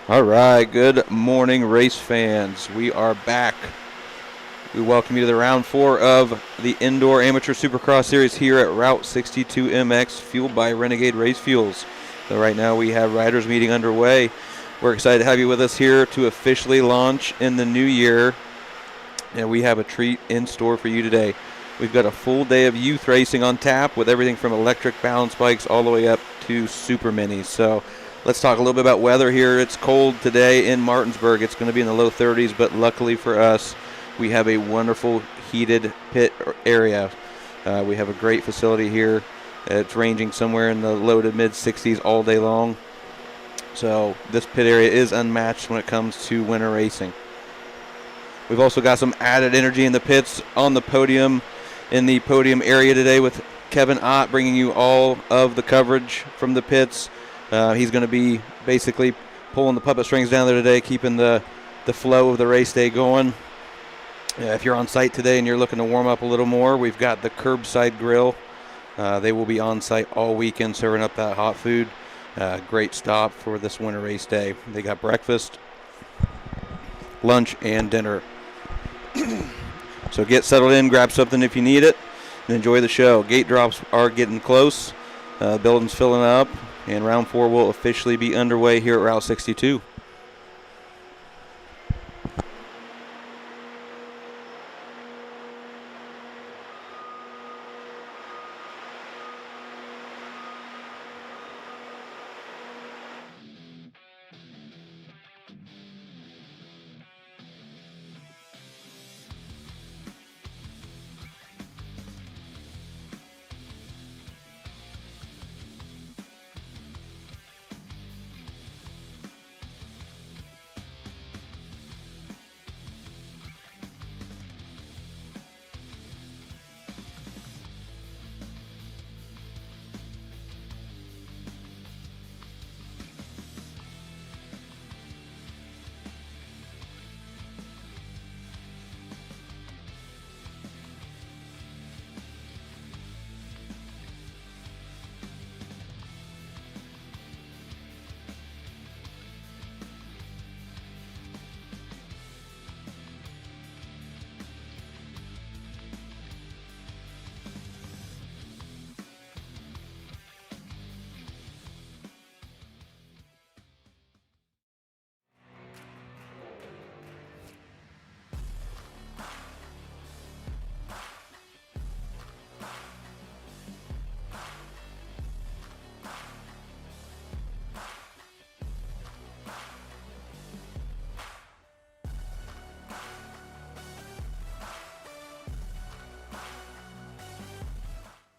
All right, good morning, race fans. We are back. We welcome you to the round 4 of the Indoor Amateur Supercross Series here at Route 62 MX, fueled by Renegade Race Fuels. So right now we have riders meeting underway. We're excited to have you with us here to officially launch in the new year, and we have a treat in store for you today. We've got a full day of youth racing on tap with everything from electric balance bikes all the way up to super minis. So let's talk a little bit about weather here. It's cold today in Martinsburg. It's going to be in the low 30s, but luckily for us, we have a wonderful heated pit area. We have a great facility here. It's ranging somewhere in the low to mid 60s all day long. So this pit area is unmatched when it comes to winter racing. We've also got some added energy in the pits on the podium, in the podium area today, with Kevin Ott bringing you all of the coverage from the pits. He's going to be basically pulling the puppet strings down there today, keeping the flow of the race day going. If you're on site today and you're looking to warm up a little more, we've got the curbside grill. They will be on site all weekend serving up that hot food. Great stop for this winter race day. They got breakfast, lunch, and dinner. So get settled in, grab something if you need it, and enjoy the show. Gate drops are getting close. Building's filling up, and round 4 will officially be underway here at Route 62.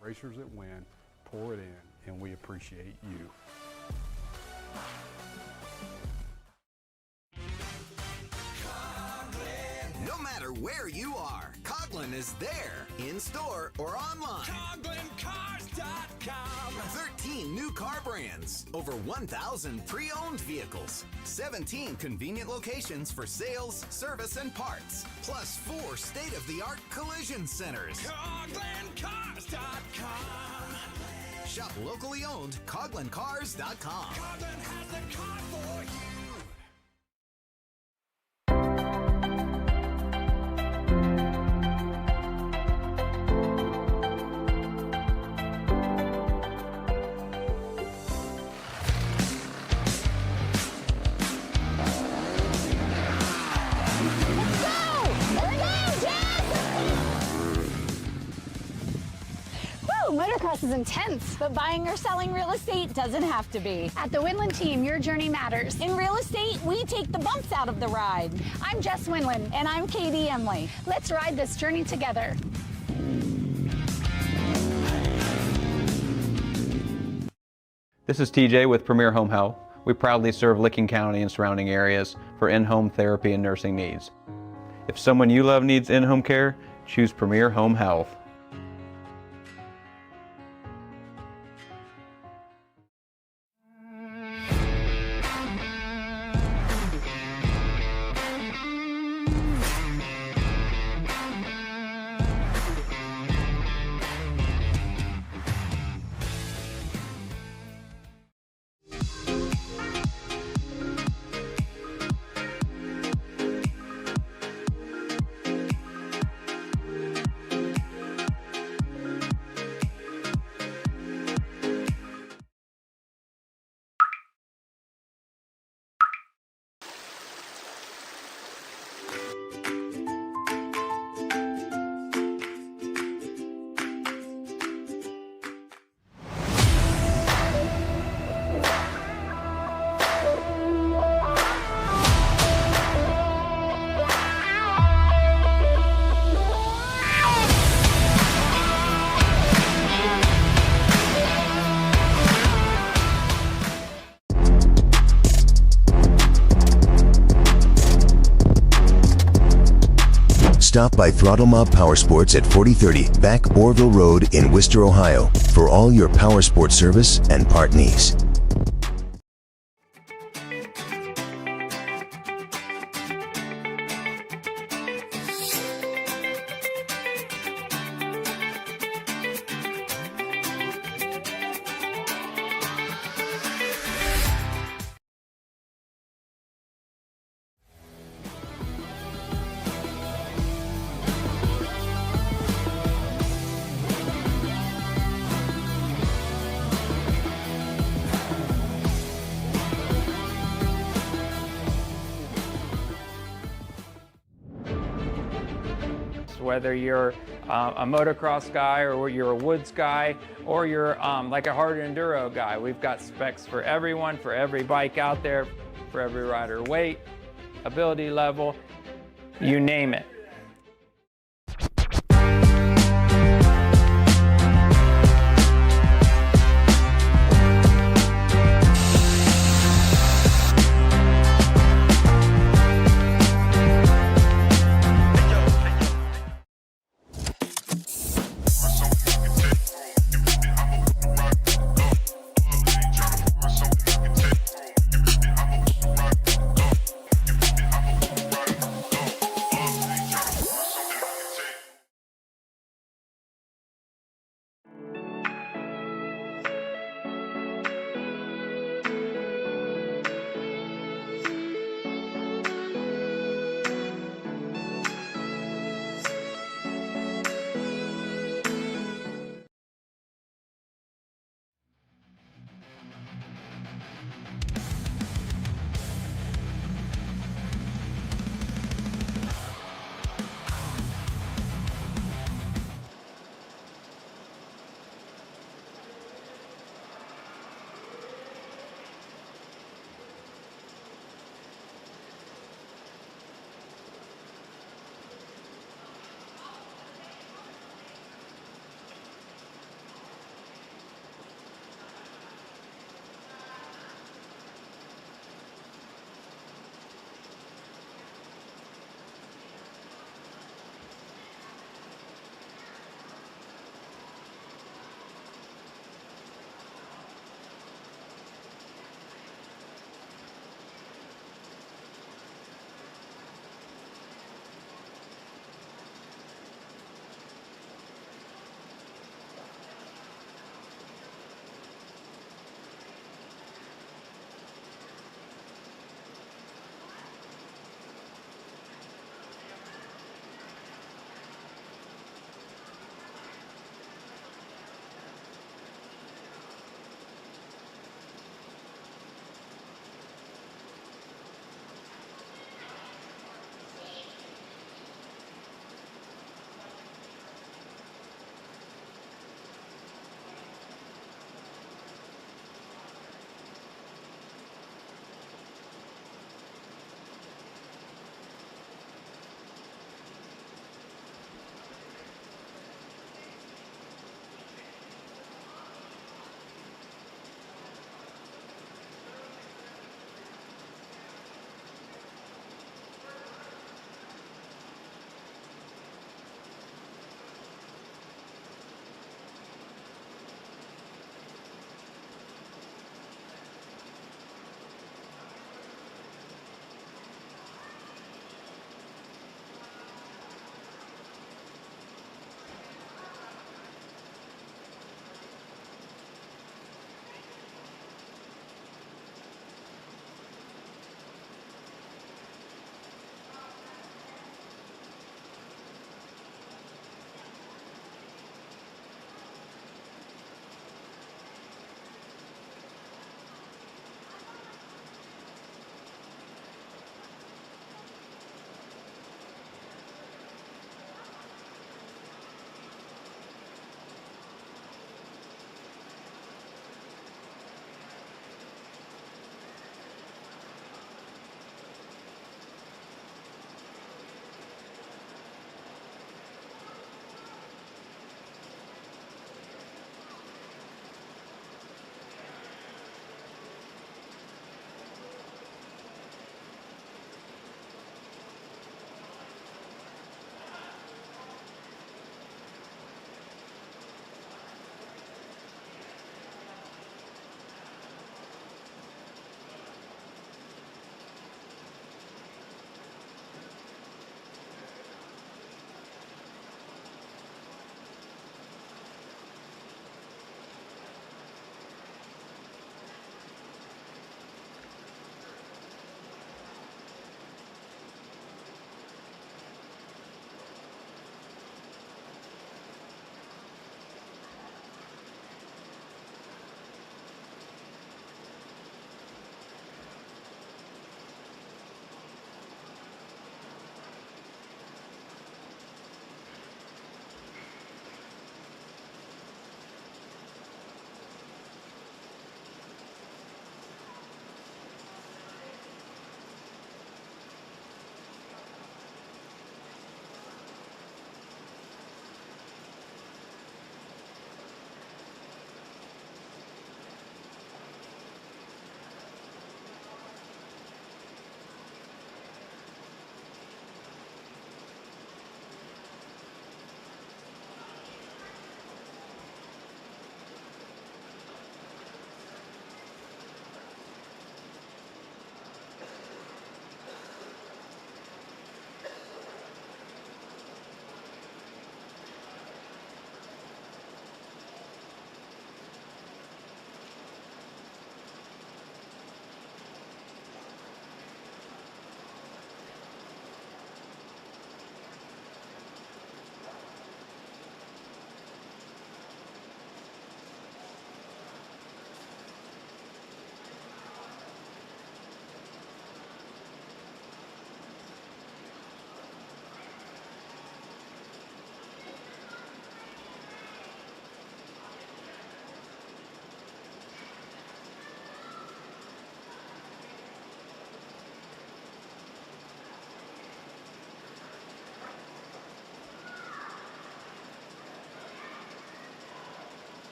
Racers that win, pour it in, and we appreciate you. No matter where you are, Coghlan is there, in-store or online. CoglanCars.com. 13 new car brands, over 1,000 pre-owned vehicles, 17 convenient locations for sales, service, and parts, plus 4 state-of-the-art collision centers. CoglanCars.com. Shop locally owned, CoglanCars.com. Coghlan has the car for you. Motocross is intense, but buying or selling real estate doesn't have to be. At the Winland team, your journey matters. In real estate, we take the bumps out of the ride. I'm Jess Winland. And I'm Katie Emily. Let's ride this journey together. This is TJ with Premier Home Health. We proudly serve Licking County and surrounding areas for in-home therapy and nursing needs. If someone you love needs in-home care, choose Premier Home Health. Stop by Throttle Mob Power Sports at 4030 Back Orville Road in Worcester, Ohio for all your power sports service and part needs. Whether you're a motocross guy or you're a woods guy or you're like a hard enduro guy, we've got specs for everyone, for every bike out there, for every rider weight, ability level, you name it.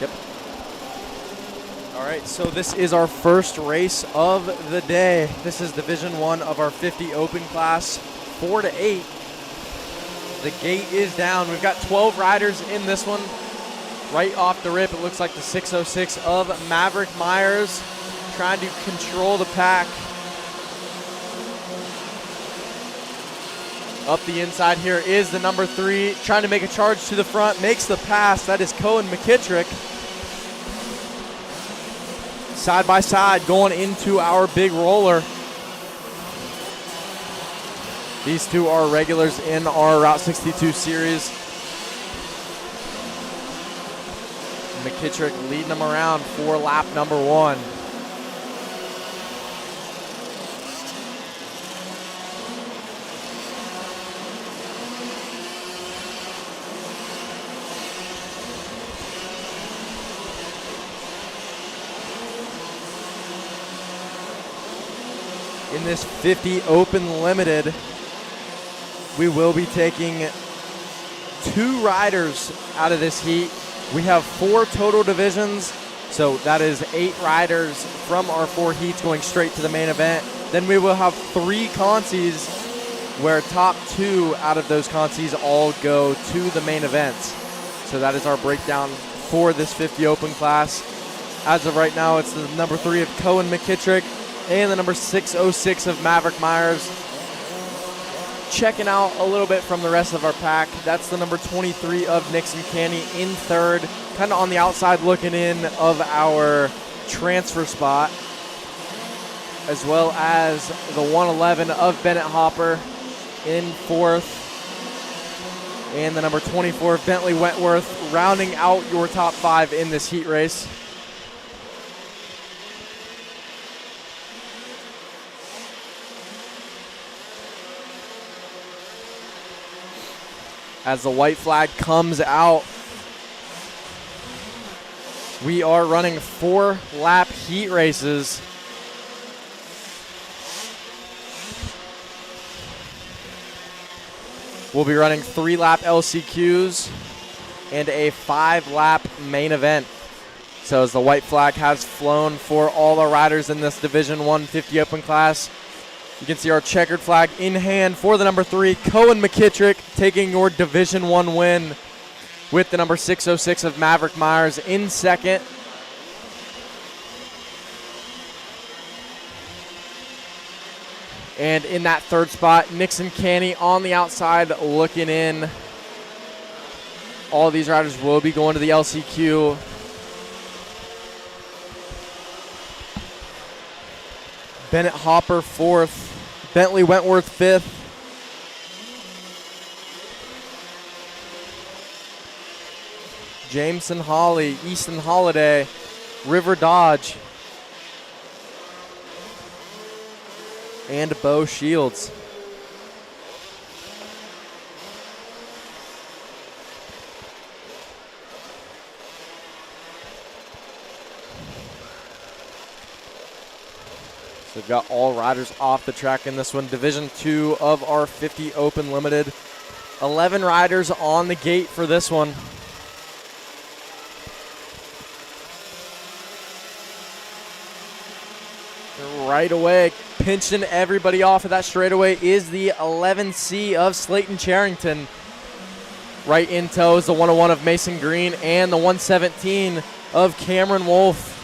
Yep. All right, so this is our first race of the day. This is Division 1 of our 50 open class, 4 to 8. The gate is down. We've got 12 riders in this one. Right off the rip, it looks like the 606 of Maverick Myers trying to control the pack. Up the inside here is the number 3, trying to make a charge to the front, makes the pass. That is Cohen McKittrick. Side by side, going into our big roller. These two are regulars in our Route 62 series. McKittrick leading them around for lap number 1. In this 50 open limited, we will be taking 2 riders out of this heat. We have 4 total divisions, so that is 8 riders from our 4 heats going straight to the main event. Then we will have 3 consies, where top 2 out of those consies all go to the main events. So that is our breakdown for this 50 open class. As of right now, it's the number 3 of Cohen McKittrick and the number 606 of Maverick Myers. Checking out a little bit from the rest of our pack, that's the number 23 of Nixon Canny in 3rd, kind of on the outside looking in of our transfer spot, as well as the 111 of Bennett Hopper in 4th, and the number 24 of Bentley Wentworth rounding out your top 5 in this heat race. As the white flag comes out, we are running 4-lap heat races. We'll be running 3-lap LCQs and a 5-lap main event. So as the white flag has flown for all our riders in this Division 1 50 open class, you can see our checkered flag in hand for the number 3, Cohen McKittrick, taking your Division 1 win with the number 606 of Maverick Myers in 2nd. And in that 3rd spot, Nixon Canny on the outside looking in. All these riders will be going to the LCQ. Bennett Hopper 4th. Bentley Wentworth 5th. Jameson Hawley, Easton Holiday, River Dodge, and Bo Shields. So we've got all riders off the track in this one. Division 2 of our 50 open limited. 11 riders on the gate for this one. Right away, pinching everybody off of that straightaway is the 11C of Slayton Charrington. Right in tow is the 101 of Mason Green and the 117 of Cameron Wolf.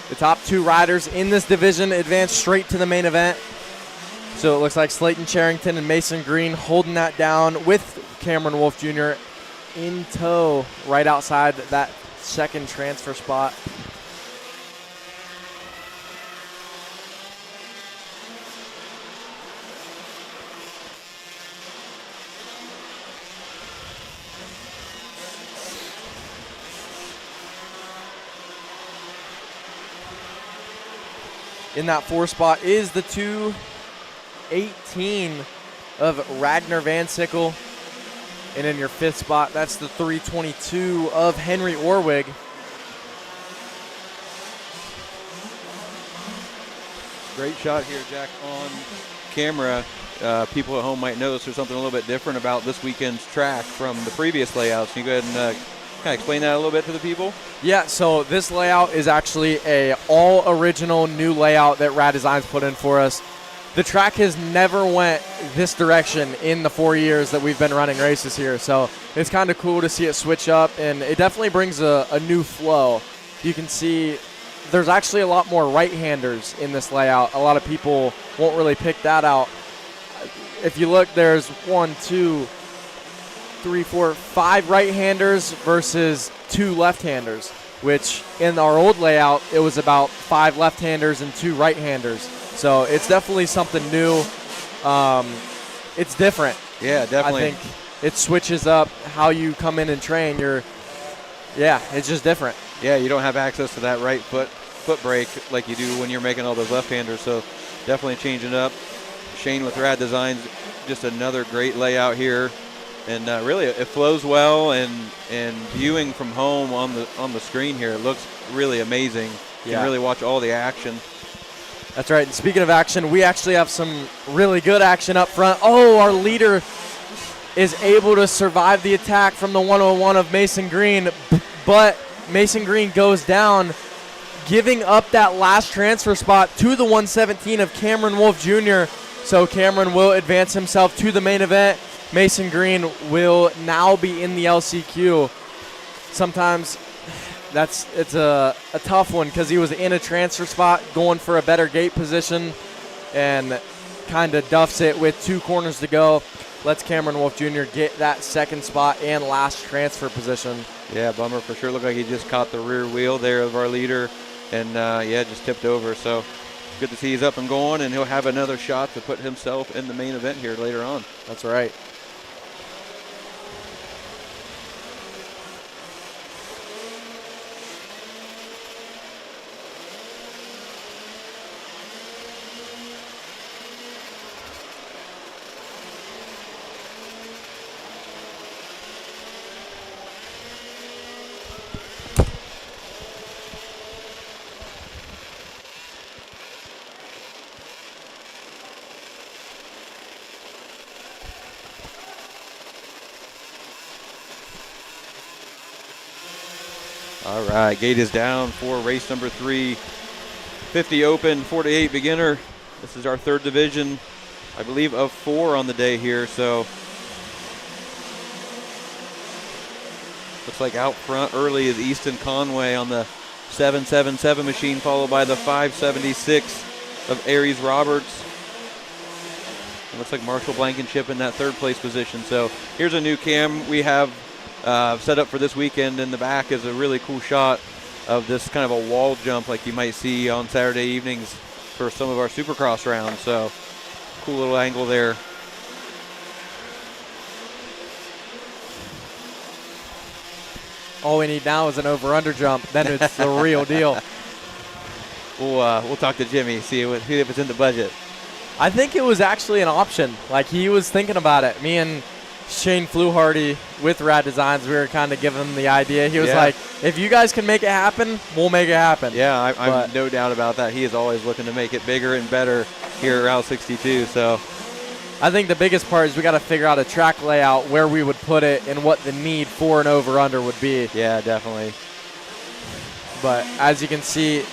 The top 2 riders in this division advance straight to the main event. So it looks like Slayton Charrington and Mason Green holding that down with Cameron Wolf Jr. in tow right outside that 2nd transfer spot. In that 4th spot is the 218 of Ragnar Van Sickle. And in your 5th spot, that's the 322 of Henry Orwig. Great shot here, Jack, on camera. People at home might notice there's something a little bit different about this weekend's track from the previous layouts. Can you go ahead and kind of explain that a little bit to the people? Yeah, so this layout is actually a all original new layout that Rad Designs put in for us. The track has never went this direction in the 4 years that we've been running races here, so it's kind of cool to see it switch up, and it definitely brings a new flow. You can see there's actually a lot more right-handers in this layout. A lot of people won't really pick that out. If you look, there's 1, 2, 3, 4, 5 right-handers versus 2 left-handers, which in our old layout, it was about 5 left-handers and 2 right-handers. So it's definitely something new. It's different. Yeah, definitely. I think it switches up how you come in and train. It's just different. Yeah, you don't have access to that right foot brake like you do when you're making all those left-handers. So definitely changing up. Shane with Rad Designs, just another great layout here. And really, it flows well, and viewing from home on the screen here, it looks really amazing. You can really watch all the action. That's right. And speaking of action, we actually have some really good action up front. Oh, our leader is able to survive the attack from the 101 of Mason Green, but Mason Green goes down, giving up that last transfer spot to the 117 of Cameron Wolf Jr. So Cameron will advance himself to the main event. Mason Green will now be in the LCQ. Sometimes it's a tough one because he was in a transfer spot going for a better gate position and kind of duffs it with 2 corners to go. Lets Cameron Wolf Jr. get that second spot and last transfer position. Yeah, bummer for sure. Looked like he just caught the rear wheel there of our leader and, just tipped over. So good to see he's up and going, and he'll have another shot to put himself in the main event here later on. That's right. All right, gate is down for race number 3. 50 open, 48 beginner. This is our 3rd division, I believe, of 4 on the day here. So looks like out front early is Easton Conway on the 777 machine, followed by the 576 of Aries Roberts. It looks like Marshall Blankenship in that 3rd place position. So here's a new cam we have set up for this weekend. In the back is a really cool shot of this kind of a wall jump like you might see on Saturday evenings for some of our Supercross rounds. So cool little angle there. All we need now is an over-under jump. Then it's the real deal. We'll talk to Jimmy, see if it's in the budget. I think it was actually an option. Like, he was thinking about it. Me and Shane Fluharty with Rad Designs, we were kind of giving him the idea. He was like, if you guys can make it happen, we'll make it happen. Yeah, I'm no doubt about that. He is always looking to make it bigger and better here at Route 62. So I think the biggest part is we got to figure out a track layout where we would put it and what the need for an over-under would be. Yeah, definitely. But as you can see,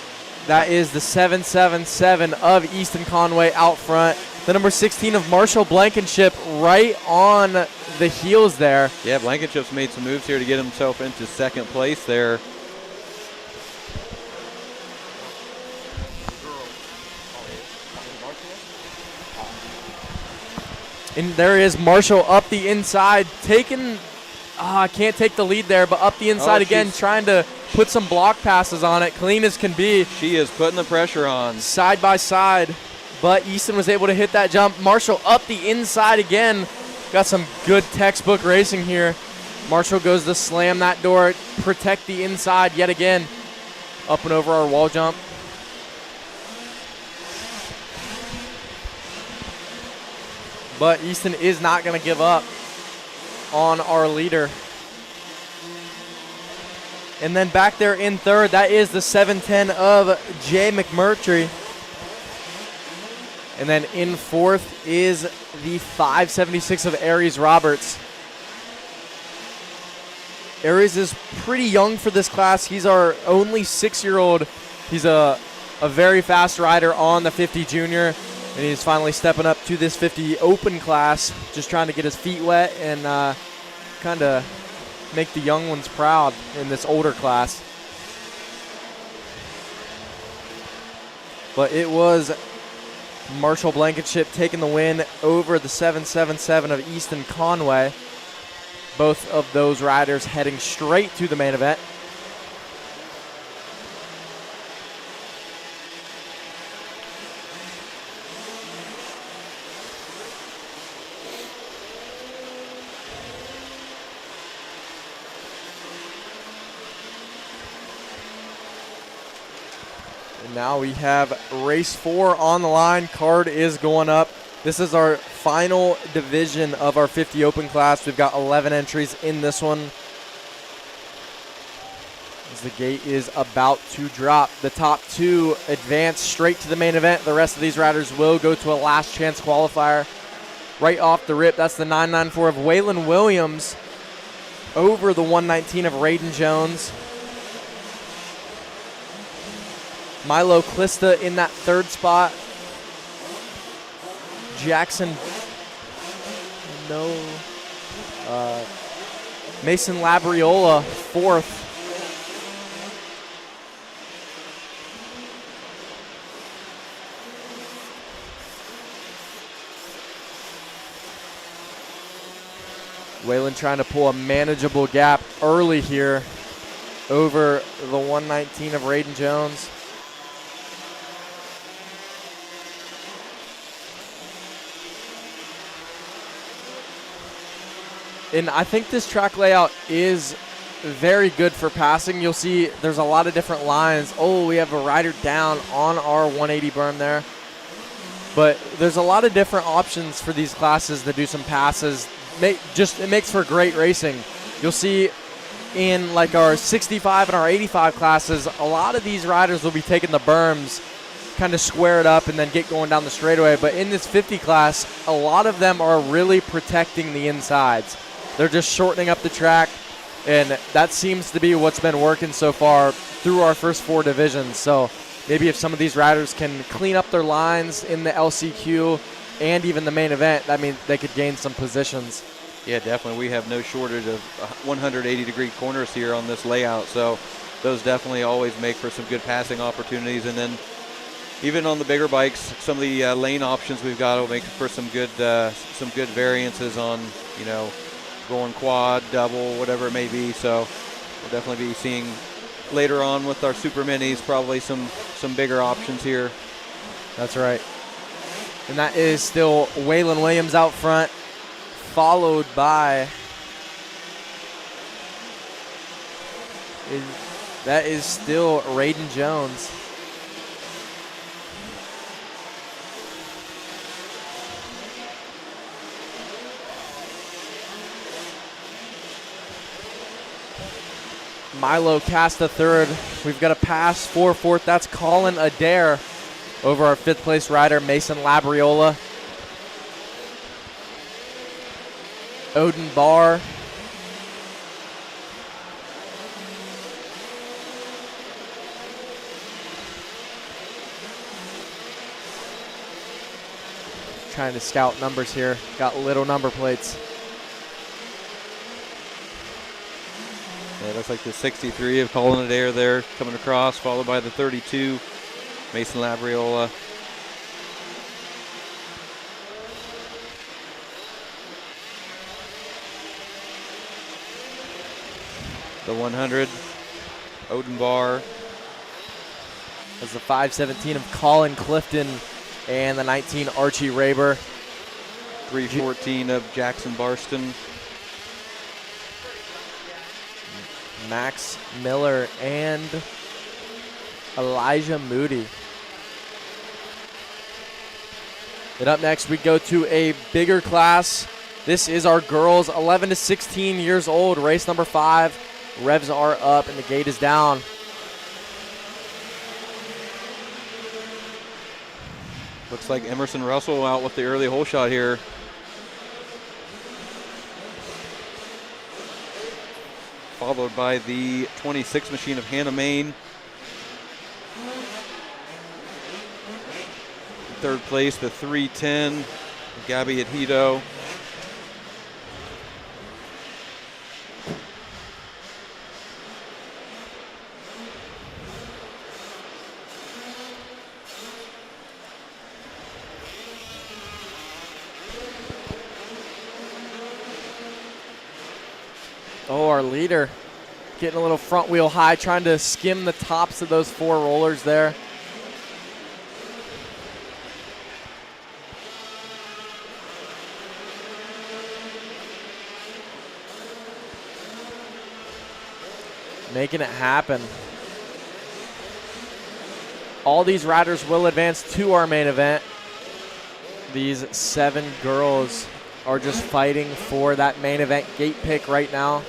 that is the 777 of Easton Conway out front. The number 16 of Marshall Blankenship right on the heels there. Yeah, Blankenship's made some moves here to get himself into 2nd place there. And there is Marshall up the inside, taking, can't take the lead there, but up the inside again, trying to put some block passes on it, clean as can be. She is putting the pressure on. Side by side, but Easton was able to hit that jump. Marshall up the inside again. Got some good textbook racing here. Marshall goes to slam that door, protect the inside yet again. Up and over our wall jump. But Easton is not going to give up on our leader. And then back there in 3rd, that is the 710 of Jay McMurtry. And then in fourth is the 576 of Aries Roberts. Aries is pretty young for this class. He's our only 6-year-old. He's a very fast rider on the 50 junior, and he's finally stepping up to this 50 open class, just trying to get his feet wet and kind of make the young ones proud in this older class. But it was Marshall Blankenship taking the win over the 777 of Easton Conway. Both of those riders heading straight to the main event. And now we have race 4 on the line. Card is going up. This is our final division of our 50 open class. We've got 11 entries in this one. As the gate is about to drop, the top 2 advance straight to the main event. The rest of these riders will go to a last chance qualifier. Right off the rip, that's the 994 of Waylon Williams over the 119 of Raiden Jones. Milo Clista in that 3rd spot. Jackson, Mason Labriola, 4th. Waylon trying to pull a manageable gap early here over the 119 of Raiden Jones. And I think this track layout is very good for passing. You'll see there's a lot of different lines. Oh, we have a rider down on our 180 berm there. But there's a lot of different options for these classes to do some passes. It makes for great racing. You'll see in like our 65 and our 85 classes, a lot of these riders will be taking the berms, kind of square it up and then get going down the straightaway. But in this 50 class, a lot of them are really protecting the insides. They're just shortening up the track, and that seems to be what's been working so far through our first 4 divisions. So maybe if some of these riders can clean up their lines in the LCQ and even the main event, that means they could gain some positions. Yeah, definitely. We have no shortage of 180-degree corners here on this layout, so those definitely always make for some good passing opportunities. And then even on the bigger bikes, some of the lane options we've got will make for some good variances on, going quad, double, whatever it may be. So we'll definitely be seeing later on with our super minis probably some bigger options here. That's right. And that is still Waylon Williams out front, followed by that is still Raiden Jones. Milo Casta 3rd. We've got a pass for 4th. That's Colin Adair over our 5th place rider, Mason Labriola. Odin Barr. Trying to scout numbers here. Got little number plates. Yeah, it looks like the 63 of Colin Adair there coming across, followed by the 32, Mason Labriola. The 100, Odin Barr. That's the 517 of Colin Clifton and the 19 Archie Raber. 314 of Jackson Barston. Max Miller and Elijah Moody. And up next, we go to a bigger class. This is our girls 11 to 16 years old, race number 5. Revs are up and the gate is down. Looks like Emerson Russell out with the early hole shot here. Followed by the 26 machine of Hannah Main. Third place, the 310, Gabby Adhito. Oh, our leader getting a little front wheel high, trying to skim the tops of those 4 rollers there. Making it happen. All these riders will advance to our main event. These 7 girls are just fighting for that main event gate pick right now.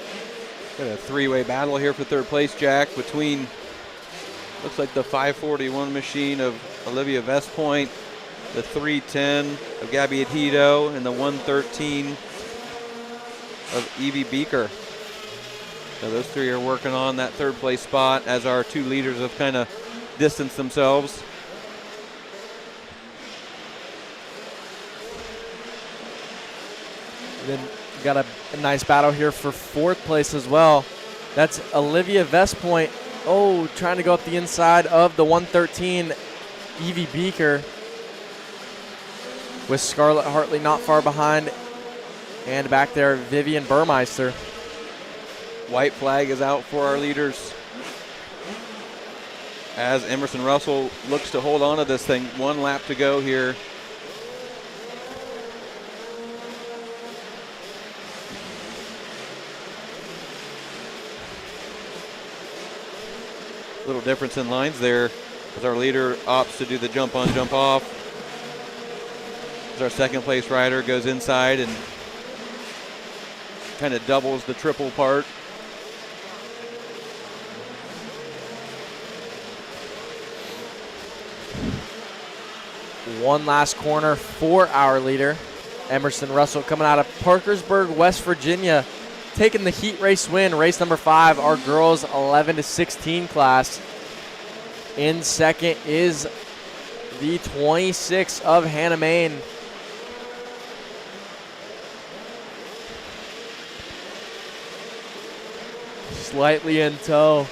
Got a 3-way battle here for third place, Jack, between, looks like the 541 machine of Olivia Vestpoint, the 310 of Gabby Adhito, and the 113 of Evie Beaker. So those 3 are working on that third place spot as our 2 leaders have kind of distanced themselves. Then we got a nice battle here for 4th place as well. That's Olivia Vestpoint. Oh, trying to go up the inside of the 113, Evie Beaker, with Scarlett Hartley not far behind. And back there, Vivian Burmeister. White flag is out for our leaders as Emerson Russell looks to hold on to this thing. 1 lap to go here. Little difference in lines there as our leader opts to do the jump on, jump off. As our second place rider goes inside and kind of doubles the triple part. One last corner for our leader, Emerson Russell, coming out of Parkersburg, West Virginia, taking the heat race win, race number 5, our girls 11 to 16 class. In second is the 26 of Hannah Main. Slightly in tow.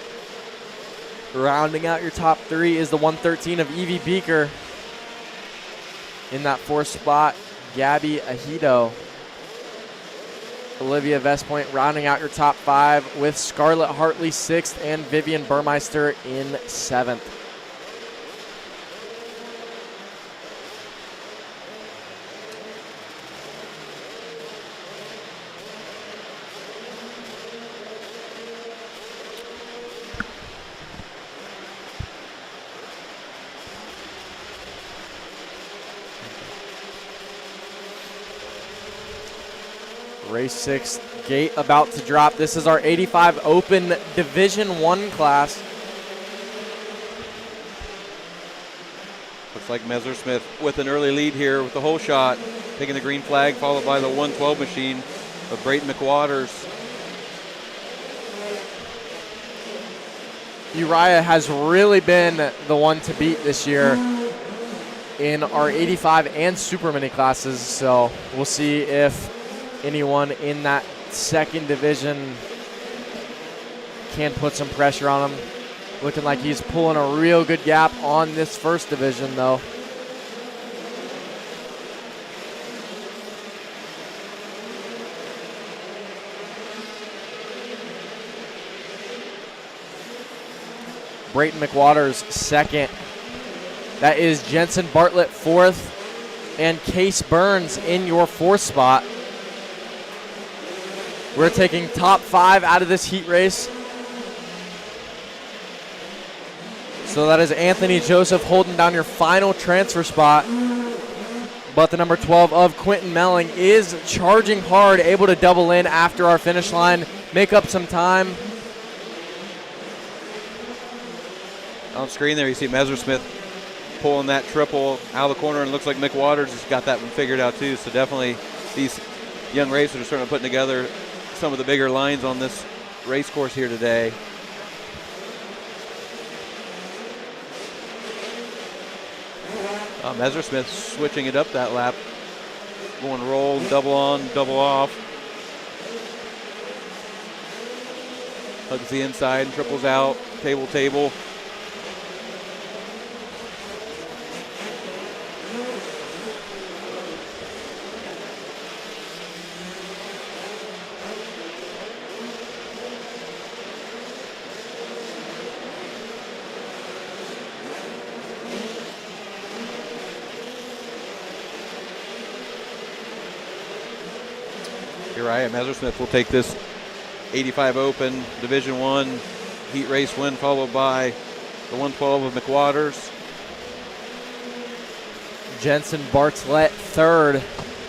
Rounding out your top 3 is the 113 of Evie Beaker. In that 4th spot, Gabby Adhito. Olivia Vestpoint rounding out your top 5 with Scarlett Hartley 6th and Vivian Burmeister in 7th. Race 6 gate about to drop. This is our 85 Open Division 1 class. Looks like Messersmith with an early lead here with the hole shot, taking the green flag, followed by the 112 machine of Brayton McWaters. Uriah has really been the one to beat this year in our 85 and Super Mini classes, so we'll see if anyone in that second division can put some pressure on him. Looking like he's pulling a real good gap on this first division, though. Brayton McWaters second. That is Jensen Bartlett 4th and Case Burns in your 4th spot. We're taking top 5 out of this heat race. So that is Anthony Joseph holding down your final transfer spot. But the number 12 of Quentin Melling is charging hard, able to double in after our finish line, make up some time. On screen there you see Messersmith pulling that triple out of the corner, and it looks like Mick Waters has got that one figured out too. So definitely these young racers are starting to put together some of the bigger lines on this race course here today. Messersmith switching it up that lap, going roll, double on, double off. Hugs the inside, triples out, table, table. Uriah Messersmith will take this 85 Open Division I heat race win, followed by the 112 of McWaters. Jensen Bartlett third,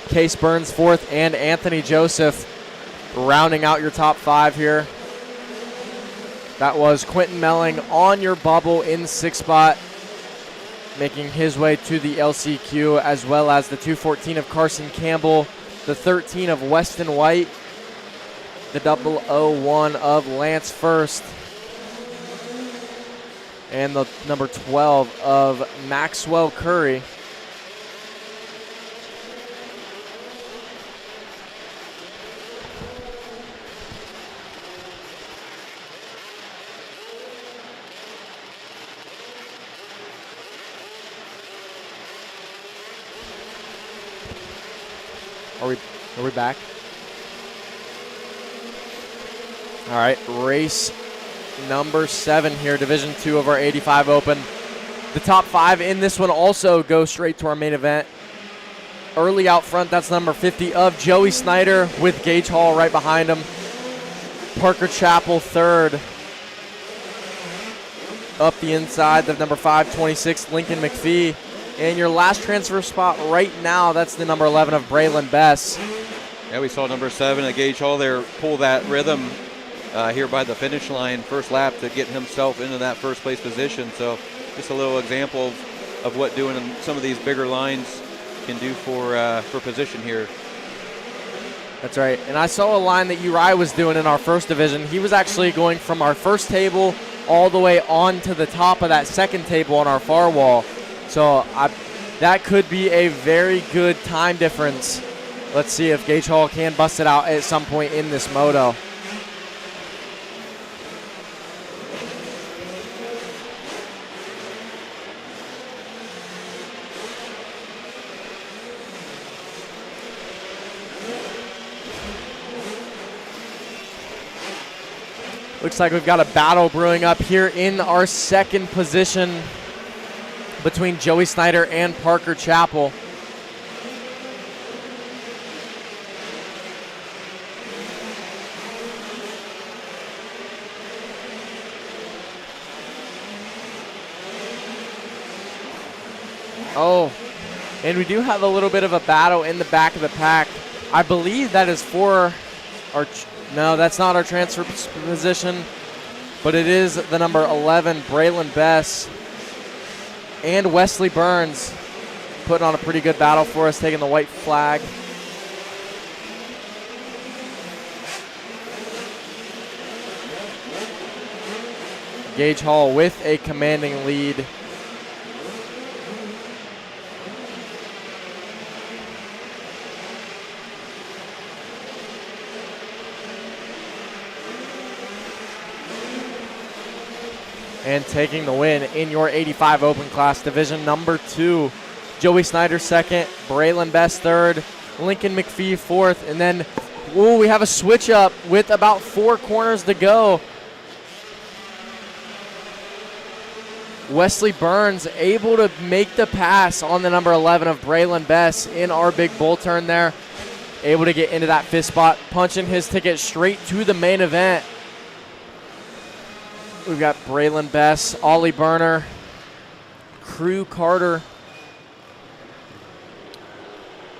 Case Burns fourth, and Anthony Joseph rounding out your top five here. That was Quentin Melling on your bubble in sixth spot, making his way to the LCQ, as well as the 214 of Carson Campbell, the 13 of Weston White, the 001 of Lance First, and the number 12 of Maxwell Curry. Are we back? All right, race number 7 here, Division II of our 85 Open. The top 5 in this one also go straight to our main event. Early out front, that's number 50 of Joey Snyder with Gage Hall right behind him. Parker Chappell third. Up the inside, the number 526, Lincoln McPhee. And your last transfer spot right now, that's the number 11 of Braylon Bess. Yeah, we saw number 7 at Gage Hall there pull that rhythm here by the finish line, first lap, to get himself into that first place position. So just a little example of what doing some of these bigger lines can do for position here. That's right. And I saw a line that Uriah was doing in our first division. He was actually going from our first table all the way on to the top of that second table on our far wall. So that could be a very good time difference. Let's see if Gage Hall can bust it out at some point in this moto. Looks like we've got a battle brewing up here in our second position between Joey Snyder and Parker Chappell. Oh, and we do have a little bit of a battle in the back of the pack. I believe that is for our, no, that's not our transfer position, but it is the number 11, Braylon Bess, and Wesley Burns putting on a pretty good battle for us, taking the white flag. Gage Hall with a commanding lead. And taking the win in your 85 Open Class Division number 2. Joey Snyder second, Braylon Bess third, Lincoln McPhee fourth, and then we have a switch up with about 4 corners to go. Wesley Burns able to make the pass on the number 11 of Braylon Bess in our big bull turn there. Able to get into that 5th spot, punching his ticket straight to the main event. We've got Braylon Bess, Ollie Burner, Crew Carter,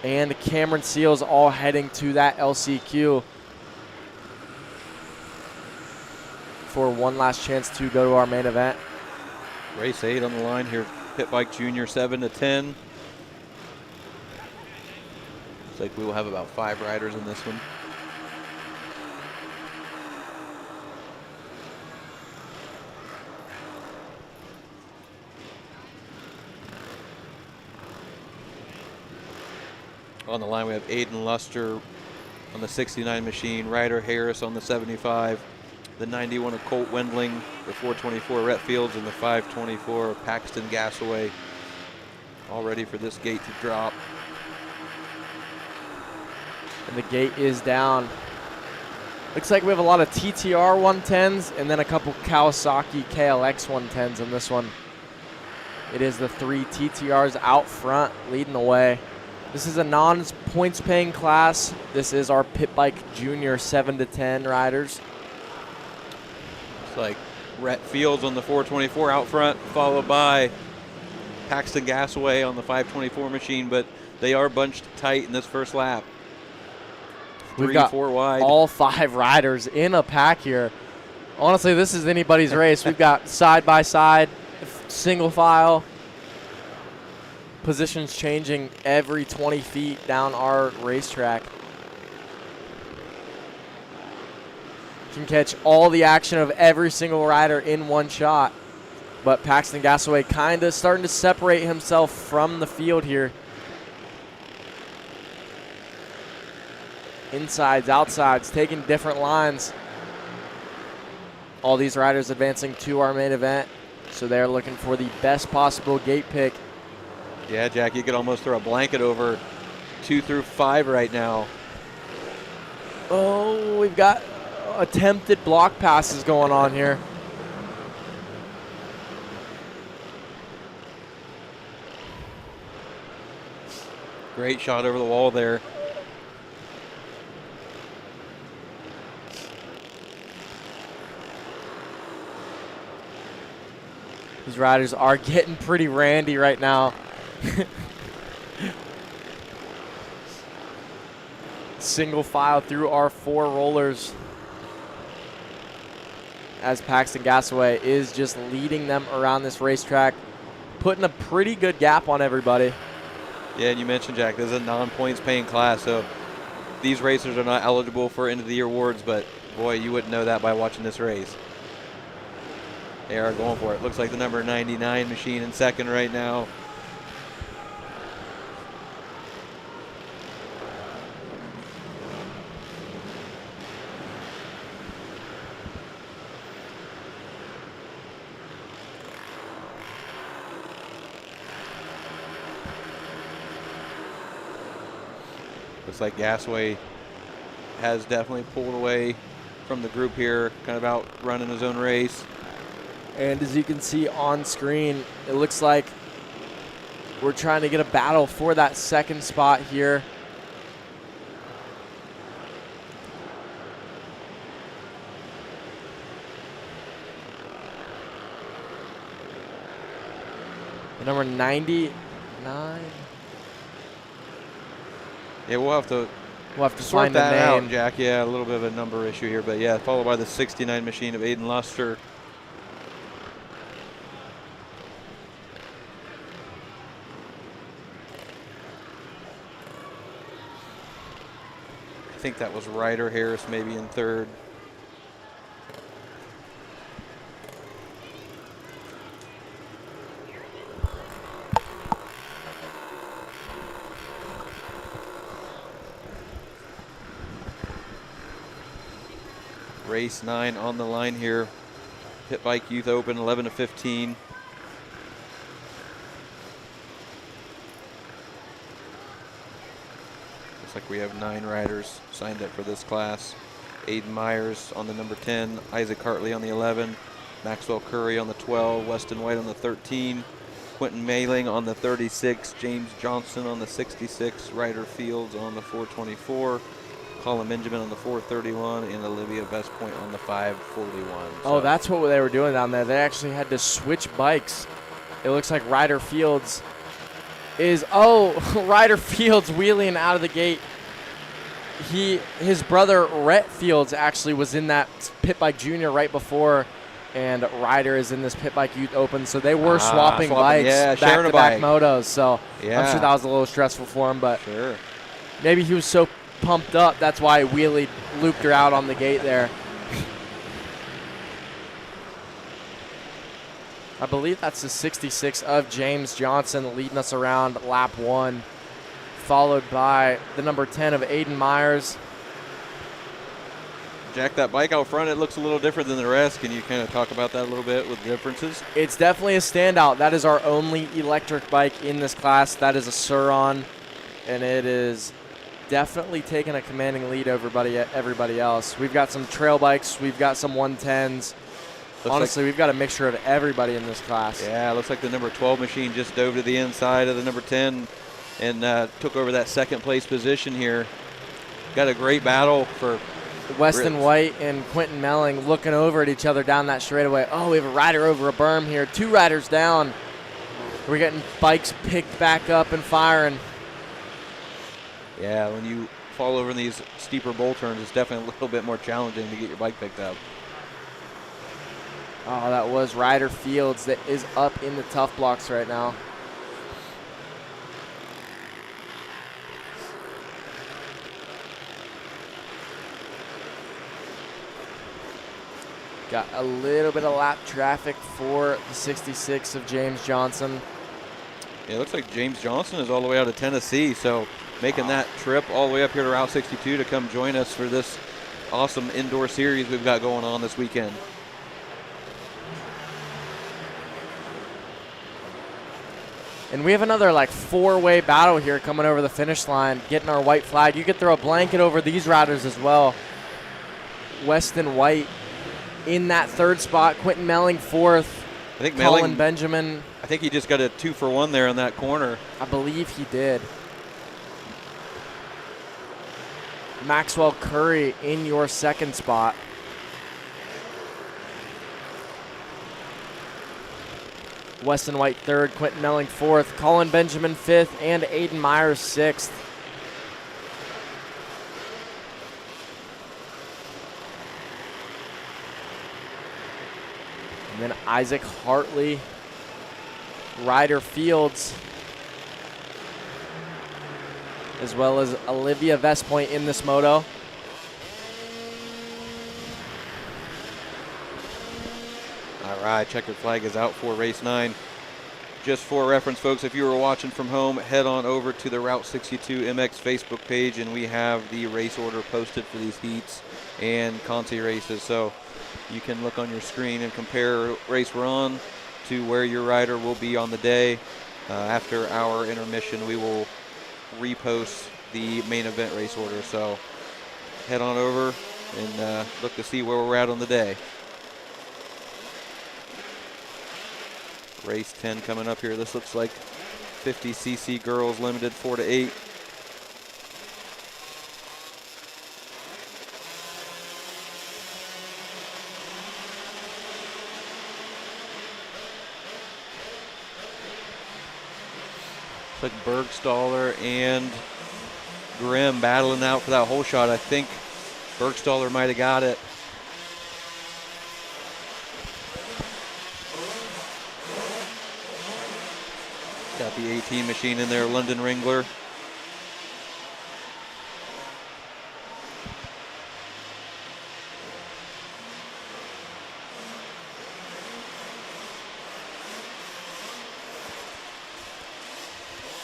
and Cameron Seals all heading to that LCQ for one last chance to go to our main event. Race 8 on the line here Pit Bike Junior 7-10. Looks like we will have about 5 riders in this one. On the line, we have Aiden Luster on the 69 machine, Ryder Harris on the 75, the 91 of Colt Wendling, the 424 Rhett Fields, and the 524 of Paxton Gasaway. All ready for this gate to drop. And the gate is down. Looks like we have a lot of TTR 110s and then a couple Kawasaki KLX 110s in this one. It is the 3 TTRs out front leading the way. This is a non-points paying class. This is our Pit Bike Junior 7-10 riders. It's like Rhett Fields on the 424 out front, followed by Paxton Gasaway on the 524 machine, but they are bunched tight in this first lap. We've got 4 wide. all 5 riders in a pack here. Honestly, this is anybody's race. We've got side-by-side, single file, positions changing every 20 feet down our racetrack. Can catch all the action of every single rider in one shot. But Paxton Gasaway kind of starting to separate himself from the field here. Insides, outsides, taking different lines. All these riders advancing to our main event. So they're looking for the best possible gate pick. Yeah, Jack, you could almost throw a blanket over 2 through 5 right now. Oh, we've got attempted block passes going on here. Great shot over the wall there. These riders are getting pretty randy right now. Single file through our 4 rollers as Paxton Gasaway is just leading them around this racetrack, putting a pretty good gap on everybody. Yeah, and you mentioned, Jack, this is a non-points paying class, so these racers are not eligible for end-of-the-year awards, but boy, you wouldn't know that by watching this race. They are going for it. Looks like the number 99 machine in second right now. Looks like Gasaway has definitely pulled away from the group here, kind of out running his own race. And as you can see on screen, it looks like we're trying to get a battle for that second spot here. The number 99. Yeah, we'll have to sort find the that name. out, Jack. Yeah, a little bit of a number issue here, but yeah, followed by the 69 machine of Aiden Luster. I think that was Ryder Harris maybe in third. Race 9 on the line here. Pit Bike Youth Open 11-15. Looks like we have 9 riders signed up for this class. Aiden Myers on the number 10, Isaac Hartley on the 11, Maxwell Curry on the 12, Weston White on the 13, Quentin Mailing on the 36, James Johnson on the 66, Ryder Fields on the 424, Colin Benjamin on the 431, and Olivia Best Point on the 541. Oh, that's what they were doing down there. They actually had to switch bikes. It looks like Ryder Fields is, Ryder Fields wheeling out of the gate. His brother Rhett Fields actually was in that Pit Bike Junior right before, and Ryder is in this Pit Bike Youth Open, so they were swapping bikes, sharing a back-to-back bike. motos. So Yeah. I'm sure that was a little stressful for him, but Sure. maybe he was so pumped up, that's why he wheelie looped her out on the gate there. I believe that's the 66 of James Johnson leading us around lap 1, followed by the number 10 of Aiden Myers. Jack, that bike out front, it looks a little different than the rest. Can you kind of talk about that a little bit with the differences? It's definitely a standout. That is our only electric bike in this class. That is a Suron, and it is definitely taking a commanding lead over everybody else. We've got some trail bikes. We've got some 110s. Honestly, we've got a mixture of everybody in this class. Yeah, it looks like the number 12 machine just dove to the inside of the number 10 and took over that second place position here. Got a great battle for Weston White and Quentin Melling looking over at each other down that straightaway. Oh, we have a rider over a berm here. 2 riders down. We're getting bikes picked back up and firing. Yeah, when you fall over in these steeper bowl turns, it's definitely a little bit more challenging to get your bike picked up. Oh, that was Ryder Fields that is up in the tough blocks right now. Got a little bit of lap traffic for the 66 of James Johnson. Yeah, it looks like James Johnson is all the way out of Tennessee, so making that trip all the way up here to Route 62 to come join us for this awesome indoor series we've got going on this weekend. And we have another like 4-way battle here coming over the finish line, getting our white flag. You could throw a blanket over these riders as well. Weston White in that 3rd spot, Quentin Melling 4th, I think Colin Melling, Benjamin. I think he just got a 2-for-1 there on that corner. I believe he did. Maxwell Curry in your 2nd spot. Weston White 3rd, Quentin Melling 4th, Colin Benjamin 5th, and Aiden Myers 6th. And then Isaac Hartley, Ryder Fields, as well as Olivia Vestpoint in this moto. All right, checkered flag is out for race 9. Just for reference, folks, if you were watching from home, head on over to the Route 62 MX Facebook page, and we have the race order posted for these heats and Conti races. So you can look on your screen and compare race we're on to where your rider will be on the day. After our intermission, we will repost the main event race order. So head on over and look to see where we're at on the day. Race 10 coming up here. This looks like 50cc girls limited 4 to 8. Looks like Bergstaller and Grimm battling out for that whole shot. I think Bergstaller might have got it. Got the 18 machine in there, London Wrangler.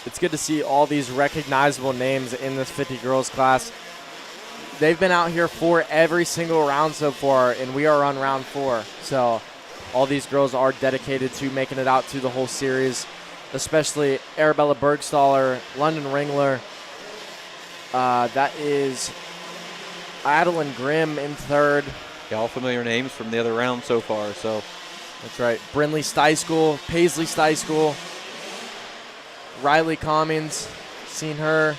It's good to see all these recognizable names in this 50 girls class. They've been out here for every single round so far, and we are on round 4. So all these girls are dedicated to making it out to the whole series, especially Arabella Bergstaller, London Wrangler. That is Adeline Grimm in 3rd. Yeah, all familiar names from the other round so far. So that's right. Brinley Steischel, Paisley Steischel, Riley Cummings, seen her.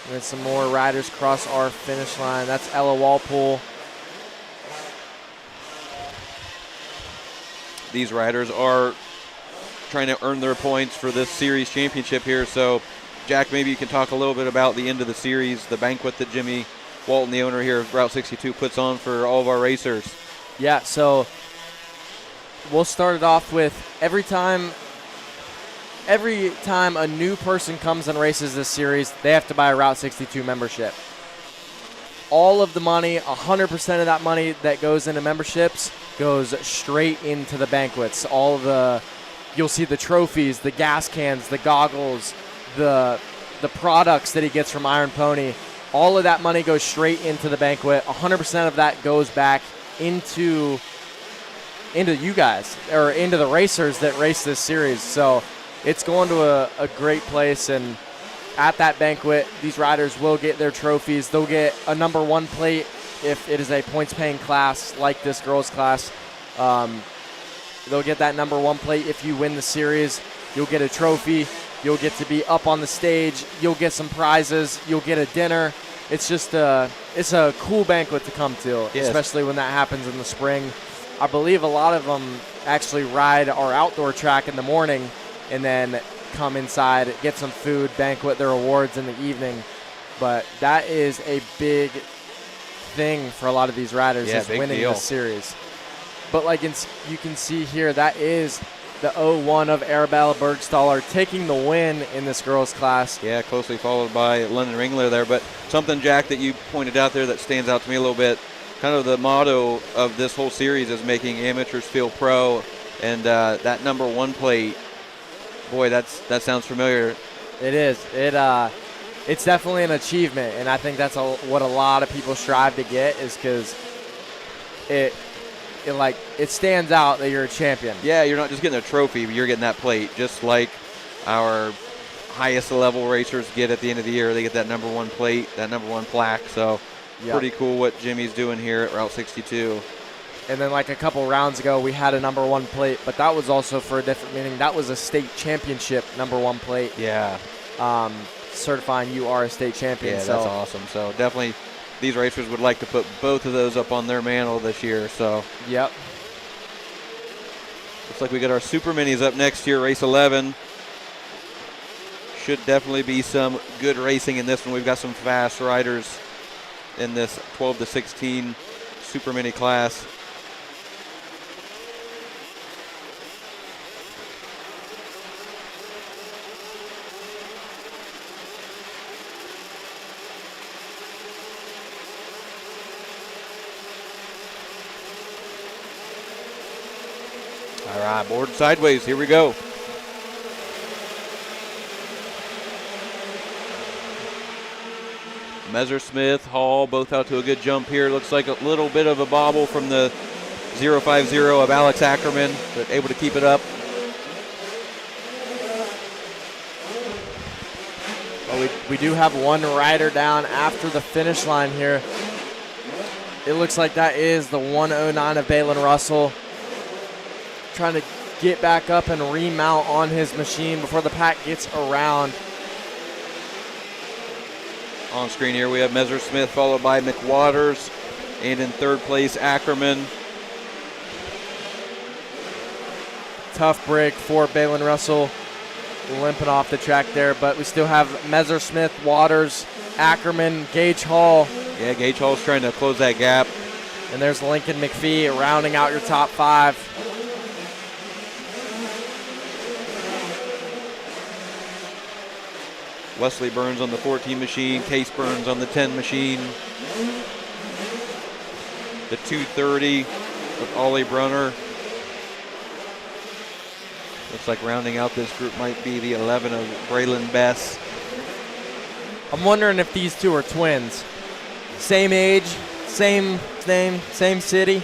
And then some more riders cross our finish line. That's Ella Walpole. these riders are trying to earn their points for this series championship here. So, Jack, maybe you can talk a little bit about the end of the series, the banquet that Jimmy Walton, the owner here of Route 62, puts on for all of our racers. Yeah, so we'll start it off with every time a new person comes and races this series, they have to buy a Route 62 membership. All of the money, 100% of that money that goes into memberships goes straight into the banquets. You'll see the trophies, the gas cans, the goggles, the products that he gets from Iron Pony. All of that money goes straight into the banquet. 100% of that goes back into you guys, or into the racers that race this series. So it's going to a great place, and at that banquet, these riders will get their trophies. They'll get a number 1 plate if it is a points-paying class like this girls' class. They'll get that number 1 plate if you win the series. You'll get a trophy. You'll get to be up on the stage. You'll get some prizes. You'll get a dinner. It's just it's a cool banquet to come to, yes, especially when that happens in the spring. I believe a lot of them actually ride our outdoor track in the morning and then come inside, get some food, banquet their awards in the evening. But that is a big thing for a lot of these riders, is winning this series. But like you can see here, that is the 01 of Arabella Bergstaller taking the win in this girls' class. Yeah, closely followed by London Ringler there. But something, Jack, that you pointed out there that stands out to me a little bit, kind of the motto of this whole series is making amateurs feel pro. And that number 1 plate, boy, that sounds familiar. It is. It's definitely an achievement, and I think that's what a lot of people strive to get, is because it stands out that you're a champion. Yeah, you're not just getting a trophy, but you're getting that plate, just like our highest level racers get at the end of the year. They get that number 1 plate, that number 1 plaque. So pretty cool what Jimmy's doing here at Route 62. And then like a couple rounds ago, we had a number 1 plate, but that was also for a different meaning. That was a state championship number 1 plate. Yeah. Certifying you are a state champion. Yeah, that's awesome. So definitely these racers would like to put both of those up on their mantle this year. So yep. Looks like we got our Super Minis up next year, race 11. Should definitely be some good racing in this one. We've got some fast riders in this 12 to 16 Super Mini class. All right, board sideways. Here we go. Messersmith, Hall, both out to a good jump here. Looks like a little bit of a bobble from the 050 of Alex Ackerman, but able to keep it up. Well, we do have one rider down after the finish line here. It looks like that is the 109 of Balin Russell, trying to get back up and remount on his machine before the pack gets around. On screen here we have Messersmith followed by McWaters, and in third place Ackerman. Tough break for Balin Russell, limping off the track there, but we still have Messersmith, Waters, Ackerman, Gage Hall. Yeah, Gage Hall's trying to close that gap. And there's Lincoln McPhee rounding out your top 5. Wesley Burns on the 14 machine, Case Burns on the 10 machine. The 230 of Ollie Brunner. Looks like rounding out this group might be the 11 of Braylon Bess. I'm wondering if these two are twins. Same age, same name, same city.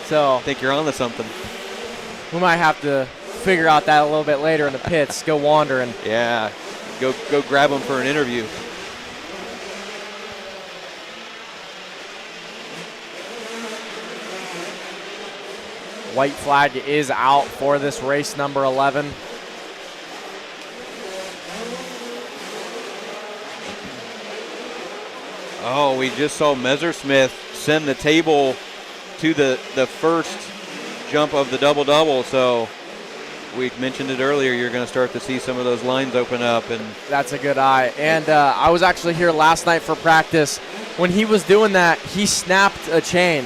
So I think you're on to something. We might have to figure out that a little bit later in the pits, go wandering. Yeah, go grab them for an interview. White flag is out for this race number 11. Oh, we just saw Messersmith send the table to the first jump of the double-double. So we mentioned it earlier, you're going to start to see some of those lines open up. And that's a good eye. And I was actually here last night for practice. when he was doing that, he snapped a chain.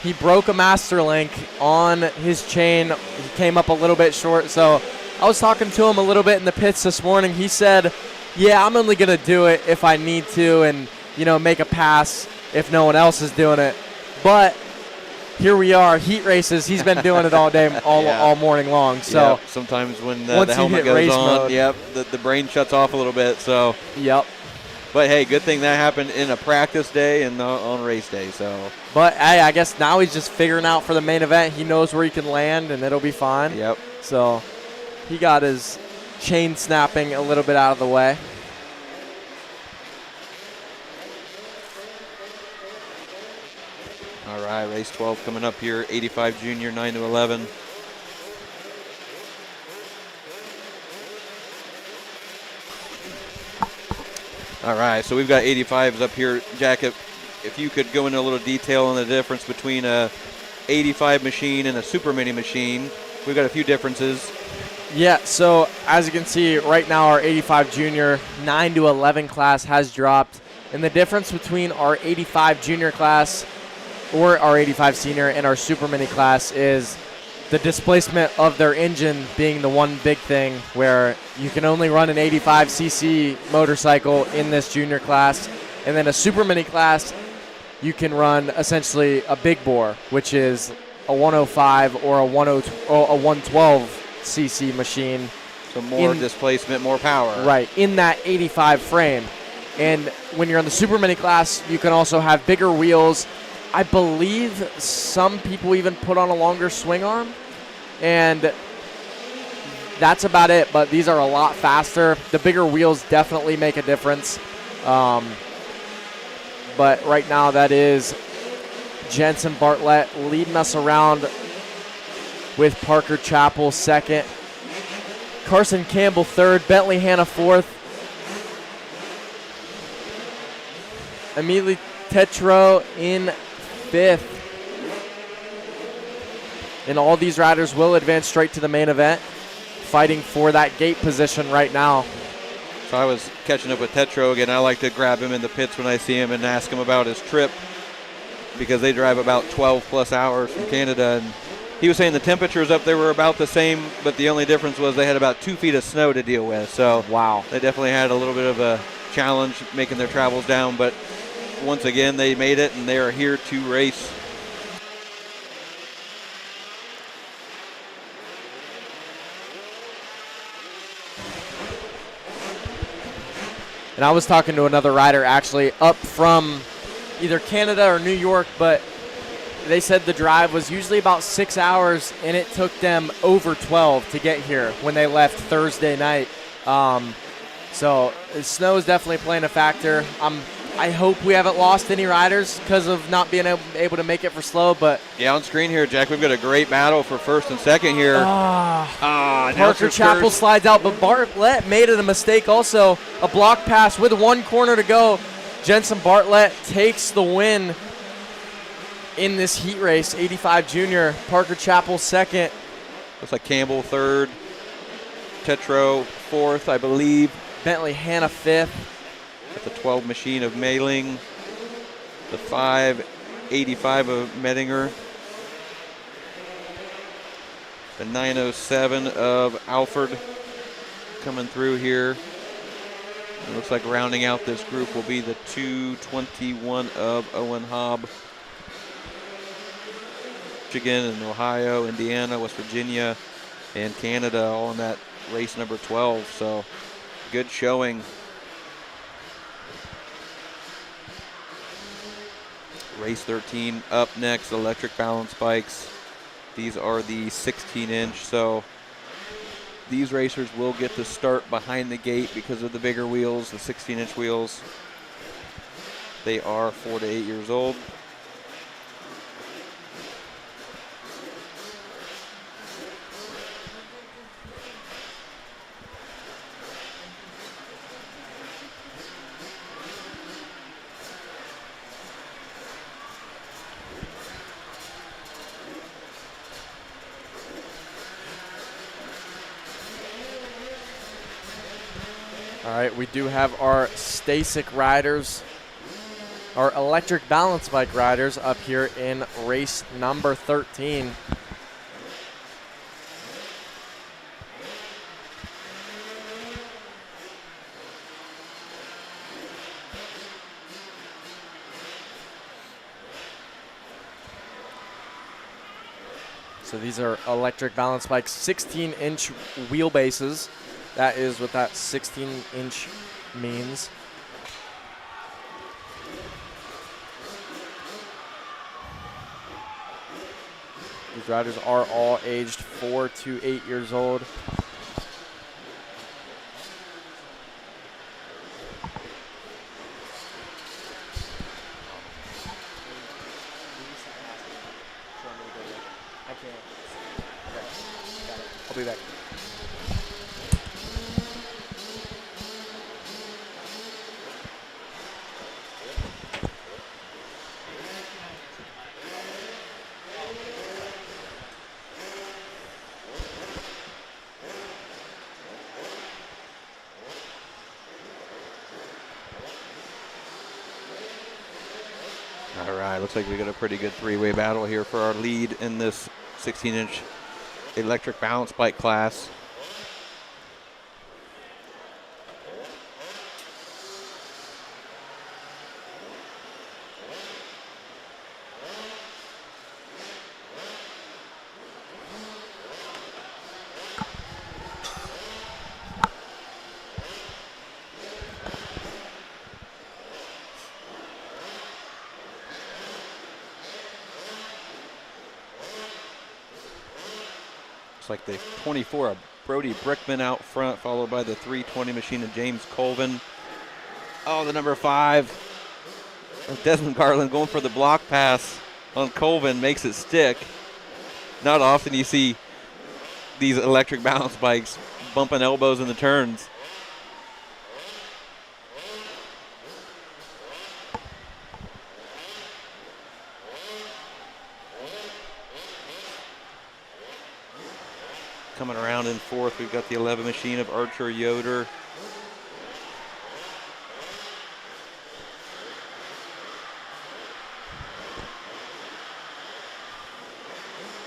He broke a master link on his chain. He came up a little bit short. So I was talking to him a little bit in the pits this morning. He said, yeah, I'm only going to do it if I need to and, make a pass if no one else is doing it. But here we are, heat races. He's been doing it all day, all morning long. So sometimes when the helmet goes on, the brain shuts off a little bit. So But hey, good thing that happened in a practice day and not on race day. So, but hey, I guess now he's just figuring out for the main event. He knows where he can land, and it'll be fine. Yep. So he got his chain snapping a little bit out of the way. All right, race 12 coming up here. 85 junior, 9 to 11. All right, so we've got 85s up here. Jack, if you could go into a little detail on the difference between a 85 machine and a super mini machine. We've got a few differences. Yeah, so as you can see right now, our 85 junior 9 to 11 class has dropped. And the difference between our 85 junior class or our 85 senior and our super mini class is the displacement of their engine being the one big thing, where you can only run an 85cc motorcycle in this junior class. And then a super mini class, you can run essentially a big bore, which is a 105 or a 112cc machine. So more displacement, more power. Right, in that 85 frame. And when you're in the super mini class, you can also have bigger wheels. I believe some people even put on a longer swing arm. And that's about it, but these are a lot faster. The bigger wheels definitely make a difference. But right now that is Jensen Bartlett leading us around with Parker Chappell second. Carson Campbell third, Bentley Hanna fourth. Emily Tetro in fifth. And all these riders will advance straight to the main event, fighting for that gate position right now. So I was catching up with Tetro again. I like to grab him in the pits when I see him and ask him about his trip, because they drive about 12 plus hours from Canada. And he was saying the temperatures up there were about the same, but the only difference was they had about 2 feet of snow to deal with. So wow, they definitely had a little bit of a challenge making their travels down. But once again, they made it, and they are here to race. And I was talking to another rider actually up from either Canada or New York, but they said the drive was usually about 6 hours, and it took them over 12 to get here when they left Thursday night. So the snow is definitely playing a factor. I hope we haven't lost any riders because of not being able to make it for slow. But yeah, on screen here, Jack, we've got a great battle for first and second here. Parker Chappell slides out, but Bartlett made it a mistake also. A block pass with 1 corner to go. Jensen Bartlett takes the win in this heat race. 85 junior, Parker Chappell second. Looks like Campbell third, Tetro fourth, I believe. Bentley Hanna fifth. At the 12 machine of Mailing, the 585 of Mettinger, the 907 of Alford coming through here. It looks like rounding out this group will be the 221 of Owen Hobb. Michigan and Ohio, Indiana, West Virginia, and Canada all in that race number 12. So good showing. Race 13 up next, electric balance bikes. These are the 16-inch, so these racers will get to start behind the gate because of the bigger wheels, the 16-inch wheels. They are 4 to 8 years old. All right, we do have our Stasic riders our electric balance bike riders up here in race number 13. So these are electric balance bikes, 16-inch wheelbases. That is what that 16-inch means. These riders are all aged 4 to 8 years old. I'll be back. All right, looks like we got a pretty good three-way battle here for our lead in this 16-inch electric balance bike class. Looks like the 24 of Brody Brickman out front, followed by the 320 machine of James Colvin. Oh, the number 5 of Desmond Garland going for the block pass on Colvin, makes it stick. Not often you see these electric balance bikes bumping elbows in the turns. Coming around in fourth, we've got the 11 machine of Archer Yoder.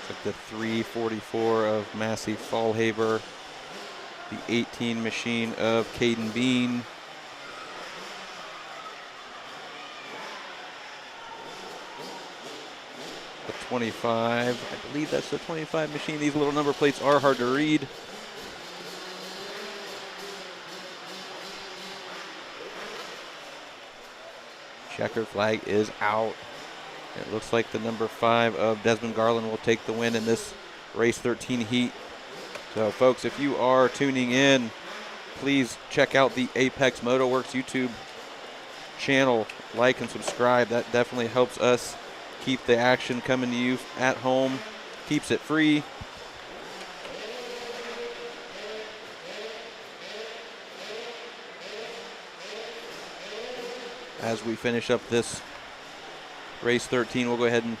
It's like the 344 of Massey Fallhaber. The 18 machine of Caden Bean. The 25, I believe that's the 25 machine. These little number plates are hard to read. Checker flag is out. It looks like the number 5 of Desmond Garland will take the win in this race 13 heat. So folks, if you are tuning in, please check out the Apex Motoworks YouTube channel. Like and subscribe. That definitely helps us keep the action coming to you at home, keeps it free. As we finish up this race 13, we'll go ahead and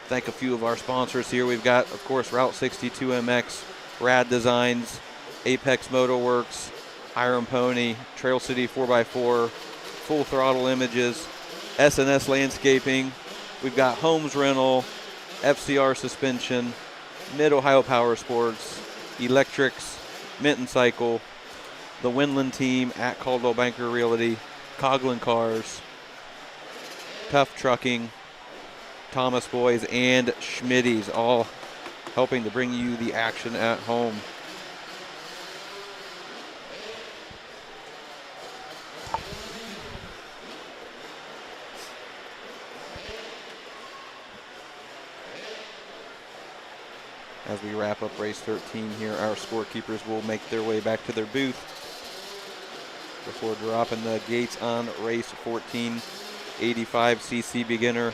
thank a few of our sponsors here. We've got, of course, Route 62 MX, Rad Designs, Apex Motoworks, Iron Pony, Trail City 4x4, Full Throttle Images, S&S Landscaping. We've got Holmes Rental, FCR Suspension, Mid-Ohio Power Sports, Electrics, Minton Cycle, the Winland Team at Caldwell Banker Realty, Coughlin Cars, Tough Trucking, Thomas Boys, and Schmitty's, all helping to bring you the action at home. As we wrap up race 13 here, our scorekeepers will make their way back to their booth before dropping the gates on race 14, 85cc beginner.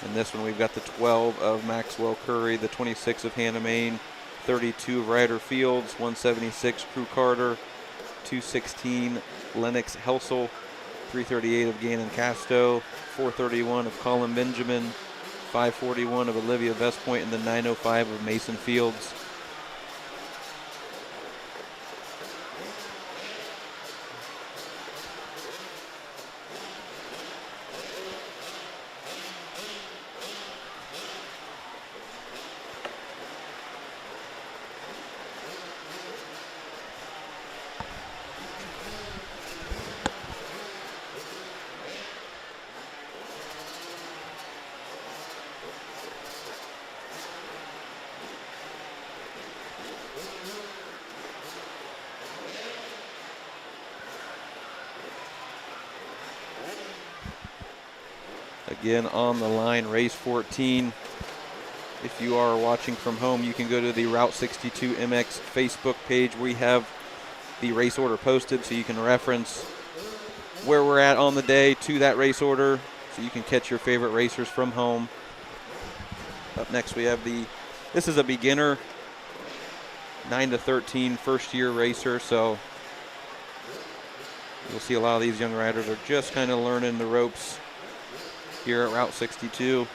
In this one, we've got the 12 of Maxwell Curry, the 26 of Hannah Main, 32 of Ryder Fields, 176 Crew Carter, 216 Lennox Helsel, 338 of Gannon Casto, 431 of Colin Benjamin, 541 of Olivia Vestpoint, and the 905 of Mason Fields. Again, on the line, race 14. If you are watching from home, you can go to the Route 62 MX Facebook page. We have the race order posted so you can reference where we're at on the day to that race order so you can catch your favorite racers from home. Up next we have this is a beginner 9 to 13 first year racer, so you'll see a lot of these young riders are just kind of learning the ropes here at Route 62.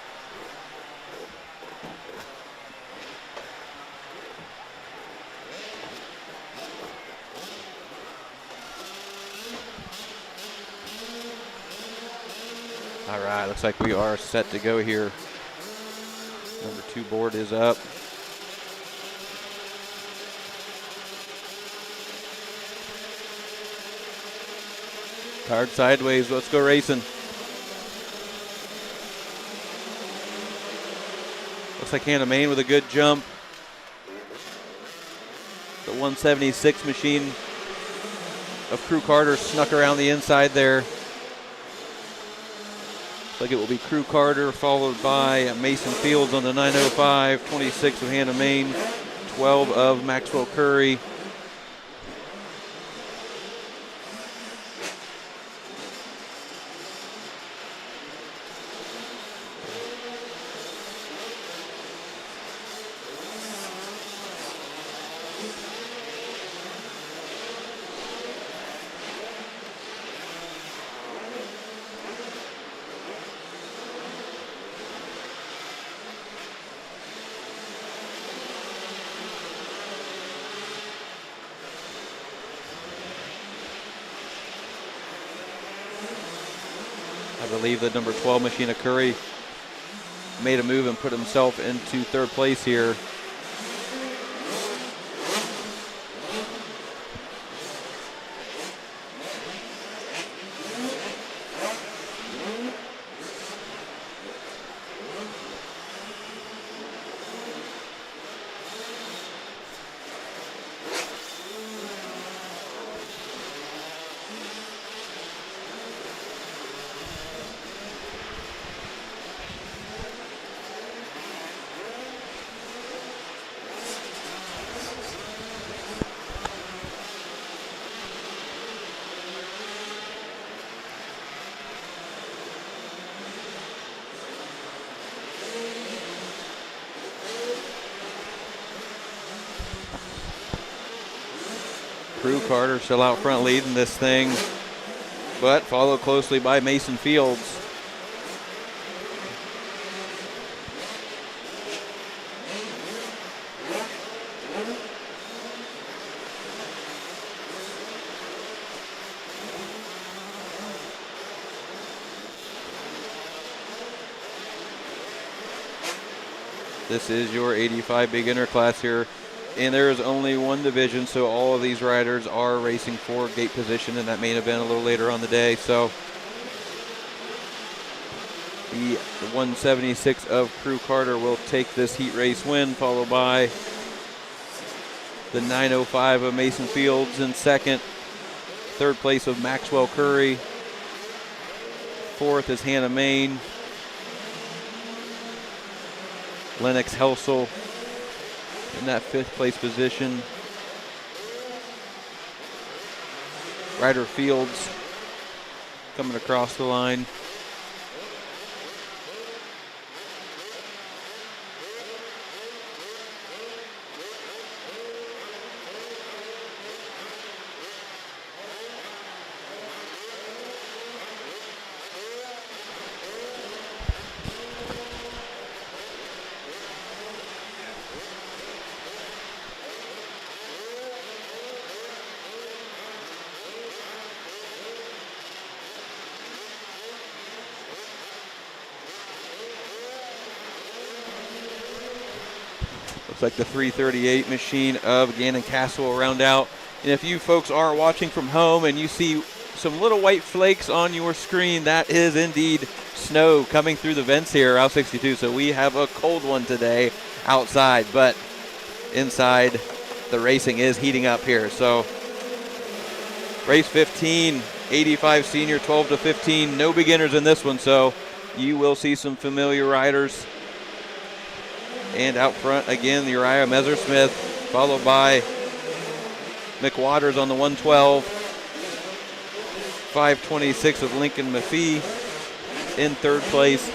All right, looks like we are set to go here. Number 2 board is up. Card sideways, let's go racing. Looks like Hannah Main with a good jump. The 176 machine of Crew Carter snuck around the inside there. Looks like it will be Crew Carter followed by Mason Fields on the 905, 26 of Hannah Main, 12 of Maxwell Curry. I believe the number 12 machine of Curry made a move and put himself into 3rd place here. Crew Carter still out front leading this thing, but followed closely by Mason Fields. This is your 85 beginner class here. And there is only one division, so all of these riders are racing for gate position in that main event a little later on the day. So the 176 of Crew Carter will take this heat race win, followed by the 905 of Mason Fields in 2nd. 3rd place of Maxwell Curry. 4th is Hannah Main. Lennox Helsel in that 5th place position. Ryder Fields coming across the line. Looks like the 338 machine of Gannon Castle will round out. And if you folks are watching from home and you see some little white flakes on your screen, that is indeed snow coming through the vents here, Route 62. So we have a cold one today outside, but inside the racing is heating up here. So race 15, 85 senior, 12 to 15, no beginners in this one. So you will see some familiar riders. And out front, again, the Uriah Messersmith, followed by McWaters on the 112. 526 with Lincoln Maffei in third place.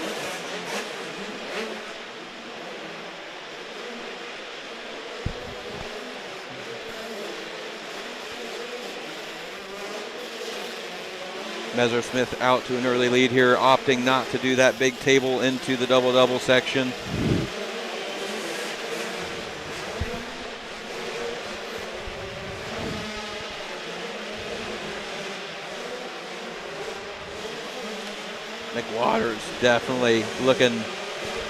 Messersmith out to an early lead here, opting not to do that big table into the double-double section. McWaters definitely looking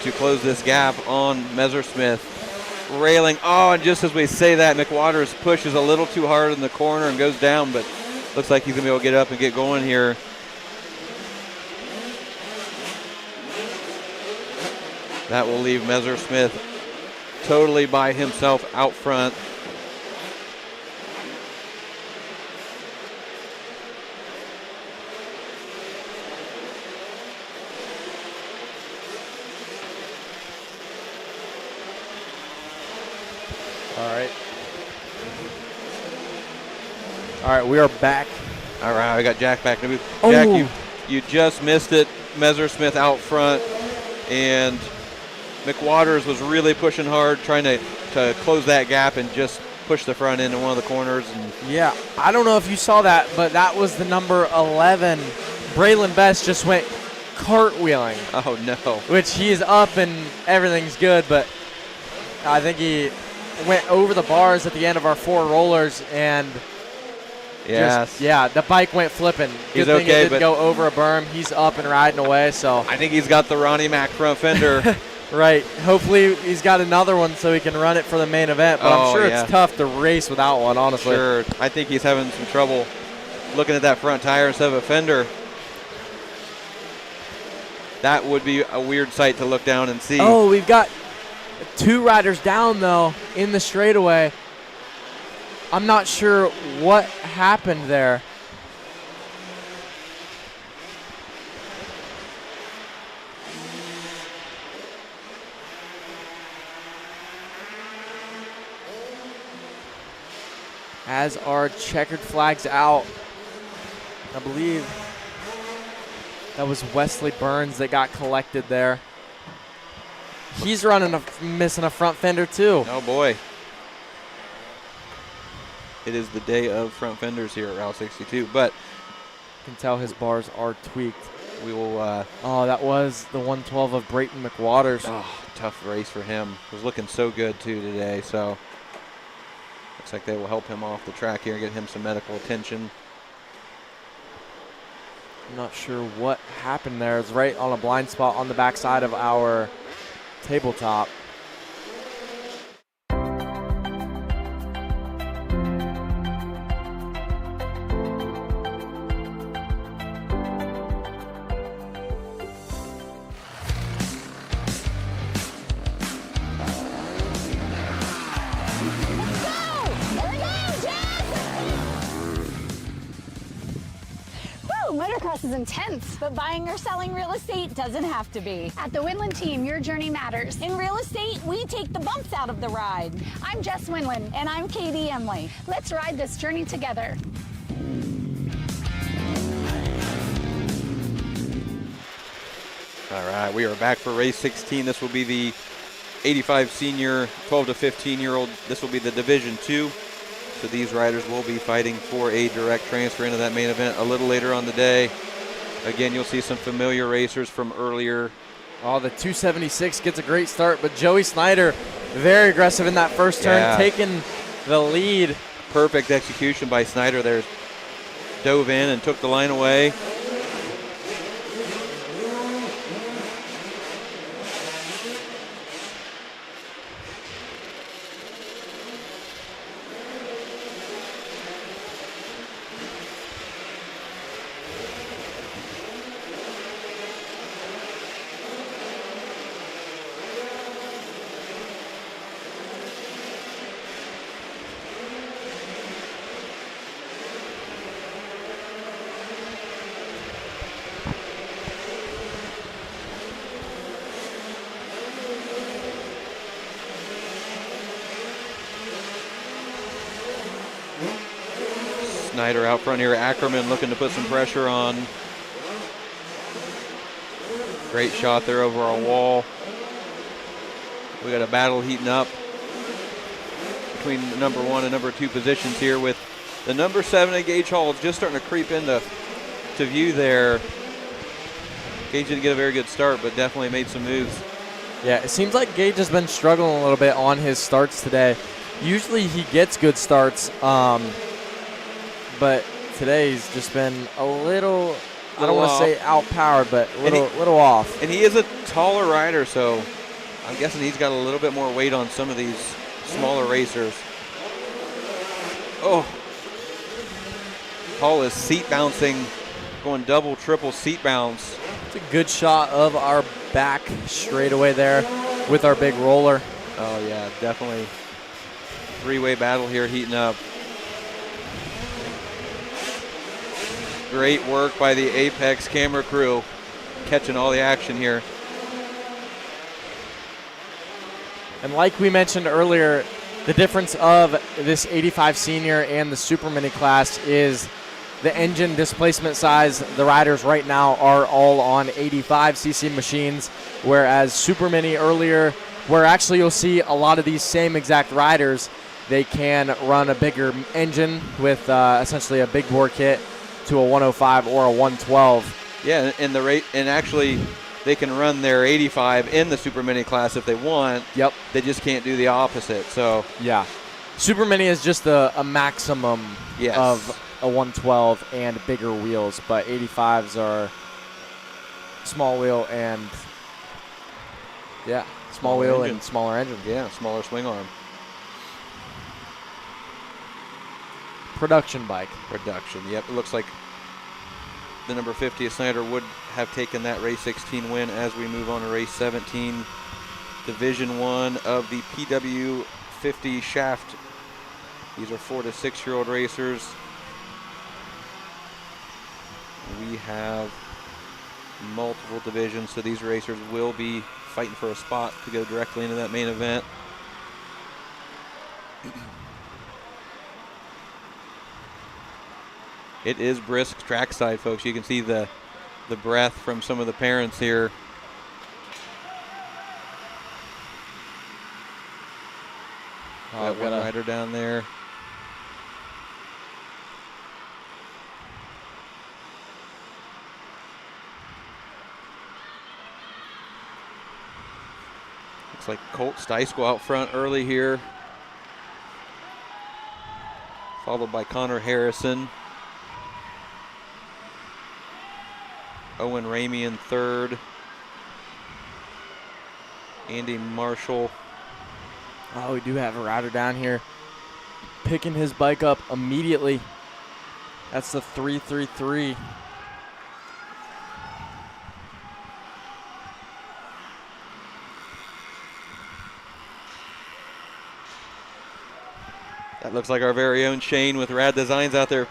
to close this gap on Messersmith. Railing, oh, and just as we say that, McWaters pushes a little too hard in the corner and goes down, but looks like he's going to be able to get up and get going here. That will leave Messersmith totally by himself out front. All right, we are back. All right, we got Jack back. Jack, Oh. you just missed it. Messersmith out front, and McWaters was really pushing hard, trying to close that gap and just push the front into one of the corners. And Yeah, I don't know if you saw that, but that was the number 11. Braylon Best just went cartwheeling, oh no, which he's up and everything's good, but I think he went over the bars at the end of our 4 rollers and yes, the bike went flipping. He's Good thing okay, it didn't go over a berm. He's up and riding away, so. I think he's got the Ronnie Mac front fender. Right. Hopefully he's got another one so he can run it for the main event, but I'm sure yeah. it's tough to race without one, honestly. Sure, I think he's having some trouble looking at that front tire instead of a fender. That would be a weird sight to look down and see. Oh, we've got 2 riders down, though, in the straightaway. I'm not sure what happened there. As our checkered flags out, I believe that was Wesley Burns that got collected there. He's missing a front fender too. Oh boy. It is the day of front fenders here at Route 62, but You can tell his bars are tweaked. we will. Oh, that was the 112 of Brayton McWaters. Oh, tough race for him. Was looking so good too today, so looks like they will help him off the track here and get him some medical attention. I'm not sure what happened there. It's right on a blind spot on the backside of our tabletop. Motocross is intense, but buying or selling real estate doesn't have to be. At the Winland team, your journey matters. In real estate, we take the bumps out of the ride. I'm Jess Winland, and I'm Katie Emily. Let's ride this journey together. All right, we are back for race 16. This will be the 85 senior, 12 to 15-year-old. This will be the Division 2. So these riders will be fighting for a direct transfer into that main event a little later on the day. Again, you'll see some familiar racers from earlier. Oh, the 276 gets a great start, but Joey Snyder, very aggressive in that first turn, taking the lead. Perfect execution by Snyder there. Dove in and took the line away. Snyder out front here. Ackerman looking to put some pressure on. Great shot there over our wall. We got a battle heating up between the number 1 and number 2 positions here, with the number 7 at Gage Hall just starting to creep into view there. Gage didn't get a very good start, but definitely made some moves. Yeah, it seems like Gage has been struggling a little bit on his starts today. Usually he gets good starts, but today he's just been a little I don't want to say outpowered, but a little off. And he is a taller rider, so I'm guessing he's got a little bit more weight on some of these smaller racers. Oh. Paul is seat bouncing, going double, triple seat bounce. It's a good shot of our back straightaway there with our big roller. Oh, yeah, definitely. Three-way battle here heating up. Great work by the Apex camera crew, catching all the action here. And like we mentioned earlier, the difference of this 85 senior and the Super Mini class is the engine displacement size. The riders right now are all on 85cc machines, whereas Super Mini earlier, where actually you'll see a lot of these same exact riders, they can run a bigger engine with essentially a big bore kit to a 105 or a 112. Yeah, and the rate, and actually they can run their 85 in the Super Mini class if they want. Yep. They just can't do the opposite. So yeah, Super Mini is just a maximum of a 112 and bigger wheels, but 85s are small wheel and small wheel engine. And smaller engine. Yeah, smaller swing arm. Production bike. Production. Yep. It looks like the number 50 of Snyder would have taken that race 16 win as we move on to race 17, Division 1 of the PW 50 shaft. These are 4 to 6 year old racers. We have multiple divisions, so these racers will be fighting for a spot to go directly into that main event. It is brisk trackside, folks. You can see the breath from some of the parents here. Got one rider down there. Looks like Colt Stice out front early here, followed by Connor Harrison. Owen Ramey in third. Andy Marshall. Oh, we do have a rider down here picking his bike up immediately. That's the 333. That looks like our very own Shane with Rad Designs out there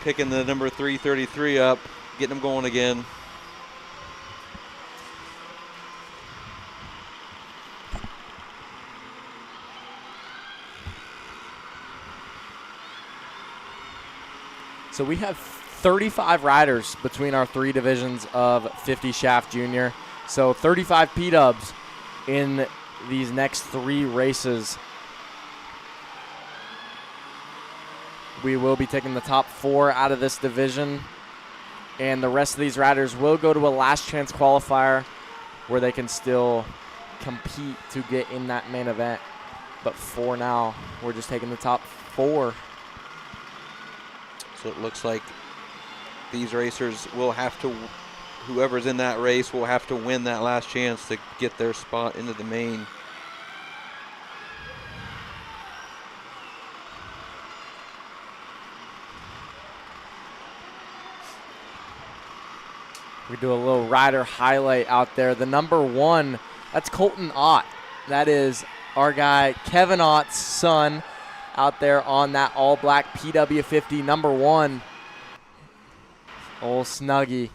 picking the number 333 up, getting them going again. So we have 35 riders between our 3 divisions of 50 Shaft Junior. So 35 P-dubs in these next 3 races. We will be taking the top 4 out of this division, and the rest of these riders will go to a last chance qualifier where they can still compete to get in that main event. But for now, we're just taking the top 4. So it looks like these racers will have to, whoever's in that race will have to win that last chance to get their spot into the main. We do a little rider highlight out there. The number 1, that's Colton Ott. That is our guy, Kevin Ott's son, out there on that all-black PW50 number 1. Old Snuggie.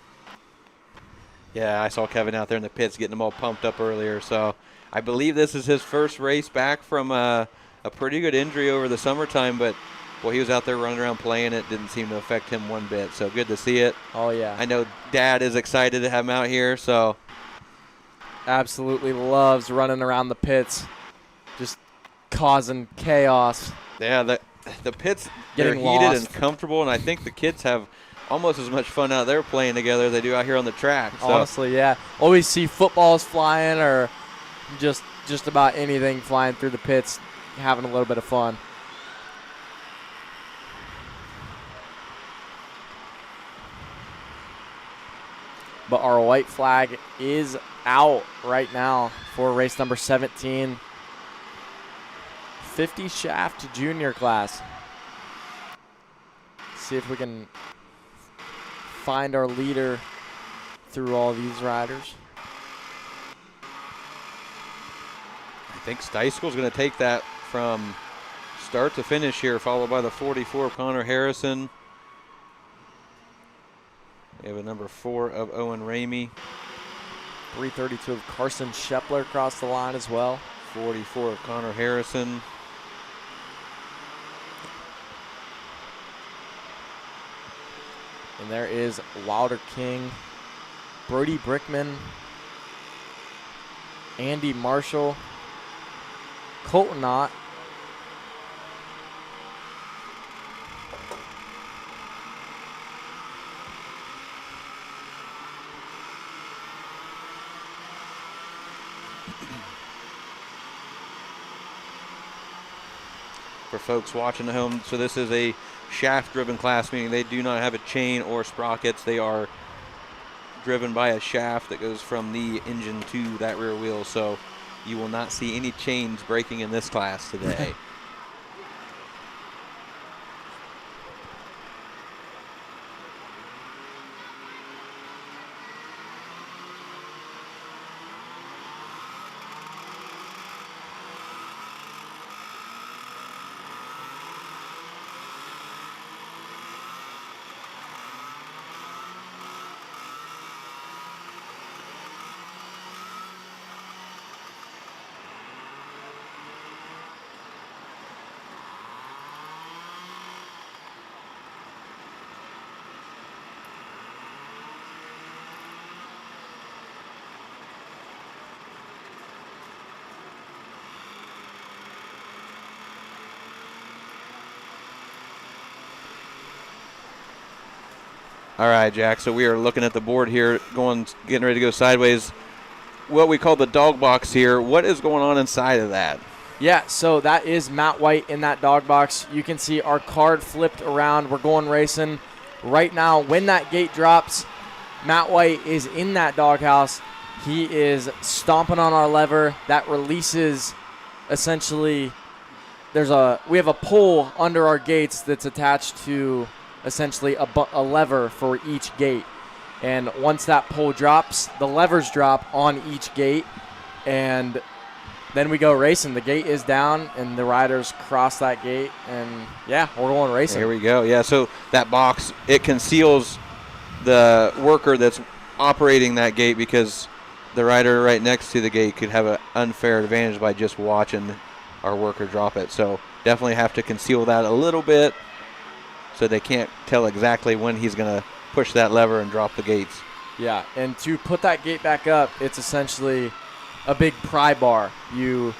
Yeah, I saw Kevin out there in the pits getting them all pumped up earlier. So I believe this is his first race back from a pretty good injury over the summertime, but Well, he was out there running around playing it. Didn't seem to affect him one bit. So good to see it. Oh, yeah. I know Dad is excited to have him out here. So absolutely loves running around the pits, just causing chaos. yeah, the pits, Getting they're heated lost. and comfortable, and I think the kids have almost as much fun out there playing together as they do out here on the track. So. Honestly, yeah. Always see footballs flying or just about anything flying through the pits, having a little bit of fun. But our white flag is out right now for race number 17. 50 shaft junior class. See if we can find our leader through all these riders. I think Steisel's going to take that from start to finish here, followed by the 44 of Connor Harrison. We have a number 4 of Owen Ramey. 332 of Carson Shepler across the line as well. 44 of Connor Harrison. And there is Wilder King, Brody Brickman, Andy Marshall, Colton Knott, For folks watching at home, so this is a shaft-driven class, meaning they do not have a chain or sprockets. They are driven by a shaft that goes from the engine to that rear wheel, so you will not see any chains breaking in this class today. All right, Jack, so we are looking at the board here, getting ready to go sideways. What we call the dog box here. What is going on inside of that? Yeah, so that is Matt White in that dog box. You can see our card flipped around. We're going racing. Right now, when that gate drops, Matt White is in that doghouse. He is stomping on our lever. That releases, essentially, we have a pole under our gates that's attached to essentially a lever for each gate. And once that pole drops, the levers drop on each gate, and then we go racing. The gate is down, and the riders cross that gate, and yeah, we're going racing. Here we go. Yeah, so that box, it conceals the worker that's operating that gate, because the rider right next to the gate could have an unfair advantage by just watching our worker drop it. So definitely have to conceal that a little bit so they can't tell exactly when he's going to push that lever and drop the gates. Yeah, and to put that gate back up, it's essentially a big pry bar. You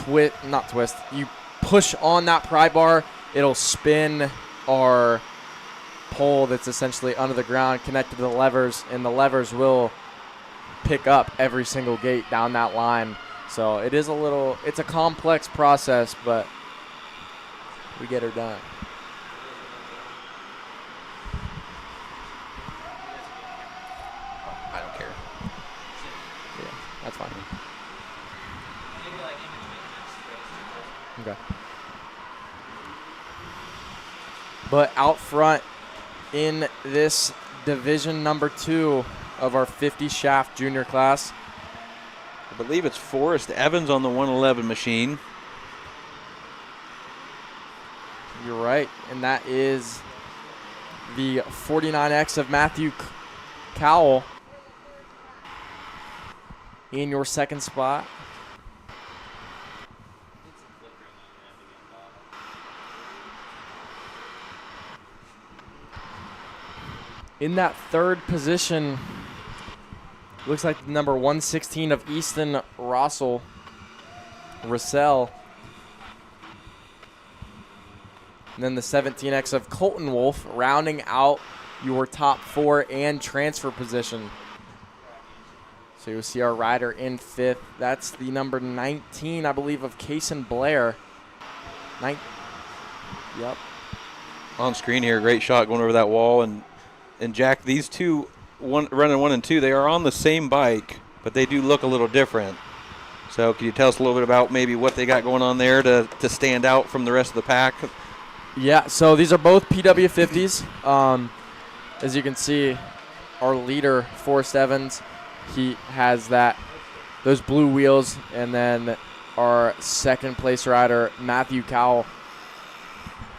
you push on that pry bar, it'll spin our pole that's essentially under the ground, connected to the levers, and the levers will pick up every single gate down that line. So it's a complex process, but we get her done. I don't care. Yeah, that's fine. Okay. But out front in this division number 2 of our 50 shaft junior class, I believe it's Forrest Evans on the 111 machine. you're right, and that is the 49X of Matthew Cowell in your second spot. In that third position, looks like the number 116 of Easton Russell. And then the 17X of Colton Wolf, rounding out your top 4 and transfer position. So you'll see our rider in 5th. That's the number 19, I believe, of Kason Blair. Yep. On screen here, great shot going over that wall. And Jack, these two, running 1 and 2, they are on the same bike, but they do look a little different. So can you tell us a little bit about maybe what they got going on there to stand out from the rest of the pack? Yeah, so these are both PW50s. As you can see, our leader, Forrest Evans, he has those blue wheels, and then our second place rider, Matthew Cowell,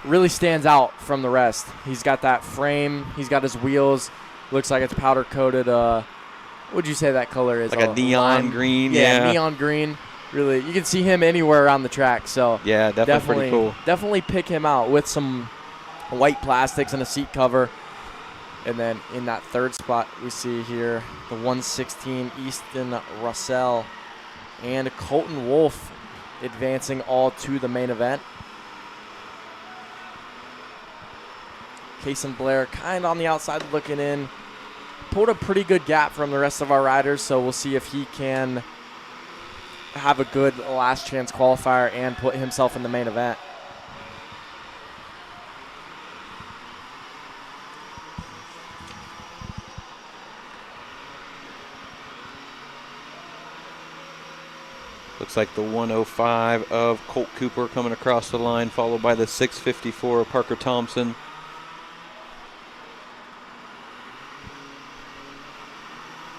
really stands out from the rest. He's got that frame, he's got his wheels, looks like it's powder coated. What would you say that color is? Like a neon green. Yeah, neon green. Really, you can see him anywhere around the track. So yeah, definitely pretty cool. Definitely pick him out with some white plastics and a seat cover. And then in that third spot, we see here the 116 Easton Russell and Colton Wolf advancing all to the main event. Kason Blair kind of on the outside looking in. Pulled a pretty good gap from the rest of our riders, so we'll see if he can have a good last chance qualifier and put himself in the main event. Looks like the 105 of Colt Cooper coming across the line, followed by the 654 of Parker Thompson.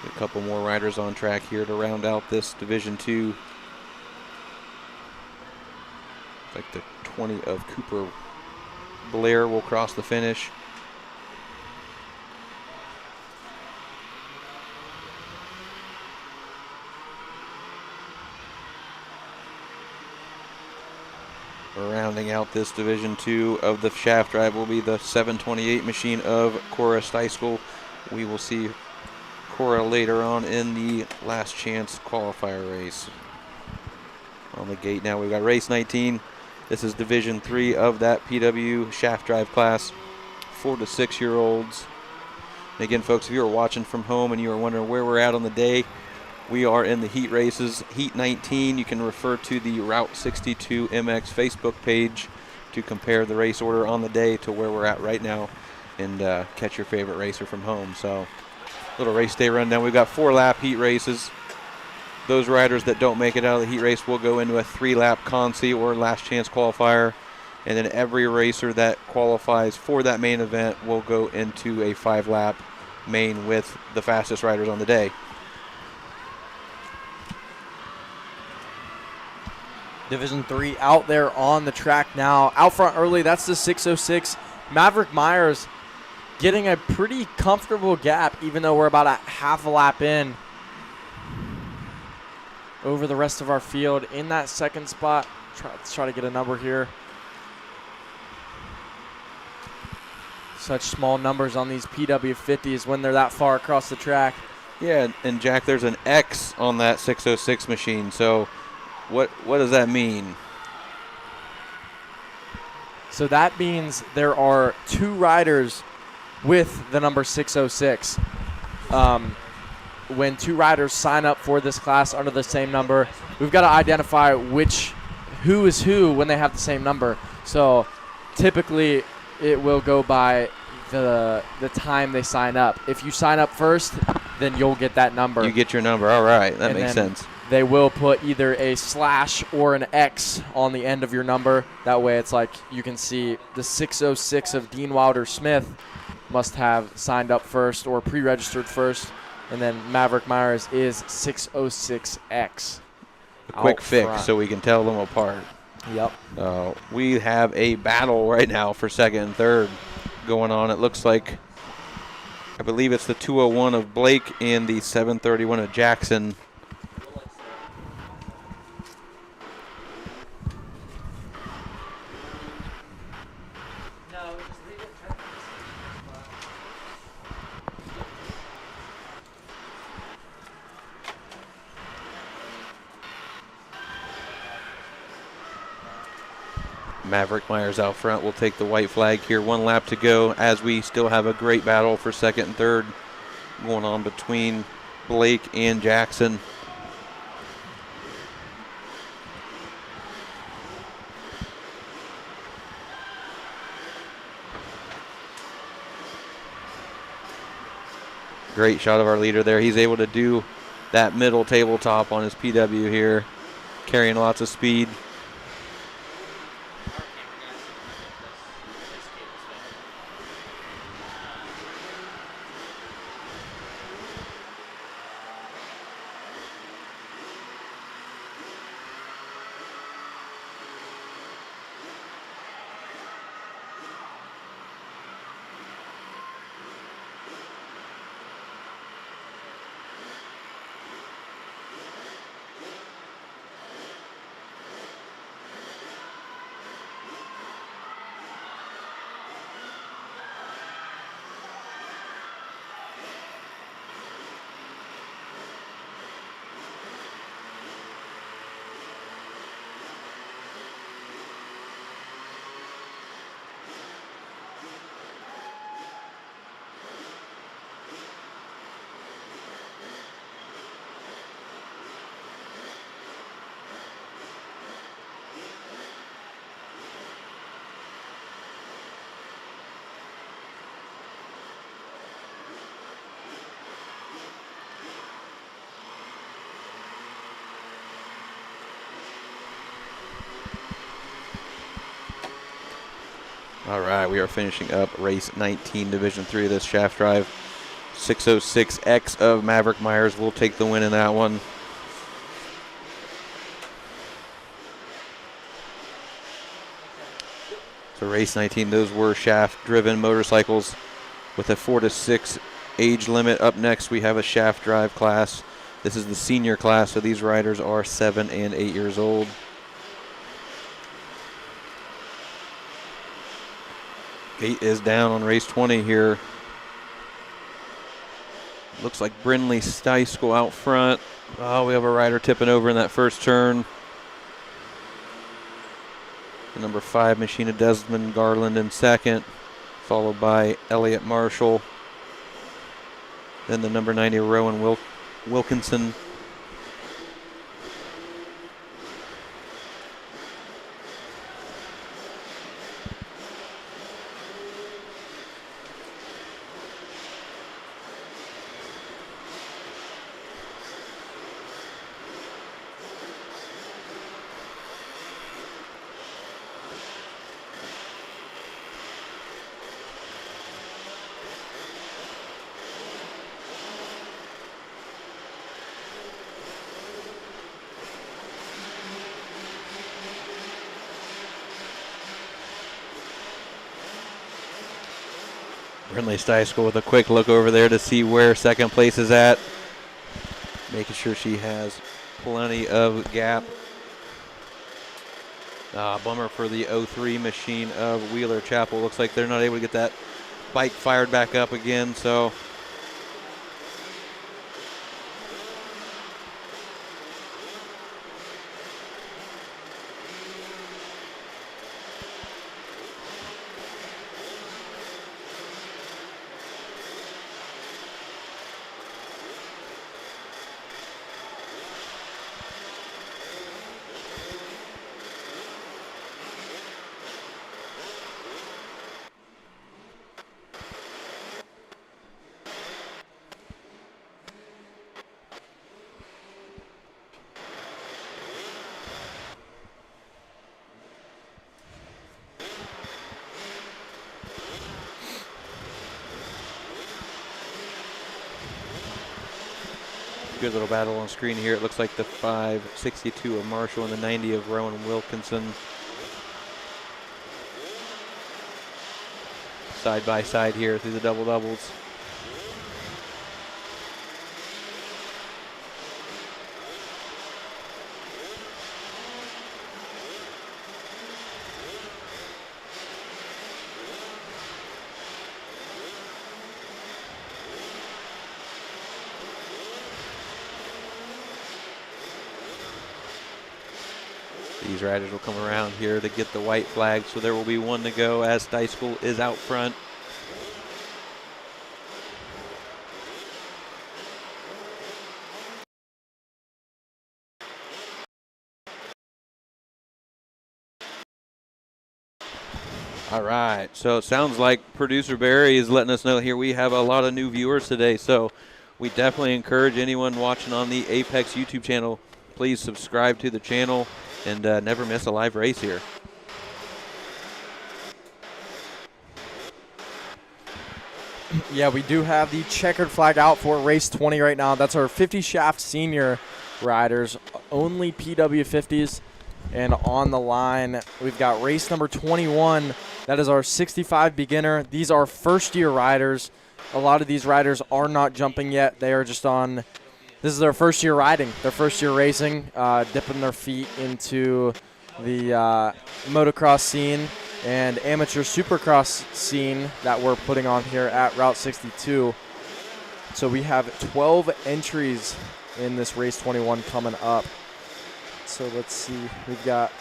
A couple more riders on track here to round out this Division II. Like the 20 of Cooper Blair will cross the finish. Rounding out this Division II of the shaft drive will be the 728 machine of Cora Steischel. We will see Cora later on in the last chance qualifier race. On the gate now, we've got race 19. This is Division 3 of that PW shaft drive class, 4 to 6 year olds. And again, folks, if you are watching from home and you are wondering where we're at on the day, we are in the heat races. Heat 19, you can refer to the Route 62 MX Facebook page to compare the race order on the day to where we're at right now and catch your favorite racer from home. So, little race day rundown. We've got 4-lap heat races. Those riders that don't make it out of the heat race will go into a 3-lap consi or last chance qualifier. And then every racer that qualifies for that main event will go into a 5-lap main with the fastest riders on the day. Division 3 out there on the track now. Out front early, that's the 606. Maverick Myers getting a pretty comfortable gap, even though we're about a half a lap in over the rest of our field. In that second spot, let's try to get a number here. Such small numbers on these PW50s when they're that far across the track. Yeah, and Jack, there's an X on that 606 machine, so what does that mean? So that means there are 2 riders with the number 606. When 2 riders sign up for this class under the same number, we've got to identify who is who when they have the same number. So typically it will go by the time they sign up. If you sign up first, then you'll get that number. You get your number. All right, that makes sense. They will put either a slash or an X on the end of your number. That way it's like you can see the 606 of Dean Wilder Smith must have signed up first or pre-registered first. And then Maverick Myers is 606X. A quick fix so we can tell them apart. Yep. We have a battle right now for second and third going on. It looks like, I believe it's the 201 of Blake and the 731 of Jackson. Maverick Myers out front will take the white flag here. 1 lap to go as we still have a great battle for second and third going on between Blake and Jackson. Great shot of our leader there. He's able to do that middle tabletop on his PW here, carrying lots of speed. All right, we are finishing up race 19, Division 3 of this shaft drive. 606X of Maverick Myers will take the win in that one. So race 19, those were shaft-driven motorcycles with a 4 to 6 age limit. Up next, we have a shaft drive class. This is the senior class, so these riders are 7 and 8 years old. Gate is down on race 20 here. Looks like Brindley Stice out front. Oh, we have a rider tipping over in that first turn. The number 5, Machina Desmond Garland in second, followed by Elliot Marshall. Then the number 90, Rowan Wilkinson. Brindley Stice with a quick look over there to see where second place is at. Making sure she has plenty of gap. Bummer for the 03 machine of Wheeler Chapel. Looks like they're not able to get that bike fired back up again, so good little battle on screen here. It looks like the 562 of Marshall and the 90 of Rowan Wilkinson side by side here through the double doubles. The These riders will come around here to get the white flag, so there will be one to go as Deichel is out front. All right, so it sounds like producer Barry is letting us know here we have a lot of new viewers today, so we definitely encourage anyone watching on the Apex YouTube channel, please subscribe to the channel and never miss a live race here. Yeah, we do have the checkered flag out for race 20 right now. That's our 50 shaft senior riders, only PW50s. And on the line, we've got race number 21. That is our 65 beginner. These are first-year riders. A lot of these riders are not jumping yet. They are just on, this is their first year riding, their first year racing, dipping their feet into the motocross scene and amateur supercross scene that we're putting on here at Route 62. So we have 12 entries in this race 21 coming up. So let's see, we've got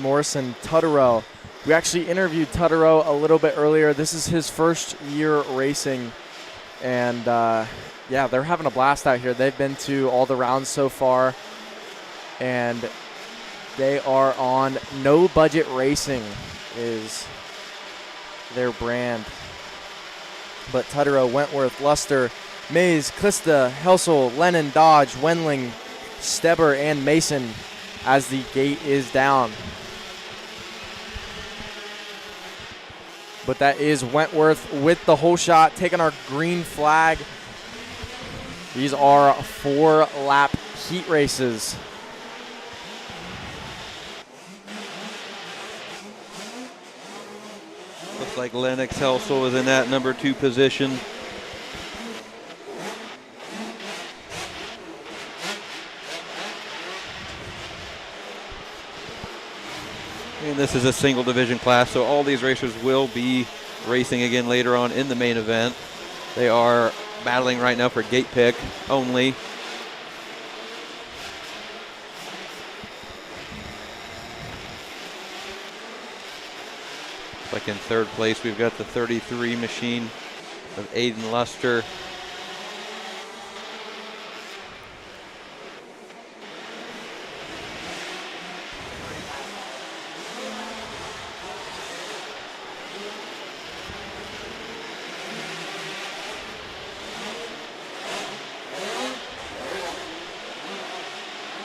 Morrison Tutterow. We actually interviewed Tutterow a little bit earlier. This is his first year racing, and yeah, they're having a blast out here. They've been to all the rounds so far, and they are on No Budget Racing is their brand. But Tutterow, Wentworth, Luster, Mays, Klista, Helsel, Lennon, Dodge, Wendling, Steber, and Mason as the gate is down. But that is Wentworth with the whole shot, taking our green flag. These are 4-lap heat races. Looks like Lennox Helsel is in that number 2 position. And this is a single division class, so all these racers will be racing again later on in the main event. They are battling right now for gate pick only. Like in third place, we've got the 33 machine of Aiden Luster.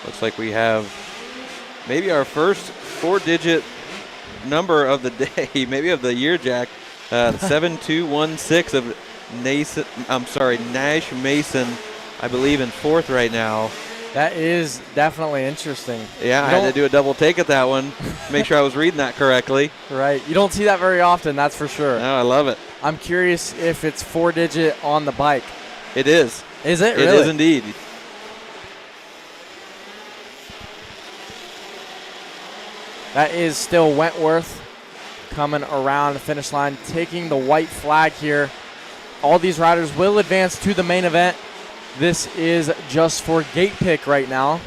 Looks like we have maybe our first 4-digit number of the day, maybe of the year, Jack. 7216 of Nash Mason, I believe, in 4th right now. That is definitely interesting. Yeah, I had to do a double take at that one, make sure I was reading that correctly. Right. You don't see that very often, that's for sure. No, I love it. I'm curious if it's 4-digit on the bike. It is. Is it? It really? is indeed. That is still Wentworth coming around the finish line, taking the white flag here. All these riders will advance to the main event. This is just for gate pick right now.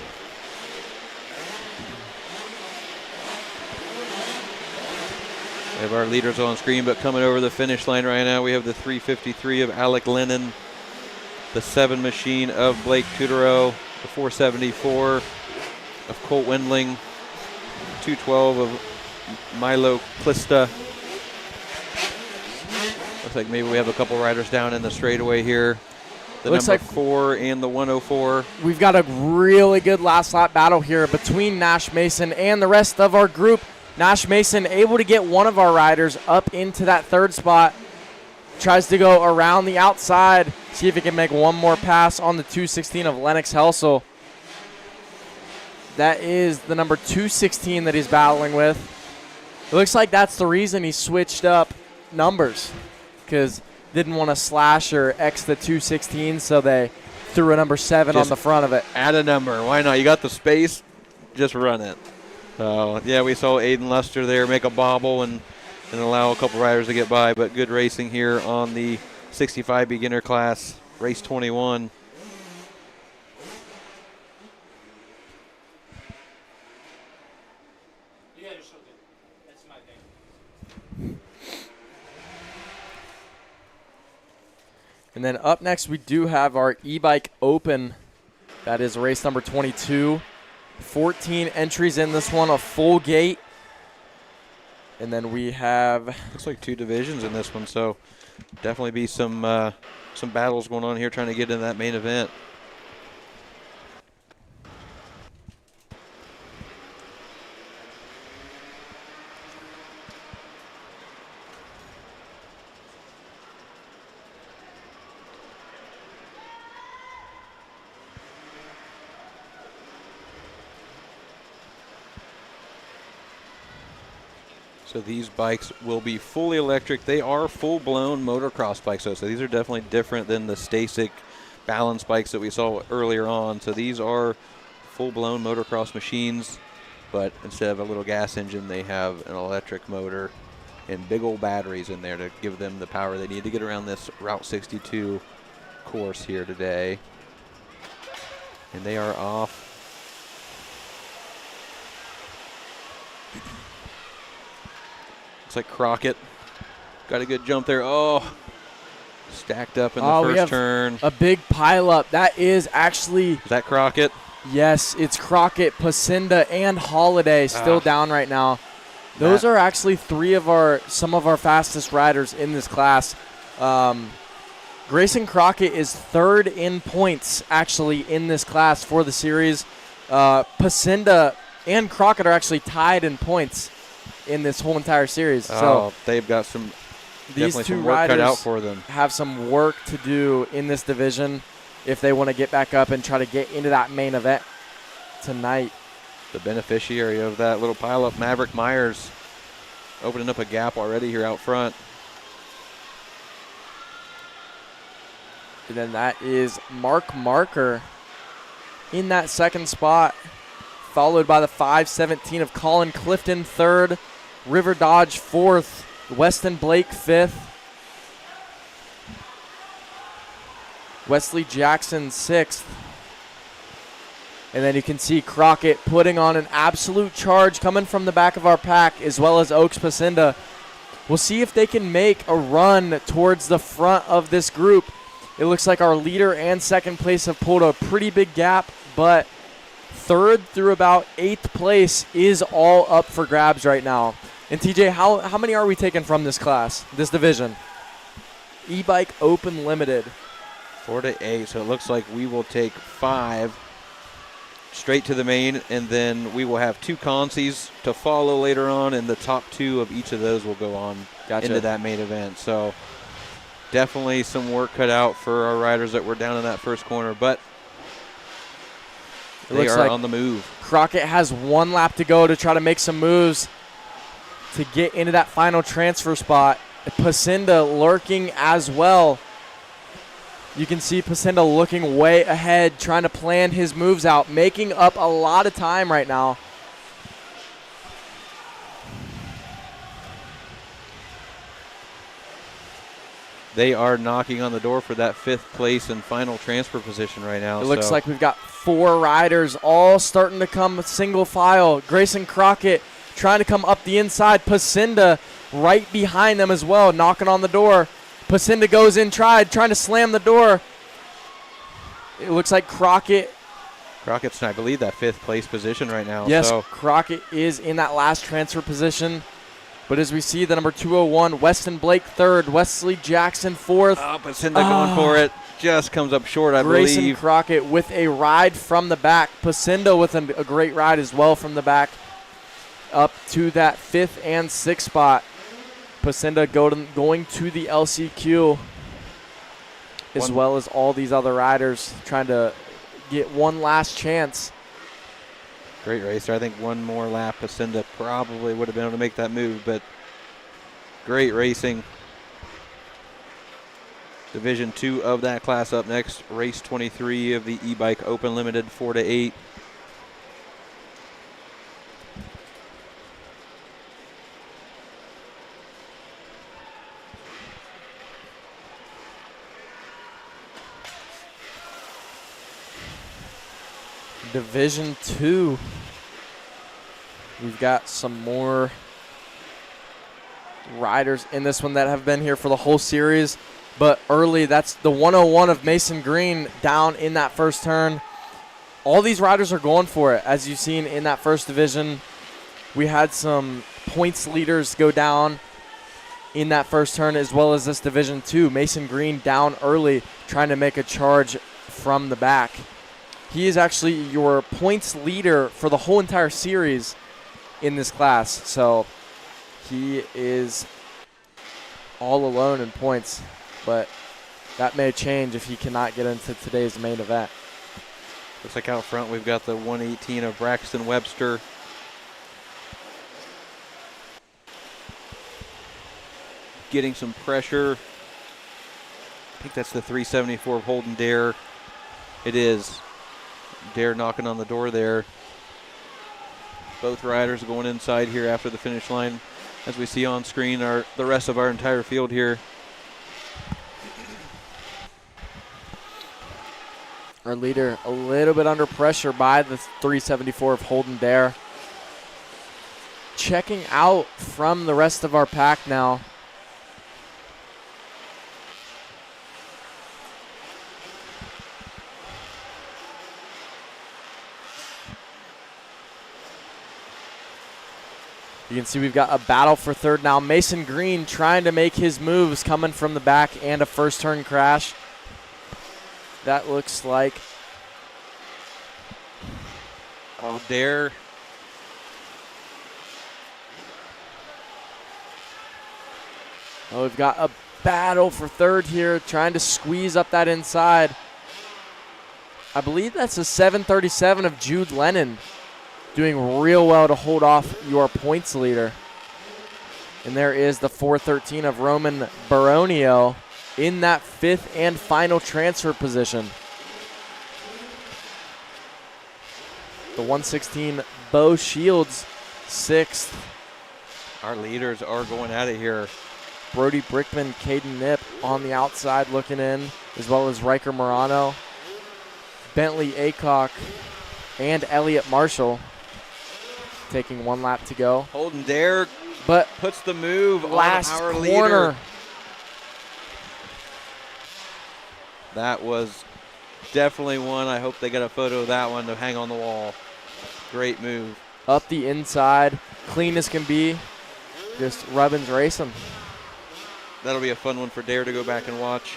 We have our leaders on screen, but coming over the finish line right now, we have the 353 of Alec Lennon, the 7 machine of Blake Tutterow, the 474 of Colt Wendling, 212 of Milo Klista. Looks like maybe we have a couple riders down in the straightaway here. The Looks number like 4 and the 104. We've got a really good last lap battle here between Nash Mason and the rest of our group. Nash Mason able to get one of our riders up into that 3rd spot. Tries to go around the outside, see if he can make one more pass on the 216 of Lennox Helsel. That is the number 216 that he's battling with. It looks like that's the reason he switched up numbers, because didn't want to slash or X the 216, so they threw a number 7 on the front of it. Add a number. Why not? You got the space, just run it. So, yeah, we saw Aiden Luster there make a bobble and allow a couple riders to get by, but good racing here on the 65 beginner class, race 21. And then up next, we do have our e-bike open. That is race number 22. 14 entries in this one, a full gate. And then we have... Looks like 2 divisions in this one, so definitely be some battles going on here trying to get into that main event. So these bikes will be fully electric. They are full-blown motocross bikes, though, so these are definitely different than the Stasic balance bikes that we saw earlier on. So these are full-blown motocross machines, but instead of a little gas engine, they have an electric motor and big old batteries in there to give them the power they need to get around this Route 62 course here today. And they are off. Looks like Crockett got a good jump there. Oh, stacked up in the first turn. A big pileup. That is actually... Is that Crockett? Yes, it's Crockett, Pacinda, and Holiday still down right now. Those are actually some of our fastest riders in this class. Grayson Crockett is 3rd in points actually in this class for the series. Pacinda and Crockett are actually tied in points in this whole entire series. So they've got these 2 work riders cut out for them. Have some work to do in this division if they want to get back up and try to get into that main event tonight. The beneficiary of that little pileup, Maverick Myers, opening up a gap already here out front. And then that is Mark Marker in that 2nd spot, followed by the 5:17 of Colin Clifton, 3rd, River Dodge 4th, Weston Blake 5th, Wesley Jackson 6th. And then you can see Crockett putting on an absolute charge coming from the back of our pack, as well as Oaks Pacinda. We'll see if they can make a run towards the front of this group. It looks like our leader and 2nd place have pulled a pretty big gap, but 3rd through about 8th place is all up for grabs right now. And TJ, how many are we taking from this class, this division? E-Bike Open Limited. 4 to 8, so it looks like we will take 5 straight to the main, and then we will have 2 consies to follow later on, and the top 2 of each of those will go on into that main event. So definitely some work cut out for our riders that were down in that first corner, but they are on the move. Crockett has 1 lap to go to try to make some moves to get into that final transfer spot. Pacinda lurking as well. You can see Pacinda looking way ahead, trying to plan his moves out, making up a lot of time right now. They are knocking on the door for that 5th place and final transfer position right now. It looks like we've got 4 riders all starting to come single file. Grayson Crockett trying to come up the inside. Pacinda right behind them as well, knocking on the door. Pacinda goes in, trying to slam the door. It looks like Crockett's in, I believe, that 5th place position right now. Yes, so Crockett is in that last transfer position. But as we see, the number 201, Weston Blake 3rd, Wesley Jackson 4th. Oh, Pacinda going for it. Just comes up short, I believe. Grayson Crockett with a ride from the back. Pacinda with a great ride as well from the back up to that 5th and 6th spot. Pacinda going to the LCQ, as well as all these other riders trying to get one last chance. Great racer. I think one more lap, Pacinda probably would have been able to make that move, but great racing. Division 2 of that class up next. Race 23 of the e-bike Open Limited, 4 to 8. Division 2. We've got some more riders in this one that have been here for the whole series. But early, that's the 101 of Mason Green down in that first turn. All these riders are going for it. As you've seen in that first division, we had some points leaders go down in that first turn, as well as this Division 2. Mason Green down early, trying to make a charge from the back. He is actually your points leader for the whole entire series in this class. So he is all alone in points, but that may change if he cannot get into today's main event. Looks like out front we've got the 118 of Braxton Webster. Getting some pressure. I think that's the 374 of Holden Dare. It is. Dare knocking on the door there. Both riders going inside here after the finish line. As we see on screen, the rest of our entire field here. Our leader a little bit under pressure by the 374 of Holden Dare. Checking out from the rest of our pack now. You can see we've got a battle for third now. Mason Green trying to make his moves, coming from the back, and a first turn crash. That looks like... Oh, Dare. Oh, we've got a battle for third here, trying to squeeze up that inside. I believe that's a 737 of Jude Lennon, doing real well to hold off your points leader. And there is the 413 of Roman Baronio in that fifth and final transfer position. The 116 Bo Shields, sixth. Our leaders are going at it here. Brody Brickman, Caden Nip on the outside looking in, as well as Riker Morano, Bentley Aycock, and Elliott Marshall taking one lap to go. Holden Dare But puts the move last on our corner. leader. That was definitely one. I hope they got a photo of that one to hang on the wall. Great move. Up the inside, clean as can be. Just Rubbins racing. That'll be a fun one for Dare to go back and watch.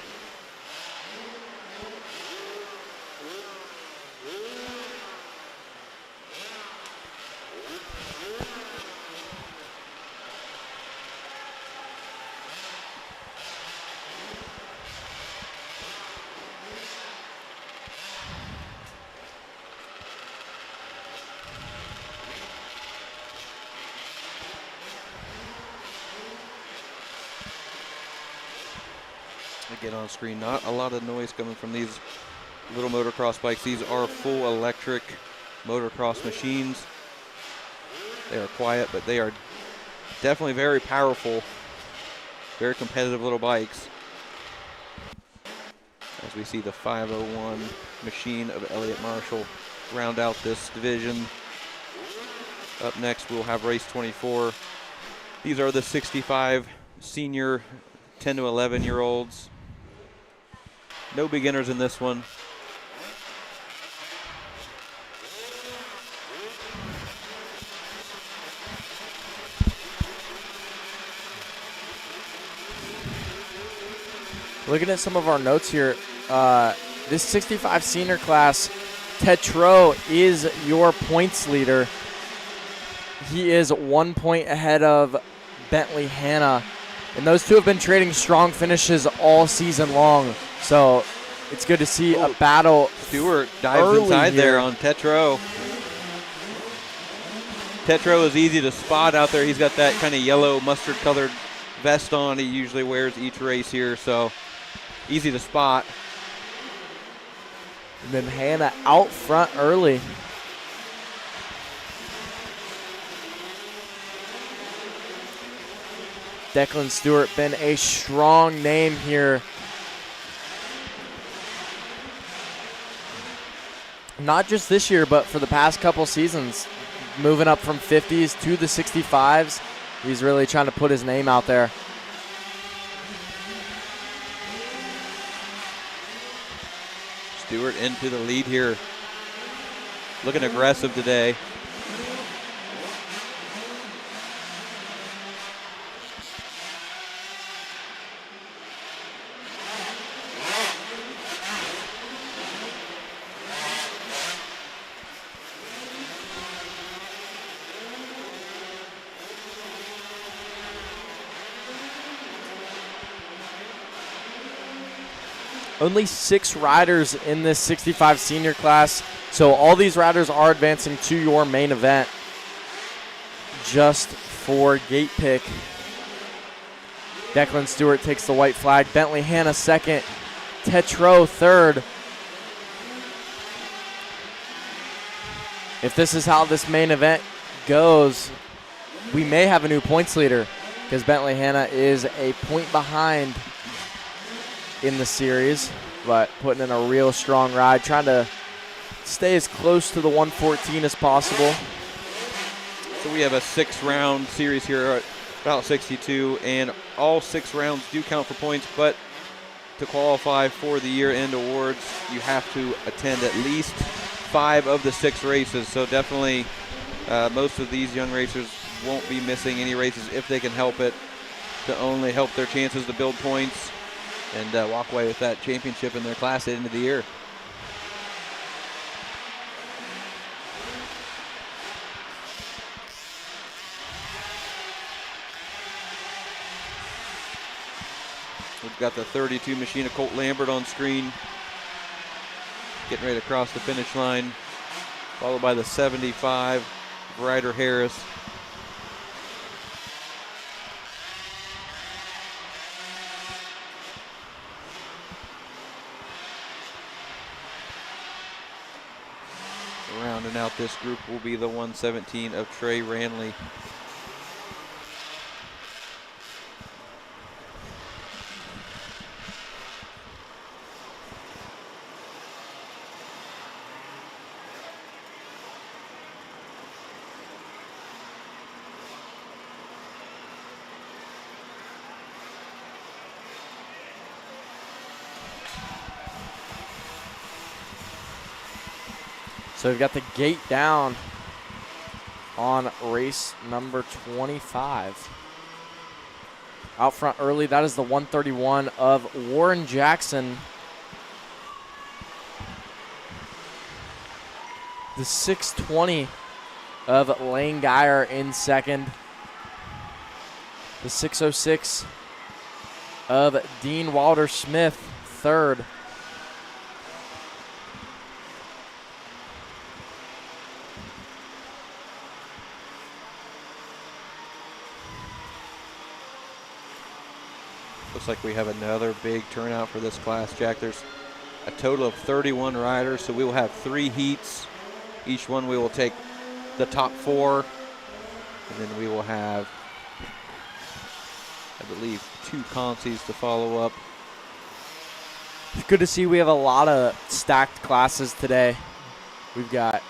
Again on screen, not a lot of noise coming from these little motocross bikes. These are full electric motocross machines. They are quiet, but they are definitely very powerful, very competitive little bikes. As we see the 501 machine of Elliott Marshall round out this division. Up next, we'll have race 24. These are the 65 senior 10 to 11-year-olds. No beginners in this one. Looking at some of our notes here, this 65 senior class, Tetro is your points leader. He is 1 point ahead of Bentley Hanna. And those two have been trading strong finishes all season long. So it's good to see a battle. Stewart dives inside here. there on Tetro. Tetro is easy to spot out there. He's got that kind of yellow mustard colored vest on he usually wears each race here. So easy to spot. And then Hanna out front early. Declan Stewart been a strong name here. Not just this year, but for the past couple seasons. Moving up from 50s to the 65s. He's really trying to put his name out there. Stewart into the lead here. Looking aggressive today. Only 6 riders in this 65 senior class, so all these riders are advancing to your main event just for gate pick. Declan Stewart takes the white flag. Bentley Hanna second. Tetro third. If this is how this main event goes, we may have a new points leader because Bentley Hanna is a point behind in the series, but putting in a real strong ride, trying to stay as close to the 114 as possible. So we have a 6-round series here at Route 62, and all 6 rounds do count for points, but to qualify for the year-end awards, you have to attend at least 5 of the 6 races. So definitely most of these young racers won't be missing any races if they can help it, to only help their chances to build points and walk away with that championship in their class at the end of the year. We've got the 32 machine of Colt Lambert on screen, getting ready to cross the finish line, followed by the 75 Ryder Harris. Rounding out this group will be the 117 of Trey Ranley. So we've got the gate down on race number 25. Out front early, that is the 131 of Warren Jackson. The 620 of Lane Geyer in second. The 606 of Dean Walter Smith third. Looks like we have another big turnout for this class, Jack. There's a total of 31 riders, so we will have 3 heats. Each one we will take the top 4, and then we will have, I believe, 2 consies to follow up. It's good to see we have a lot of stacked classes today. We've got,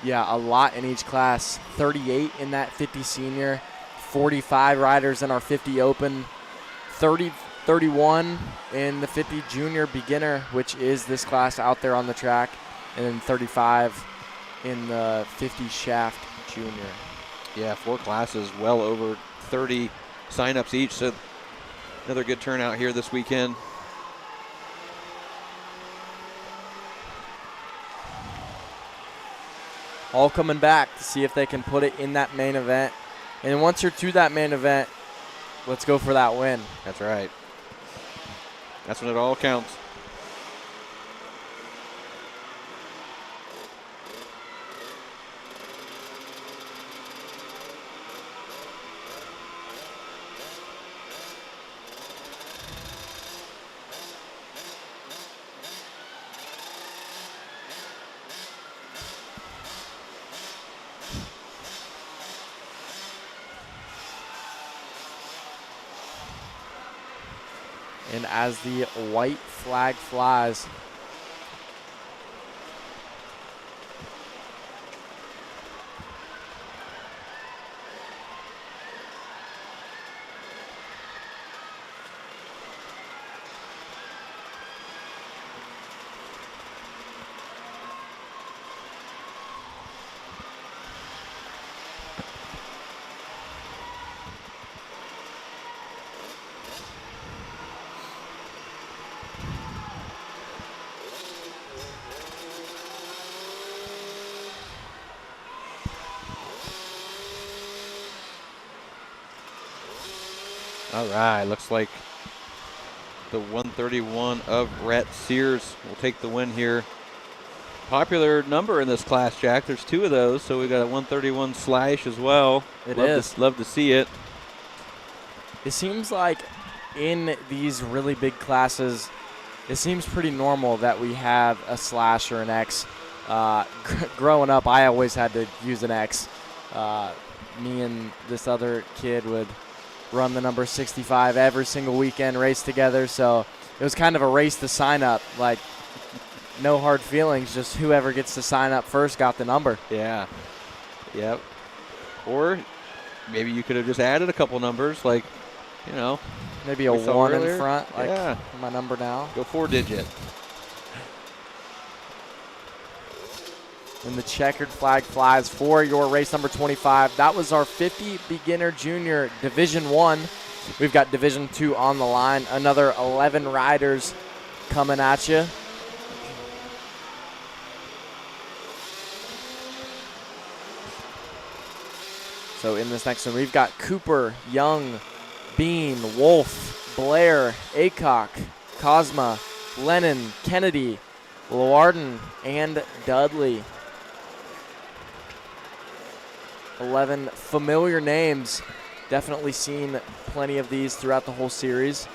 a lot in each class. 38 in that 50 senior, 45 riders in our 50 open, 31 in the 50 junior beginner, which is this class out there on the track, and then 35 in the 50 shaft junior. Yeah, 4 classes, well over 30 signups each, so another good turnout here this weekend. All coming back to see if they can put it in that main event. And once you're to that main event, let's go for that win. That's right. That's when it all counts. And as the white flag flies, All right, looks like the 131 of Rhett Sears will take the win here. Popular number in this class, Jack. There's 2 of those, so we got a 131 slash as well. Love to see it. It seems like in these really big classes, it seems pretty normal that we have a slash or an X. Growing up, I always had to use an X. Me and this other kid would run the number 65 every single weekend, race together. So it was kind of a race to sign up. Like, no hard feelings, just whoever gets to sign up first got the number. Yeah. Yep. Or maybe you could have just added a couple numbers, like, you know. Maybe a 1 in front, like my number now. Go 4-digit. And the checkered flag flies for your race number 25. That was our 50 beginner junior Division 1. We've got Division 2 on the line. Another 11 riders coming at you. So in this next one, we've got Cooper, Young, Bean, Wolf, Blair, Acock, Cosma, Lennon, Kennedy, Loarden, and Dudley. 11 familiar names. Definitely seen plenty of these throughout the whole series.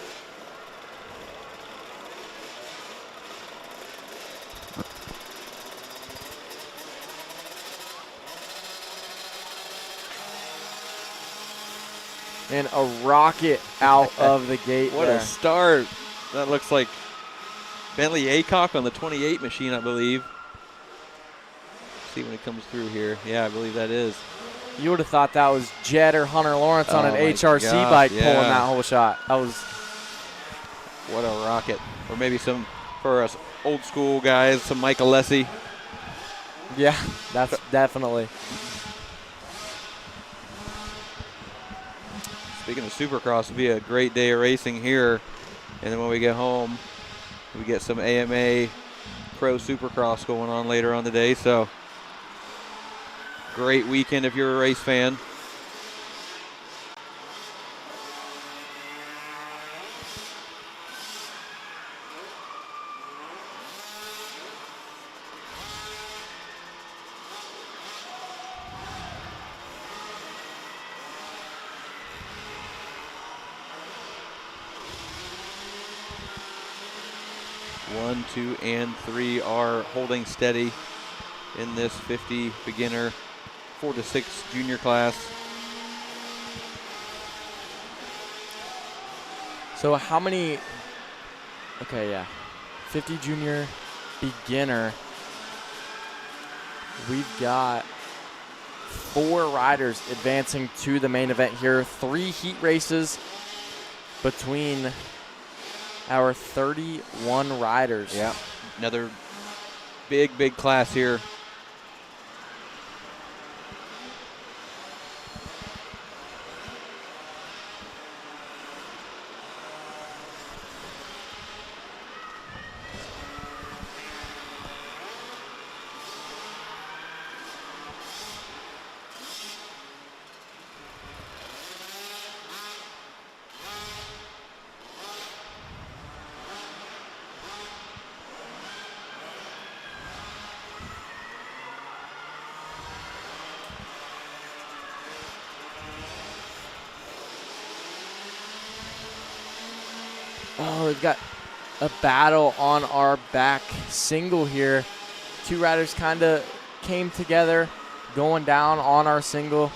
And a rocket out of the gate. What a start. That looks like Bentley Acock on the 28 machine, I believe. See when it comes through here. Yeah, I believe that is. You would have thought that was Jed or Hunter Lawrence on an HRC bike pulling that whole shot. That was. What a rocket. Or maybe some, for us old school guys, some Mike Alessi. Yeah, that's definitely. Speaking of Supercross, it'll be a great day of racing here. And then when we get home, we get some AMA Pro Supercross going on later on today. So, great weekend if you're a race fan. One, 2, and 3 are holding steady in this 50 beginner 4 to 6 junior class. So how many? Okay, yeah, 50 junior beginner. We've got 4 riders advancing to the main event here. 3 heat races between our 31 riders. Yeah, another big class here. Oh, we've got a battle on our back single here. 2 riders kind of came together going down on our single.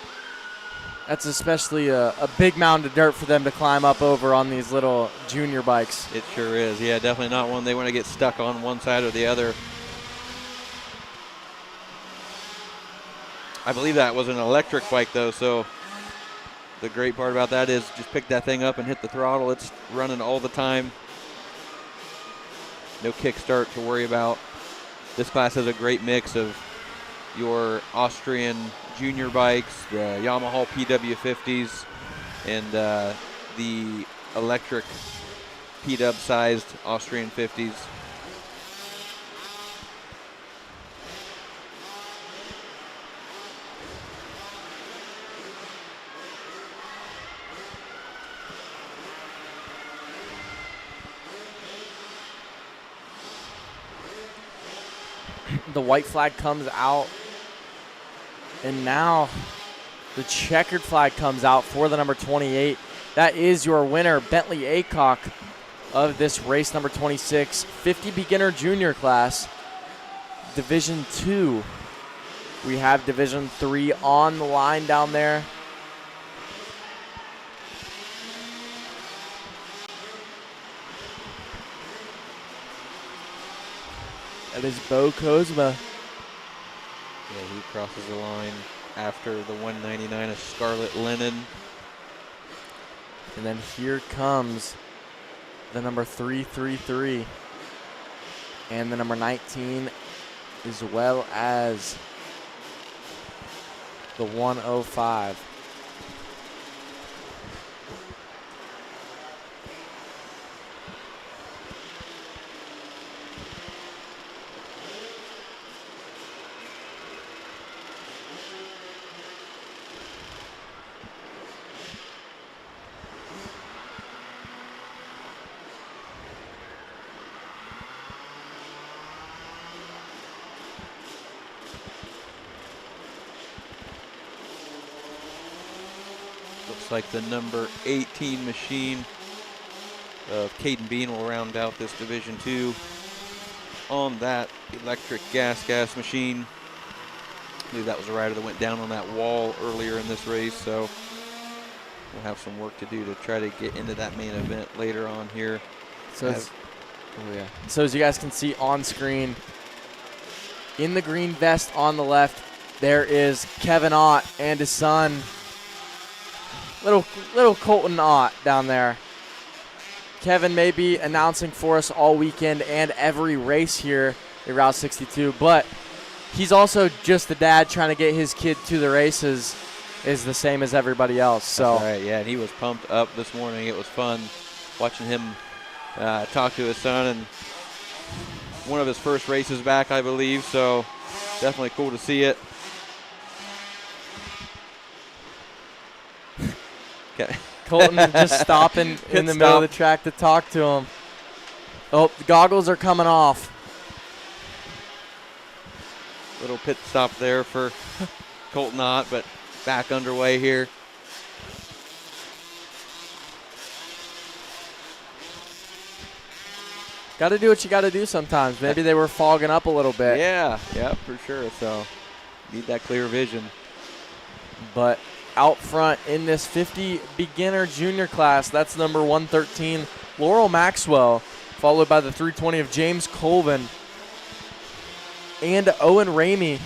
That's especially a big mound of dirt for them to climb up over on these little junior bikes. It sure is. Yeah, definitely not one they want to get stuck on one side or the other. I believe that was an electric bike though, so the great part about that is just pick that thing up and hit the throttle. It's running all the time. No kickstart to worry about. This class has a great mix of your Austrian junior bikes, the Yamaha PW50s, and the electric P-Dub sized Austrian 50s. The white flag comes out. And now the checkered flag comes out for the number 28. That is your winner, Bentley Aycock, of this race number 26, 50 beginner junior class, Division 2. We have Division 3 on the line down there. That is Bo Kozma. Yeah, he crosses the line after the 199 of Scarlet Linen. And then here comes the number 333 and the number 19, as well as the 105. Looks like the number 18 machine of Caden Bean will round out this Division 2 on that electric gas machine. I believe that was a rider that went down on that wall earlier in this race, so we'll have some work to do to try to get into that main event later on here. So as you guys can see on screen, in the green vest on the left, there is Kevin Ott and his son, little Colton Ott down there. Kevin may be announcing for us all weekend and every race here at Route 62, but he's also just the dad trying to get his kid to the races, is the same as everybody else. So that's right, yeah, and he was pumped up this morning. It was fun watching him talk to his son, and one of his first races back, I believe, so definitely cool to see it. Okay. Colton just stopping in the middle of the track to talk to him. Oh, the goggles are coming off. Little pit stop there for Colton Ott, but back underway here. Got to do what you got to do sometimes. Maybe they were fogging up a little bit. Yeah, for sure. So need that clear vision. But out front in this 50 beginner junior class, that's number 113, Laurel Maxwell, followed by the 320 of James Colvin and Owen Ramey.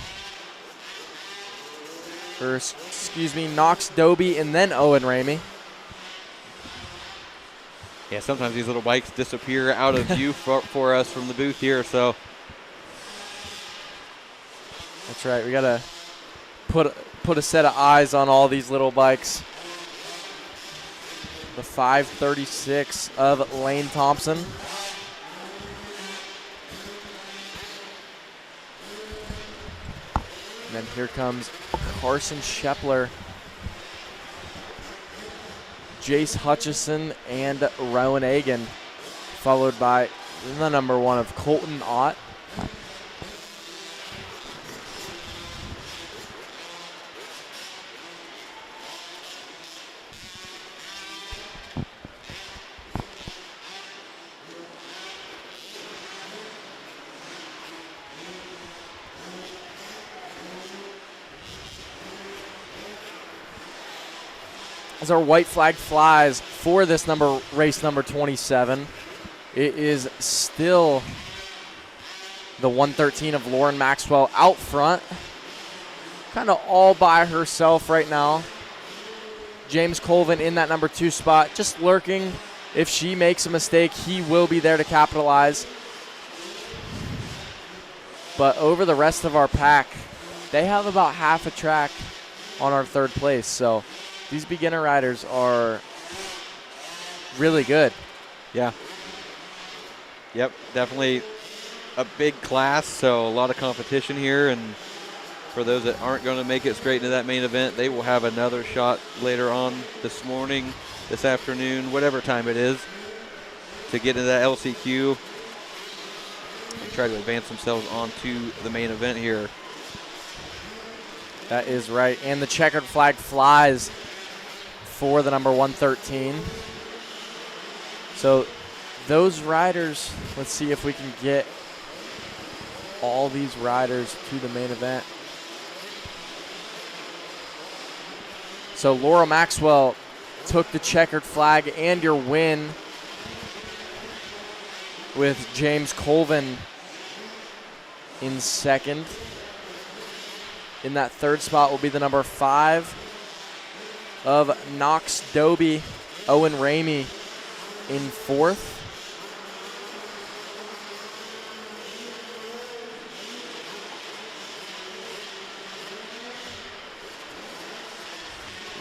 Or, excuse me, Knox Doby and then Owen Ramey. Yeah, sometimes these little bikes disappear out of view for us from the booth here, so. That's right, we got to put a set of eyes on all these little bikes. The 536 of Lane Thompson. And then here comes Carson Shepler, Jace Hutchison, and Rowan Agan, followed by the number 1 of Colton Ott. As our white flag flies for this race number 27, it is still the 113 of Lauren Maxwell out front, kind of all by herself right now. James Colvin in that number 2 spot, just lurking. If she makes a mistake, he will be there to capitalize. But over the rest of our pack, they have about half a track on our 3rd place, so these beginner riders are really good. Yeah. Yep, definitely a big class, so a lot of competition here. And for those that aren't going to make it straight into that main event, they will have another shot later on this morning, this afternoon, whatever time it is, to get into that LCQ. try to advance themselves onto the main event here. That is right. And the checkered flag flies for the number 113. So those riders, let's see if we can get all these riders to the main event. So Laura Maxwell took the checkered flag and your win with James Colvin in second. In that third spot will be the number 5 of Knox Doby, Owen Ramey in fourth.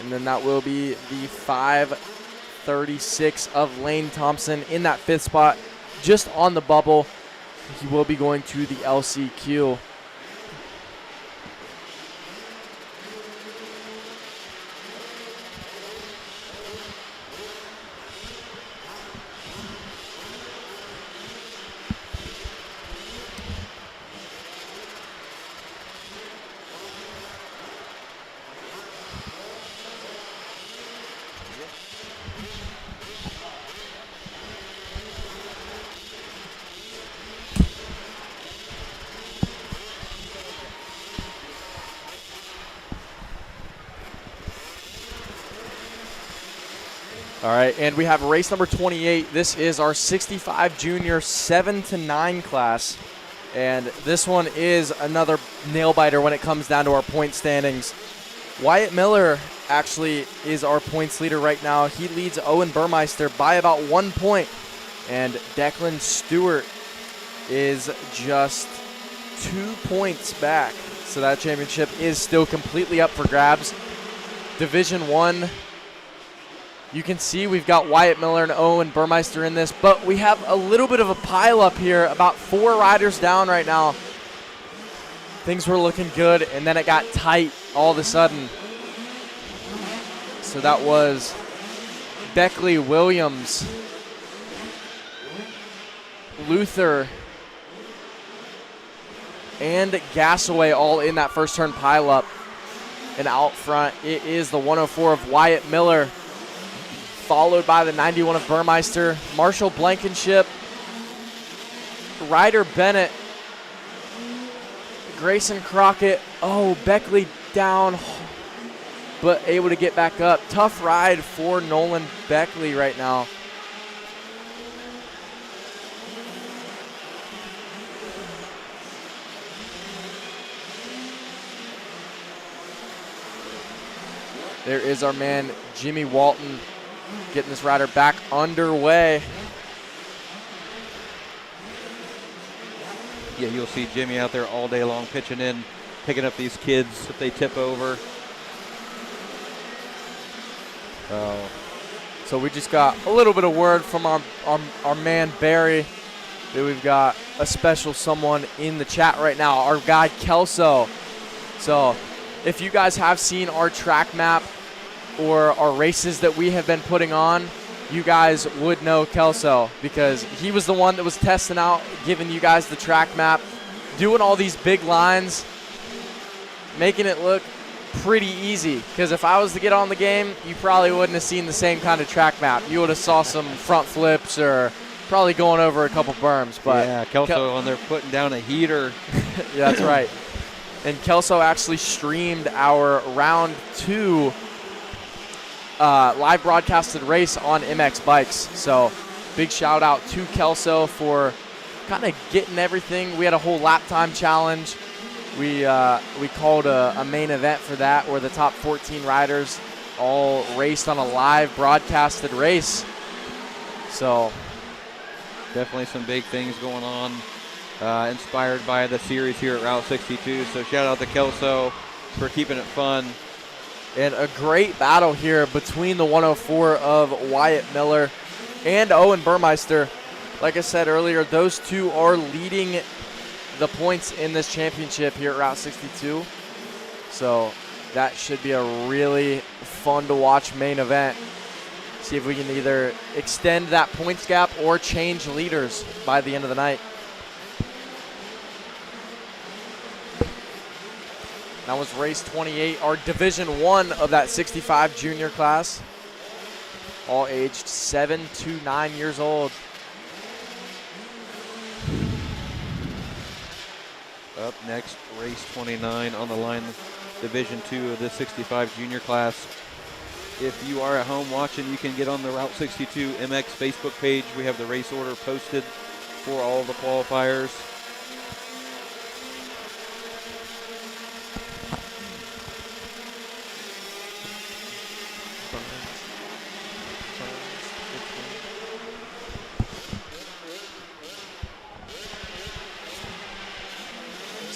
And then that will be the 536 of Lane Thompson in that fifth spot, just on the bubble. He will be going to the LCQ. All right, and we have race number 28. This is our 65 junior 7 to 9 class. And this one is another nail biter when it comes down to our point standings. Wyatt Miller actually is our points leader right now. He leads Owen Burmeister by about 1 point. And Declan Stewart is just 2 points back. So that championship is still completely up for grabs. Division 1. You can see we've got Wyatt Miller and Owen Burmeister in this, but we have a little bit of a pile up here, about 4 riders down right now. Things were looking good, and then it got tight all of a sudden. So that was Beckley, Williams, Luther, and Gasaway all in that first turn pile up. And out front, it is the 104 of Wyatt Miller, followed by the 91 of Burmeister, Marshall Blankenship, Ryder Bennett, Grayson Crockett. Oh, Beckley down, but able to get back up. Tough ride for Nolan Beckley right now. There is our man, Jimmy Walton, getting this rider back underway. Yeah, you'll see Jimmy out there all day long pitching in, picking up these kids if they tip over. So we just got a little bit of word from our man Barry that we've got a special someone in the chat right now, our guy Kelso. So if you guys have seen our track map or our races that we have been putting on, you guys would know Kelso because he was the one that was testing out, giving you guys the track map, doing all these big lines, making it look pretty easy. Because if I was to get on the game, you probably wouldn't have seen the same kind of track map. You would have saw some front flips or probably going over a couple berms. But yeah, Kelso on there putting down a heater. Yeah, that's right. And Kelso actually streamed our round 2 live broadcasted race on MX Bikes. So big shout out to Kelso for kind of getting everything. We had a whole lap time challenge. We called a main event for that where the top 14 riders all raced on a live broadcasted race. So definitely some big things going on, inspired by the series here at Route 62. So shout out to Kelso for keeping it fun. And a great battle here between the 104 of Wyatt Miller and Owen Burmeister. Like I said earlier, those two are leading the points in this championship here at Route 62. So that should be a really fun to watch main event. See if we can either extend that points gap or change leaders by the end of the night. That was race 28, our Division 1 of that 65 junior class. All aged 7 to 9 years old. Up next, race 29 on the line, Division 2 of the 65 junior class. If you are at home watching, you can get on the Route 62 MX Facebook page. We have the race order posted for all the qualifiers.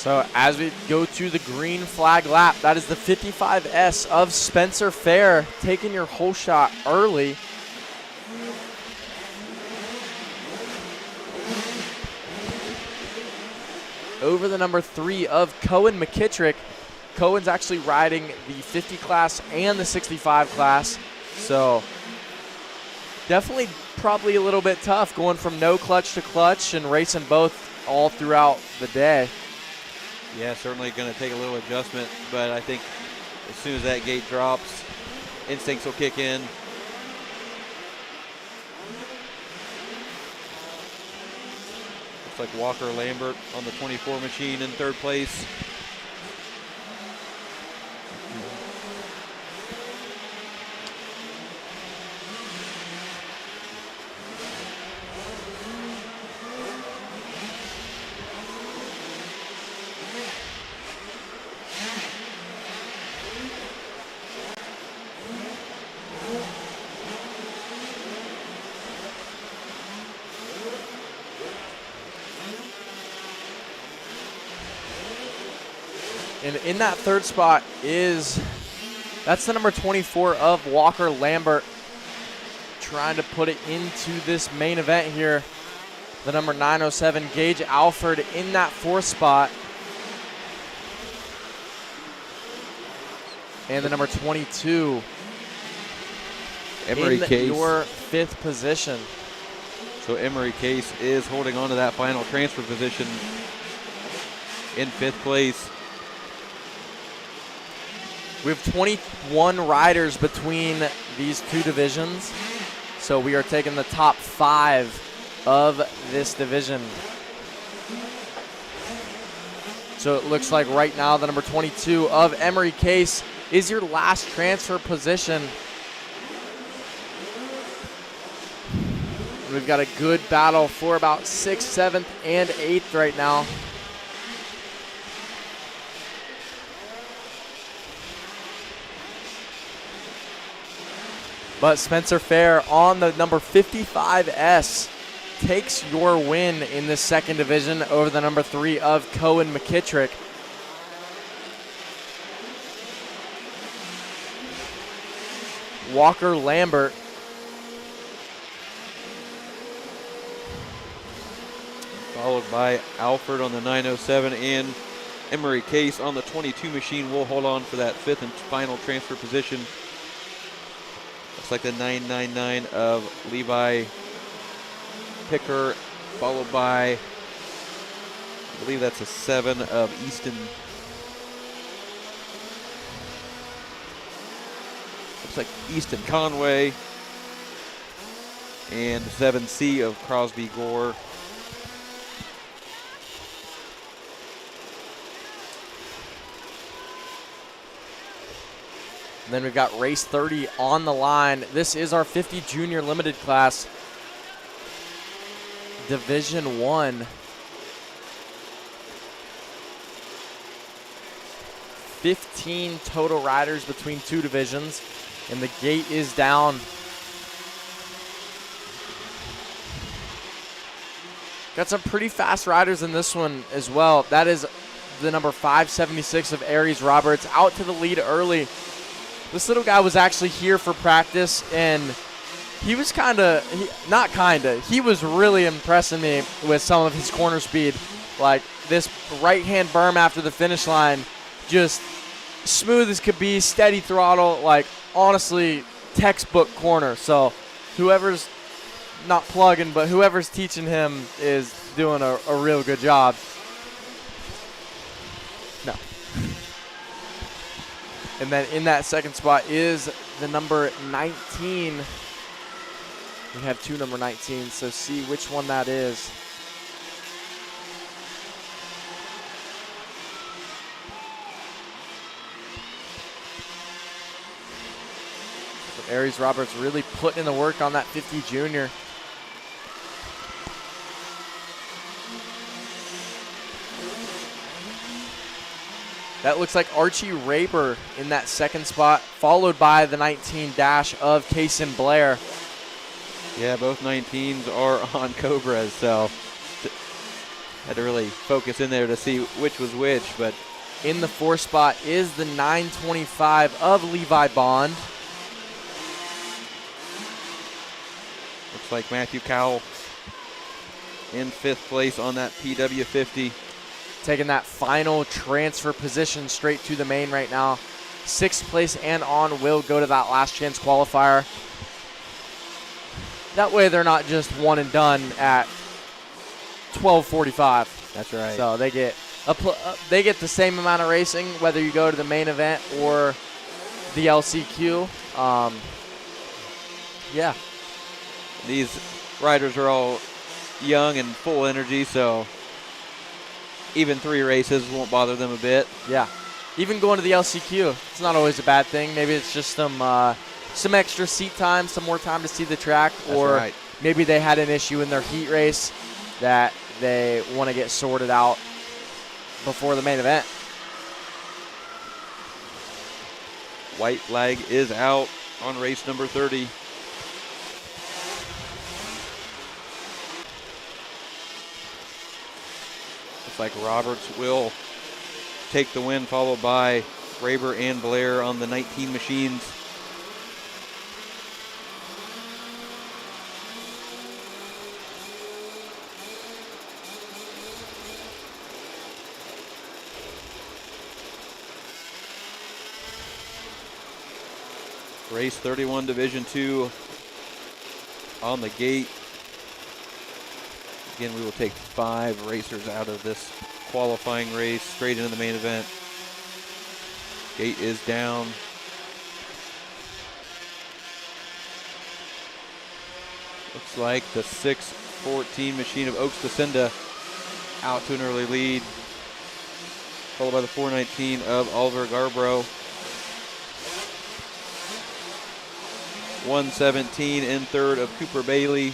So as we go to the green flag lap, that is the 55S of Spencer Fair, taking your whole shot early. Over the number 3 of Cohen McKittrick. Cohen's actually riding the 50 class and the 65 class. So definitely probably a little bit tough going from no clutch to clutch and racing both all throughout the day. Yeah, certainly going to take a little adjustment, but I think as soon as that gate drops, instincts will kick in. Looks like Walker Lambert on the 24 machine in third place. And in that third spot that's the number 24 of Walker Lambert, trying to put it into this main event here. The number 907, Gage Alford, in that fourth spot. And the number 22, Emery in Case. your fifth position. So Emery Case is holding on to that final transfer position in fifth place. We have 21 riders between these two divisions, so we are taking the top 5 of this division. So it looks like right now the number 22 of Emery Case is your last transfer position. We've got a good battle for about 6th, 7th, and 8th right now. But Spencer Fair on the number 55S takes your win in the second division over the number 3 of Cohen McKittrick. Walker Lambert followed by Alford on the 907, and Emery Case on the 22 machine will hold on for that 5th and final transfer position. Looks like the 999 of Levi Picker, followed by, I believe that's a 7 of Easton. Looks like Easton Conway, and 7C of Crosby Gore. And then we've got race 30 on the line. This is our 50 junior limited class, Division 1. 15 total riders between two divisions, and the gate is down. Got some pretty fast riders in this one as well. That is the number 576 of Aries Roberts, out to the lead early. This little guy was actually here for practice, and he was he was really impressing me with some of his corner speed. Like this right-hand berm after the finish line, just smooth as could be, steady throttle, like honestly textbook corner. So whoever's not plugging, but whoever's teaching him is doing a real good job. No. And then in that second spot is the number 19. We have two number 19s, so see which one that is. So Aries Roberts really putting in the work on that 50 junior. That looks like Archie Raber in that second spot, followed by the 19 dash of Kaysen Blair. Yeah, both 19s are on Cobras, so had to really focus in there to see which was which. But in the fourth spot is the 925 of Levi Bond. Looks like Matthew Cowell in 5th place on that PW50. Taking that final transfer position straight to the main right now. 6th place and on will go to that last chance qualifier. That way they're not just one and done at 12:45. That's right. So they get the same amount of racing whether you go to the main event or the LCQ. Yeah. These riders are all young and full energy, so even 3 races won't bother them a bit. Yeah. Even going to the LCQ, it's not always a bad thing. Maybe it's just some extra seat time, some more time to see the track, or right. Maybe they had an issue in their heat race that they want to get sorted out before the main event. White flag is out on race number 30. Looks like Roberts will take the win, followed by Raber and Blair on the 19 machines. Race 31, Division II on the gate. Again, we will take 5 racers out of this qualifying race straight into the main event. Gate is down. Looks like the 614 machine of Oaks Lucinda out to an early lead, followed by the 419 of Oliver Garbrough. 117 in third of Cooper Bailey.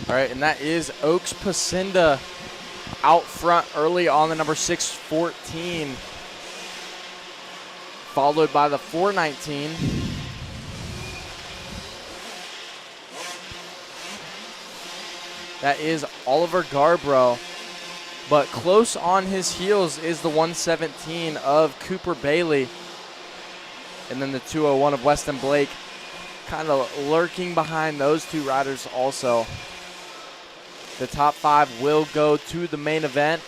All right, and that is Oaks Pacinda out front early on the number 614, followed by the 419. That is Oliver Garbrough, but close on his heels is the 117 of Cooper Bailey, and then the 201 of Weston Blake kind of lurking behind those two riders also. The top 5 will go to the main event.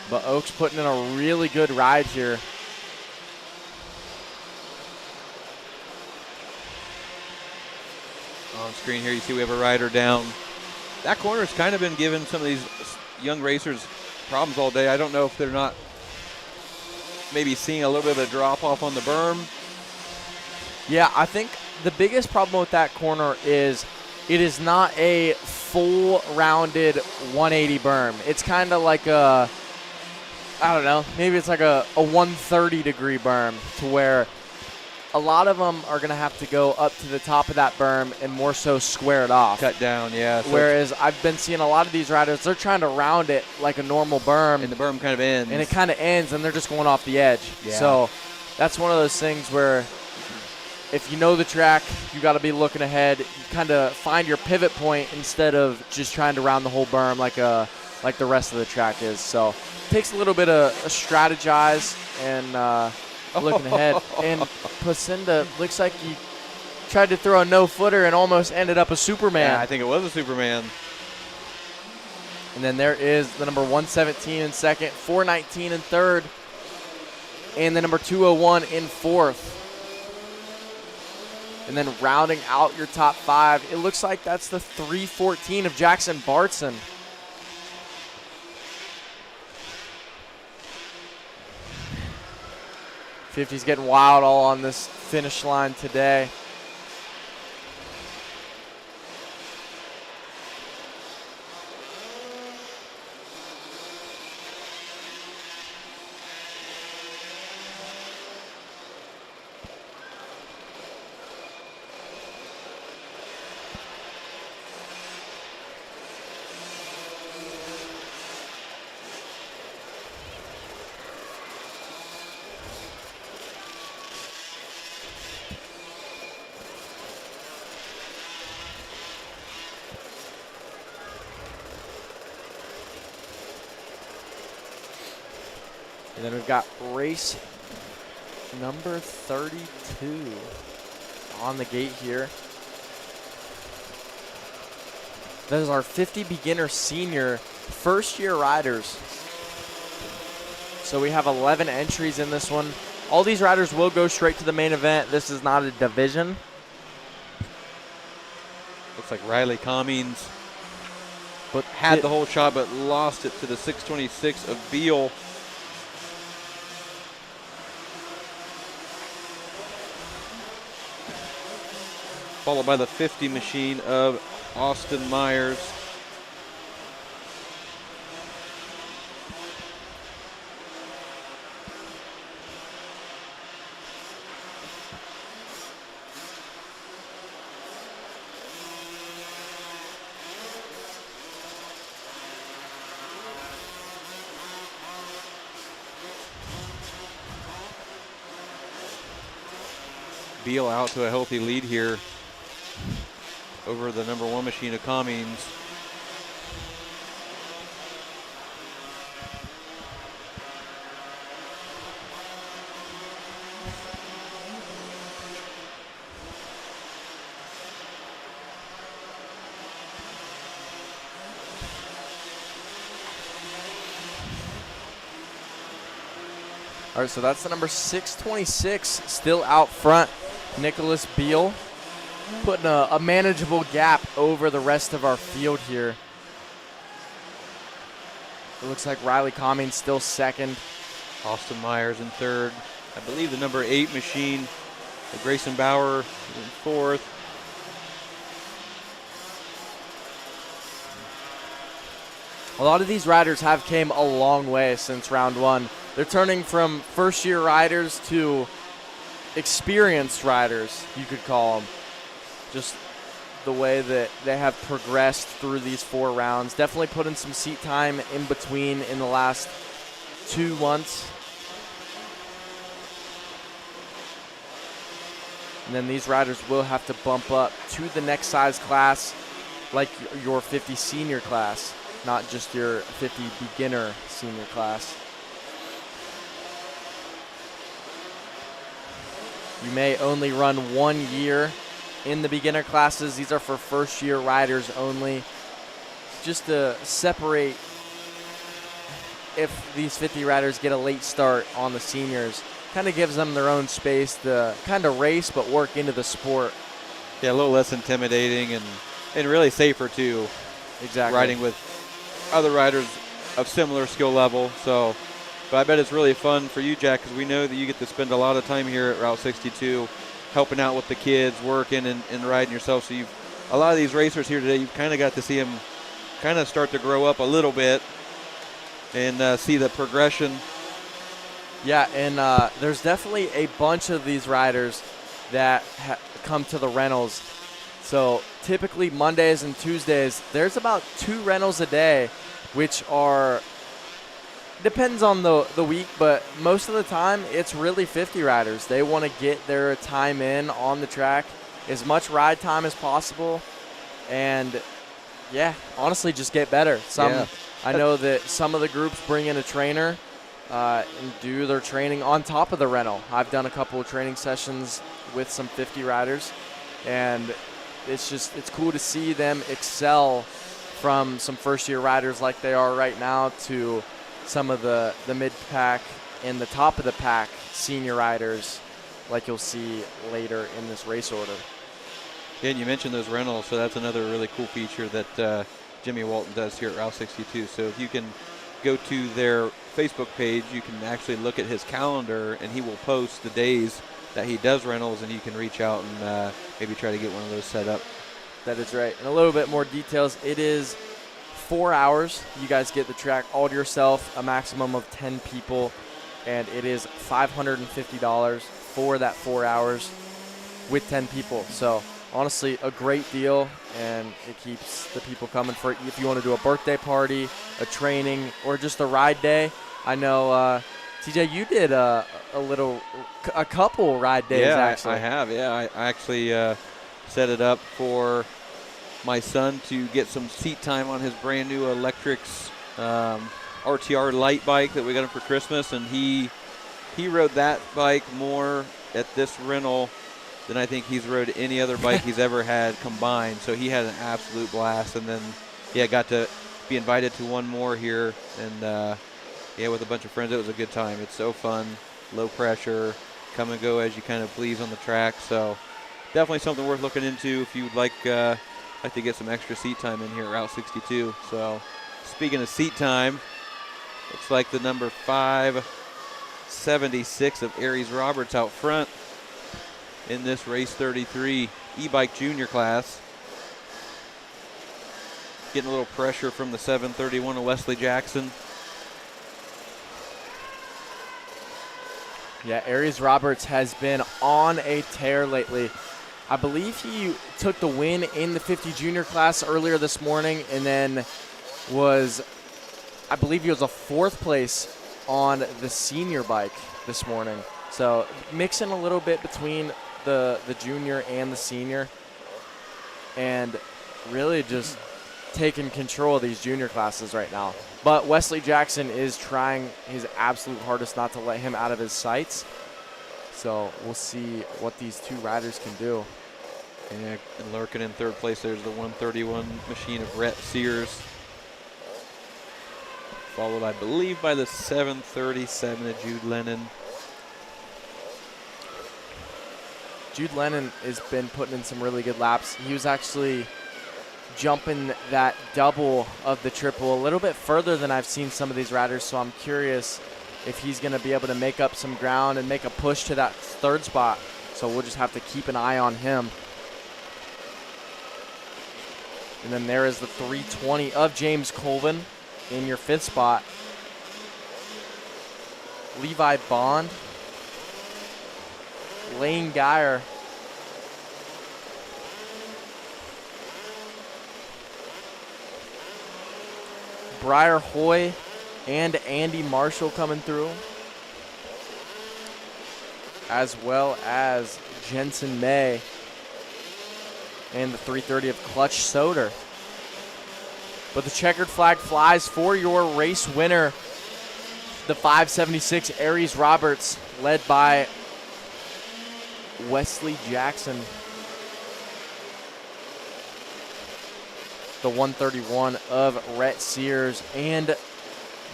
But Oaks putting in a really good ride here. On screen here, you see we have a rider down. That corner's kind of been giving some of these young racers problems all day. I don't know if they're not maybe seeing a little bit of a drop off on the berm. Yeah, I think the biggest problem with that corner is it is not a full rounded 180 berm. It's kind of like a, I don't know, maybe it's like a 130 degree berm, to where a lot of them are going to have to go up to the top of that berm and more so square it off. Cut down, yeah. So whereas I've been seeing a lot of these riders, they're trying to round it like a normal berm. and the berm kind of ends. And it kind of ends, and they're just going off the edge. Yeah. So that's one of those things where if you know the track, you got to be looking ahead. You kind of find your pivot point instead of just trying to round the whole berm like the rest of the track is. So it takes a little bit of strategize and looking ahead. And Pacinda looks like he tried to throw a no-footer and almost ended up a Superman. Yeah, I think it was a Superman. And then there is the number 117 in second, 419 in third, and the number 201 in fourth. And then rounding out your top 5, it looks like that's the 314 of Jackson Bartson. '50's getting wild all on this finish line today. And then we've got race number 32 on the gate here. That is our 50 beginner senior first year riders. So we have 11 entries in this one. All these riders will go straight to the main event. This is not a division. Looks like Riley Cummings had the whole shot but lost it to the 626 of Beal. Followed by the 50 machine of Austin Myers. Beal out to a healthy lead here over the number 1 machine of Cummings. All right, so that's the number 626 still out front, Nicholas Beal, putting a manageable gap over the rest of our field here. It looks like Riley Cummings still second. Austin Myers in third. I believe the number 8 machine, Grayson Bauer in fourth. A lot of these riders have came a long way since round 1. They're turning from first-year riders to experienced riders, you could call them. Just the way that they have progressed through these 4 rounds. Definitely put in some seat time in between in the last 2 months. And then these riders will have to bump up to the next size class, like your 50 senior class, not just your 50 beginner senior class. You may only run 1 year in the beginner classes. These are for first year riders only. Just to separate if these 50 riders get a late start on the seniors, kind of gives them their own space to kind of race but work into the sport. Yeah, a little less intimidating and really safer too. Exactly. Riding with other riders of similar skill level. So, but I bet it's really fun for you, Jack, because we know that you get to spend a lot of time here at Route 62 helping out with the kids, working and riding yourself. So a lot of these racers here today, you've kind of got to see them kind of start to grow up a little bit and see the progression. Yeah, and there's definitely a bunch of these riders that come to the rentals. So typically Mondays and Tuesdays, there's about 2 rentals a day, which are depends on the week, but most of the time it's really 50 riders. They want to get their time in on the track, as much ride time as possible, and yeah, honestly, just get better. I know that some of the groups bring in a trainer and do their training on top of the rental. I've done a couple of training sessions with some 50 riders, and it's cool to see them excel from some first-year riders like they are right now to some of the mid-pack and the top of the pack senior riders like you'll see later in this race order. Yeah, and you mentioned those rentals, so that's another really cool feature that Jimmy Walton does here at Route 62. So if you can go to their Facebook page, you can actually look at his calendar, and he will post the days that he does rentals, and you can reach out and maybe try to get one of those set up. That is right. And a little bit more details. It is 4 hours. You guys get the track all to yourself, a maximum of 10 people, and it is $550 for that 4 hours with 10 people. So honestly, a great deal, and it keeps the people coming for it. If you want to do a birthday party, a training, or just a ride day. I know, TJ, you did a couple ride days, actually. I have. Yeah, I actually set it up for my son to get some seat time on his brand new Electrics RTR light bike that we got him for Christmas, and he rode that bike more at this rental than I think he's rode any other bike he's ever had combined. So he had an absolute blast, and then got to be invited to one more here, and with a bunch of friends. It was a good time. It's so fun, low pressure, come and go as you kind of please on the track. So definitely something worth looking into if you'd like to get some extra seat time in here at Route 62. So speaking of seat time, looks like the number 576 of Aries Roberts out front in this race 33 e-bike junior class. Getting a little pressure from the 731 of Wesley Jackson. Yeah, Aries Roberts has been on a tear lately. I believe he took the win in the 50 junior class earlier this morning, and then he was a 4th place on the senior bike this morning. So mixing a little bit between the junior and the senior, and really just taking control of these junior classes right now. But Wesley Jackson is trying his absolute hardest not to let him out of his sights. So we'll see what these two riders can do. And lurking in 3rd place, there's the 131 machine of Rhett Sears. Followed, I believe, by the 737 of Jude Lennon. Jude Lennon has been putting in some really good laps. He was actually jumping that double of the triple a little bit further than I've seen some of these riders, so I'm curious if he's going to be able to make up some ground and make a push to that 3rd spot. So we'll just have to keep an eye on him. And then there is the 320 of James Colvin in your 5th spot. Levi Bond, Lane Geyer, Briar Hoy, and Andy Marshall coming through, as well as Jensen May and the 330 of Clutch Soder. But the checkered flag flies for your race winner, the 576 Aries Roberts, led by Wesley Jackson. The 131 of Rhett Sears and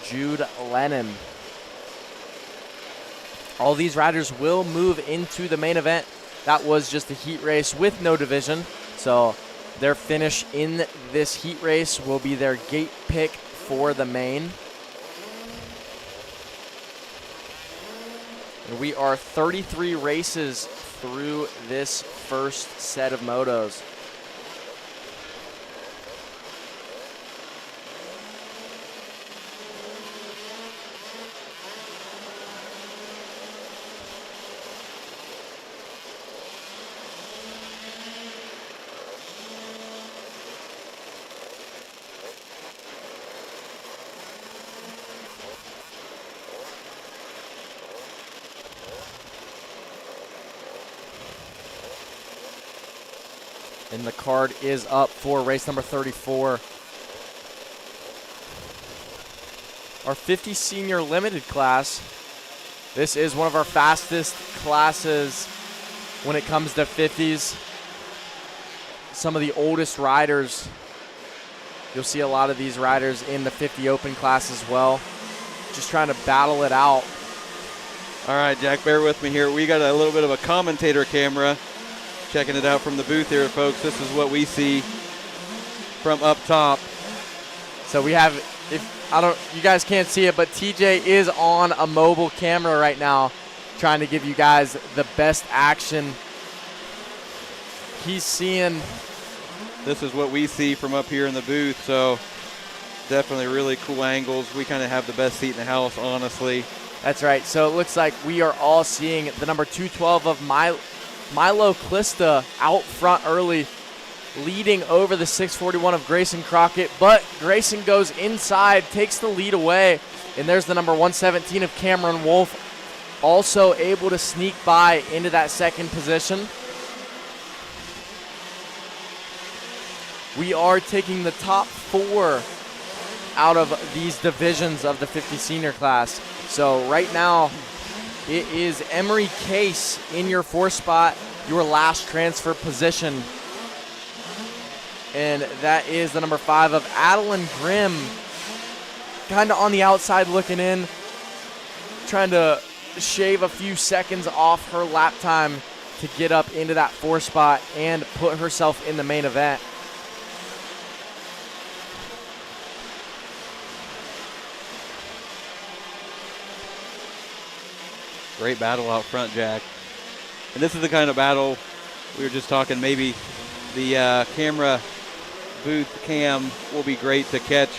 Jude Lennon. All these riders will move into the main event. That was just a heat race with no division. So their finish in this heat race will be their gate pick for the main. And we are 33 races through this first set of motos. And the card is up for race number 34. Our 50 senior limited class. This is one of our fastest classes when it comes to 50s. Some of the oldest riders. You'll see a lot of these riders in the 50 open class as well. Just trying to battle it out. All right, Jack, bear with me here. We got a little bit of a commentator camera. Checking it out from the booth here, folks. This is what we see from up top. So we have, you guys can't see it, but TJ is on a mobile camera right now, trying to give you guys the best action. He's seeing. This is what we see from up here in the booth, so definitely really cool angles. We kind of have the best seat in the house, honestly. That's right. So it looks like we are all seeing the number 212 of Milo Clista out front early, leading over the 641 of Grayson Crockett, but Grayson goes inside, takes the lead away, and there's the number 117 of Cameron Wolf, also able to sneak by into that second position. We are taking the top 4 out of these divisions of the 50 senior class. So right now, it is Emery Case in your 4th spot, your last transfer position. And that is the number 5 of Adeline Grimm, kind of on the outside looking in, trying to shave a few seconds off her lap time to get up into that 4th spot and put herself in the main event. Great battle out front, Jack. And this is the kind of battle we were just talking, maybe the camera booth cam will be great to catch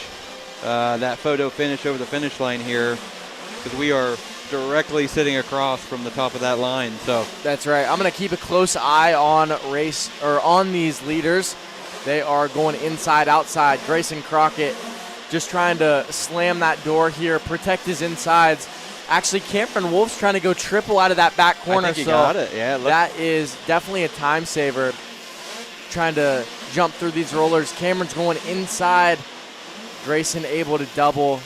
that photo finish over the finish line here, because we are directly sitting across from the top of that line. So that's right. I'm going to keep a close eye on these leaders. They are going inside, outside. Grayson Crockett just trying to slam that door here, protect his insides. Actually, Cameron Wolf's trying to go triple out of that back corner. I think he got it. Yeah, that is definitely a time saver. Trying to jump through these rollers. Cameron's going inside. Grayson able to double.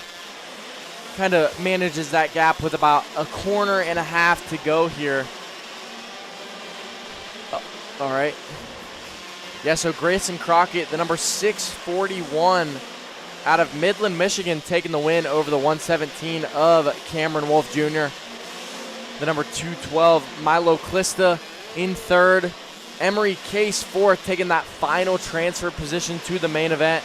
Kind of manages that gap with about a corner and a half to go here. All right. Yeah, so Grayson Crockett, the number 641 out of Midland, Michigan, taking the win over the 117 of Cameron Wolf Jr. The number 212, Milo Clista, in 3rd. Emery Case 4th, taking that final transfer position to the main event.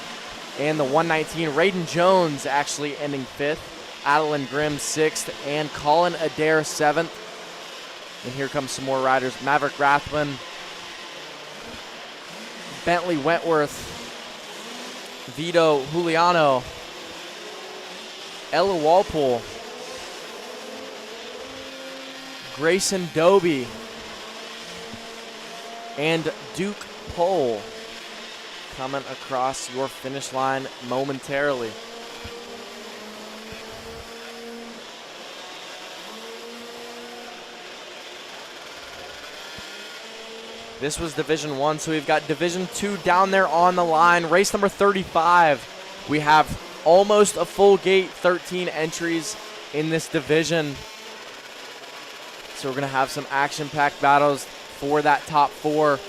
And the 119, Raiden Jones, actually ending 5th. Adeline Grimm 6th, and Colin Adair 7th. And here comes some more riders. Maverick Rathman, Bentley Wentworth, Vito Juliano, Ella Walpole, Grayson Doby, and Duke Pohl coming across your finish line momentarily. This was Division 1, so we've got Division 2 down there on the line. Race number 35. We have almost a full gate, 13 entries in this division. So we're going to have some action-packed battles for that top 4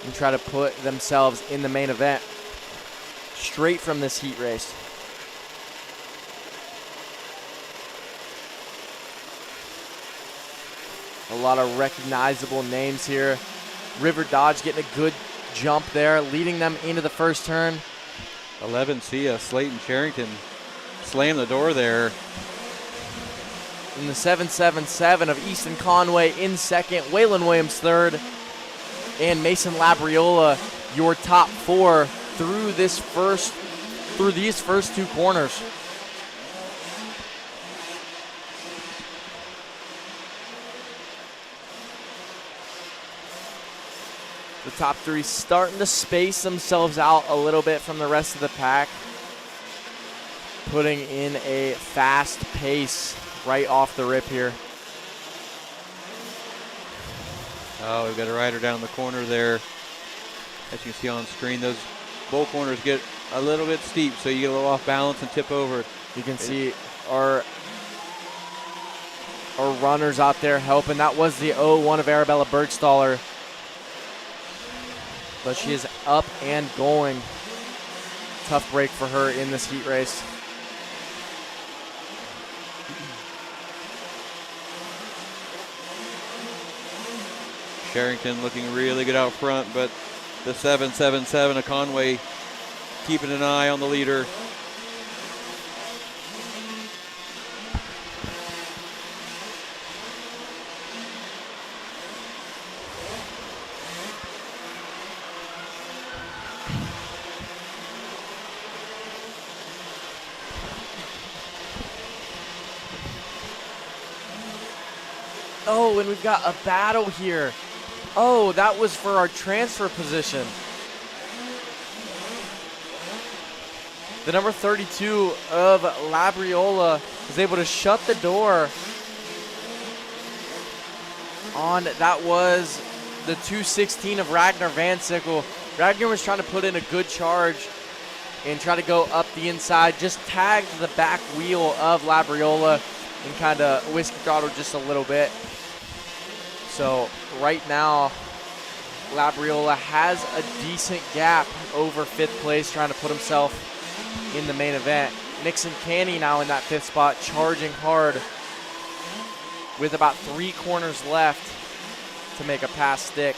and try to put themselves in the main event straight from this heat race. A lot of recognizable names here. River Dodge getting a good jump there, leading them into the first turn. 11 Sia, Slayton Sherrington slammed the door there. In the 777 of Easton Conway in 2nd, Waylon Williams 3rd, and Mason Labriola, your top 4 through these first 2 corners. The top 3 starting to space themselves out a little bit from the rest of the pack, putting in a fast pace right off the rip here. Oh, we've got a rider down the corner there. As you can see on screen, those bowl corners get a little bit steep, so you get a little off balance and tip over. You can see our runners out there helping. That was the 0-1 of Arabella Bergstaller. But she is up and going. Tough break for her in this heat race. Sherrington looking really good out front, but the 777 of Conway keeping an eye on the leader. Oh, and we've got a battle here. Oh, that was for our transfer position. The number 32 of Labriola was able to shut the door on, that was the 216 of Ragnar Van Sickle. Ragnar was trying to put in a good charge and try to go up the inside, just tagged the back wheel of Labriola and kind of whiskey throttled just a little bit. So right now, Labriola has a decent gap over 5th place, trying to put himself in the main event. Nixon Canny now in that 5th spot, charging hard with about 3 corners left to make a pass stick.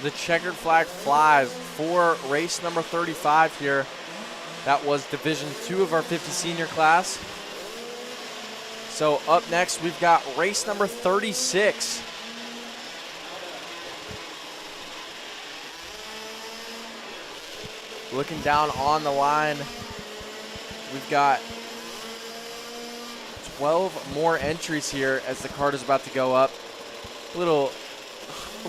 The checkered flag flies for race number 35 here. That was Division 2 of our 50 senior class. So up next, we've got race number 36. Looking down on the line, we've got 12 more entries here as the card is about to go up. Little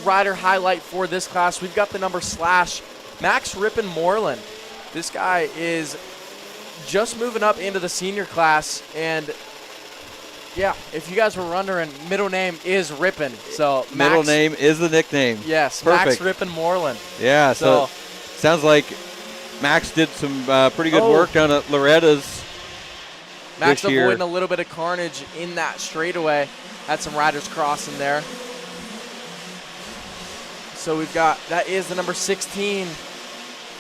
rider highlight for this class, we've got the number / Max Rippin Moreland. This guy is just moving up into the senior class, and yeah, if you guys were wondering, middle name is Rippin. So middle name is the nickname. Yes, perfect. Max Rippin Moreland. Yeah, so sounds like Max did some pretty good work down at Loretta's. Max this year. Avoiding a little bit of carnage in that straightaway. Had some riders crossing there. So we've got, that is the number 16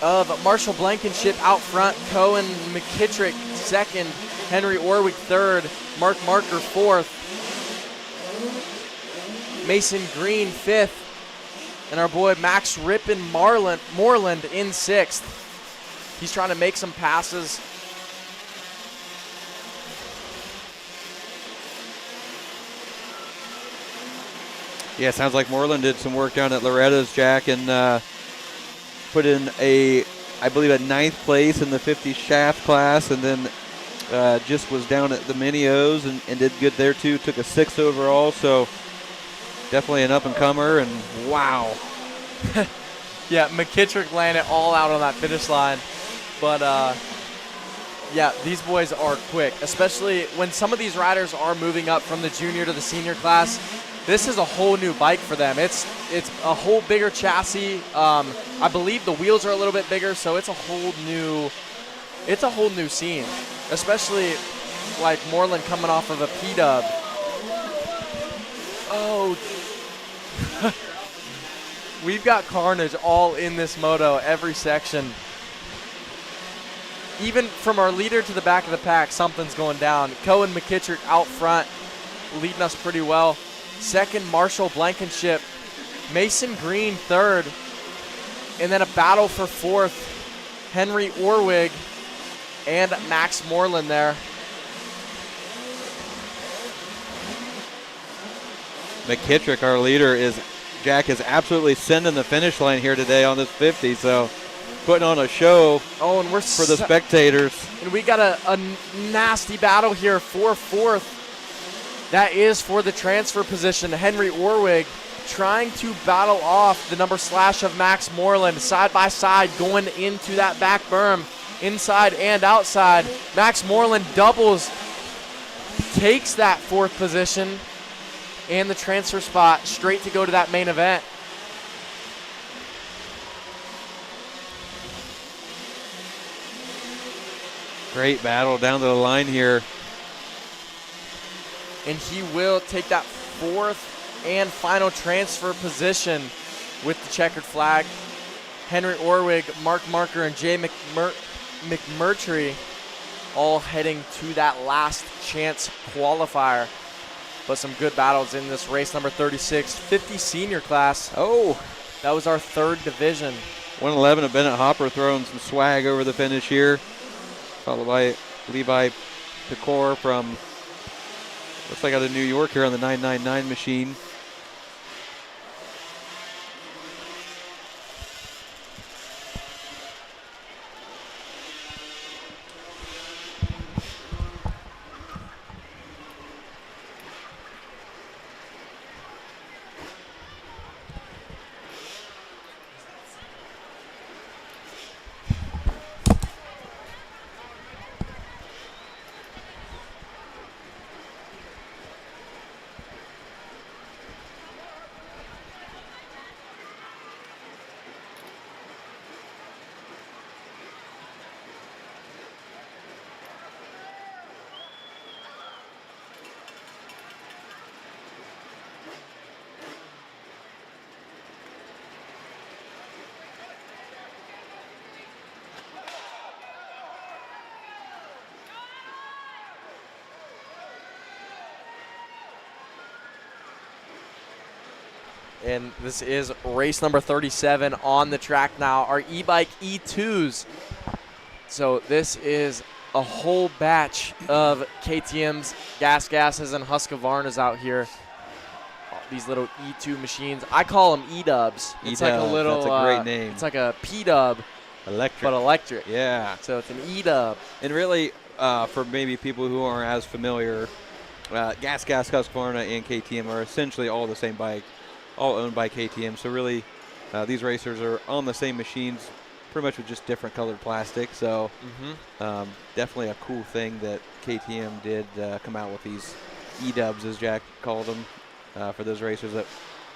of Marshall Blankenship out front. Cohen McKittrick 2nd. Henry Orwig 3rd. Mark Marker 4th. Mason Green 5th. And our boy Max Rippin Moreland in 6th. He's trying to make some passes. Yeah, sounds like Moreland did some work down at Loretta's, Jack, and put in I believe, a 9th place in the 50 shaft class, and then just was down at the Mini-O's and did good there too. Took a 6th overall, so definitely an up-and-comer, and wow. Yeah, McKittrick laying it all out on that finish line. But, yeah, these boys are quick, especially when some of these riders are moving up from the junior to the senior class. This is a whole new bike for them. It's a whole bigger chassis. I believe the wheels are a little bit bigger, so it's a whole new scene. Especially like Moreland coming off of a P-dub. Oh, we've got carnage all in this moto, every section. Even from our leader to the back of the pack, something's going down. Cohen McKittrick out front, leading us pretty well. 2nd, Marshall Blankenship. Mason Green 3rd. And then a battle for 4th. Henry Orwig and Max Moreland there. McKittrick, our leader, Jack is absolutely sending the finish line here today on this 50. So putting on a show and we're for the spectators. And we got a nasty battle here for fourth. That is for the transfer position. Henry Orwig trying to battle off the number slash of Max Moreland side by side going into that back berm, inside and outside. Max Moreland doubles, takes that fourth position and the transfer spot straight to go to that main event. Great battle down to the line here. And he will take that fourth and final transfer position with the checkered flag. Henry Orwig, Mark Marker, and Jay McMurtry all heading to that last chance qualifier. But some good battles in this race number 36, 50 senior class. Oh, that was our third division. 111 of Bennett Hopper throwing some swag over the finish here, followed by Levi Picor from, looks like out of New York here on the 999 machine. And this is race number 37 on the track now, our e-bike E2s. So this is a whole batch of KTM's, Gases, and Husqvarnas out here. These little E2 machines. I call them E-dubs. It's like a little, that's a great name. It's like a P-dub, Electric. but electric. Yeah. So it's an E-dub. And really, for maybe people who aren't as familiar, Gas, Husqvarna, and KTM are essentially all the same bike, all owned by KTM. So really, these racers are on the same machines, pretty much with just different colored plastic. So definitely a cool thing that KTM did come out with these E-dubs, as Jack called them, for those racers that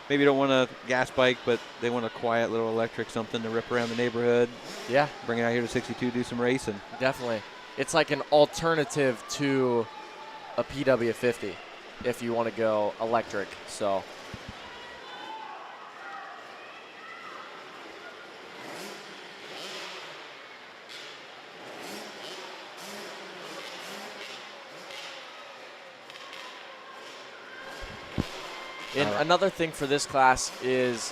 maybe don't want a gas bike, but they want a quiet little electric something to rip around the neighborhood. Yeah. Bring it out here to 62, do some racing. Definitely. It's like an alternative to a PW50 if you want to go electric. So and another thing for this class is,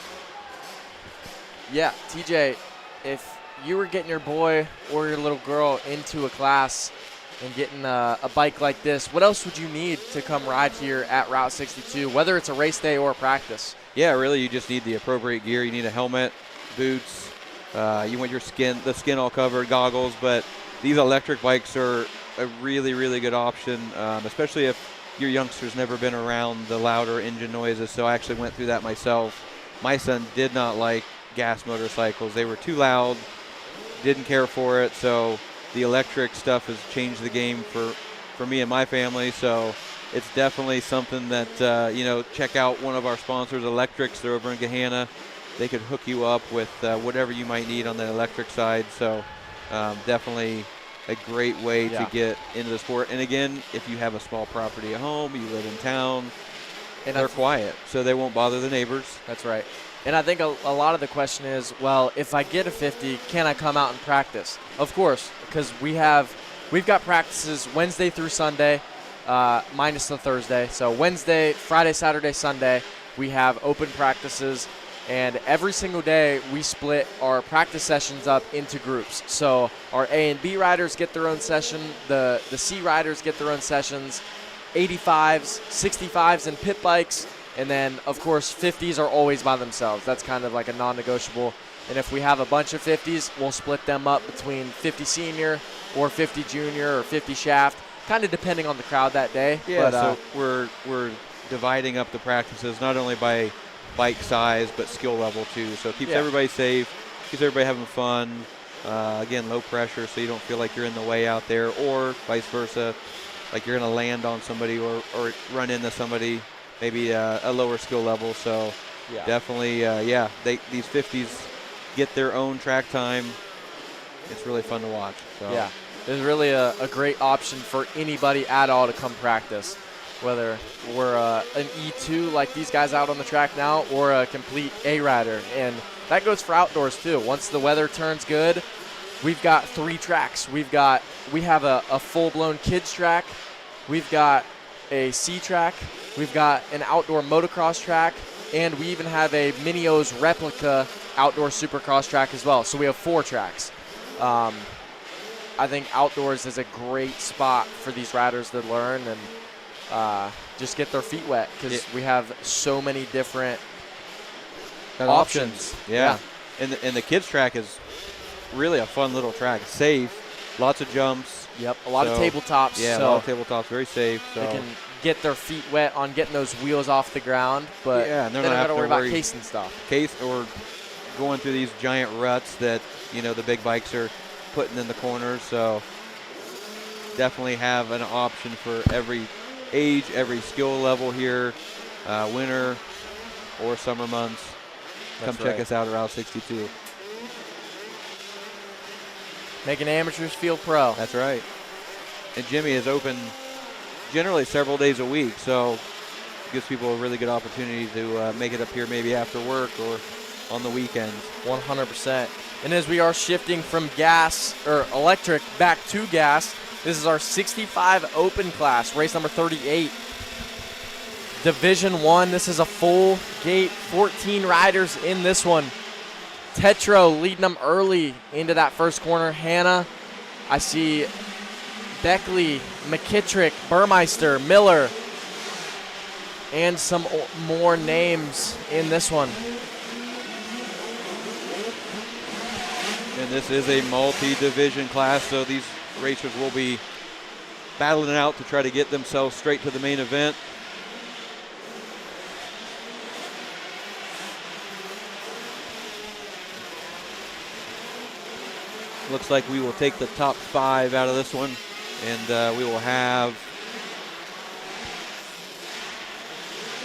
TJ, if you were getting your boy or your little girl into a class and getting a bike like this, what else would you need to come ride here at Route 62, whether it's a race day or a practice? Yeah, really, you just need the appropriate gear. You need a helmet, boots. You want the skin all covered, goggles. But these electric bikes are a really, really good option, especially if your youngster's never been around the louder engine noises. So I actually went through that myself. My son did not like gas motorcycles. They were too loud, didn't care for it. So the electric stuff has changed the game for me and my family. So it's definitely something that, check out one of our sponsors, Electrics. They're over in Gahanna. They could hook you up with whatever you might need on the electric side. So definitely a great way to get into the sport. And again, if you have a small property at home, you live in town, and they're quiet, so they won't bother the neighbors. That's right. And I think a lot of the question is, well, if I get a 50, can I come out and practice? Of course, because we've got practices Wednesday through Sunday, minus the Thursday. So Wednesday, Friday, Saturday, Sunday, we have open practices. And every single day, we split our practice sessions up into groups. So our A and B riders get their own session. The C riders get their own sessions. 85s, 65s, and pit bikes And then, of course, 50s are always by themselves. That's kind of like a non-negotiable. And if we have a bunch of 50s, we'll split them up between 50 senior or 50 junior or 50 shaft, kind of depending on the crowd that day. Yeah, but, so we're dividing up the practices not only by bike size but skill level too. So it keeps everybody safe, keeps everybody having fun. Again, low pressure, so you don't feel like you're in the way out there, or vice versa, like you're going to land on somebody or run into somebody, maybe a lower skill level. So definitely, these 50s get their own track time. It's really fun to watch. So. Yeah, there's really a great option for anybody at all to come practice, whether we're an E2 like these guys out on the track now or a complete A-rider. And that goes for outdoors too. Once the weather turns good, we've got 3 tracks. We have a full-blown kids track. We've got a C track. We've got an outdoor motocross track. And we even have a Mini-O's replica outdoor supercross track as well. So we have 4 tracks. I think outdoors is a great spot for these riders to learn and just get their feet wet, because we have so many different options. Yeah. And the kids track is really a fun little track. Safe, lots of jumps. Yep, a lot of tabletops. Yeah, so a lot of tabletops, very safe. So. They can get their feet wet on getting those wheels off the ground, but and they don't have to worry about casing stuff. Or going through these giant ruts that, the big bikes are putting in the corners. So definitely have an option for every age, every skill level here, winter or summer months. Come check us out at Route 62. Making amateurs feel pro. That's right. And Jimmy is open generally several days a week, so it gives people a really good opportunity to make it up here maybe after work or on the weekends. 100%. And as we are shifting from gas or electric back to gas, this is our 65 open class, race number 38. Division 1, this is a full gate, 14 riders in this one. Tetro leading them early into that first corner. Hannah, I see Beckley, McKittrick, Burmeister, Miller, and some more names in this one. And this is a multi-division class, so these racers will be battling it out to try to get themselves straight to the main event. Looks like we will take the top 5 out of this one, and we will have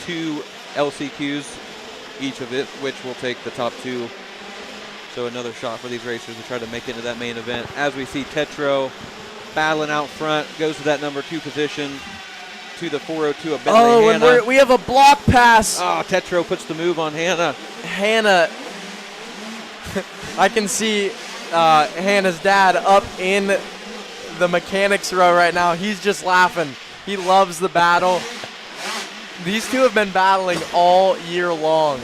2 LCQs, each of it, which will take the top 2. So another shot for these racers to try to make it into that main event. As we see Tetro battling out front, goes to that number 2 position, to the 402 of Bentley Hannah. And we have a block pass. Oh, Tetro puts the move on Hannah. Hannah, I can see Hannah's dad up in the mechanics row right now. He's just laughing. He loves the battle. These two have been battling all year long,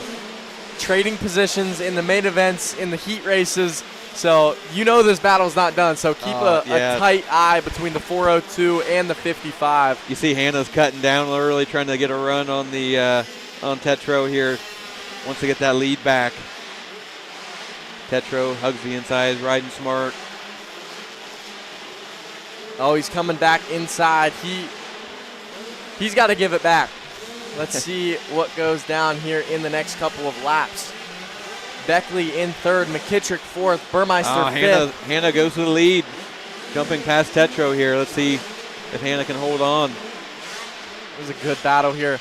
trading positions in the main events, in the heat races. So this battle's not done. So keep a tight eye between the 402 and the 55. You see Hannah's cutting down early, trying to get a run on the on Tetro here. Wants to get that lead back. Tetro hugs the inside, riding smart. Oh, he's coming back inside. He's got to give it back. Let's see what goes down here in the next couple of laps. Beckley in 3rd, McKittrick 4th, Burmeister 5th. Hannah goes to the lead, jumping past Tetro here. Let's see if Hannah can hold on. It was a good battle here.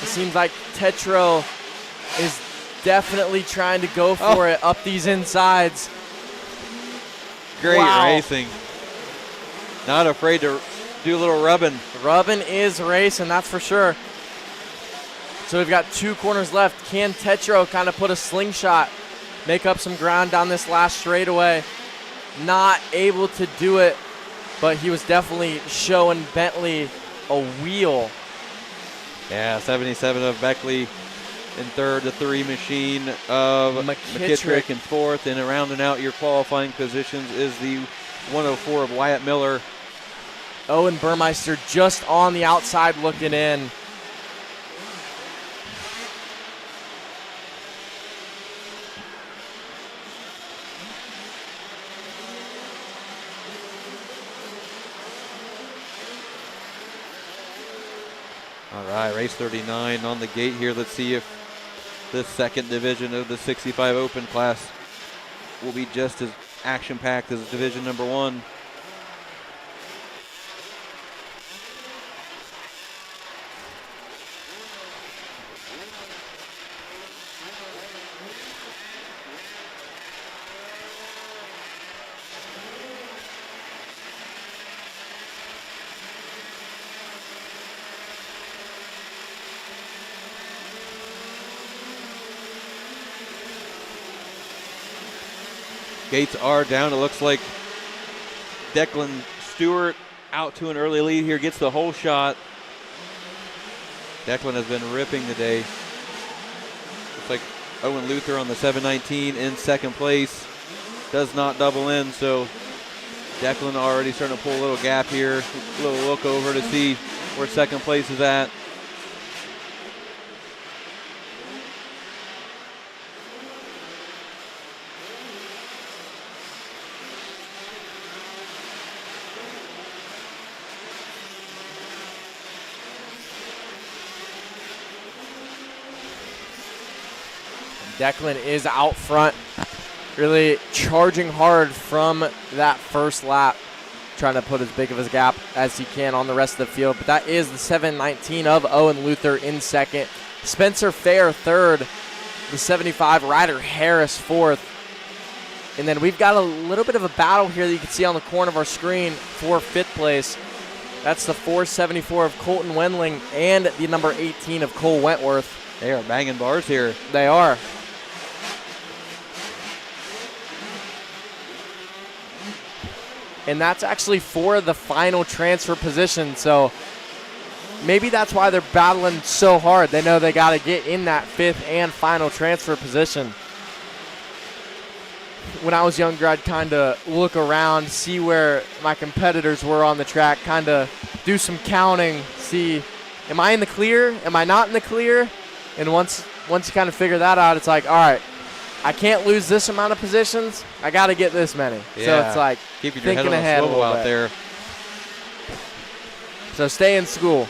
It seems like Tetro is definitely trying to go for it up these insides. Great racing. Not afraid to do a little rubbing. Rubbing is racing, that's for sure. So we've got 2 corners left. Can Tetro kind of put a slingshot, make up some ground down this last straightaway? Not able to do it, but he was definitely showing Bentley a wheel. Yeah, 77 of Beckley in 3rd, the 3 machine of McKittrick in 4th, and rounding out your qualifying positions is the 104 of Wyatt Miller. Owen Burmeister just on the outside looking in. All right, race 39 on the gate here. Let's see if this second division of the 65 Open class will be just as action-packed as division number 1. Gates are down. It looks like Declan Stewart out to an early lead here, gets the whole shot. Declan has been ripping today. Looks like Owen Luther on the 719 in second place. Does not double in, so Declan already starting to pull a little gap here. A little look over to see where second place is at. Declan is out front, really charging hard from that first lap, trying to put as big of a gap as he can on the rest of the field. But that is the 719 of Owen Luther in second. Spencer Fair third, the 75 Ryder Harris fourth. And then we've got a little bit of a battle here that you can see on the corner of our screen for fifth place. That's the 474 of Colton Wendling and the number 18 of Cole Wentworth. They are banging bars here. They are. And that's actually for the final transfer position. So maybe that's why they're battling so hard. They know they got to get in that fifth and final transfer position. When I was younger, I'd kind of look around, see where my competitors were on the track, kind of do some counting, see, am I in the clear? Am I not in the clear? And once you kind of figure that out, it's like, all right, I can't lose this amount of positions. I got to get this many. Yeah. So it's like keeping your thinking head on ahead a a swivel little out bit. there. So stay in school.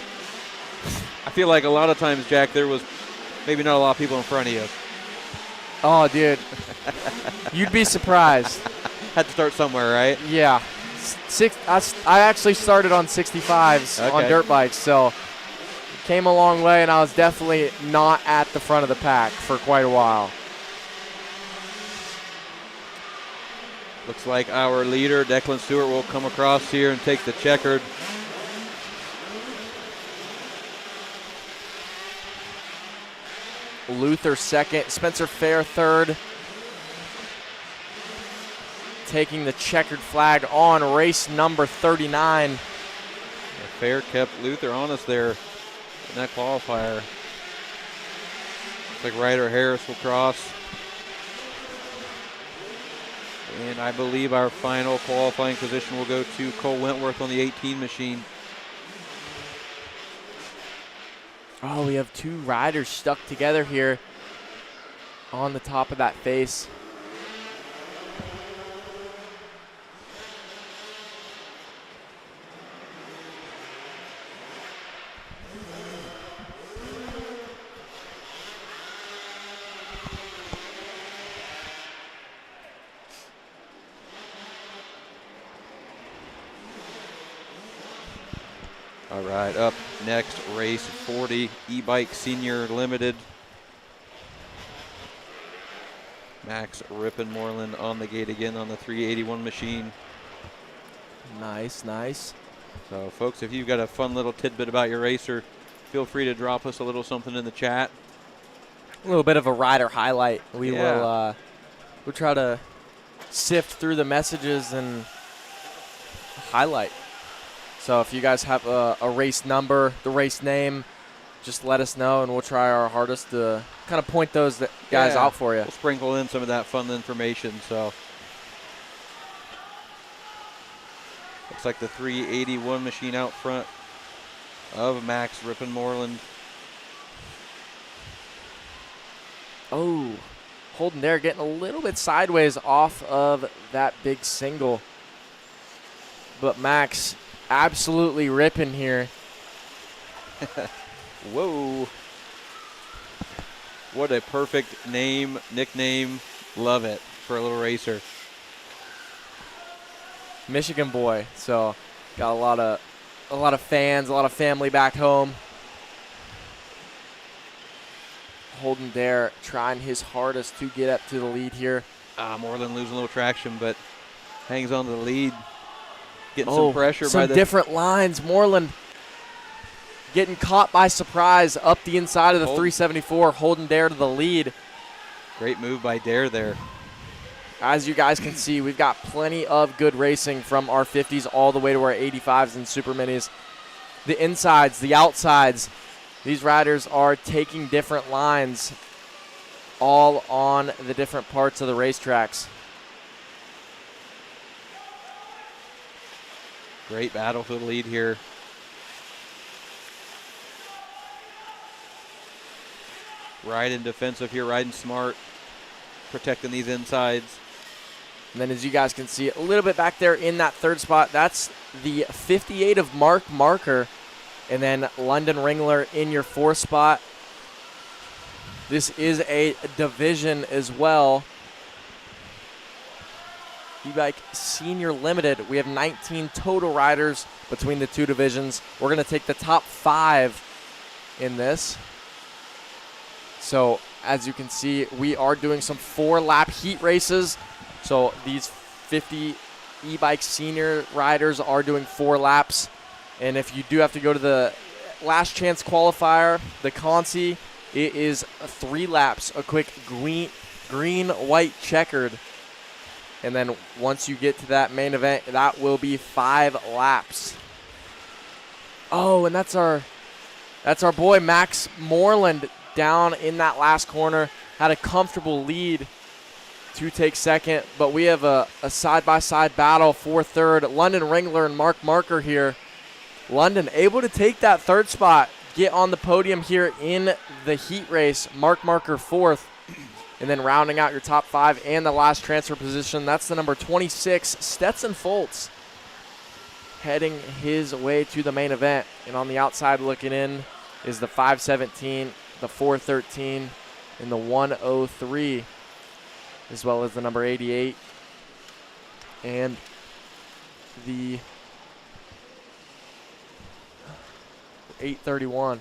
I feel like a lot of times, Jack, there was maybe not a lot of people in front of you. Oh, dude. You'd be surprised. Had to start somewhere, right? Yeah. I actually started on 65s on dirt bikes, so came a long way, and I was definitely not at the front of the pack for quite a while. Looks like our leader, Declan Stewart, will come across here and take the checkered. Luther second, Spencer Fair third. Taking the checkered flag on race number 39. Fair kept Luther honest there in that qualifier. Looks like Ryder Harris will cross. And I believe our final qualifying position will go to Cole Wentworth on the 18 machine. Oh, we have two riders stuck together here on the top of that face. All right, up next, race 40, e-bike senior limited. Max Rippenmoreland on the gate again on the 381 machine. Nice, nice. So, folks, if you've got a fun little tidbit about your racer, feel free to drop us a little something in the chat. A little bit of a rider highlight. We Yeah. will we'll try to sift through the messages and highlight. So if you guys have a race number, the race name, just let us know, and we'll try our hardest to kind of point those guys out for you. We'll sprinkle in some of that fun information. So looks Looks like the 381 machine out front of Max ripping Moreland. Oh, Holden there getting a little bit sideways off of that big single. But Max absolutely ripping here. Whoa. What a perfect nickname. Love it for a little racer. Michigan boy. So got a lot of fans, a lot of family back home. Holden there trying his hardest to get up to the lead here. Moreland losing a little traction, but hangs on to the lead. Getting some pressure some by the different lines. Moreland getting caught by surprise up the inside of the 374. Holden Dare to the lead. Great move by Dare there. As you guys can see, we've got plenty of good racing from our 50s all the way to our 85s and super minis. The insides, the outsides, these riders are taking different lines all on the different parts of the racetracks. Great battle for the lead here. Riding defensive here, riding smart, protecting these insides. And then as you guys can see, a little bit back there in that third spot, that's the 58 of Mark Marker. And then London Ringler in your fourth spot. This is a division as well. E-Bike Senior Limited. We have 19 total riders between the two divisions. We're going to take the top 5 in this. So as you can see, we are doing some 4-lap heat races. So these 50 E-Bike Senior riders are doing 4 laps. And if you do have to go to the last chance qualifier, the Consi, it is 3 laps, a quick green, white, checkered. And then once you get to that main event, that will be 5 laps. Oh, and that's our boy Max Moreland down in that last corner. Had a comfortable lead to take second, but we have a side-by-side battle for third. London Ringler and Mark Marker here. London able to take that third spot, get on the podium here in the heat race. Mark Marker fourth. And then rounding out your top 5 and the last transfer position, that's the number 26, Stetson Foltz, heading his way to the main event. And on the outside looking in is the 517, the 413, and the 103, as well as the number 88 and the 831.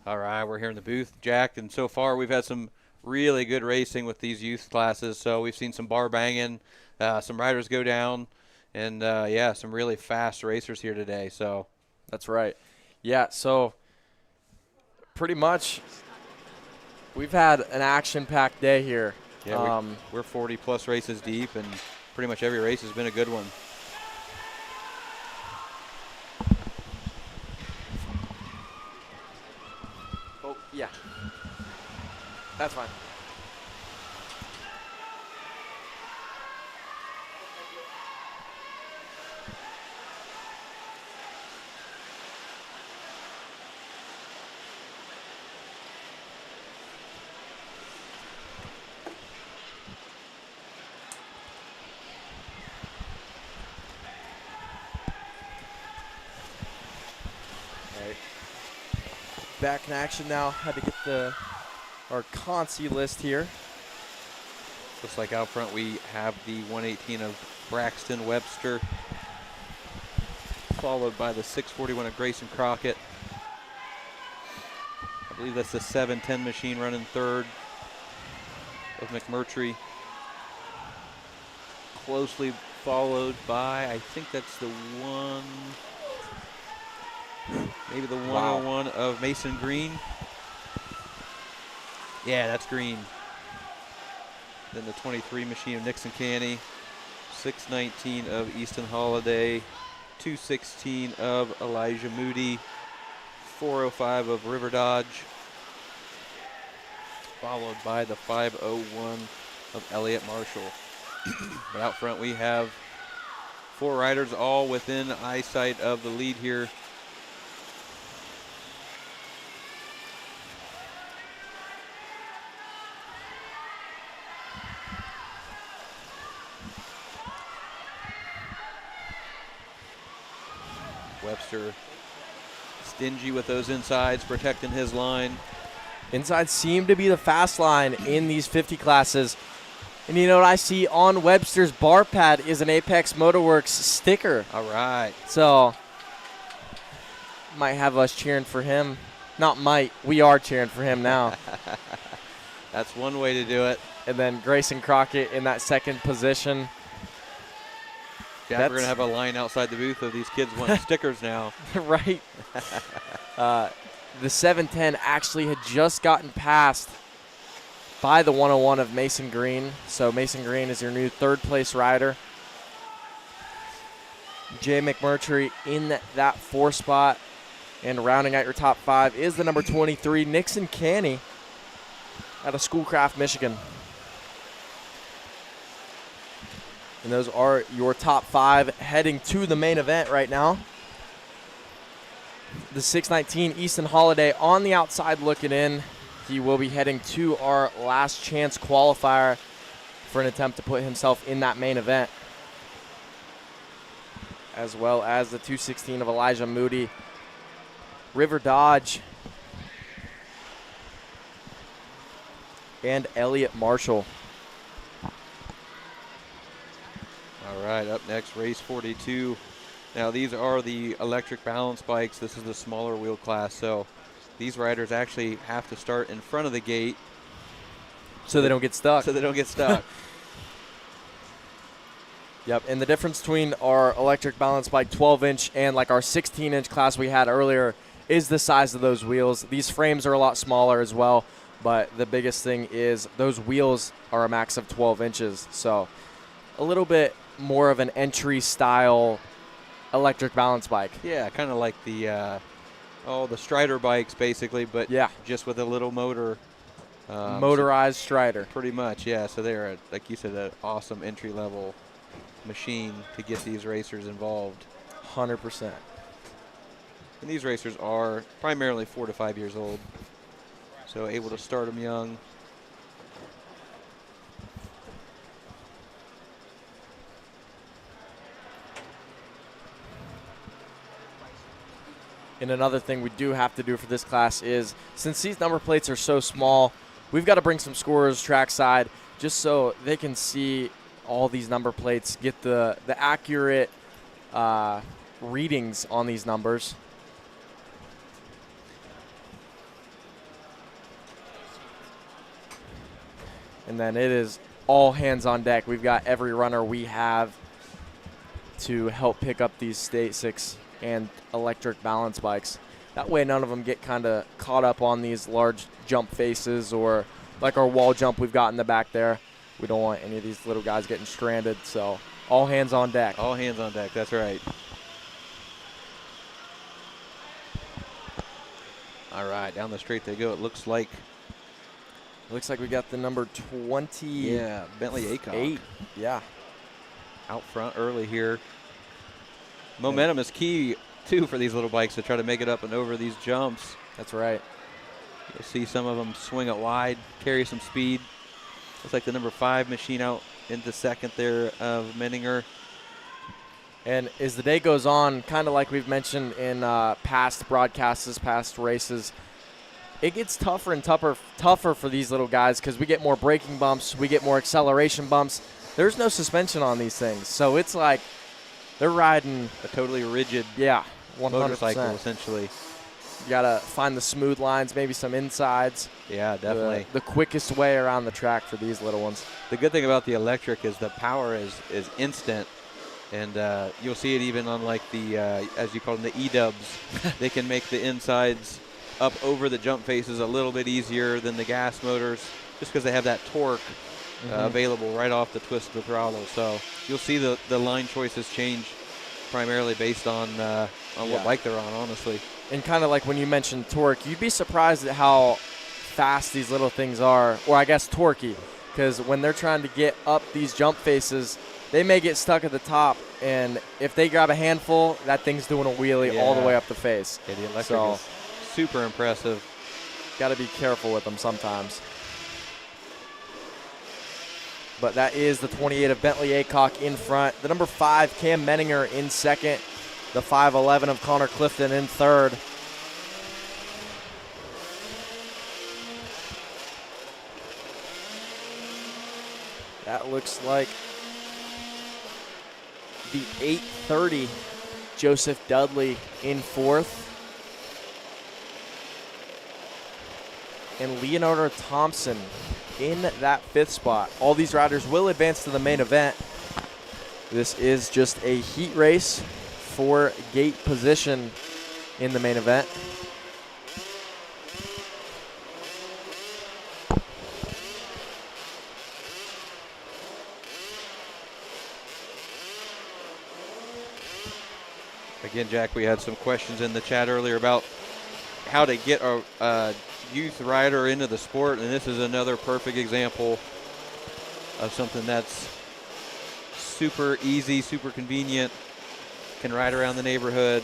All right, we're here in the booth, Jack, and so far we've had some really good racing with these youth classes. So we've seen some bar banging, some riders go down, and yeah, some really fast racers here today. So that's right. Yeah, so pretty much we've had an action-packed day here. Yeah, we're 40-plus races deep, and pretty much every race has been a good one. Oh, yeah. That's fine. Back in action now. Had to get our Consi list here. Looks like out front we have the 118 of Braxton Webster, followed by the 641 of Grayson Crockett. I believe that's the 710 machine running third of McMurtry. Closely followed by, I think that's the one, maybe the 101 of Mason Green. Yeah, that's Green. Then the 23 machine of Nixon Canny, 619 of Easton Holiday, 216 of Elijah Moody, 405 of River Dodge, followed by the 501 of Elliott Marshall. But out front we have 4 riders all within eyesight of the lead here. Webster stingy with those insides, protecting his line. Insides seem to be the fast line in these 50 classes. And you know what I see on Webster's bar pad is an Apex Motoworks sticker. All right. So, might have us cheering for him. Not might, we are cheering for him now. That's one way to do it. And then Grayson Crockett in that second position. Jack, we're going to have a line outside the booth of these kids wanting stickers now. Right. The 710 actually had just gotten passed by the 101 of Mason Green. So Mason Green is your new third-place rider. Jay McMurtry in that 4 spot. And rounding out your top 5 is the number 23, Nixon Canny out of Schoolcraft, Michigan. And those are your top 5 heading to the main event right now. The 619 Easton Holiday on the outside looking in. He will be heading to our last chance qualifier for an attempt to put himself in that main event. As well as the 216 of Elijah Moody. River Dodge. And Elliott Marshall. All right, up next, race 42. Now, these are the electric balance bikes. This is the smaller wheel class, so these riders actually have to start in front of the gate. So they don't get stuck. So they don't get stuck. Yep, and the difference between our electric balance bike 12-inch and like our 16-inch class we had earlier is the size of those wheels. These frames are a lot smaller as well, but the biggest thing is those wheels are a max of 12 inches. So a little bit more of an entry style electric balance bike. Yeah, kind of like the Strider bikes basically, but yeah, just with a little motor. Motorized Strider. Pretty much, yeah. So they're, like you said, an awesome entry level machine to get these racers involved. 100%. And these racers are primarily 4 to 5 years old, so able to start them young. And another thing we do have to do for this class is, since these number plates are so small, we've got to bring some scorers trackside just so they can see all these number plates, get the accurate readings on these numbers. And then it is all hands on deck. We've got every runner we have to help pick up these State 6 and electric balance bikes. That way none of them get kind of caught up on these large jump faces or like our wall jump we've got in the back there. We don't want any of these little guys getting stranded, so all hands on deck. All hands on deck, that's right. All right, down the straight they go. It looks like we got the number 20. Yeah, Bentley Acock. 8, yeah. Out front early here. Momentum is key, too, for these little bikes to try to make it up and over these jumps. That's right. You'll see some of them swing it wide, carry some speed. Looks like the number 5 machine out into second there of Menninger. And as the day goes on, kind of like we've mentioned in past broadcasts, past races, it gets tougher and tougher for these little guys because we get more braking bumps, we get more acceleration bumps. There's no suspension on these things, so it's like they're riding a totally rigid 100%. motorcycle, essentially. You got to find the smooth lines, maybe some insides. Yeah, definitely. The quickest way around the track for these little ones. The good thing about the electric is the power is instant. And you'll see it even on like the, as you call them, the E-dubs. They can make the insides up over the jump faces a little bit easier than the gas motors just because they have that torque available right off the twist of the throttle. So you'll see the line choices change primarily based on what bike they're on, honestly. And kind of like when you mentioned torque, you'd be surprised at how fast these little things are, or I guess torquey, because when they're trying to get up these jump faces, they may get stuck at the top, and if they grab a handful, that thing's doing a wheelie all the way up the face. Yeah, the electric is super impressive. Got to be careful with them sometimes. But that is the 28 of Bentley Aycock in front. The number 5, Cam Menninger, in second. The 5'11 of Connor Clifton in third. That looks like the 8:30 Joseph Dudley in fourth. And Leonardo Thompson in that 5th spot. All these riders will advance to the main event. This is just a heat race for gate position in the main event. Again, Jack, we had some questions in the chat earlier about how to get a youth rider into the sport, and this is another perfect example of something that's super easy, super convenient, can ride around the neighborhood.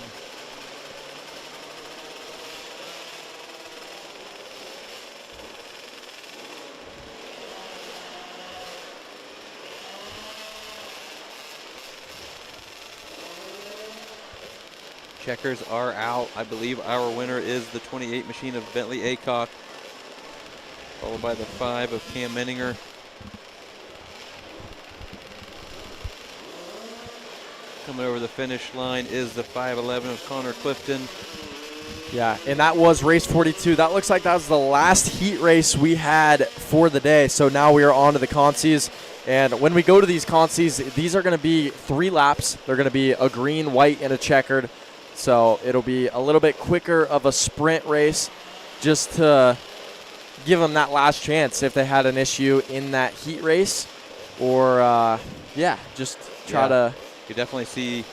Checkers are out. I believe our winner is the 28 machine of Bentley Aycock, followed by the 5 of Cam Menninger. Coming over the finish line is the 5'11 of Connor Clifton. Yeah, and that was race 42. That looks like that was the last heat race we had for the day. So now we are on to the consies. And when we go to these consies, these are going to be 3 laps. They're going to be a green, white, and a checkered. So it'll be a little bit quicker of a sprint race just to give them that last chance if they had an issue in that heat race. Or, just try to. You definitely see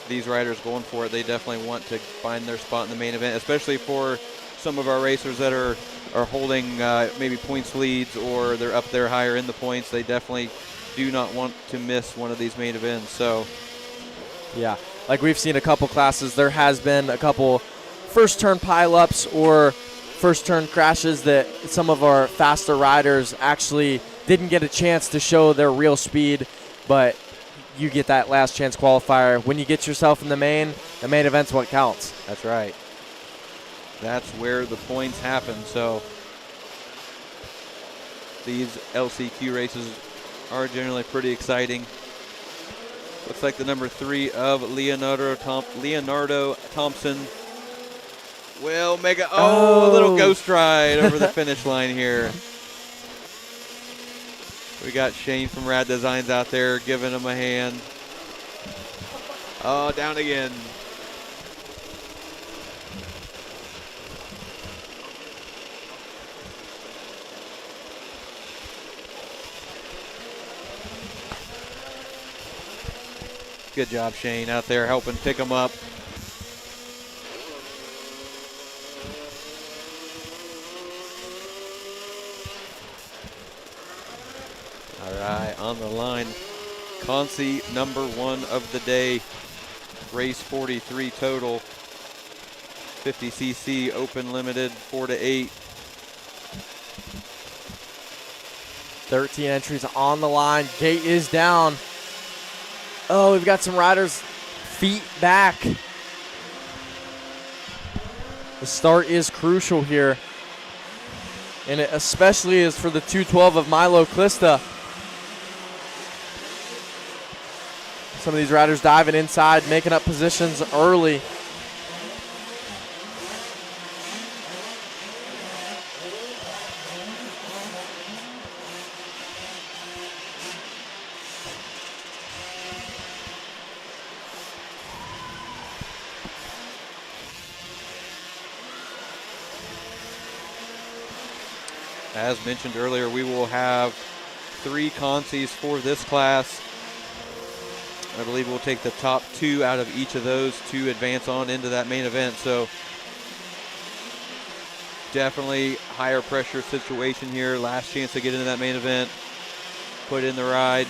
these riders going for it. They definitely want to find their spot in the main event, especially for some of our racers that are holding maybe points leads, or they're up there higher in the points. They definitely do not want to miss one of these main events. So, yeah, like we've seen a couple classes, there has been a couple first turn pileups or first turn crashes that some of our faster riders actually didn't get a chance to show their real speed, but you get that last chance qualifier. When you get yourself in the main event's what counts. That's right. That's where the points happen. So these LCQ races are generally pretty exciting. Looks like the number 3 of Leonardo Thompson will make a little ghost ride over the finish line here. We got Shane from Rad Designs out there giving him a hand. Oh, down again. Good job, Shane, out there helping pick him up. All right, on the line, Consi number 1 of the day, race 43 total, 50cc open limited, 4 to 8. 13 entries on the line. Gate is down. Oh, we've got some riders feet back. The start is crucial here, and it especially is for the 212 of Milo Clista. Some of these riders diving inside, making up positions early. As mentioned earlier, we will have 3 consies for this class. I believe we'll take the top 2 out of each of those to advance on into that main event. So definitely higher pressure situation here. Last chance to get into that main event. Put in the ride.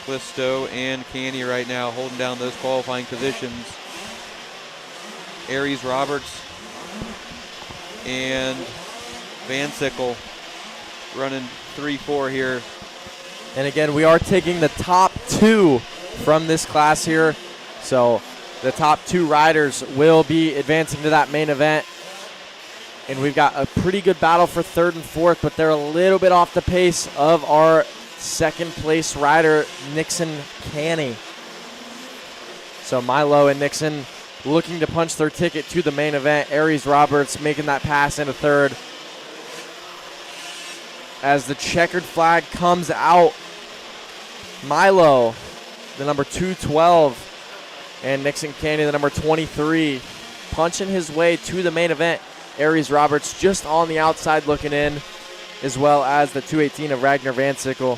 Clisto and Canny right now holding down those qualifying positions. Aries Roberts and Van Sickle running 3-4 here. And again, we are taking the top 2 from this class here. So the top 2 riders will be advancing to that main event. And we've got a pretty good battle for 3rd and 4th, but they're a little bit off the pace of our 2nd place rider, Nixon Canny. So Milo and Nixon looking to punch their ticket to the main event. Aries Roberts making that pass into 3rd. As the checkered flag comes out, Milo, the number 212, and Nixon Canny, the number 23, punching his way to the main event. Aries Roberts just on the outside looking in, as well as the 218 of Ragnar Van Sickle.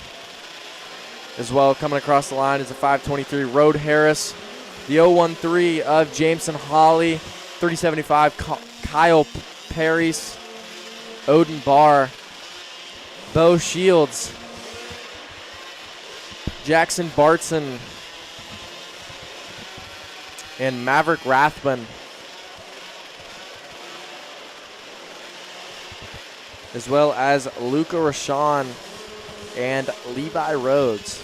As well, coming across the line is a 523 Rode Harris, the 013 of Jameson Hawley, 3075 Kyle Paris, Odin Barr, Bo Shields, Jackson Bartson, and Maverick Rathbun, as well as Luca Rashawn and Levi Rhodes.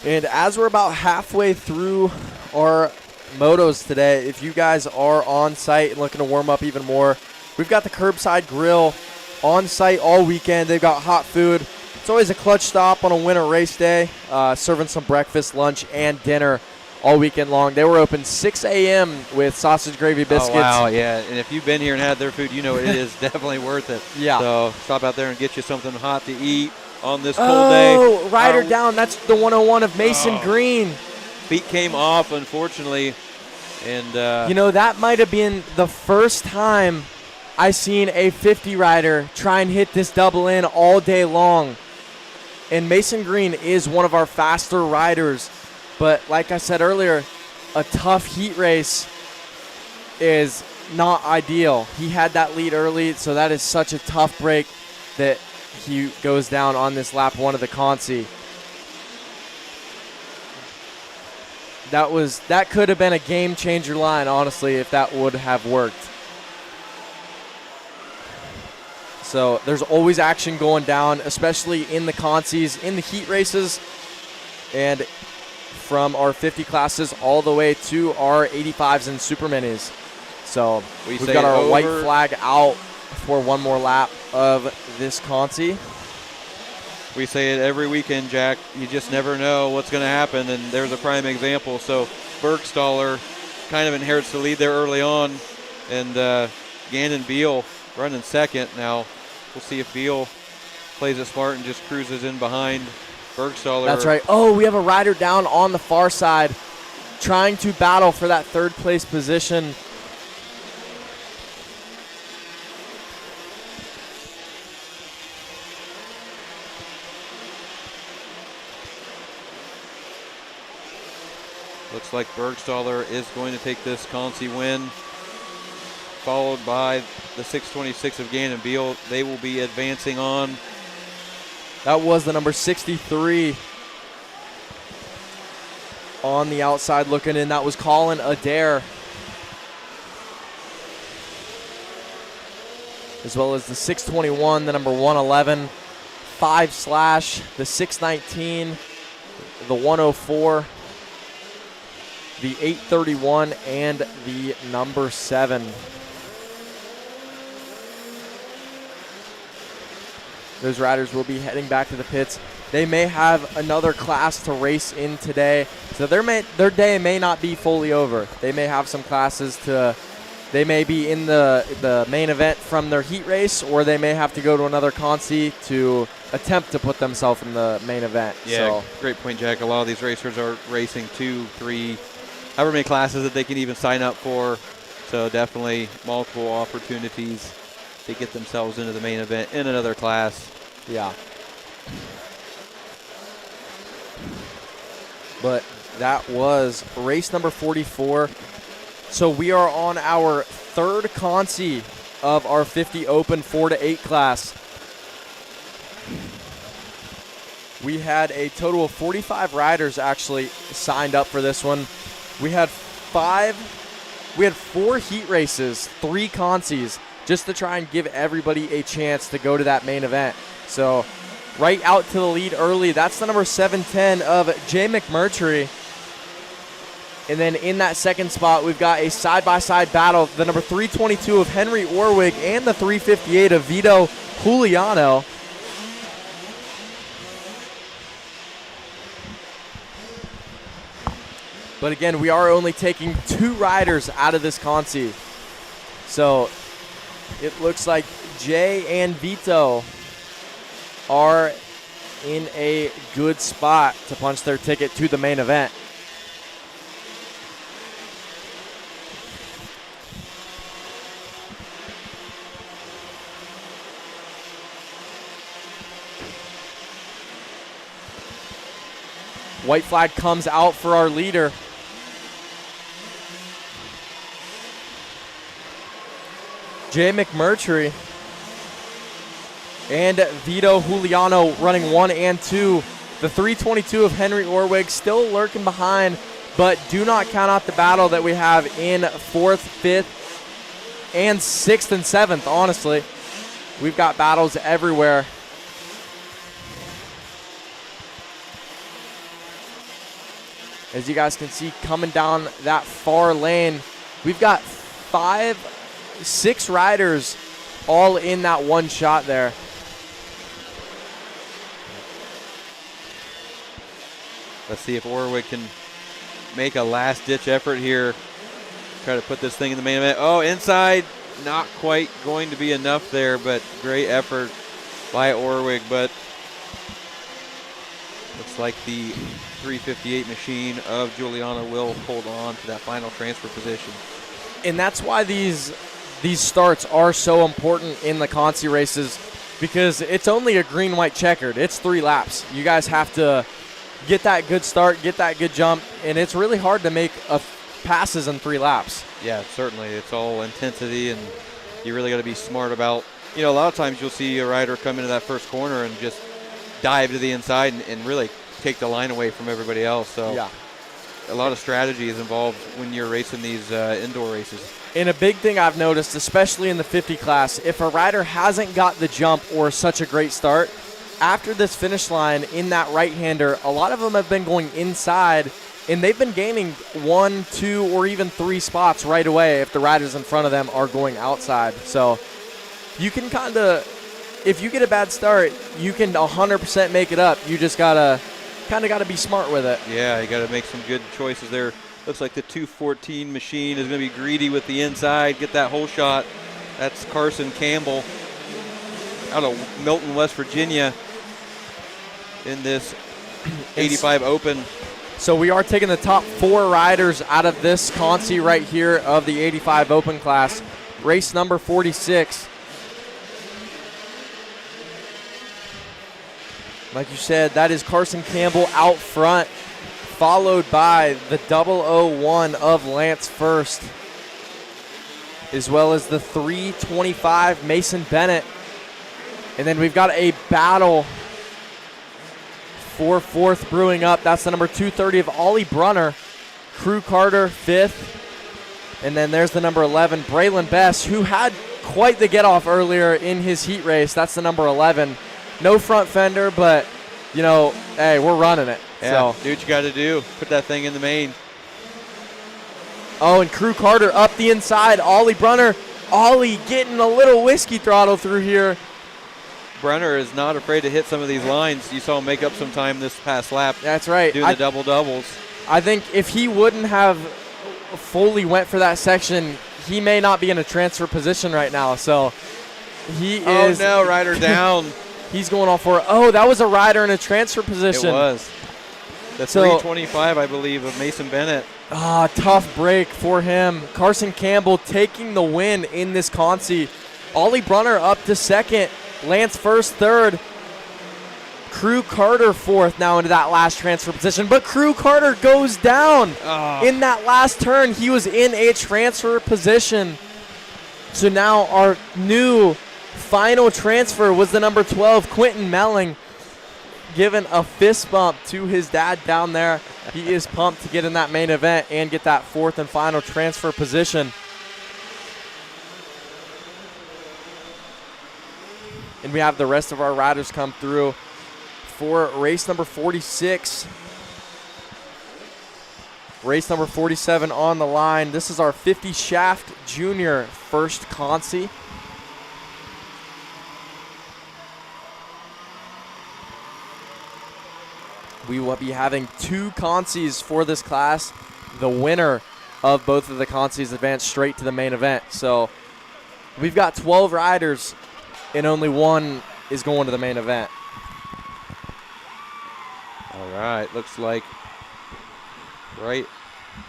And as we're about halfway through our motos today, if you guys are on site and looking to warm up even more, we've got the Curbside Grill on site all weekend. They've got hot food. It's always a clutch stop on a winter race day, serving some breakfast, lunch, and dinner all weekend long. They were open 6 a.m. with sausage gravy biscuits. Oh, wow, yeah. And if you've been here and had their food, you know it is definitely worth it. Yeah. So stop out there and get you something hot to eat on this cold day. Oh, rider down. That's the 101 of Mason Green. Feet came off, unfortunately. And that might have been the first time I seen a 50 rider try and hit this double in all day long. And Mason Green is one of our faster riders. But like I said earlier, a tough heat race is not ideal. He had that lead early, so that is such a tough break that he goes down on this lap 1 of the Consi. That could have been a game changer line, honestly, if that would have worked. So there's always action going down, especially in the Consis, in the heat races, and from our 50 classes all the way to our 85s and super minis. So we've got our white flag out for one more lap of this Consi. We say it every weekend, Jack. You just never know what's going to happen, and there's a prime example. So Bergstaller kind of inherits the lead there early on, and Gannon Beal running second. Now we'll see if Beal plays it smart and just cruises in behind Bergstaller. That's right. Oh, we have a rider down on the far side trying to battle for that 3rd place position. Looks like Bergstaller is going to take this Consi win, followed by the 626 of Gannon Beal. They will be advancing on. That was the number 63 on the outside looking in. That was Colin Adair. As well as the 621, the number 111, 5/, the 619, the 104, the 831, and the number 7. Those riders will be heading back to the pits. They may have another class to race in today, so their day may not be fully over. They may have some classes they may be in the main event from their heat race, or they may have to go to another consi to attempt to put themselves in the main event. Yeah, great point, Jack. A lot of these racers are racing 2, 3, however many classes that they can even sign up for. So definitely multiple opportunities to get themselves into the main event in another class. Yeah. But that was race number 44. So we are on our third consi of our 50 Open 4 to 8 class. We had a total of 45 riders actually signed up for this one. We had 4 heat races, 3 consis, just to try and give everybody a chance to go to that main event. So right out to the lead early, that's the number 710 of Jay McMurtry. And then in that second spot, we've got a side-by-side battle, the number 322 of Henry Orwig and the 358 of Vito Juliano. But again, we are only taking 2 riders out of this consi. So it looks like Jay and Vito are in a good spot to punch their ticket to the main event. White flag comes out for our leader. Jay McMurtry and Vito Juliano running 1 and 2. The 322 of Henry Orwig still lurking behind, but do not count out the battle that we have in 4th, 5th, and 6th and 7th, honestly. We've got battles everywhere. As you guys can see, coming down that far lane, we've got 6 riders all in that one shot there. Let's see if Orwig can make a last-ditch effort here. Try to put this thing in the main event. Oh, inside, not quite going to be enough there, but great effort by Orwig. But looks like the 358 machine of Juliano will hold on to that final transfer position. And that's why these starts are so important in the consi races, because it's only a green-white checkered. It's 3 laps. You guys have to get that good start, get that good jump, and it's really hard to make passes in 3 laps. Yeah, certainly. It's all intensity, and you really got to be smart about, a lot of times you'll see a rider come into that first corner and just dive to the inside and really take the line away from everybody else. So yeah, a lot of strategy is involved when you're racing these indoor races. And a big thing I've noticed, especially in the 50 class, if a rider hasn't got the jump or such a great start, after this finish line in that right-hander, a lot of them have been going inside, and they've been gaining 1, 2, or even 3 spots right away if the riders in front of them are going outside. So you can if you get a bad start, you can 100% make it up. You just got to be smart with it. Yeah, you got to make some good choices there. Looks like the 214 machine is going to be greedy with the inside, get that whole shot. That's Carson Campbell out of Milton, West Virginia in this 85 Open. So we are taking the top 4 riders out of this consi right here of the 85 Open class. Race number 46. Like you said, that is Carson Campbell out front, followed by the 001 of Lance First, as well as the 325 Mason Bennett. And then we've got a battle for 4th brewing up. That's the number 230 of Ollie Brunner. Crew Carter 5th. And then there's the number 11, Braylon Best, who had quite the get-off earlier in his heat race. That's the number 11. No front fender, but, hey, we're running it. Yeah, so do what you got to do. Put that thing in the main. Oh, and Crew Carter up the inside. Ollie Brunner. Ollie getting a little whiskey throttle through here. Brenner is not afraid to hit some of these lines. You saw him make up some time this past lap. That's right. Doing the double doubles. I think if he wouldn't have fully went for that section, he may not be in a transfer position right now. So he is. Oh no, rider down. He's going all for it. Oh, that was a rider in a transfer position. It was. The 325, I believe, of Mason Bennett. Tough break for him. Carson Campbell taking the win in this consi. Ollie Brunner up to second. Lance first, third. Crew Carter fourth now into that last transfer position. But Crew Carter goes down in that last turn. He was in a transfer position. So now our new final transfer was the number 12, Quentin Melling, giving a fist bump to his dad down there. He is pumped to get in that main event and get that fourth and final transfer position. And we have the rest of our riders come through for race number 46. Race number 47 on the line. This is our 50 Shaft Junior first consi. We will be having 2 consis for this class. The winner of both of the consis advanced straight to the main event. So we've got 12 riders and only 1 is going to the main event. All right, looks like right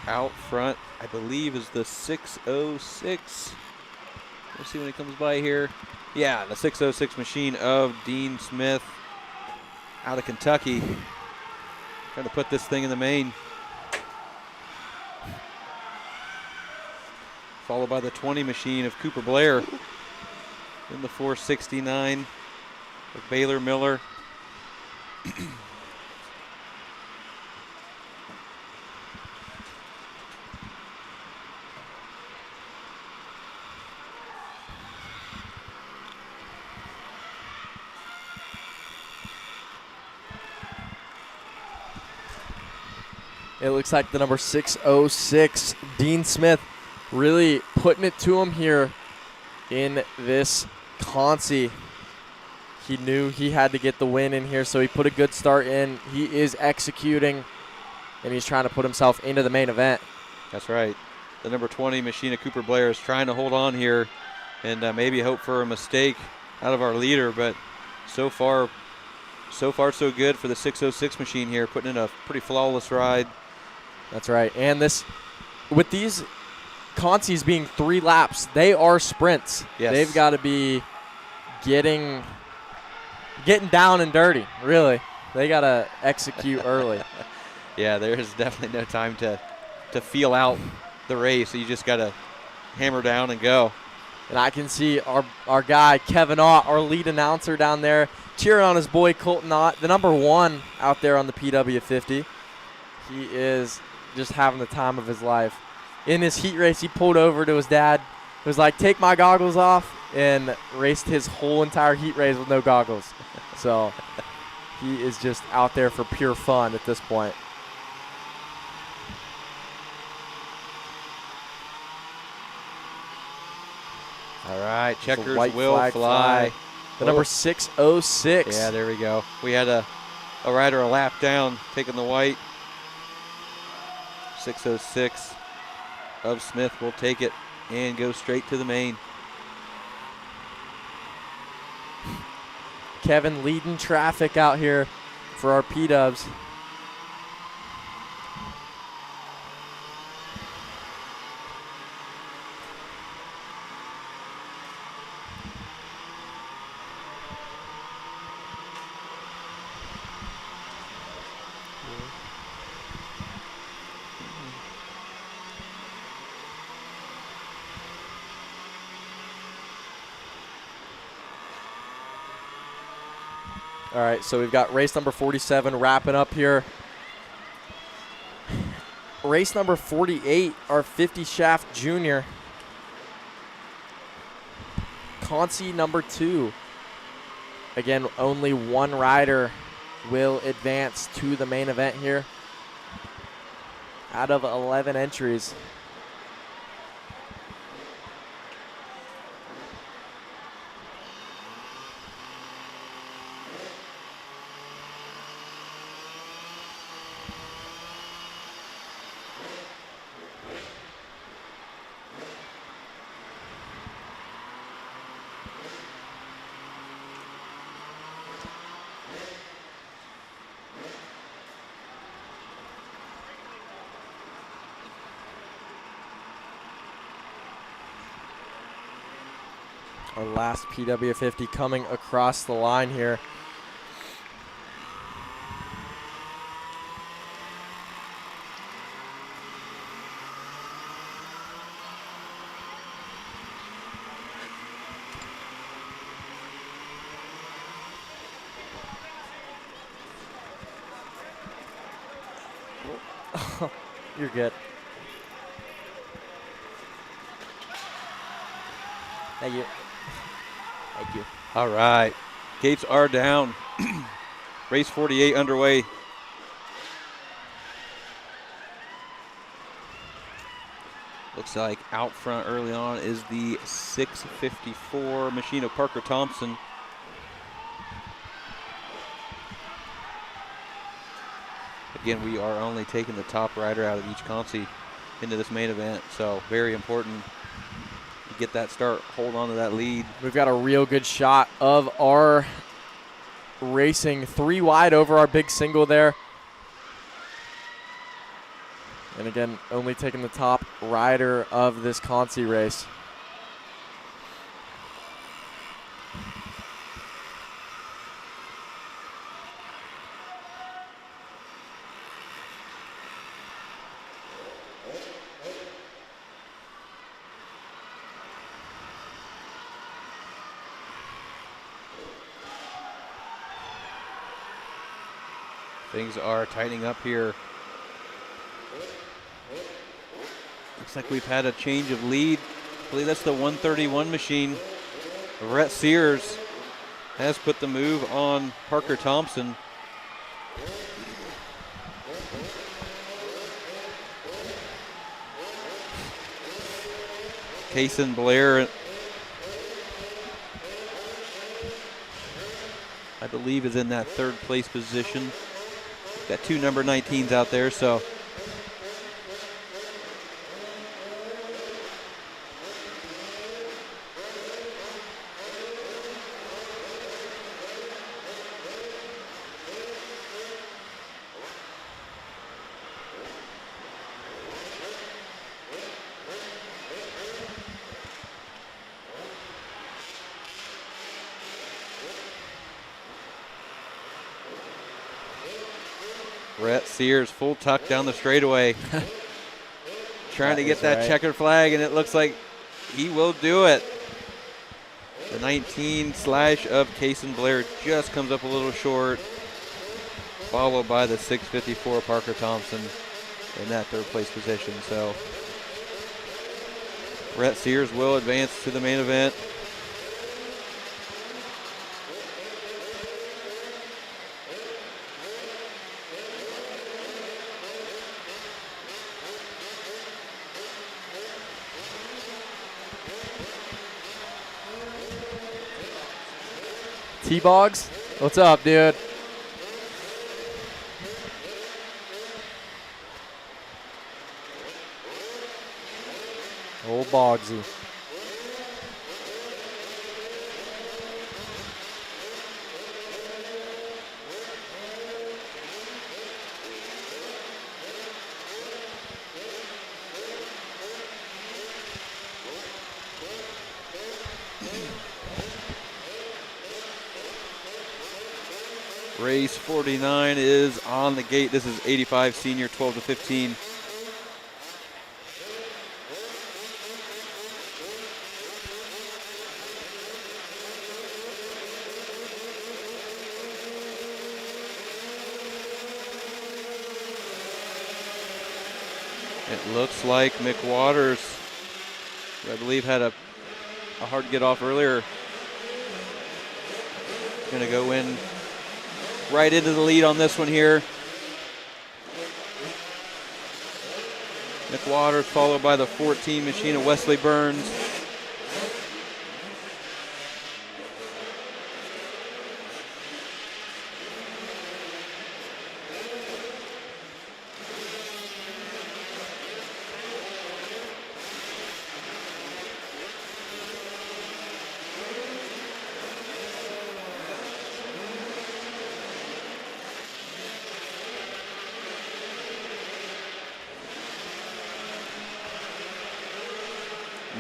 out front, I believe, is the 606. Let's see when he comes by here. Yeah, the 606 machine of Dean Smith out of Kentucky. Trying to put this thing in the main. Followed by the 20 machine of Cooper Blair. In the 469 of Baylor Miller. It looks like the number 606, Dean Smith, really putting it to him here in this consi. He knew he had to get the win in here, so he put a good start in. He is executing, and he's trying to put himself into the main event. That's right. The number 20 machine of Cooper Blair is trying to hold on here and maybe hope for a mistake out of our leader, but so far so good for the 606 machine here, putting in a pretty flawless ride. That's right. And this, with these consis being 3 laps, they are sprints. Yes. They've got to be getting down and dirty, really. They got to execute early. Yeah, there is definitely no time to feel out the race. You just got to hammer down and go. And I can see our guy, Kevin Ott, our lead announcer down there, cheering on his boy, Colton Ott, the number 1 out there on the PW50. He is just having the time of his life. In his heat race, he pulled over to his dad, was like, take my goggles off, and raced his whole entire heat race with no goggles. So he is just out there for pure fun at this point. All right, checkers white will flag fly. The number 606. Yeah, there we go. We had a rider a lap down taking the white. 606 of Smith will take it and go straight to the main. Kevin leading traffic out here for our P-Dubs. All right, so we've got race number 47 wrapping up here. Race number 48, our 50 Shaft Junior. Consi number 2. Again, only 1 rider will advance to the main event here out of 11 entries. Our last PW50 coming across the line here. You're good. Thank you. Thank you. All right. Gates are down. Race 48 underway. Looks like out front early on is the 654 machine of Parker Thompson. Again, we are only taking the top rider out of each consi into this main event, so very important to get that start, hold on to that lead. We've got a real good shot of our racing 3 wide over our big single there. And again, only taking the top rider of this consi race. Things are tightening up here. Looks like we've had a change of lead. I believe that's the 131 machine. Rhett Sears has put the move on Parker Thompson. Kason Blair, I believe, is in that 3rd place position. Got 2 number 19s out there, so Rhett Sears full tuck down the straightaway. Trying to get that checkered flag, and it looks like he will do it. The 19 slash of Kason Blair just comes up a little short, followed by the 654 Parker Thompson in that 3rd place position. So Rhett Sears will advance to the main event. T-Boggs, what's up, dude? Old Boggsy. Race 49 is on the gate. This is 85 senior, 12 to 15. It looks like Mick Waters, who I believe had a hard get off earlier, going to go in right into the lead on this one here. Mick Waters followed by the 14 machine of Wesley Burns.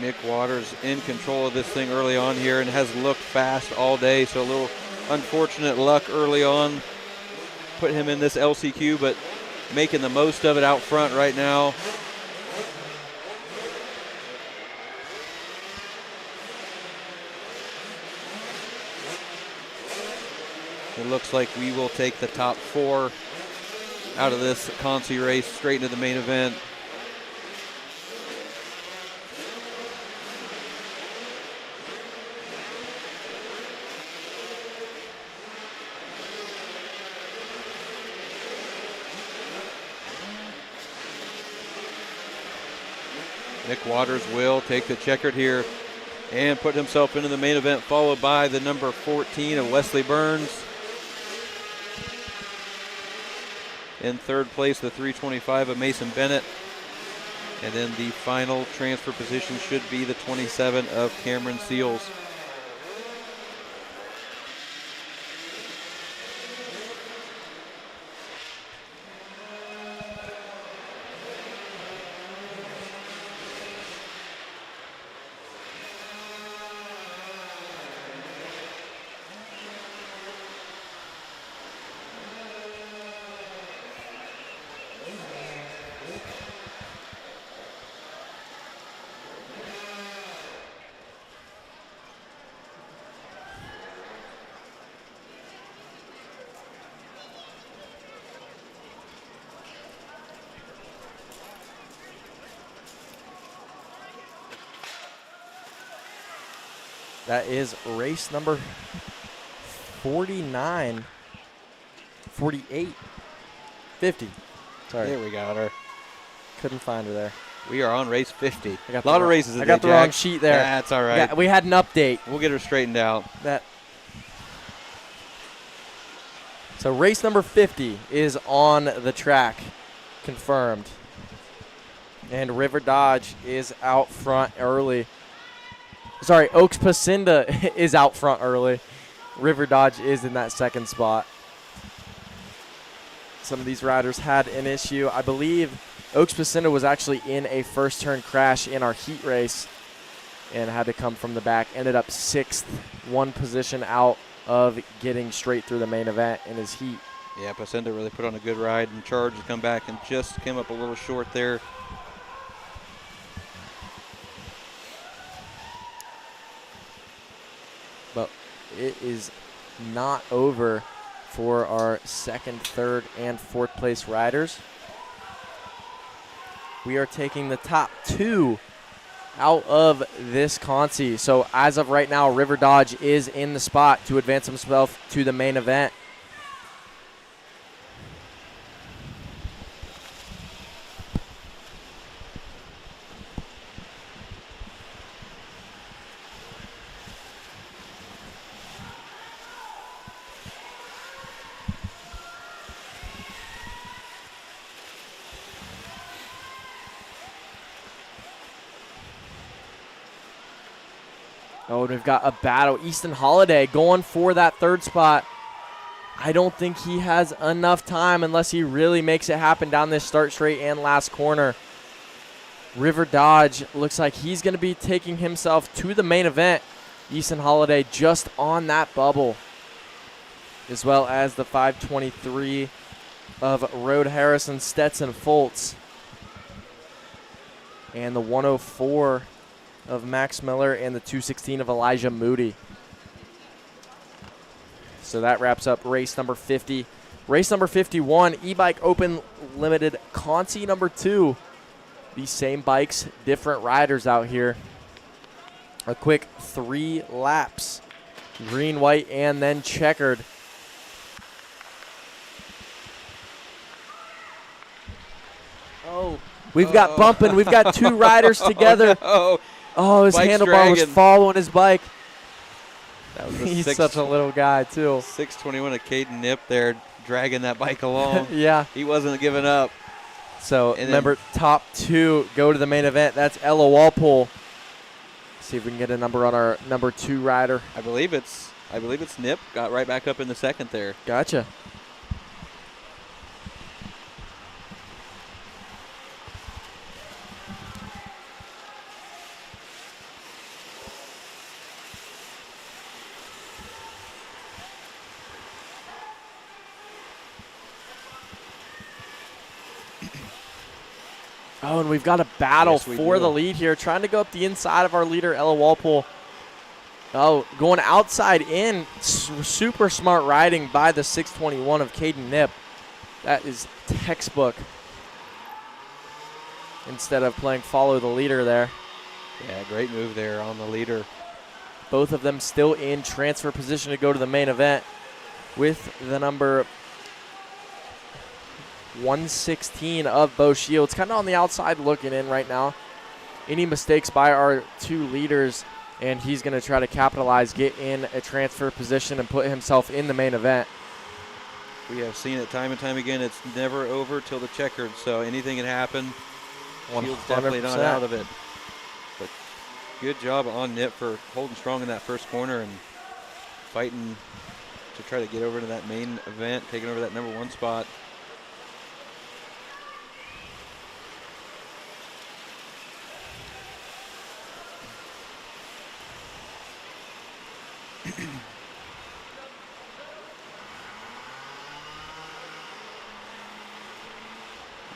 Nick Waters in control of this thing early on here and has looked fast all day, so a little unfortunate luck early on put him in this LCQ, but making the most of it out front right now. It looks like we will take the top 4 out of this Consi race straight into the main event. Nick Waters will take the checkered here and put himself into the main event, followed by the number 14 of Wesley Burns. In third place, the 325 of Mason Bennett. And then the final transfer position should be the 27 of Cameron Seals. That is race number 49, 48, 50. Sorry. There we got her. Couldn't find her there. We are on race 50. I got A lot of races today, I got the Jack. wrong sheet there. That's all right. Yeah, we had an update. We'll get her straightened out. So race number 50 is on the track, confirmed. And River Dodge is out front early. Sorry, Oaks Pacinda is out front early. River Dodge is in that second spot. Some of these riders had an issue. I believe Oaks Pacinda was actually in a first turn crash in our heat race and had to come from the back. Ended up 6th, 1 position out of getting straight through the main event in his heat. Yeah, Pacinda really put on a good ride and charged to come back and just came up a little short there. But it is not over for our second, third, and fourth place riders. We are taking the top 2 out of this Consi. So as of right now, River Dodge is in the spot to advance himself to the main event. Oh, and we've got a battle. Easton Holiday going for that third spot. I don't think he has enough time unless he really makes it happen down this start straight and last corner. River Dodge looks like he's going to be taking himself to the main event. Easton Holiday just on that bubble, as well as the 523 of Rode Harrison Stetson Foltz and the 104 of Max Miller and the 216 of Elijah Moody. So that wraps up race number 50. Race number 51, e-bike open limited Consi number 2. These same bikes, different riders out here. A quick 3 laps. Green, white, and then checkered. Oh, we've got bumping. We've got 2 riders together. Oh, his Bike's handlebar was dragging. following his bike. That was a He's such a little guy, too. 621 of Caden Nip there dragging that bike along. Yeah. He wasn't giving up. So And remember, top 2 go to the main event. That's Ella Walpole. See if we can get a number on our number 2 rider. I believe it's Nip. Got right back up in the second there. Gotcha. Oh, and we've got a battle Yes, we for do. the lead here. Trying to go up the inside of our leader, Ella Walpole. Oh, going outside in. Super smart riding by the 621 of Caden Nip. That is textbook. Instead of playing follow the leader there. Yeah, great move there on the leader. Both of them still in transfer position to go to the main event with the number 116 of Bo Shields. Kind of on the outside looking in right now. Any mistakes by our two leaders, and he's going to try to capitalize, get in a transfer position, and put himself in the main event. We have seen it time and time again. It's never over till the checkered, so anything can happen. Shields definitely not 100%. out of it. But good job on Nip for holding strong in that first corner and fighting to try to get over to that main event, taking over that number 1 spot.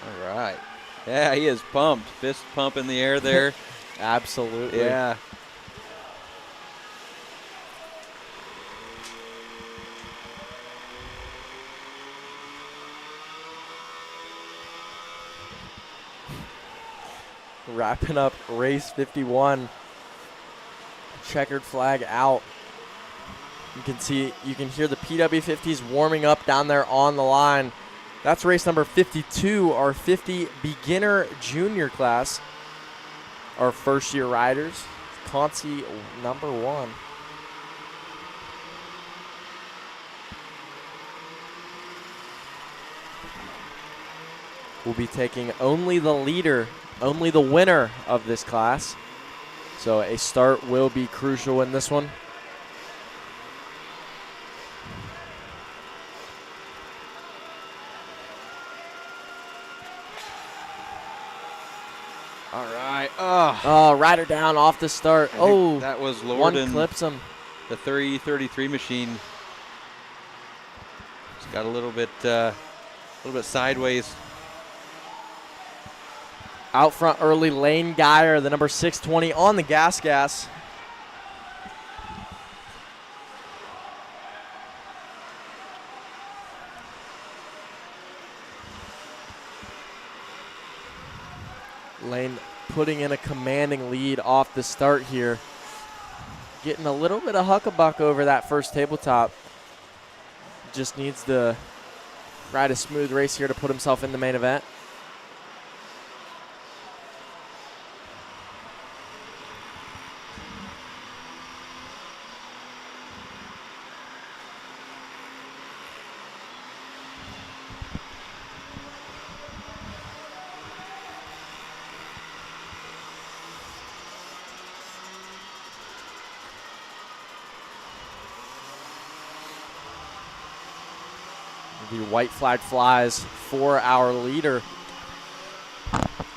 All right. Yeah, he is pumped. Fist pump in the air there. Absolutely. Yeah. Wrapping up race 51. Checkered flag out. You can hear the PW50s warming up down there on the line. That's race number 52, our 50 beginner junior class. Our first year riders. Consi number 1. We'll be taking only the leader, only the winner of this class. So a start will be crucial in this one. All right. Oh, Oh, rider down off the start. I think Oh, that was one Lorden, clips him. the 33 machine. It's got a little bit sideways. Out front early, Lane Geyer, the number 620 on the gas. Lane putting in a commanding lead off the start here. Getting a little bit of huckabuck over that first tabletop. Just needs to ride a smooth race here to put himself in the main event. The white flag flies for our leader.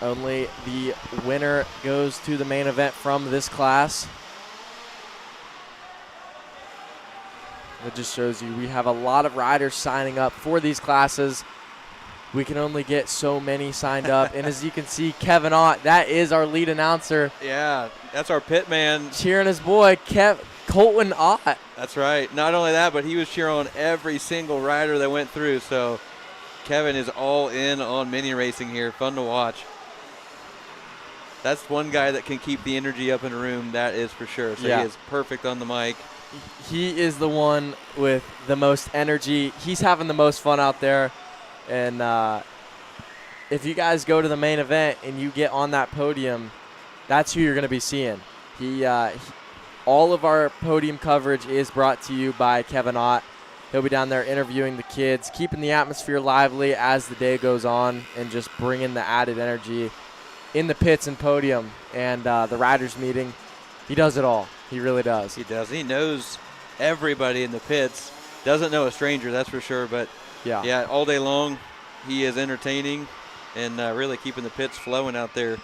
Only the winner goes to the main event from this class. It just shows you we have a lot of riders signing up for these classes. We can only get so many signed up. And as you can see, Kevin Ott, that is our lead announcer, Yeah, that's our pit man. cheering his boy, Colton Ott. That's right. Not only that, but he was cheering on every single rider that went through. So Kevin is all in on mini racing here. Fun to watch. That's one guy that can keep the energy up in a room, that is for sure. So Yeah. he is perfect on the mic. He is the one with the most energy. He's having the most fun out there. And if you guys go to the main event and you get on that podium, that's who you're going to be seeing. All of our podium coverage is brought to you by Kevin Ott. He'll be down there interviewing the kids, keeping the atmosphere lively as the day goes on, and just bringing the added energy in the pits and podium and the riders meeting. He does it all. He really does. He does. He knows everybody in the pits. Doesn't know a stranger, that's for sure. But yeah, all day long, he is entertaining and really keeping the pits flowing out there.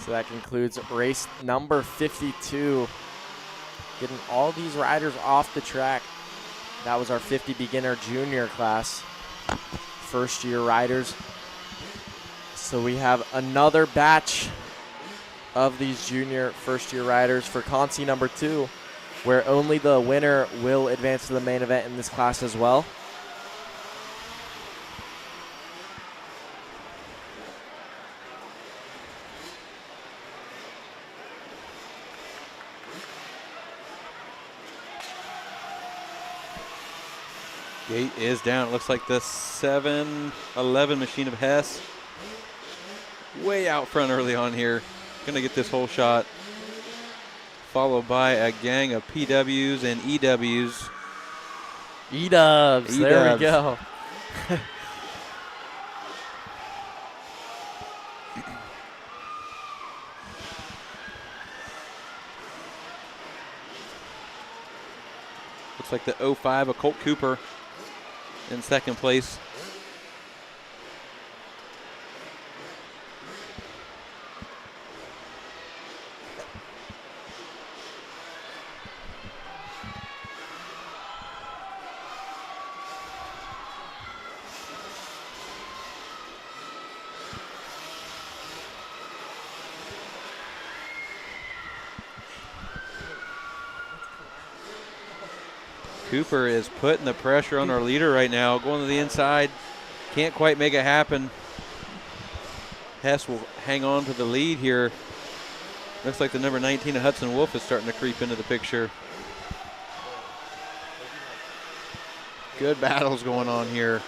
So that concludes race number 52. Getting all these riders off the track. That was our 50 beginner junior class. First year riders. So we have another batch of these junior first year riders for Consi number 2, where only the winner will advance to the main event in this class as well. Gate is down. It looks like the 711 machine of Hess. Way out front early on here. Gonna get this whole shot. Followed by a gang of PWs and EWs. E-dubs, there we go. Looks like the 05, a Colt Cooper in second place. Cooper is putting the pressure on our leader right now, going to the inside. Can't quite make it happen. Hess will hang on to the lead here. Looks like the number 19 of Hudson Wolf is starting to creep into the picture. Good battles going on here.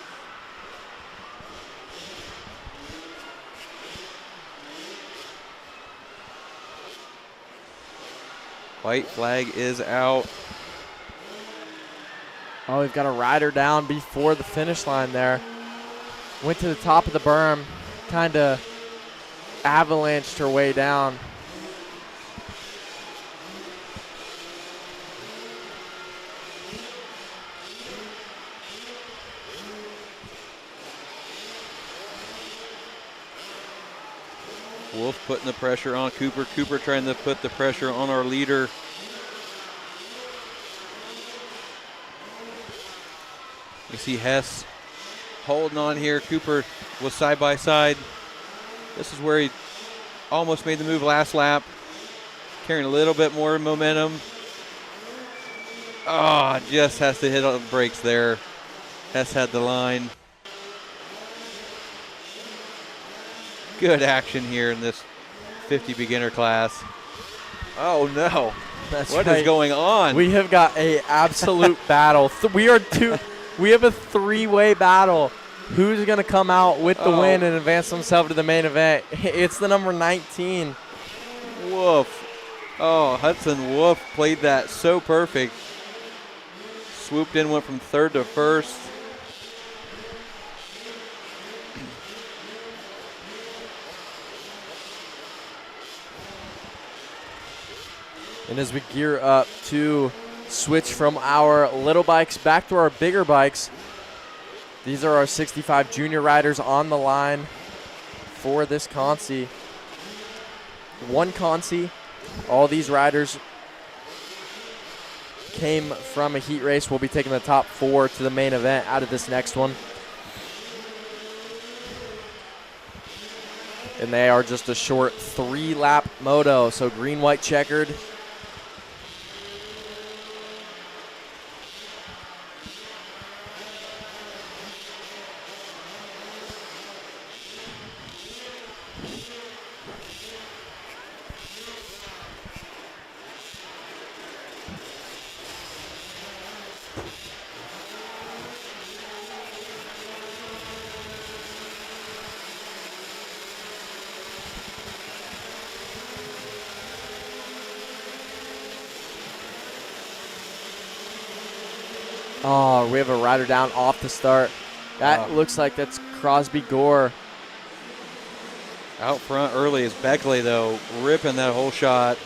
White flag is out. Oh, we've got a rider down before the finish line there. Went to the top of the berm, kind of avalanched her way down. Wolf putting the pressure on Cooper. Cooper trying to put the pressure on our leader. You see Hess holding on here. Cooper was side by side. This is where he almost made the move last lap. Carrying a little bit more momentum. Oh, just has to hit on the brakes there. Hess had the line. Good action here in this 50 beginner class. Oh no. That's What right. is going on? We have got a absolute battle. We have a three-way battle. Who's going to come out with the win and advance themselves to the main event? It's the number 19. Wolf. Oh, Hudson Wolf played that so perfect. Swooped in, went from third to first. And as we gear up to switch from our little bikes back to our bigger bikes, these are our 65 junior riders on the line for this Consi. One Consi. All these riders came from a heat race. We'll be taking the top 4 to the main event out of this next one. And they are just a short 3-lap moto. So green, white, checkered. Oh, we have a rider down off the start. That looks like that's Crosby Gore. Out front early is Beckley, though, ripping that whole shot.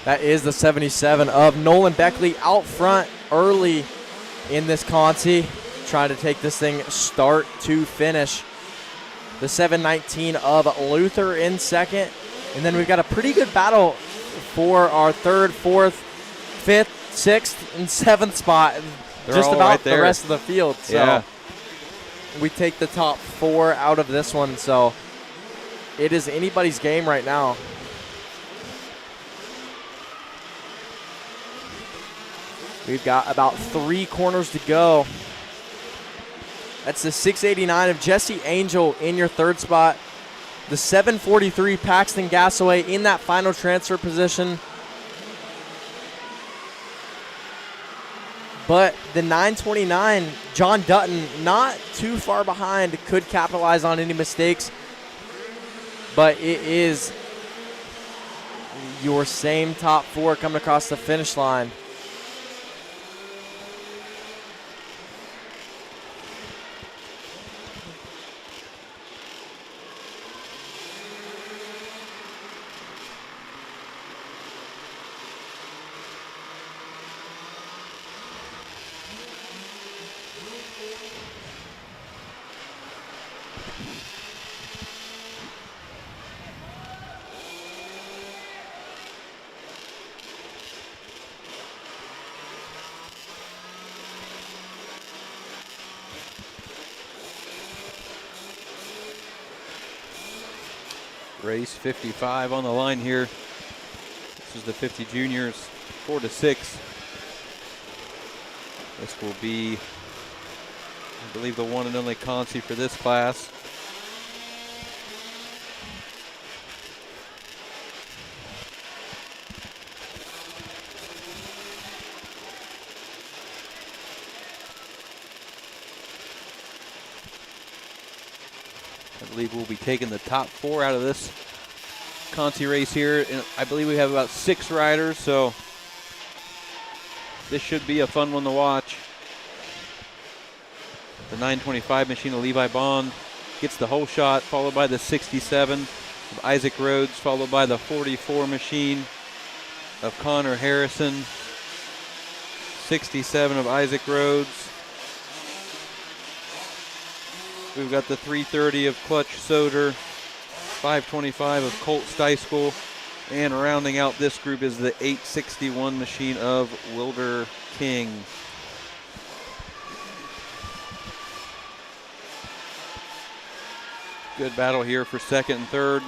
That is the 77 of Nolan Beckley out front early in this Conti, trying to take this thing start to finish. The 719 of Luther in second. And then we've got a pretty good battle for our third, fourth, fifth, sixth, and seventh spot. They're just all about right there. the rest of the field. So Yeah. we take the top 4 out of this one. So it is anybody's game right now. We've got about 3 corners to go. That's the 689 of Jesse Angel in your third spot. The 743 Paxton Gasaway in that final transfer position. But the 929, John Dutton, not too far behind, could capitalize on any mistakes. But it is your same top 4 coming across the finish line. Race 55 on the line here. This is the 50 juniors, 4 to 6. This will be, I believe, the one and only Consi for this class. I believe we'll be taking the top 4 out of this Conti race here. And I believe we have about 6 riders, so this should be a fun one to watch. The 925 machine of Levi Bond gets the whole shot, followed by the 67 of Isaac Rhodes, followed by the 44 machine of Connor Harrison, 67 of Isaac Rhodes. We've got the 330 of Clutch Soder, 525 of Colt Steischel, and rounding out this group is the 861 machine of Wilder King. Good battle here for second and third.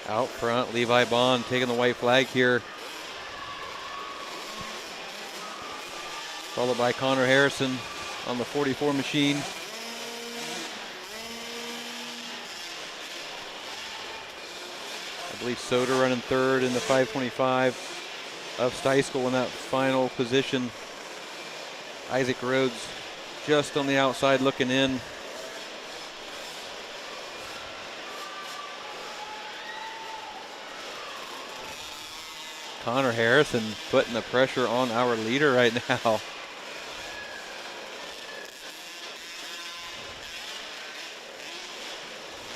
Out front, Levi Bond taking the white flag here. Followed by Connor Harrison on the 44 machine. I believe Soder running third in the 525 of Steischel in that final position. Isaac Rhodes just on the outside looking in. Connor Harrison putting the pressure on our leader right now.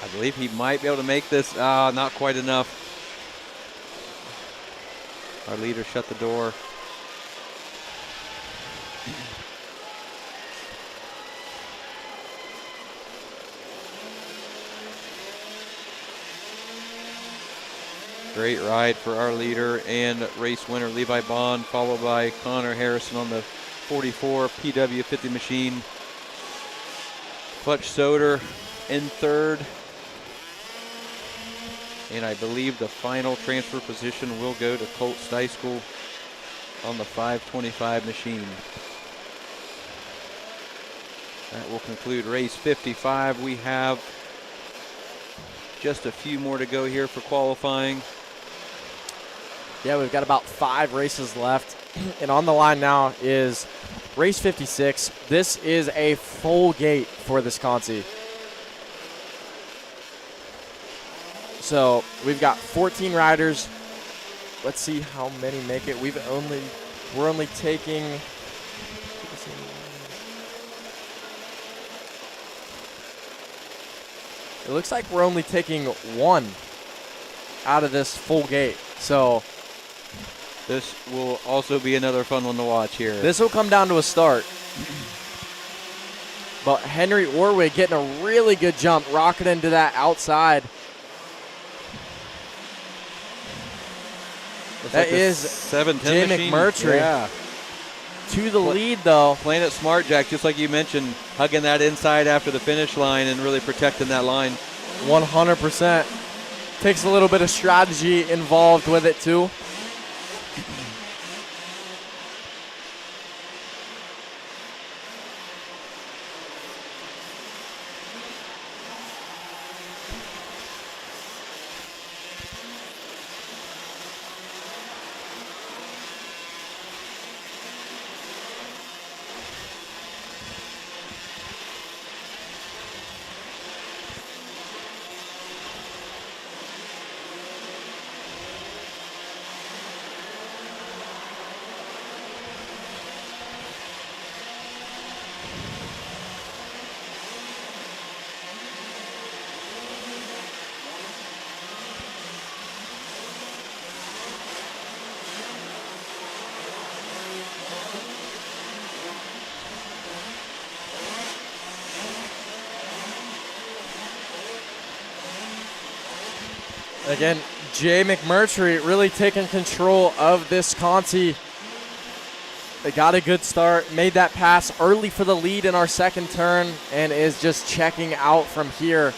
I believe he might be able to make this. Not quite enough. Our leader shut the door. Great ride for our leader and race winner Levi Bond, followed by Connor Harrison on the 44 PW50 machine. Clutch Soder in third. And I believe the final transfer position will go to Colt Steischel on the 525 machine. That will conclude race 55. We have just a few more to go here for qualifying. Yeah, we've got about 5 races left. And on the line now is race 56. This is a full gate for this Conti. So we've got 14 riders. Let's see how many make it. We're only taking. It looks like we're only taking 1 out of this full gate. So this will also be another fun one to watch here. this will come down to a start. But Henry Orwig getting a really good jump, rocketing into that outside. That is 7-10 Jay machine. McMurtry. Yeah. To the lead, though. Playing it smart, Jack, just like you mentioned, hugging that inside after the finish line and really protecting that line. 100%. Takes a little bit of strategy involved with it, too. Again, Jay McMurtry really taking control of this Conti. They got a good start, made that pass early for the lead in our second turn, and is just checking out from here.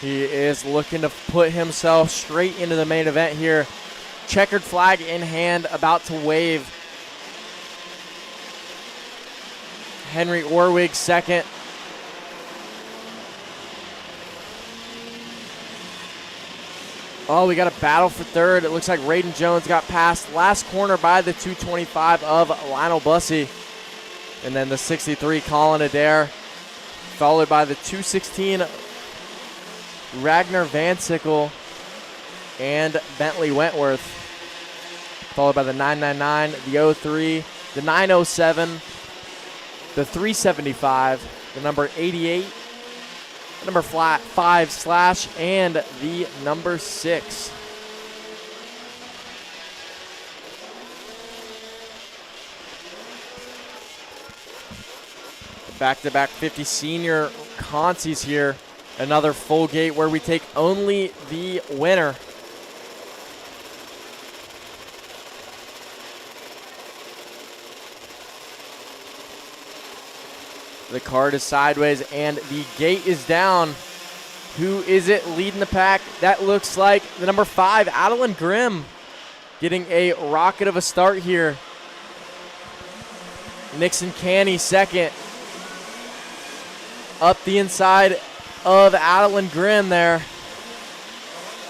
He is looking to put himself straight into the main event here. Checkered flag in hand, about to wave. Henry Orwig second. Oh, we got a battle for third. It looks like Raiden Jones got passed last corner by the 225 of Lionel Bussey. And then the 63 Colin Adair, followed by the 216 Ragnar Van Sickle and Bentley Wentworth, followed by the 999, the 03, the 907, the 375, the number 88, the number 5 slash, and the number 6. Back-to-back 50 senior Contis here. Another full gate where we take only the winner. The card is sideways and the gate is down. Who is it leading the pack? That looks like the number 5, Adeline Grimm, getting a rocket of a start here. Nixon Canny second. Up the inside of Adeline Grimm there.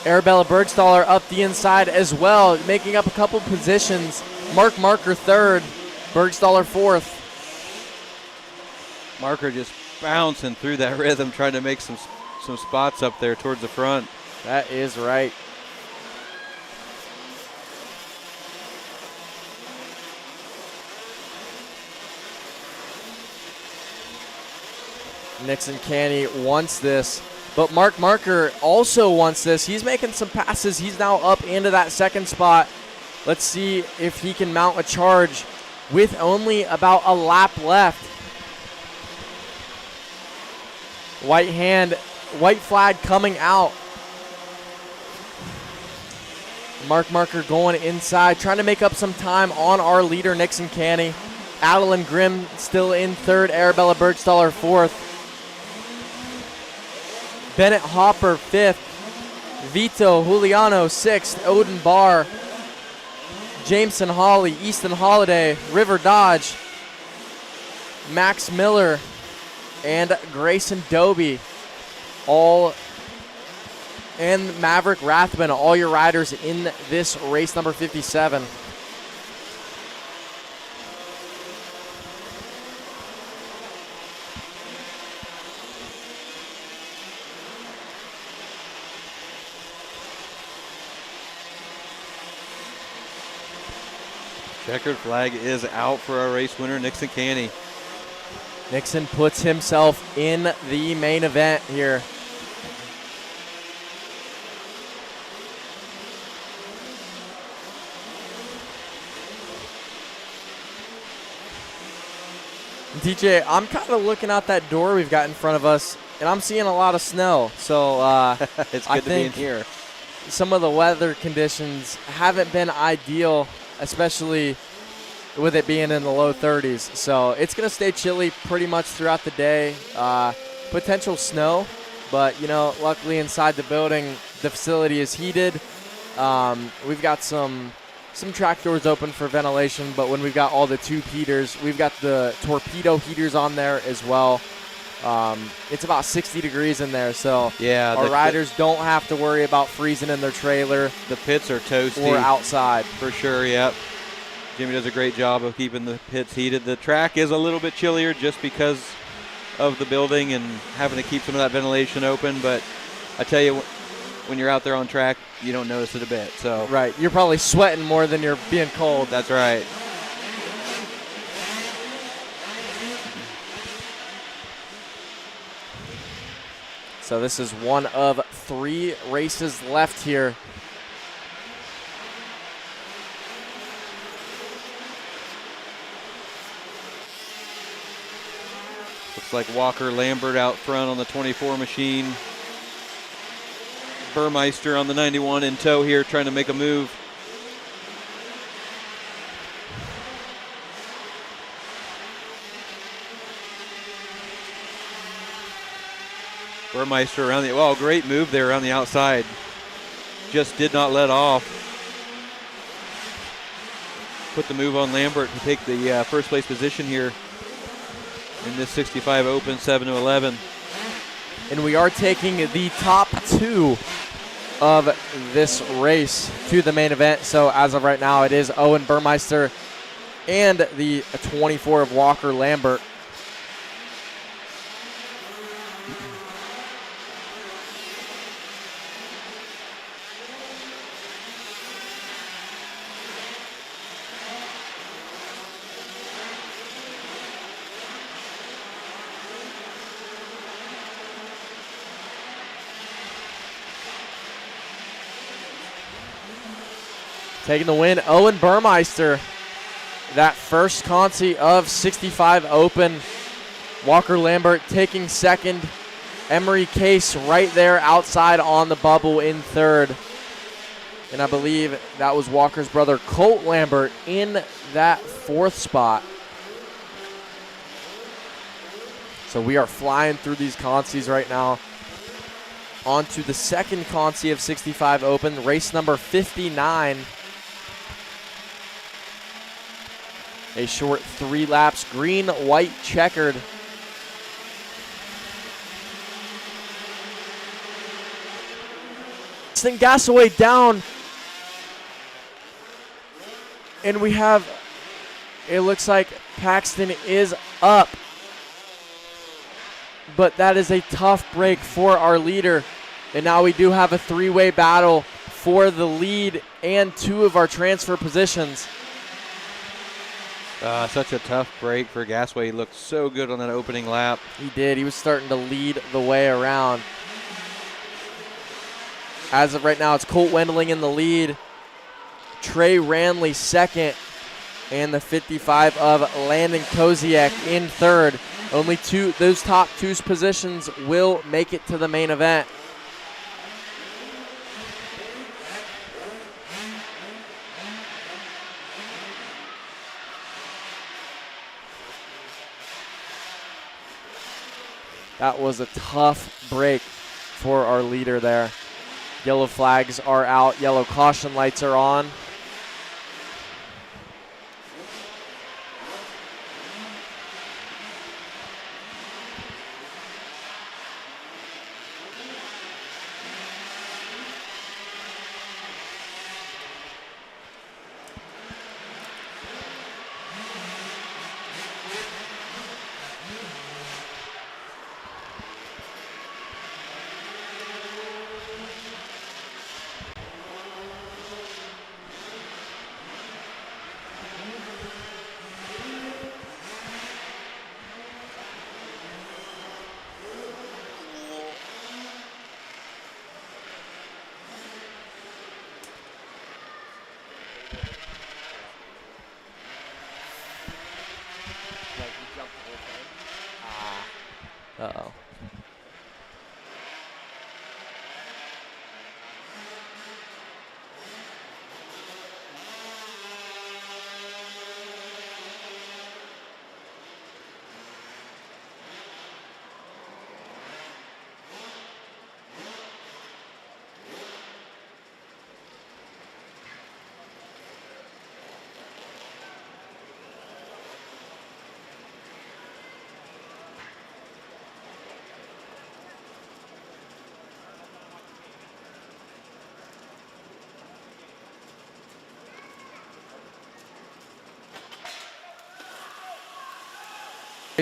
Arabella Bergstaller up the inside as well, making up a couple positions. Mark Marker third, Bergstaller fourth. Marker just bouncing through that rhythm, trying to make some spots up there towards the front. That is right. Nixon Canny wants this, but Mark Marker also wants this. He's making some passes. He's now up into that second spot. Let's see if he can mount a charge with only about a lap left. White flag coming out. Mark Marker going inside, trying to make up some time on our leader, Nixon Canny. Adeline Grimm still in third, Arabella Bergstaller fourth. Bennett Hopper fifth. Vito Juliano sixth. Odin Barr, Jameson Hawley, Easton Holiday, River Dodge, Max Miller, and Grayson Doby all and Maverick Rathman, all your riders in this race number 57. Checkered flag is out for our race winner, Nixon Canny. Nixon puts himself in the main event here. DJ, I'm kind of looking out that door we've got in front of us, and I'm seeing a lot of snow. So it's good to be in here. Some of the weather conditions haven't been ideal, especially with it being in the low 30s. So it's going to stay chilly pretty much throughout the day. Potential snow, but, you know, luckily inside the building, the facility is heated. We've got some track doors open for ventilation, but when we've got all the tube heaters, we've got the torpedo heaters on there as well. It's about 60 degrees in there, so yeah, our riders don't have to worry about freezing in their trailer. The pits are toasty. Or outside. For sure, yep. Jimmy does a great job of keeping the pits heated. The track is a little bit chillier just because of the building and having to keep some of that ventilation open, but I tell you, when you're out there on track, you don't notice it a bit. So right, you're probably sweating more than you're being cold. That's right. So this is one of 3 races left here. Looks like Walker Lambert out front on the 24 machine. Burmeister on the 91 in tow here, trying to make a move. Burmeister around the, well, great move there around the outside. Just did not let off. Put the move on Lambert to take the first place position here in this 65 Open 7-11. And we are taking the top 2 of this race to the main event. So as of right now, it is Owen Burmeister and the 24 of Walker Lambert. Taking the win, Owen Burmeister. That first consi of 65 Open. Walker Lambert taking second. Emery Case right there outside on the bubble in third. And I believe that was Walker's brother Colt Lambert in that 4th spot. So we are flying through these consis right now. On to the second consi of 65 Open, race number 59. A short 3 laps, green, white, checkered. Then Gasaway down. And we have, it looks like Paxton is up. But that is a tough break for our leader. And now we do have a 3-way battle for the lead and 2 of our transfer positions. Such a tough break for Gasway. He looked so good on that opening lap. He did. He was starting to lead the way around. As of right now, it's Colt Wendling in the lead. Trey Ranley second. And the 55 of Landon Koziak in third. Only those top 2 positions will make it to the main event. That was a tough break for our leader there. Yellow flags are out. Yellow caution lights are on.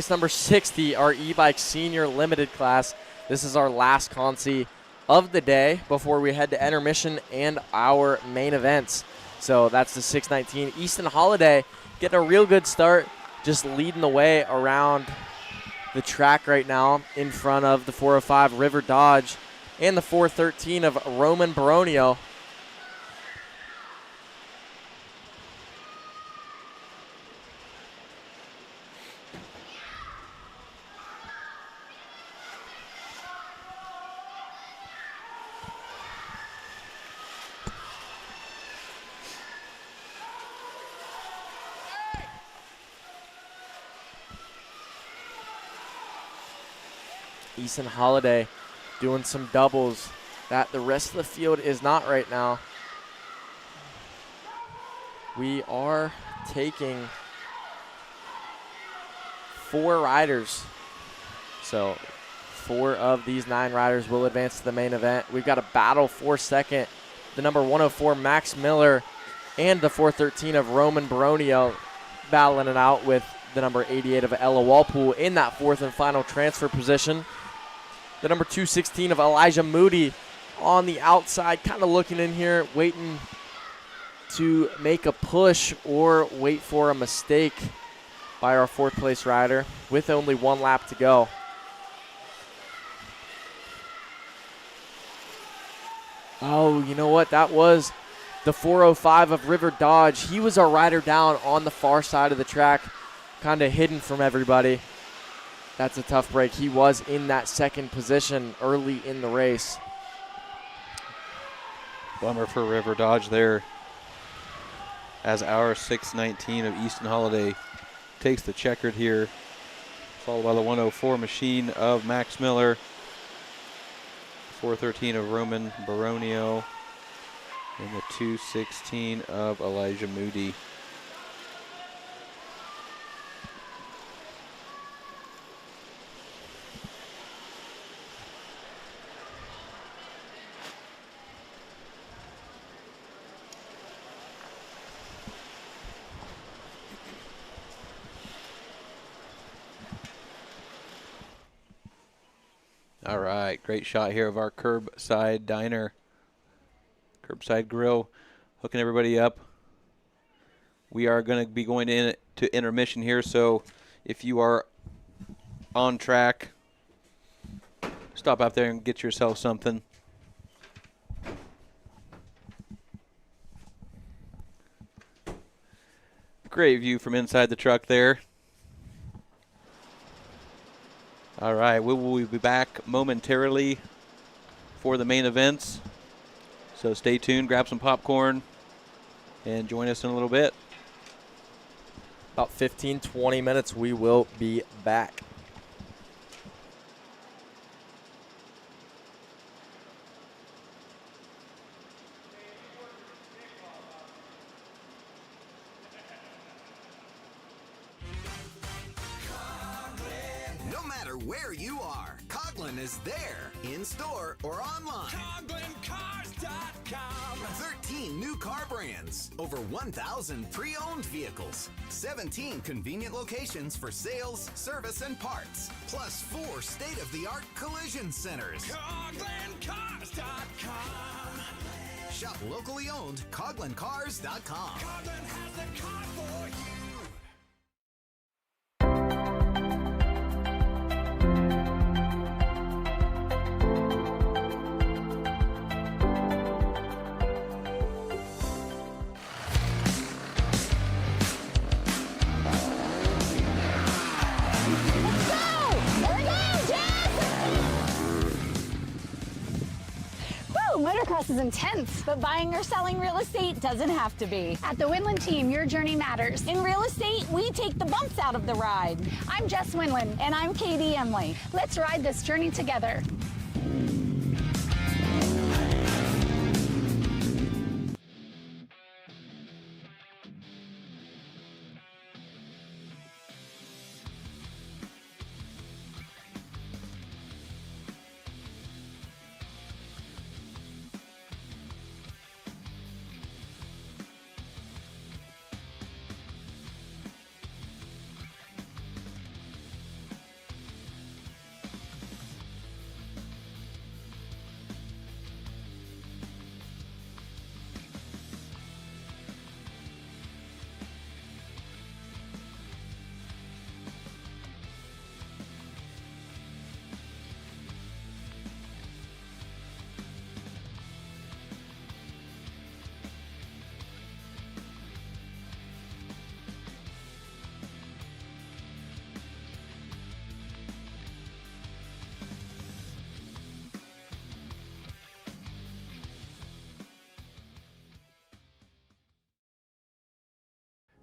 Race number 60, our e-bike senior limited class. This is our last consi of the day before we head to intermission and our main events. So that's the 619. Easton Holiday getting a real good start, just leading the way around the track right now in front of the 405 River Dodge and the 413 of Roman Baronio. Easton Holiday doing some doubles that the rest of the field is not right now. We are taking 4 riders. So 4 of these 9 riders will advance to the main event. We've got a battle for second. The number 104, Max Miller, and the 413 of Roman Baronio battling it out with the number 88 of Ella Walpole in that 4th and final transfer position. The number 216 of Elijah Moody on the outside, kind of looking in here, waiting to make a push or wait for a mistake by our 4th place rider with only 1 lap to go. Oh, you know what? That was the 405 of River Dodge. He was our rider down on the far side of the track, kind of hidden from everybody. That's a tough break. He was in that 2nd position early in the race. Bummer for River Dodge there, as our 619 of Easton Holiday takes the checkered here, followed by the 104 machine of Max Miller, 413 of Roman Baronio, and the 216 of Elijah Moody. All right, great shot here of our curbside diner, curbside grill, hooking everybody up. We are going to be going to intermission here, so if you are on track, stop out there and get yourself something. Great view from inside the truck there. All right, we will be back momentarily for the main events. So stay tuned, grab some popcorn, and join us in a little bit. About 15, 20 minutes, we will be back. No matter where you are, Coughlin is there, in-store or online. CoughlinCars.com. 13 new car brands, over 1,000 pre-owned vehicles, 17 convenient locations for sales, service, and parts, plus 4 state-of-the-art collision centers. CoughlinCars.com. Shop locally owned, CoughlinCars.com. Coughlin has the car for you. Motocross is intense, but buying or selling real estate doesn't have to be. At the Winland team, your journey matters. In real estate, we take the bumps out of the ride. I'm Jess Winland, and I'm Katie Emily. Let's ride this journey together.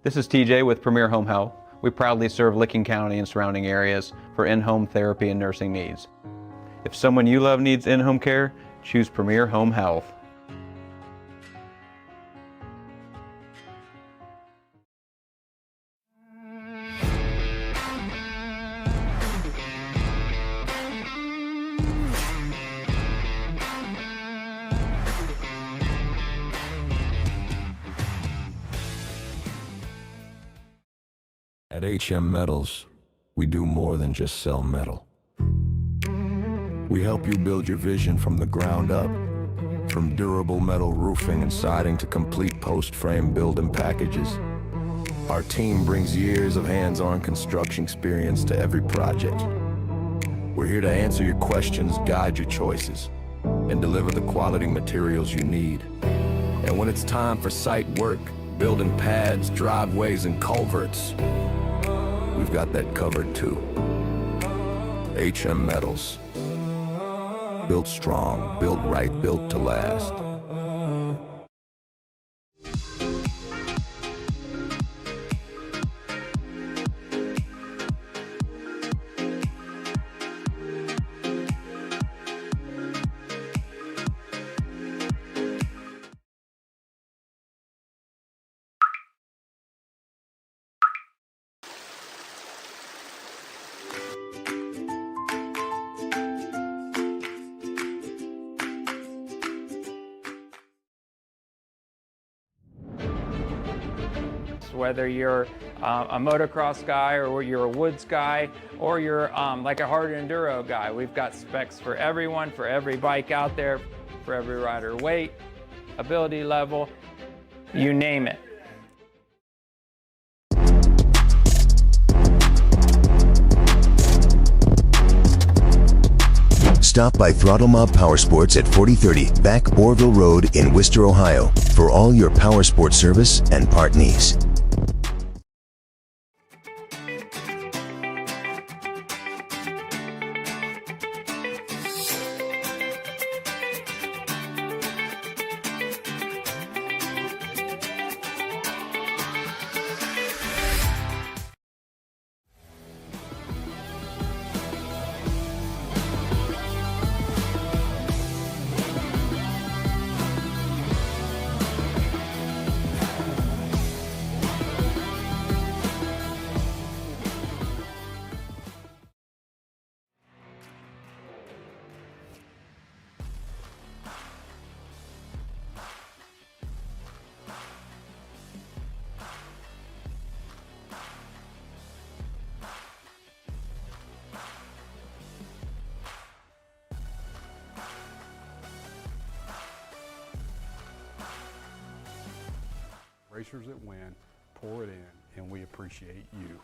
This is TJ with Premier Home Health. We proudly serve Licking County and surrounding areas for in-home therapy and nursing needs. If someone you love needs in-home care, choose Premier Home Health. At HM Metals, we do more than just sell metal. We help you build your vision from the ground up. From durable metal roofing and siding to complete post-frame building packages. Our team brings years of hands-on construction experience to every project. We're here to answer your questions, guide your choices, and deliver the quality materials you need. And when it's time for site work, building pads, driveways, and culverts, we've got that covered too. HM Metals. Built strong, built right, built to last. Whether you're a motocross guy or you're a woods guy or you're like a hard enduro guy, we've got specs for everyone, for every bike out there, for every rider, weight, ability level, you name it. Stop by Throttle Mob Power Sports at 4030 Back Bourville Road in Worcester, Ohio for all your power sports service and part needs. Racers that win, pour it in, and we appreciate you.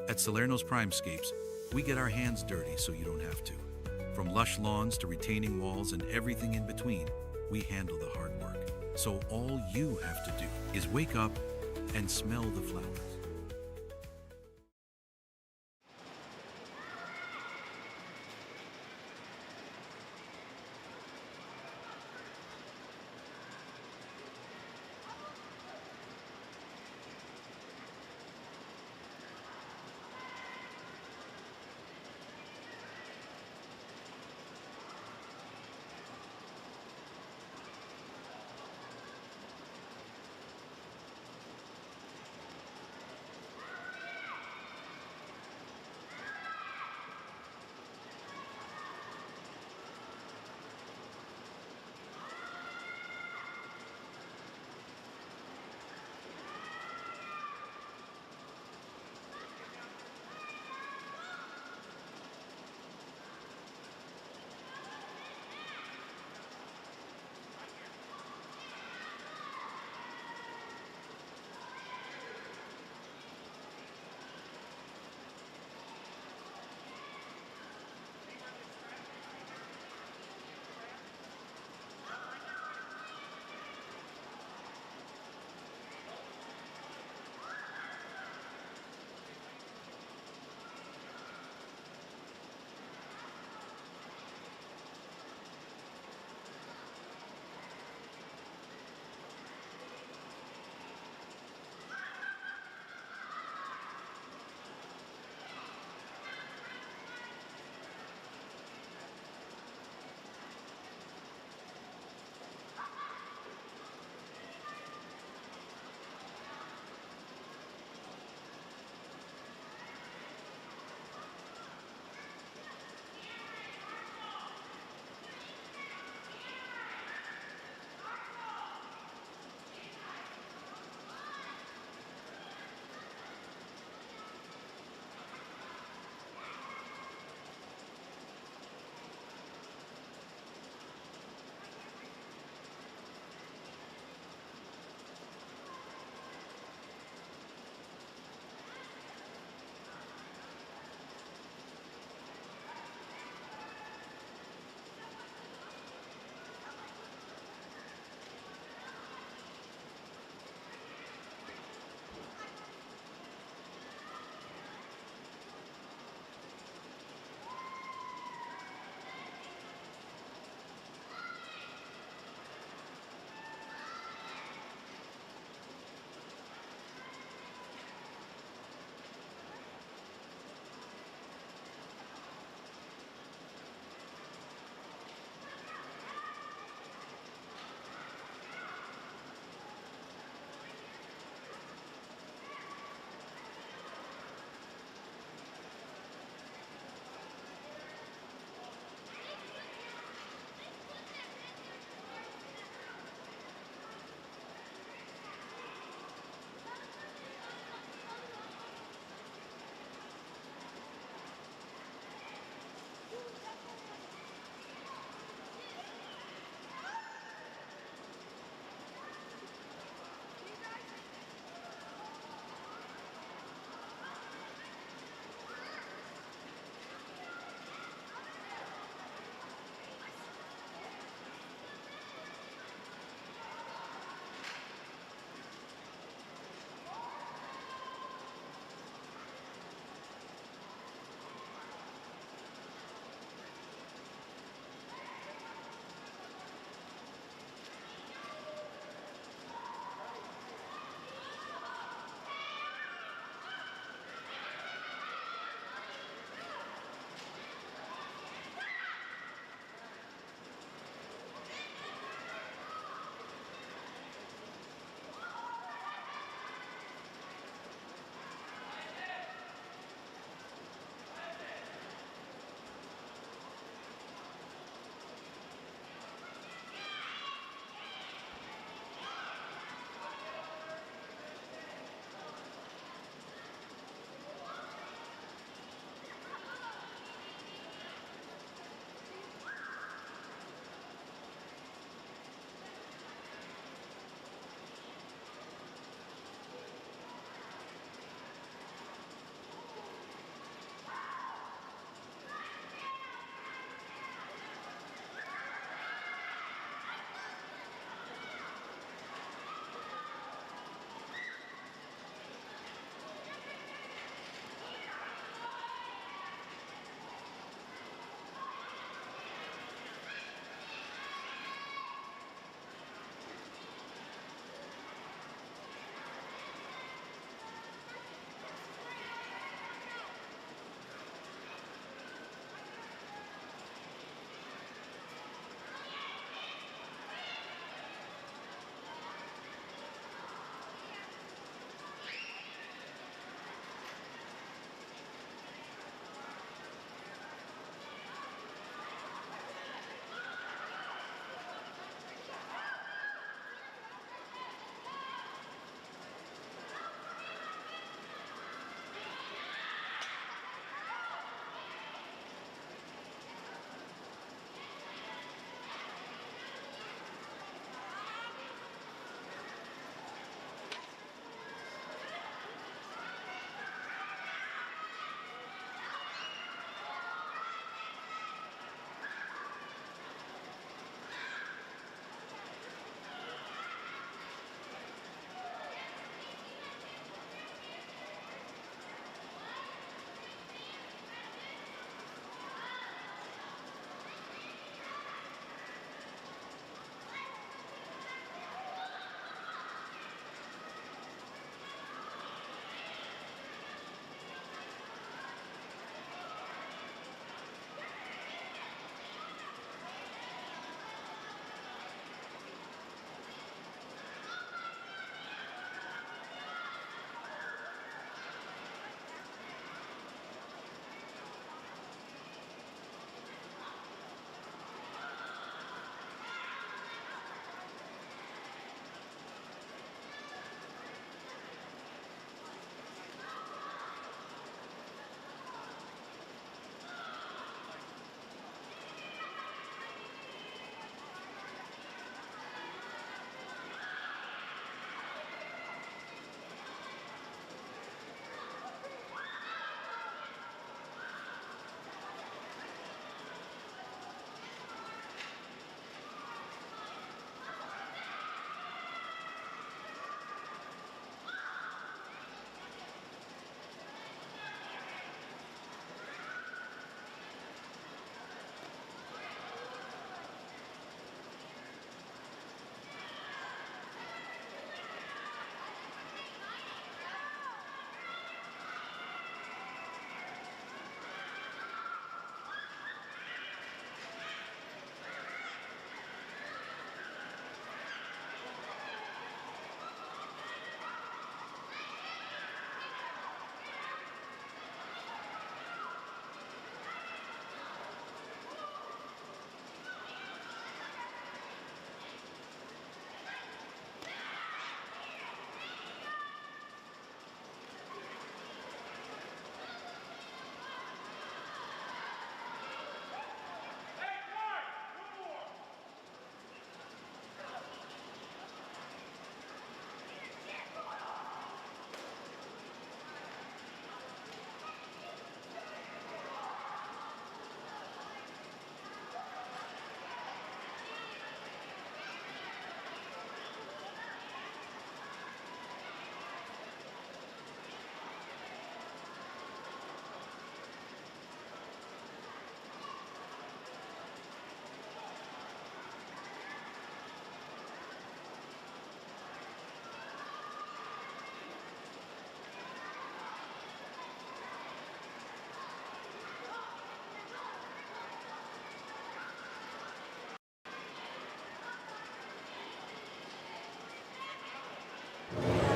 At Salerno's Primescapes, we get our hands dirty so you don't have to. From lush lawns to retaining walls and everything in between, we handle the hard work. So all you have to do is wake up and smell the flowers.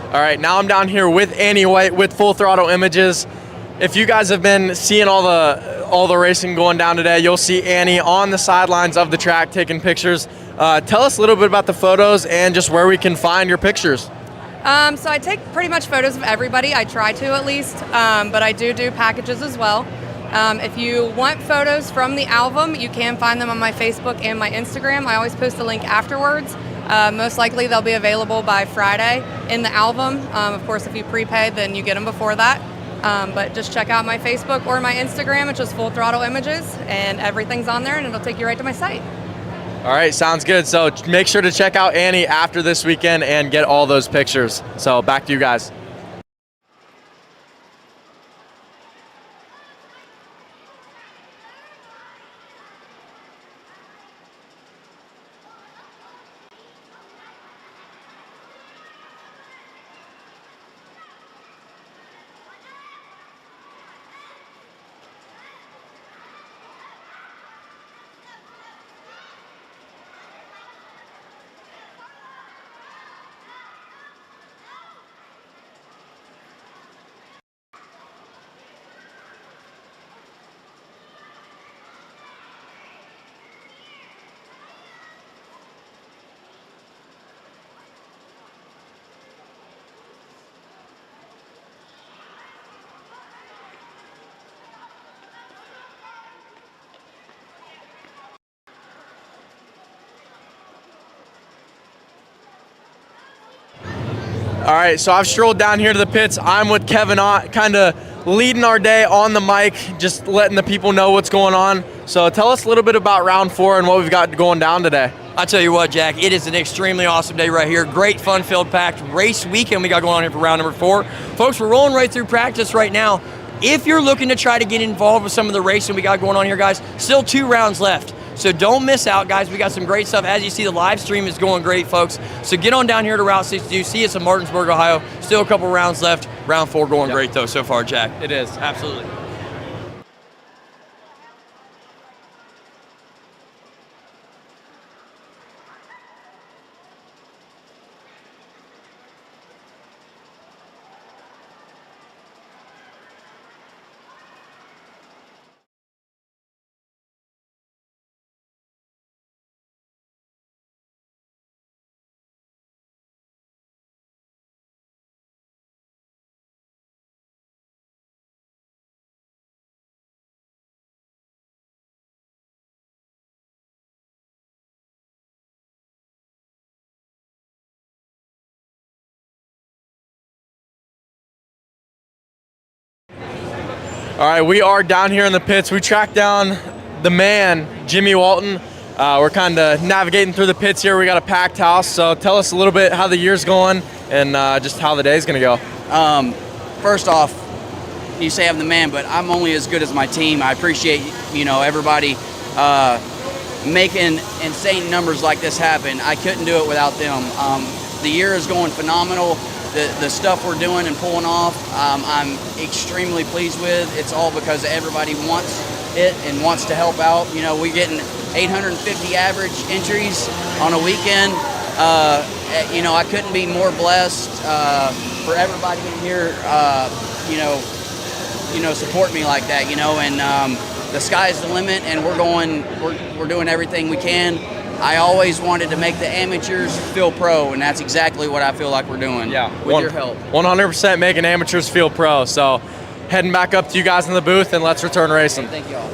All right, now I'm down here with Annie White with Full Throttle Images. If you guys have been seeing all the racing going down today, you'll see Annie on the sidelines of the track taking pictures. Tell us a little bit about the photos and just where we can find your pictures. So I take pretty much photos of everybody. I try to at least, but I do packages as well. If you want photos from the album, you can find them on my Facebook and my Instagram. I always post a link afterwards. Most likely they'll be available by Friday in the album. Of course, if you prepay, then you get them before that. But just check out my Facebook or my Instagram, which is Full Throttle Images, and everything's on there, and it'll take you right to my site. All right, sounds good. So make sure to check out Annie after this weekend and get all those pictures. So back to you guys. All right, so I've strolled down here to the pits. I'm with Kevin Ott, kind of leading our day on the mic, just letting the people know what's going on. So tell us a little bit about round 4 and what we've got going down today. I tell you what, Jack, it is an extremely awesome day right here. Great, fun-filled, packed race weekend we got going on here for round number 4. Folks, we're rolling right through practice right now. If you're looking to try to get involved with some of the racing we got going on here, guys, still 2 rounds left. So don't miss out, guys. We got some great stuff. As you see, the live stream is going great, folks. So get on down here to Route 62. See us in Martinsburg, Ohio. Still a couple rounds left. Round 4 going great, though, so far, Jack. It is. Absolutely. All right, we are down here in the pits. We tracked down the man, Jimmy Walton. We're kind of navigating through the pits here. We got a packed house, so tell us a little bit how the year's going and just how the day's gonna go. First off, you say I'm the man, but I'm only as good as my team. I appreciate, everybody making insane numbers like this happen. I couldn't do it without them. The year is going phenomenal. The stuff we're doing and pulling off, I'm extremely pleased with. It's all because everybody wants it and wants to help out. We're getting 850 average entries on a weekend. I couldn't be more blessed for everybody in here, support me like that, and the sky's the limit, and we're doing everything we can. I always wanted to make the amateurs feel pro, and that's exactly what I feel like we're doing. Yeah, with your help. 100% making amateurs feel pro. So heading back up to you guys in the booth, and let's return racing. Thank you all.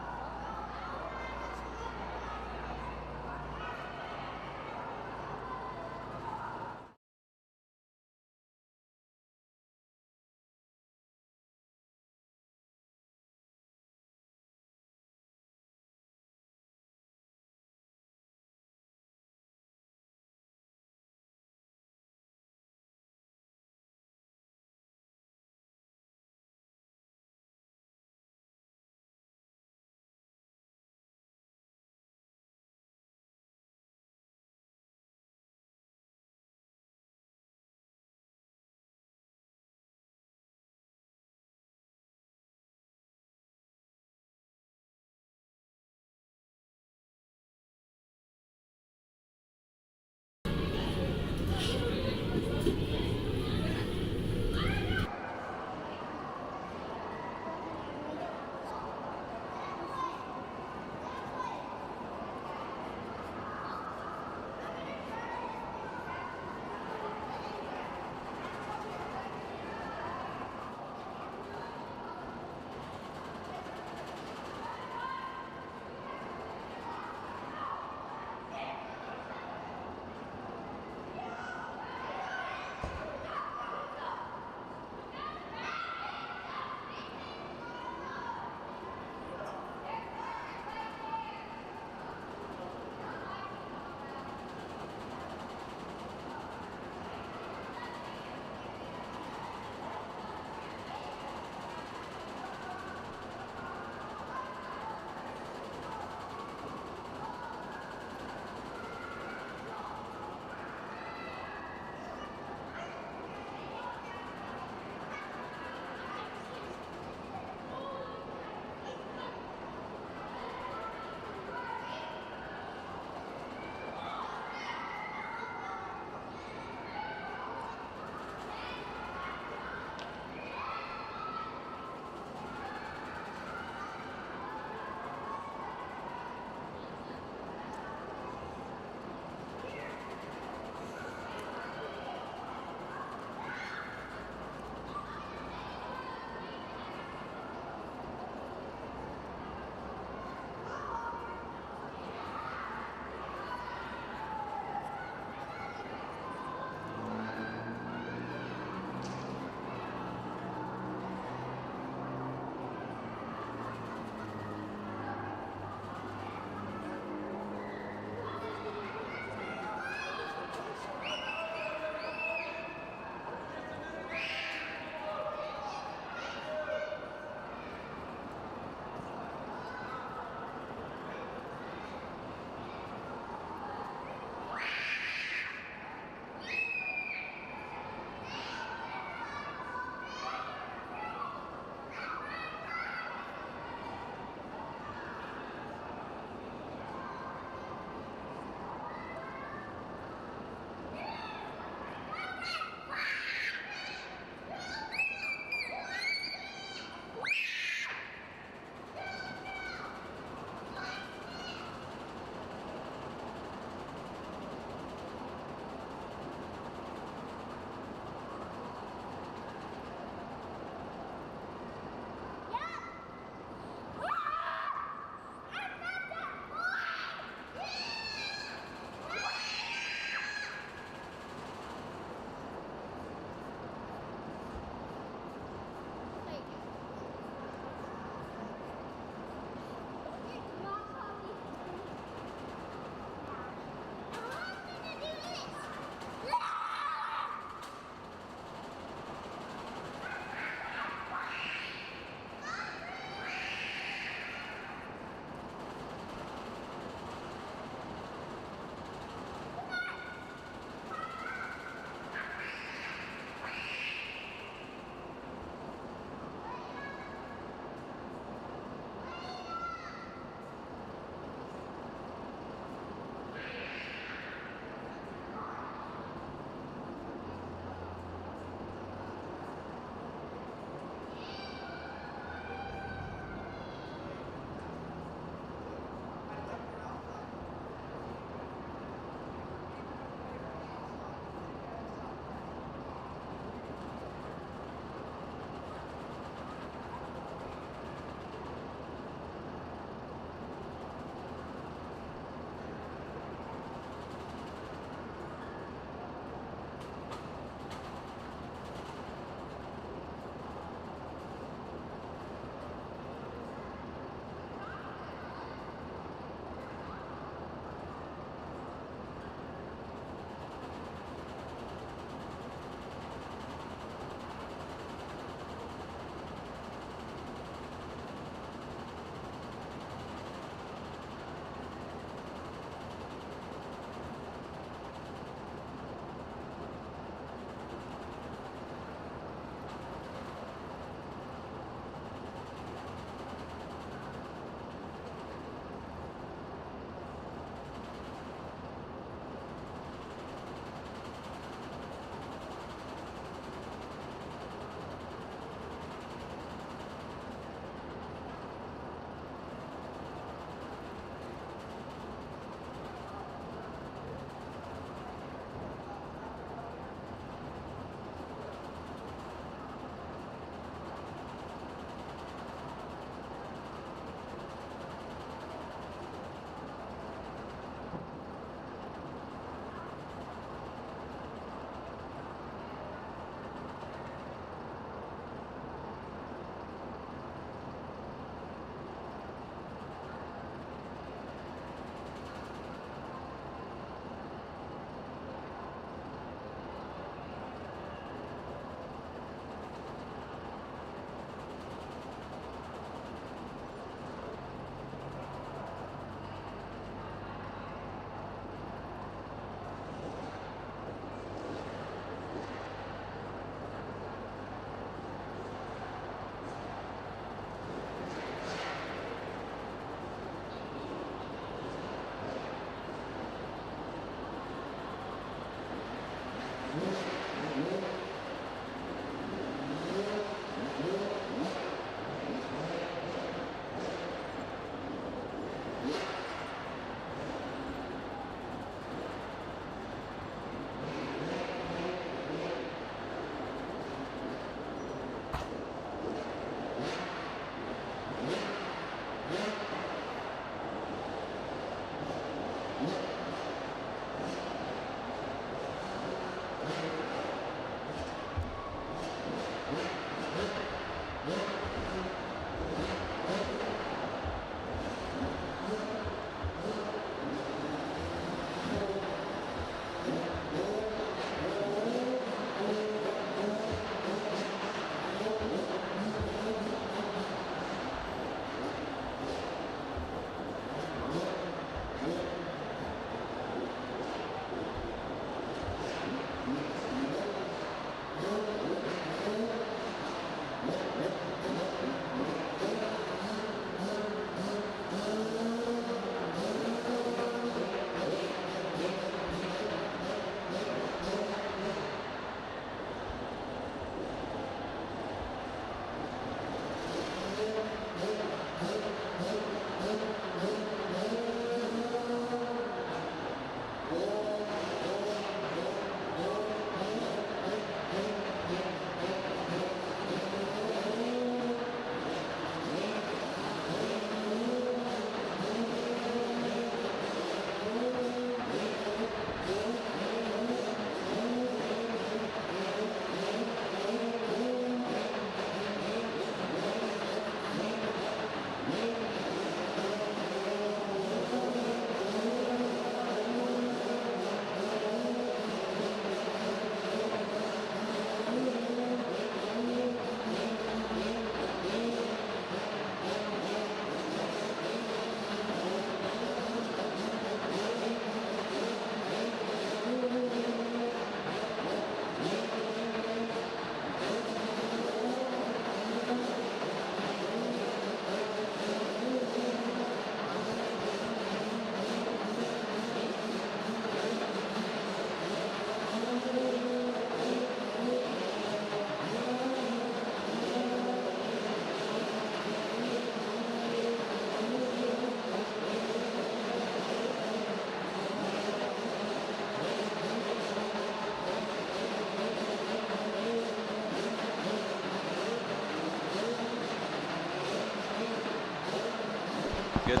Good.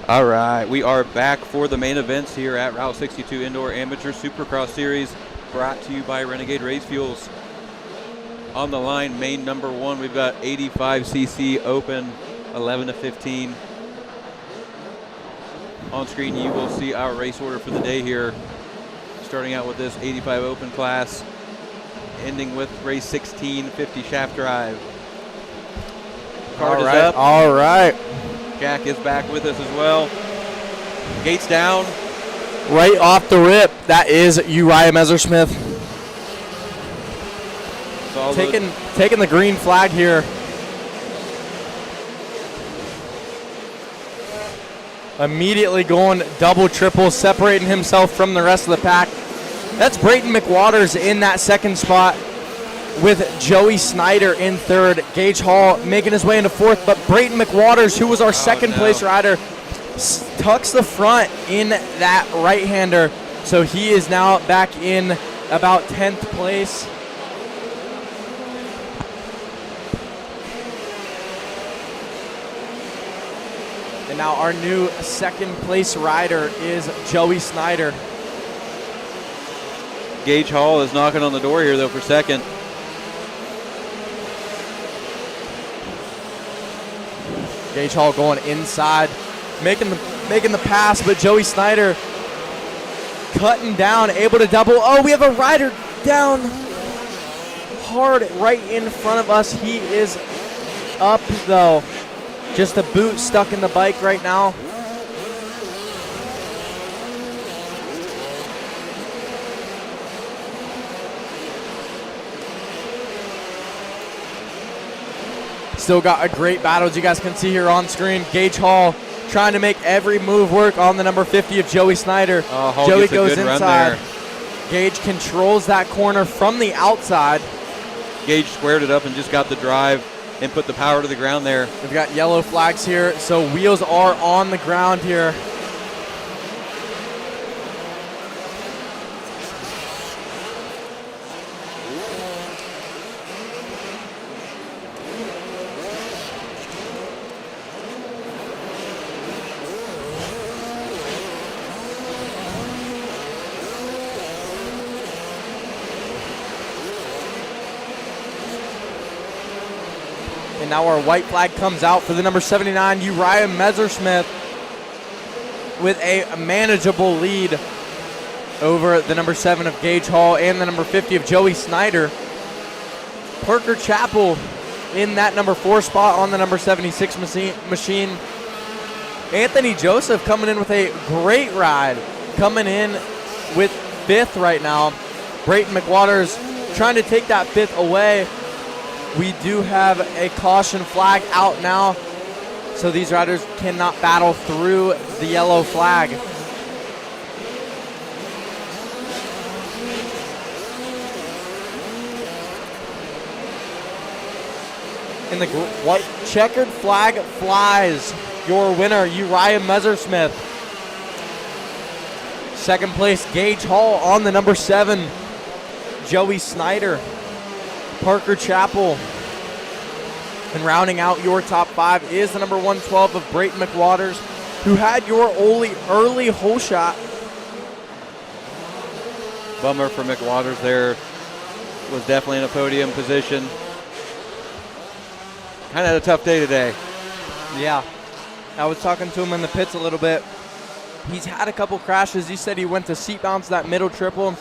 All right, we are back for the main events here at Route 62 Indoor Amateur Supercross Series, brought to you by Renegade Race Fuels. On the line, main number one, we've got 85cc open, 11 to 15. On screen, you will see our race order for the day here, starting out with this 85 open class, ending with race 16, 50 shaft drive. Card is up. All right. Jack is back with us as well. Gates down. Right off the rip, that is Uriah Messersmith. Taking the green flag here. Immediately going double, triple, separating himself from the rest of the pack. That's Brayton McWaters in that second spot with Joey Snyder in third. Gage Hall making his way into fourth, but Brayton McWaters, who was our second place rider, tucks the front in that right-hander. So he is now back in about 10th place. And now our new second place rider is Joey Snyder. Gage Hall is knocking on the door here though for second. Gage Hall going inside, making the pass, but Joey Snyder cutting down, able to double. Oh, we have a rider down hard right in front of us. He is up though. Just a boot stuck in the bike right now. Still got a great battle, as you guys can see here on screen. Gage Hall trying to make every move work on the number 50 of Joey Snyder. Joey goes inside. Gage controls that corner from the outside. Gage squared it up and just got the drive. and put the power to the ground there. We've got yellow flags here, so wheels are on the ground here. And now our white flag comes out for the number 79, Uriah Messersmith, with a manageable lead over the number 7 of Gage Hall and the number 50 of Joey Snyder. Parker Chappell in that number 4 spot on the number 76 machine. Anthony Joseph coming in with a great ride, coming in with 5th right now. Brayton McWaters trying to take that 5th away. We do have a caution flag out now, so these riders cannot battle through the yellow flag. And the white checkered flag flies. Your winner, Uriah Messersmith. Second place, Gage Hall on the number 7, Joey Snyder. Parker Chappell. And rounding out your top 5 is the number 112 of Brayton McWaters, who had your early hole shot. Bummer for McWaters there. Was definitely in a podium position. Kind of had a tough day today. Yeah. I was talking to him in the pits a little bit. He's had a couple crashes. He said he went to seat bounce that middle triple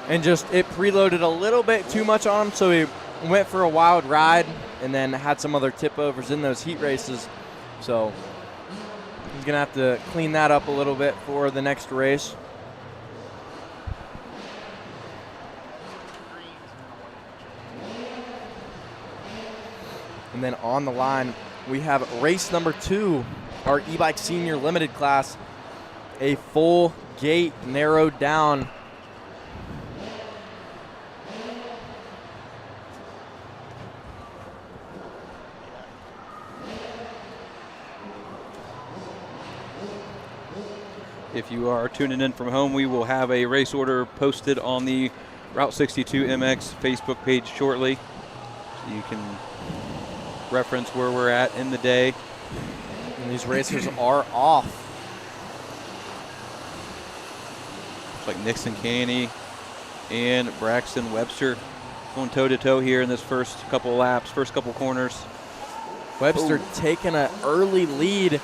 and just it preloaded a little bit too much on him, so he went for a wild ride and then had some other tip overs in those heat races. So he's going to have to clean that up a little bit for the next race. And then on the line, we have race number 2, our e-bike senior limited class, a full gate narrowed down. If you are tuning in from home, we will have a race order posted on the Route 62 MX Facebook page shortly. So you can reference where we're at in the day. And these racers are off. Looks like Nixon Canny and Braxton Webster going toe-to-toe here in this first couple laps, first couple corners. Webster taking an early lead.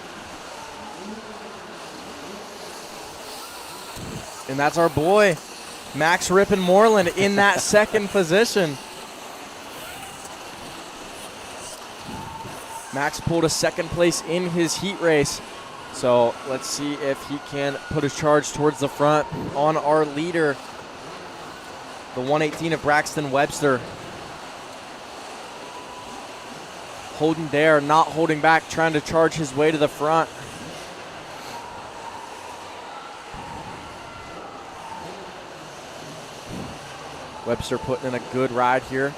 And that's our boy, Max Rippin Moreland, in that second position. Max pulled a second place in his heat race. So let's see if he can put a charge towards the front on our leader, the 118 of Braxton Webster. Holden Dare not holding back, trying to charge his way to the front. Webster putting in a good ride here.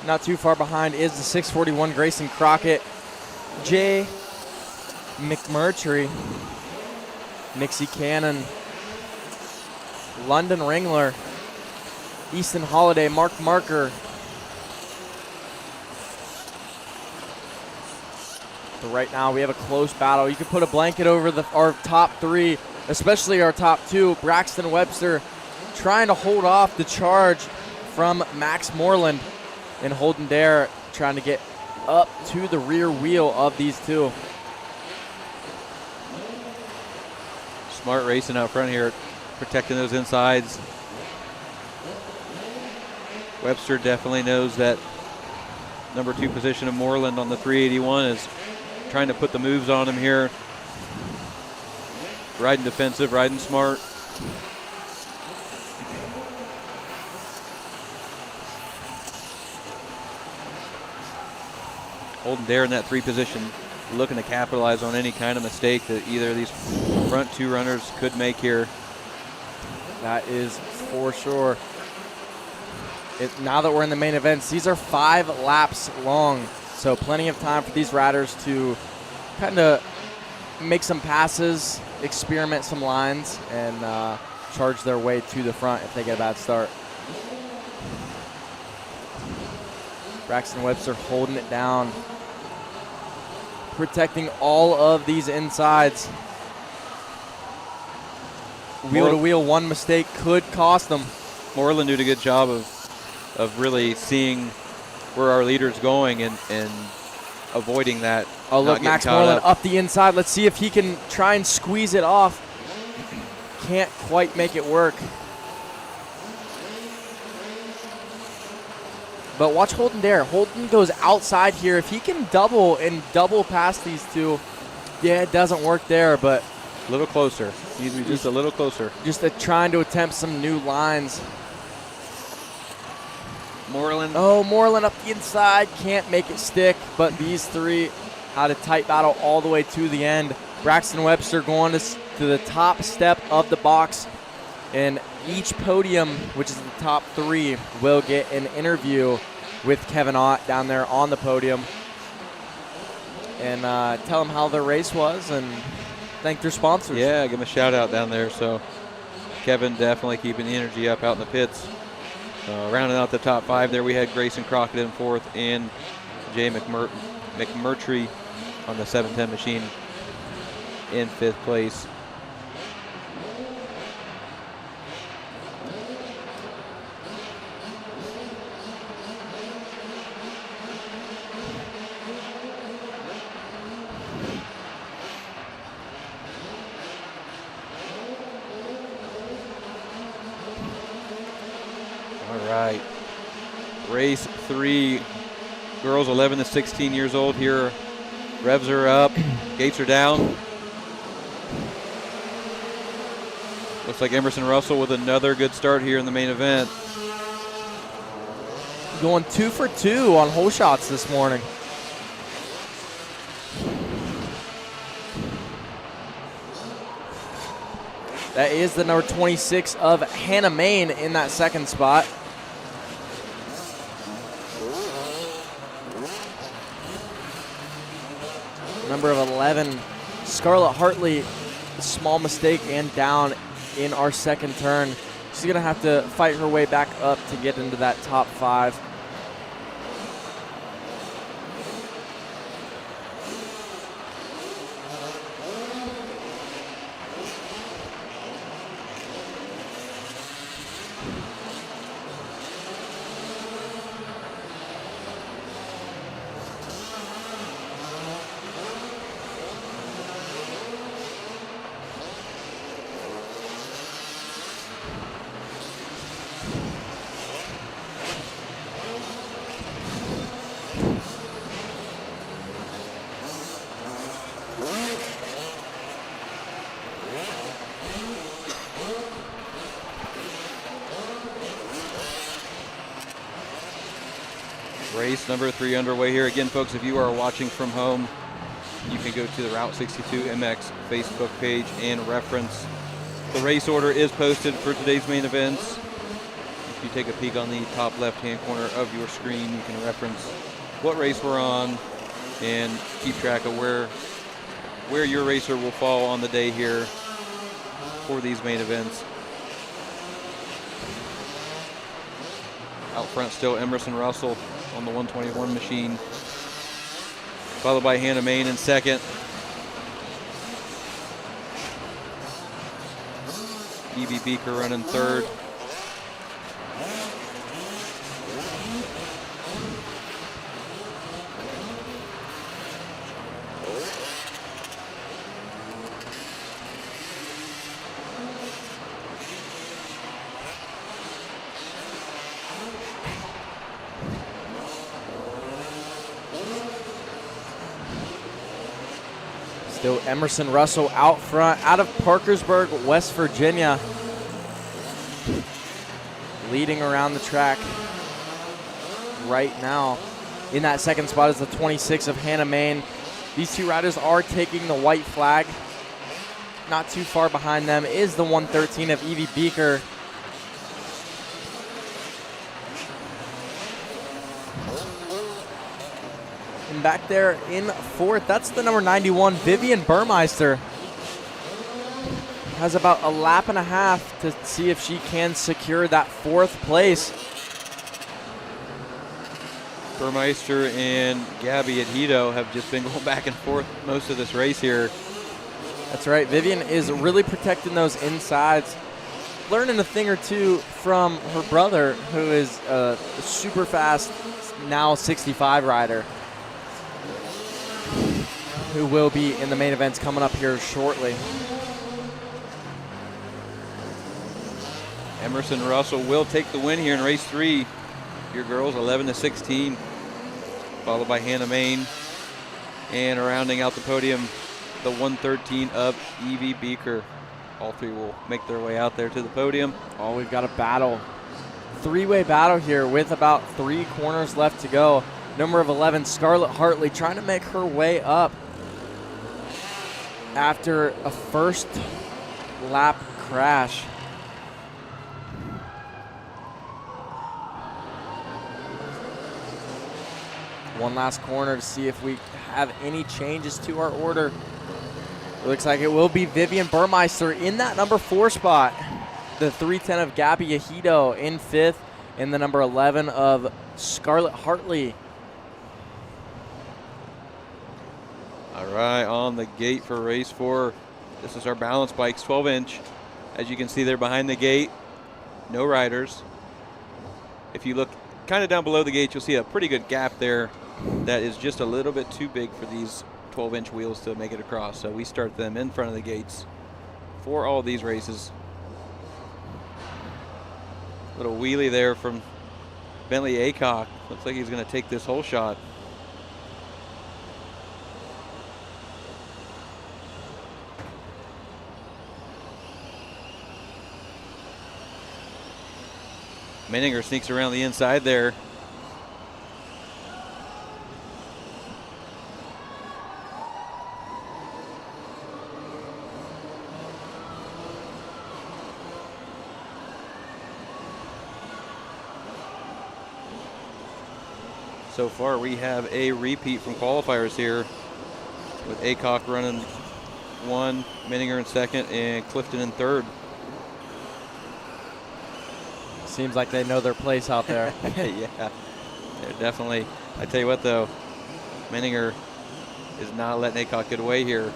Not too far behind is the 641 Grayson Crockett. Jay McMurtry, Nixie Cannon, London Ringler, Easton Holiday, Mark Marker. So right now we have a close battle. You can put a blanket over our top 3, especially our top 2. Braxton Webster trying to hold off the charge from Max Moreland, and Holden Dare trying to get up to the rear wheel of these two. Smart racing out front here, protecting those insides. Webster definitely knows that number 2 position of Moreland on the 381 is trying to put the moves on him here. Riding defensive, riding smart. Holden Dare in that 3 position looking to capitalize on any kind of mistake that either of these front two runners could make here. That is for sure. Now that we're in the main events, these are 5 laps long, so plenty of time for these riders to kind of make some passes, experiment some lines, and charge their way to the front if they get a bad start. Braxton Webster holding it down, protecting all of these insides. Wheel to wheel, one mistake could cost them. Moreland did a good job of really seeing where our leader's going and avoiding that. Oh, look, Max Moreland up the inside. Let's see if he can try and squeeze it off. Can't quite make it work. But watch Holden there. Holden goes outside here. If he can double past these two, yeah, it doesn't work there, but a little closer. Needs to be just a little closer. Just trying to attempt some new lines. Moreland. Oh, Moreland up the inside. Can't make it stick, but these three had a tight battle all the way to the end. Braxton Webster going to the top step of the box, and each podium, which is the top 3, will get an interview with Kevin Ott down there on the podium and tell them how their race was and thank their sponsors. Yeah, give them a shout out down there. So Kevin definitely keeping the energy up out in the pits. Rounding out the top 5 there, we had Grayson Crockett in 4th and Jay McMurtry on the 710 machine in 5th place. Race 3, girls 11 to 16 years old here. Revs are up, gates are down. Looks like Emerson Russell with another good start here in the main event. Going 2 for 2 on hole shots this morning. That is the number 26 of Hannah Main in that second spot. Number of 11, Scarlett Hartley, small mistake and down in our second turn. She's going to have to fight her way back up to get into that top 5. Race number 3 underway here. Again, folks, if you are watching from home, you can go to the Route 62 MX Facebook page and reference. The race order is posted for today's main events. If you take a peek on the top left-hand corner of your screen, you can reference what race we're on and keep track of where your racer will fall on the day here for these main events. Out front still Emerson Russell on the 121 machine, followed by Hannah Main in second. Evie Beaker running third. Still Emerson Russell out front, out of Parkersburg, West Virginia. Leading around the track right now. In that second spot is the 26 of Hannah Main. These two riders are taking the white flag. Not too far behind them is the 113 of Evie Beaker. And back there in fourth, that's the number 91, Vivian Burmeister. Has about a lap and a half to see if she can secure that fourth place. Burmeister and Gabby Adhito have just been going back and forth most of this race here. That's right. Vivian is really protecting those insides, learning a thing or two from her brother, who is a super fast, now 65 rider, who will be in the main events coming up here shortly. Emerson Russell will take the win here in race 3. Your girls 11-16, followed by Hannah Main, and rounding out the podium, the 113 of Evie Beaker. All three will make their way out there to the podium. Oh, we've got a battle. Three-way battle here with about 3 corners left to go. Number of 11, Scarlett Hartley, trying to make her way up after a first lap crash. One last corner to see if we have any changes to our order. It looks like it will be Vivian Burmeister in that number 4 spot. The 310 of Gabby Adhito in 5th, and the number 11 of Scarlett Hartley. All right, on the gate for race 4. This is our balance bikes, 12-inch. As you can see there behind the gate, no riders. If you look kind of down below the gate, you'll see a pretty good gap there that is just a little bit too big for these 12-inch wheels to make it across. So we start them in front of the gates for all these races. Little wheelie there from Bentley Aycock. Looks like he's going to take this whole shot. Menninger sneaks around the inside there. So far, we have a repeat from qualifiers here, with Aycock running 1, Menninger in 2nd, and Clifton in 3rd. Seems like they know their place out there. Yeah, they're definitely. I tell you what, though, Menninger is not letting Aycock get away here.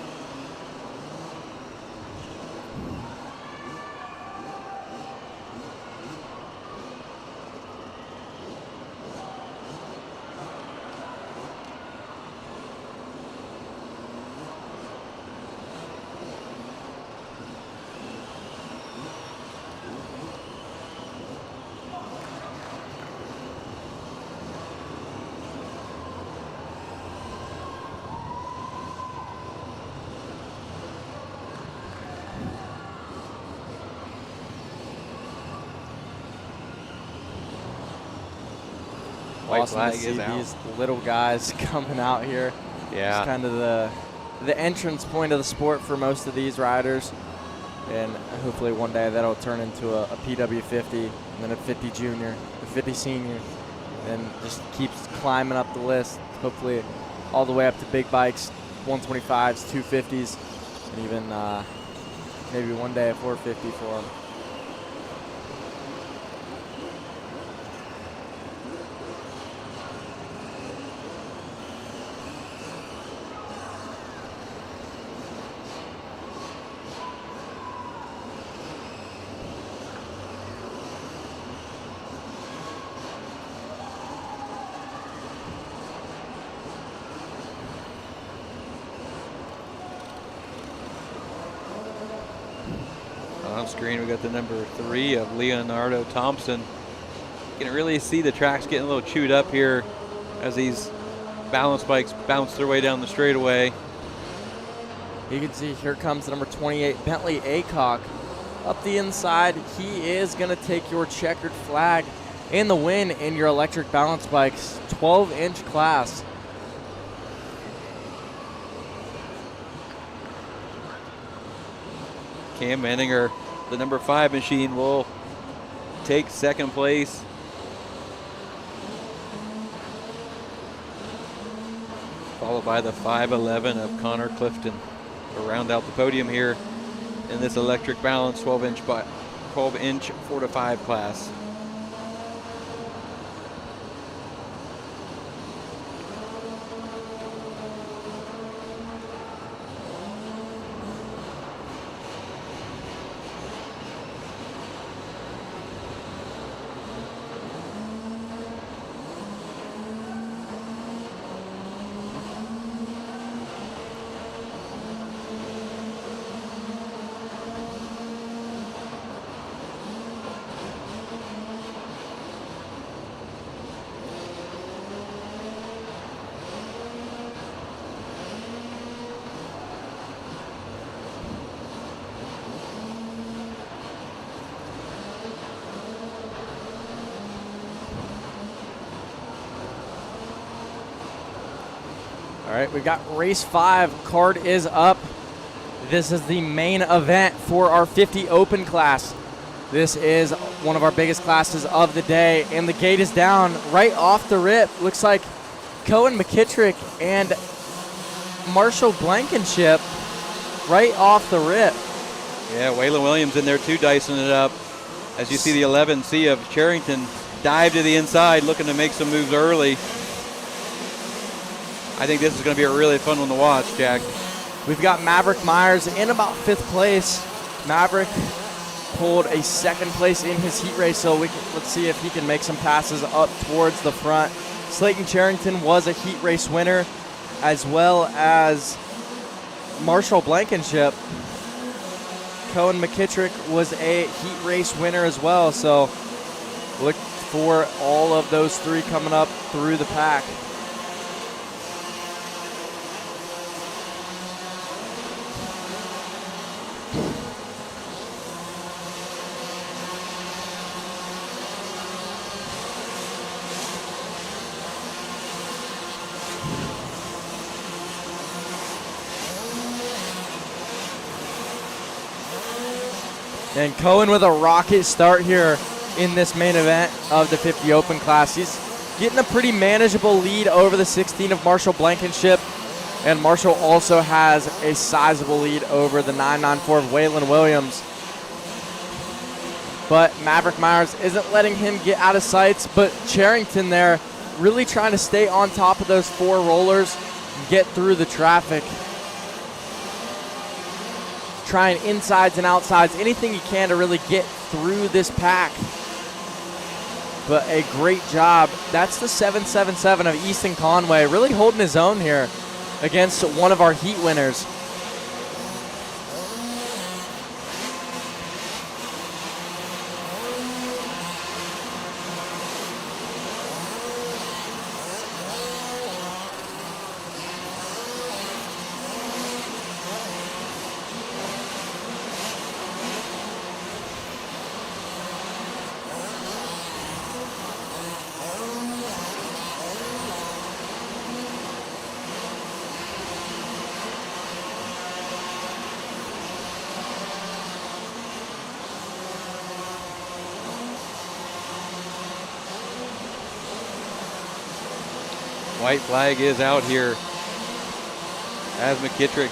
Awesome to see these little guys coming out here. Yeah. It's kind of the entrance point of the sport for most of these riders. And hopefully one day that'll turn into a PW50, and then a 50 junior, a 50 senior, and just keeps climbing up the list. Hopefully all the way up to big bikes, 125s, 250s, and even maybe one day a 450 for them. On screen, we got the number 3 of Leonardo Thompson. You can really see the tracks getting a little chewed up here as these balance bikes bounce their way down the straightaway. You can see here comes the number 28, Bentley Aycock. Up the inside, he is going to take your checkered flag and the win in your electric balance bikes, 12-inch class. Cam Manninger, the number 5 machine, will take second place. Followed by the 5'11" of Connor Clifton to round out the podium here in this electric balance 12-inch 4-to-5 class. All right, we've got race 5. Card is up. This is the main event for our 50 open class. This is one of our biggest classes of the day, and the gate is down right off the rip. Looks like Cohen McKittrick and Marshall Blankenship right off the rip. Yeah, Waylon Williams in there too, dicing it up. As you see the 11C of Charrington dive to the inside, looking to make some moves early. I think this is going to be a really fun one to watch, Jack. We've got Maverick Myers in about 5th place. Maverick pulled a 2nd place in his heat race, so let's see if he can make some passes up towards the front. Slayton Charrington was a heat race winner, as well as Marshall Blankenship. Cohen McKittrick was a heat race winner as well, so look for all of those 3 coming up through the pack. And Cohen with a rocket start here in this main event of the 50 open class. He's getting a pretty manageable lead over the 16 of Marshall Blankenship. And Marshall also has a sizable lead over the 994 of Waylon Williams. But Maverick Myers isn't letting him get out of sights, but Charrington there really trying to stay on top of those 4 rollers and get through the traffic. Trying insides and outsides, anything he can to really get through this pack. But a great job. That's the 777 of Easton Conway, really holding his own here against one of our heat winners. White flag is out here as McKittrick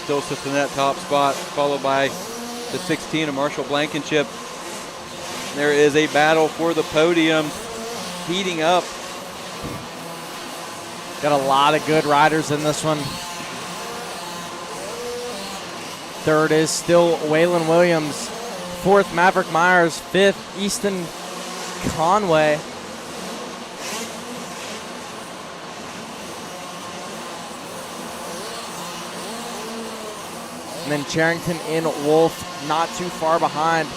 still sits in that top spot, followed by the 16 of Marshall Blankenship. There is a battle for the podium heating up. Got a lot of good riders in this one. 3rd is still Waylon Williams. 4th, Maverick Myers. 5th, Easton Conway. And then Charrington in Wolf, not too far behind.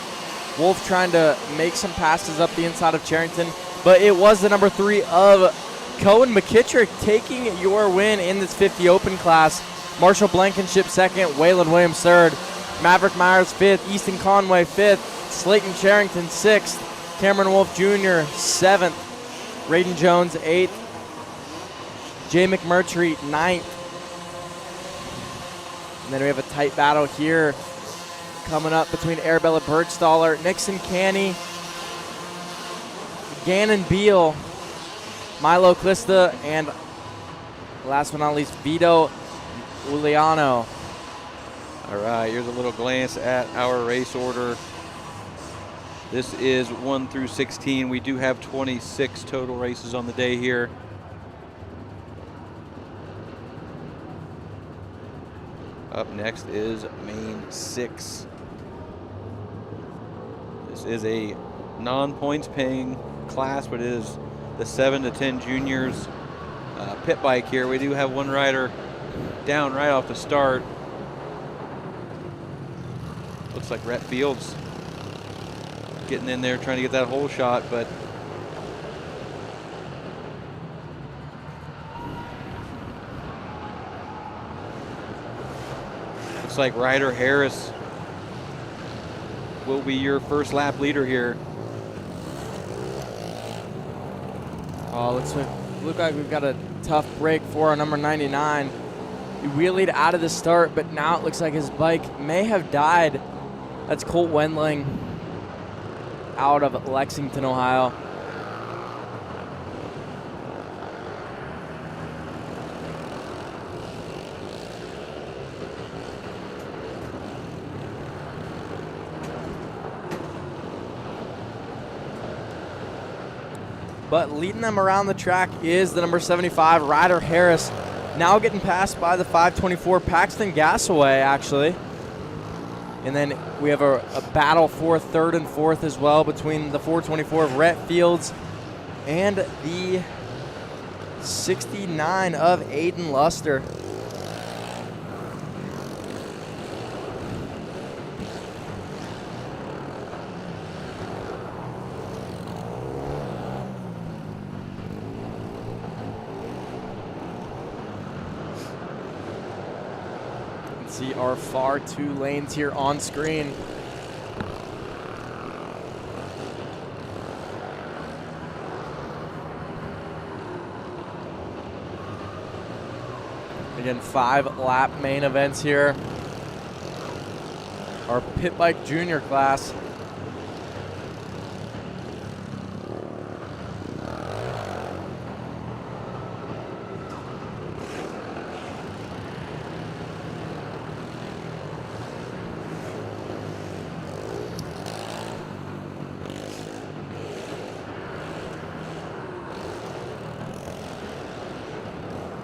Wolf trying to make some passes up the inside of Charrington, but it was the number 3 of Cohen McKittrick taking your win in this 50 open class. Marshall Blankenship 2nd, Waylon Williams 3rd, Maverick Myers 5th, Easton Conway 5th, Slayton Charrington 6th, Cameron Wolf Jr. 7th, Raiden Jones 8th, Jay McMurtry 9th. And then we have a tight battle here coming up between Arabella Birdstaller, Nixon Canny, Gannon Beal, Milo Clista, and last but not least, Vito Uliano. All right, here's a little glance at our race order. This is 1 through 16. We do have 26 total races on the day here. Up next is Main 6. This is a non-points paying class, but it is the 7 to 10 juniors pit bike here. We do have one rider down right off the start. Looks like Rhett Fields getting in there trying to get that hole shot, but looks like Ryder Harris will be your first lap leader here. Oh, look like we've got a tough break for our number 99. He wheelied out of the start, but now it looks like his bike may have died. That's Colt Wendling out of Lexington, Ohio. But leading them around the track is the number 75, Ryder Harris. Now getting passed by the 524 Paxton Gasaway, actually. And then we have a battle for third and fourth as well between the 424 of Rhett Fields and the 69 of Aiden Luster. See our far two lanes here on screen. Again, 5 lap main events here. Our pit bike junior class.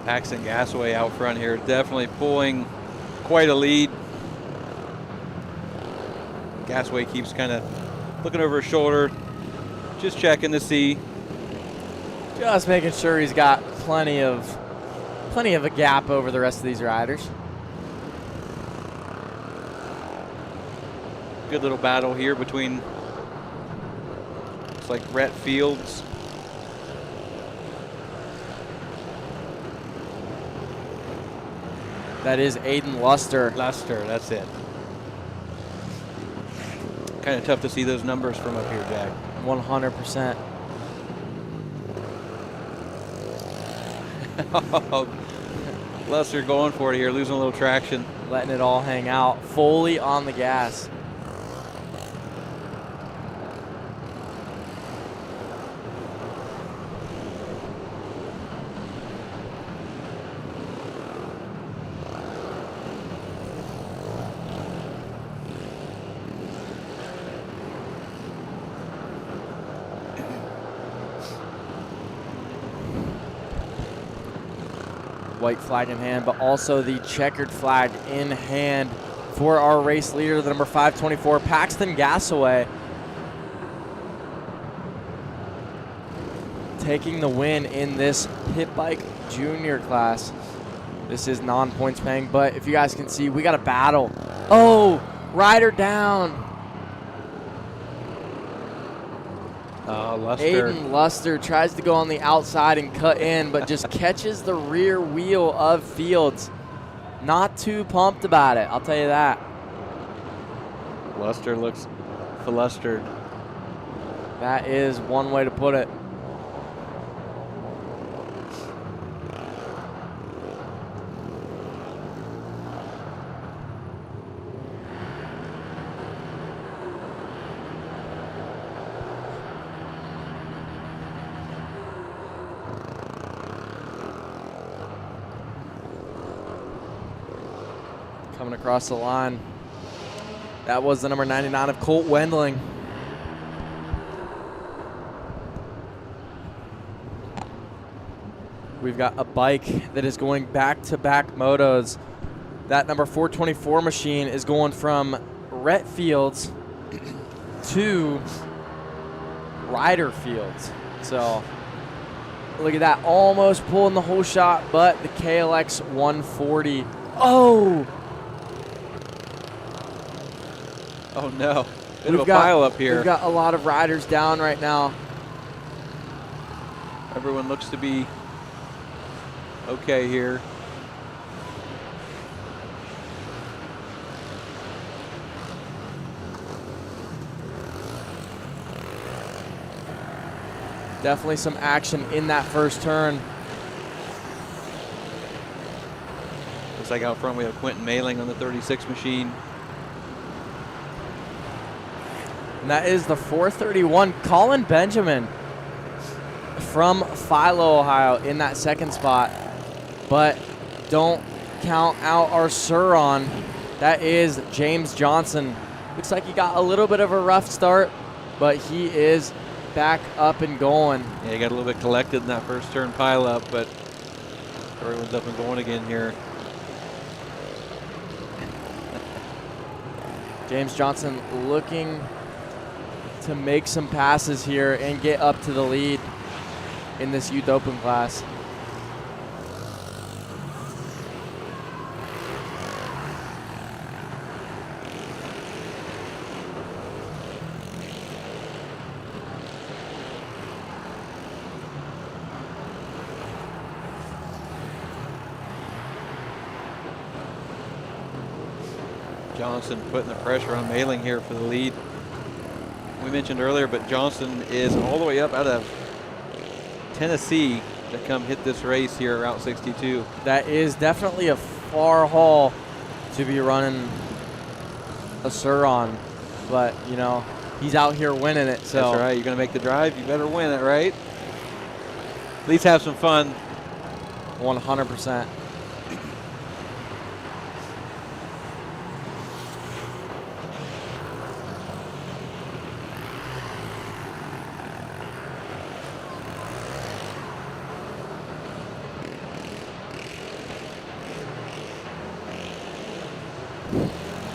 Paxton Gasaway out front here, definitely pulling quite a lead. Gasaway keeps kind of looking over his shoulder, just checking to see. Just making sure he's got plenty of a gap over the rest of these riders. Good little battle here between, looks like Rhett Fields. That is Aiden Luster. Luster, that's it. Kind of tough to see those numbers from up here, Jack. 100%. Luster going for it here, losing a little traction. Letting it all hang out, fully on the gas. White flag in hand, but also the checkered flag in hand for our race leader, the number 524, Paxton Gasaway. Taking the win in this pit bike junior class. This is non-points paying, but if you guys can see, we got a battle. Oh, rider down. Luster. Aiden Luster tries to go on the outside and cut in, but just catches the rear wheel of Fields. Not too pumped about it, I'll tell you that. Luster looks flustered. That is one way to put it. coming across the line. That was the number 99 of Colt Wendling. We've got a bike that is going back-to-back motos. That number 424 machine is going from Rhett Fields to Ryder Fields. So look at that, almost pulling the whole shot, but the KLX 140. Oh! Oh no, bit of a pile up here. We've got a lot of riders down right now. Everyone looks to be okay here. Definitely some action in that first turn. Looks like out front we have Quentin Mailing on the 36 machine. And that is the 431. Colin Benjamin from Philo, Ohio in that second spot. But don't count out our Suron. That is James Johnson. Looks like he got a little bit of a rough start, but he is back up and going. Yeah, he got a little bit collected in that first turn pile up, but everyone's up and going again here. James Johnson looking to make some passes here and get up to the lead in this Youth Open class. Johnson putting the pressure on Mailing here for the lead. We mentioned earlier, but Johnson is all the way up out of Tennessee to come hit this race here at Route 62. That is definitely a far haul to be running a Suron, but you know, he's out here winning it. So that's right, you're gonna make the drive, you better win it, right? At least have some fun. 100%.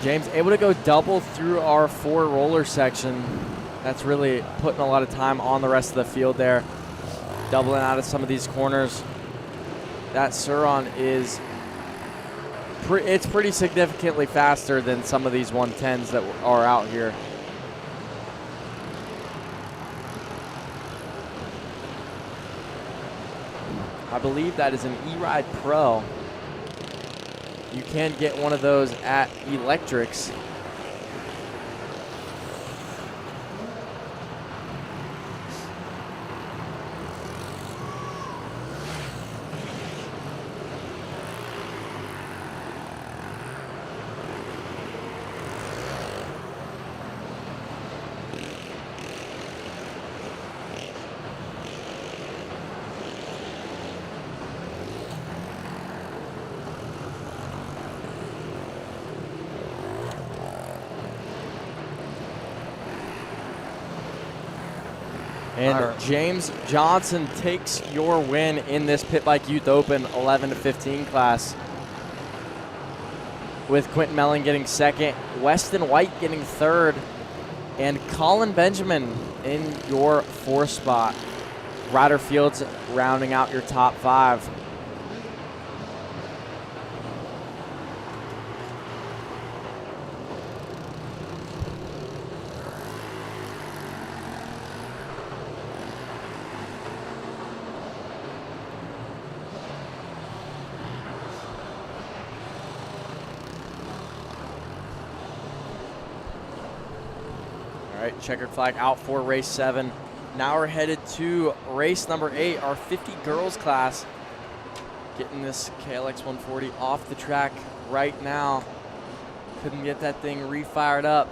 James able to go double through our 4 roller section. That's really putting a lot of time on the rest of the field there. Doubling out of some of these corners. That Suron is it's pretty significantly faster than some of these 110s that are out here. I believe that is an E-Ride Pro. You can get one of those at Electrics. And James Johnson takes your win in this Pit Bike Youth Open 11 to 15 class. With Quentin Melling getting second, Weston White getting third, and Colin Benjamin in your 4th spot. Ryder Fields rounding out your top 5. Checkered flag out for race 7. Now we're headed to race number 8, our 50 girls class. Getting this KLX 140 off the track right now. Couldn't get that thing refired up.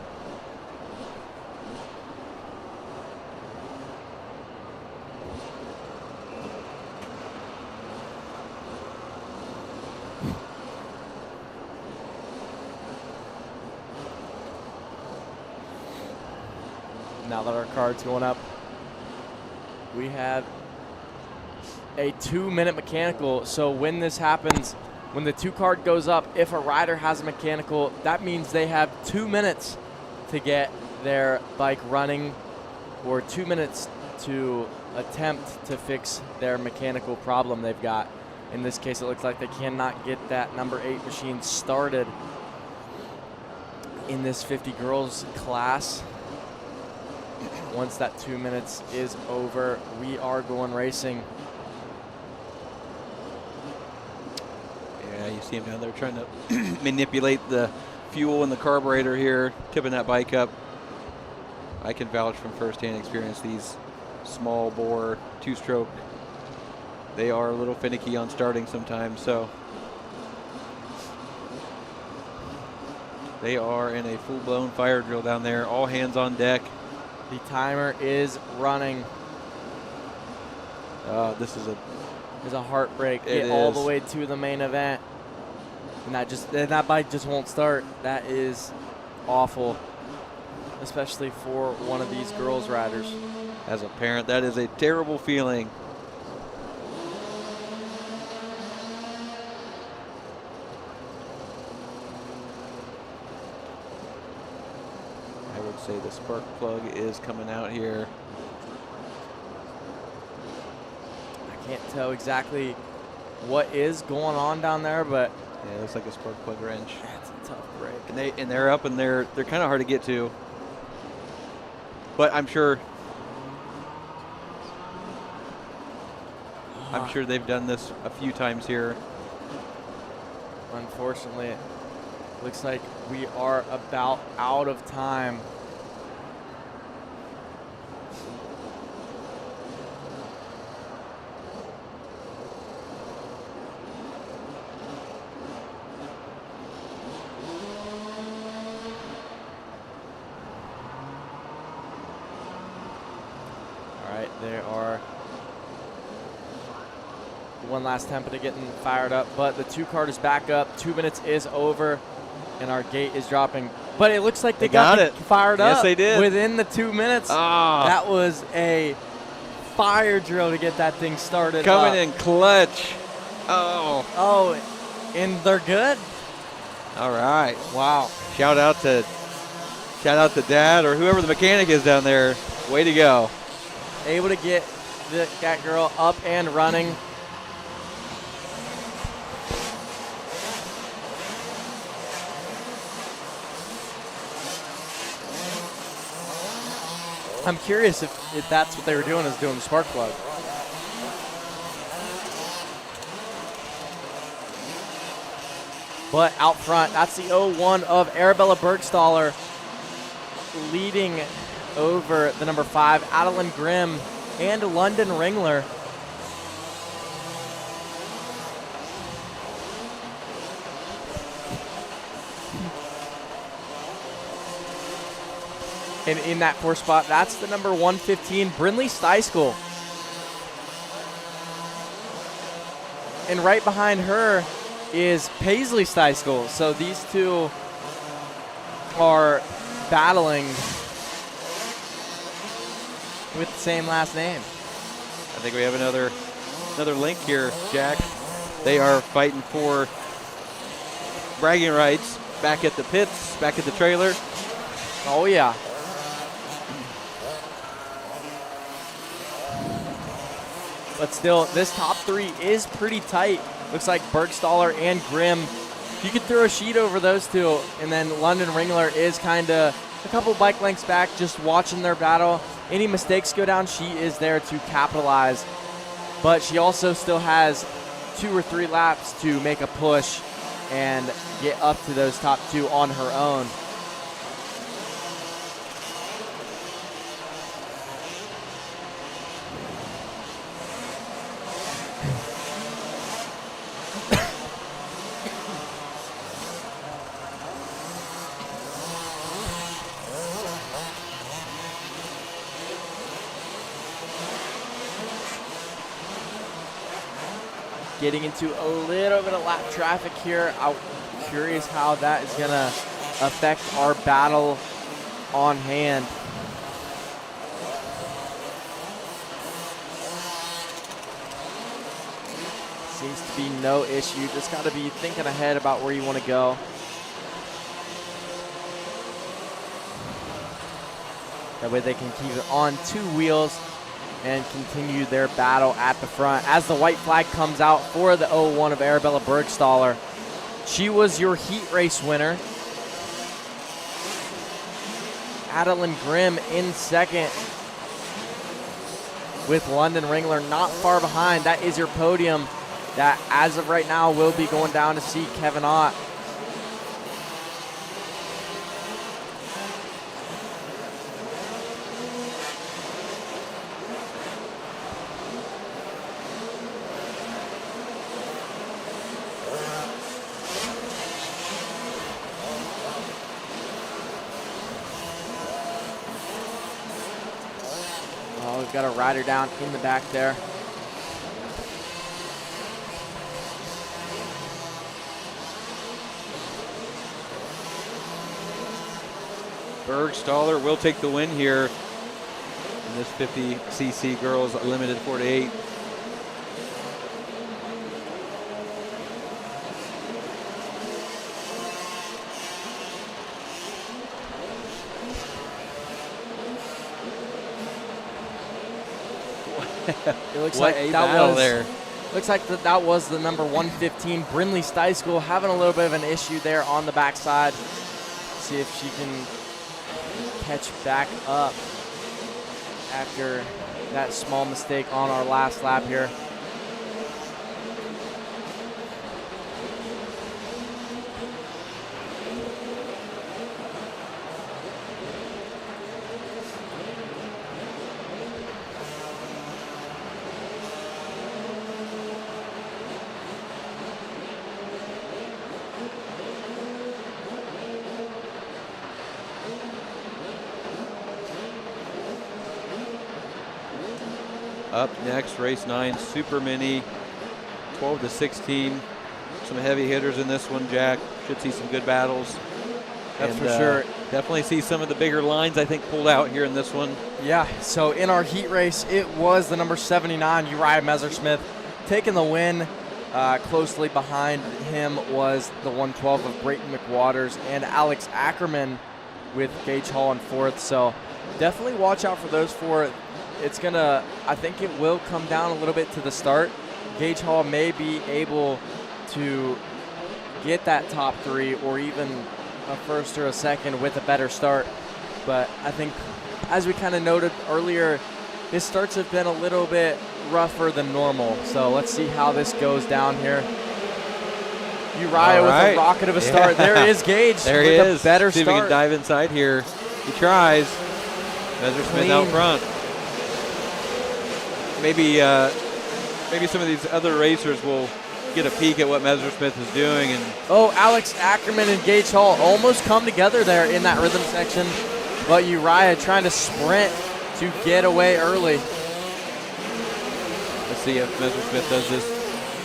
now that our card's going up. We have a 2-minute mechanical. So when this happens, when the 2 card goes up, if a rider has a mechanical, that means they have 2 minutes to get their bike running, or 2 minutes to attempt to fix their mechanical problem they've got. In this case, it looks like they cannot get that number 8 machine started in this 50 girls class. Once that 2 minutes is over, we are going racing. Yeah, you see him down there trying to manipulate the fuel in the carburetor here, tipping that bike up. I can vouch from firsthand experience, these small bore 2-stroke, they are a little finicky on starting sometimes, so they are in a full-blown fire drill down there, all hands on deck. The timer is running. This is a heartbreak. It Get all is. the way to the main event, and that bike just won't start. That is awful, especially for one of these girls riders. As a parent, that is a terrible feeling. I would say the spark plug is coming out here. I can't tell exactly what is going on down there, but yeah, it looks like a spark plug wrench. That's a tough break. And they're up, and they're kind of hard to get to. But I'm sure they've done this a few times here. Unfortunately, it looks like we are about out of time. All right, there are one last attempt at getting fired up, but the 2 card is back up. 2 minutes is over, and our gate is dropping. But it looks like they got it fired up. Yes, they did. Within the 2 minutes. That was a fire drill to get that thing started. Coming in clutch. Oh, and they're good. All right. Wow. Shout out to Dad or whoever the mechanic is down there. Way to go. Able to get that girl up and running. I'm curious if that's what they were doing, is doing the spark plug. But out front, that's the 0-1 of Arabella Bergstaller, leading over the number 5, Adeline Grimm, and London Ringler. And in that 4th spot, that's the number 115, Brinley Steiskell. And right behind her is Paisley Steiskell. So these two are battling with the same last name. I think we have another link here, Jack. They are fighting for bragging rights back at the pits, back at the trailer. Oh, yeah. But still, this top 3 is pretty tight. Looks like Bergstaller and Grimm. You could throw a sheet over those two, and then London Ringler is kind of a couple bike lengths back, just watching their battle. Any mistakes go down, she is there to capitalize. But she also still has 2 or 3 laps to make a push and get up to those top 2 on her own. Getting into a little bit of lap traffic here. I'm curious how that is going to affect our battle on hand. Seems to be no issue. Just got to be thinking ahead about where you want to go. That way they can keep it on 2 wheels and continue their battle at the front. As the white flag comes out for the 01 of Arabella Bergstaller, she was your heat race winner. Adeline Grimm in second, with London Ringler not far behind. That is your podium that, as of right now, will be going down to see Kevin Ott. We've got a rider down in the back there. Bergstaller will take the win here in this 50cc girls limited 4-8. It looks What like a that battle was there. Looks like that was the number 115, Brinley Steiskell, having a little bit of an issue there on the backside. See if she can catch back up after that small mistake on our last lap here. Up next, race 9, Super Mini, 12 to 16. Some heavy hitters in this one, Jack. Should see some good battles. That's for sure. Definitely see some of the bigger lines, I think, pulled out here in this one. Yeah, so in our heat race, it was the number 79, Uriah Messersmith, taking the win. Closely behind him was the 112 of Brayton McWaters and Alex Ackerman with Gage Hall in 4th. So definitely watch out for those 4. It's gonna, I think it will come down a little bit to the start. Gage Hall may be able to get that top 3 or even a first or a second with a better start. But I think, as we kind of noted earlier, his starts have been a little bit rougher than normal. So let's see how this goes down here. Uriah with a rocket of a start. There is Gage there he with is. a better see start. See if we can dive inside here. He tries. Messersmith out front. Maybe some of these other racers will get a peek at what Messersmith is doing. And oh, Alex Ackerman and Gage Hall almost come together there in that rhythm section, but Uriah trying to sprint to get away early. Let's see if Messersmith does this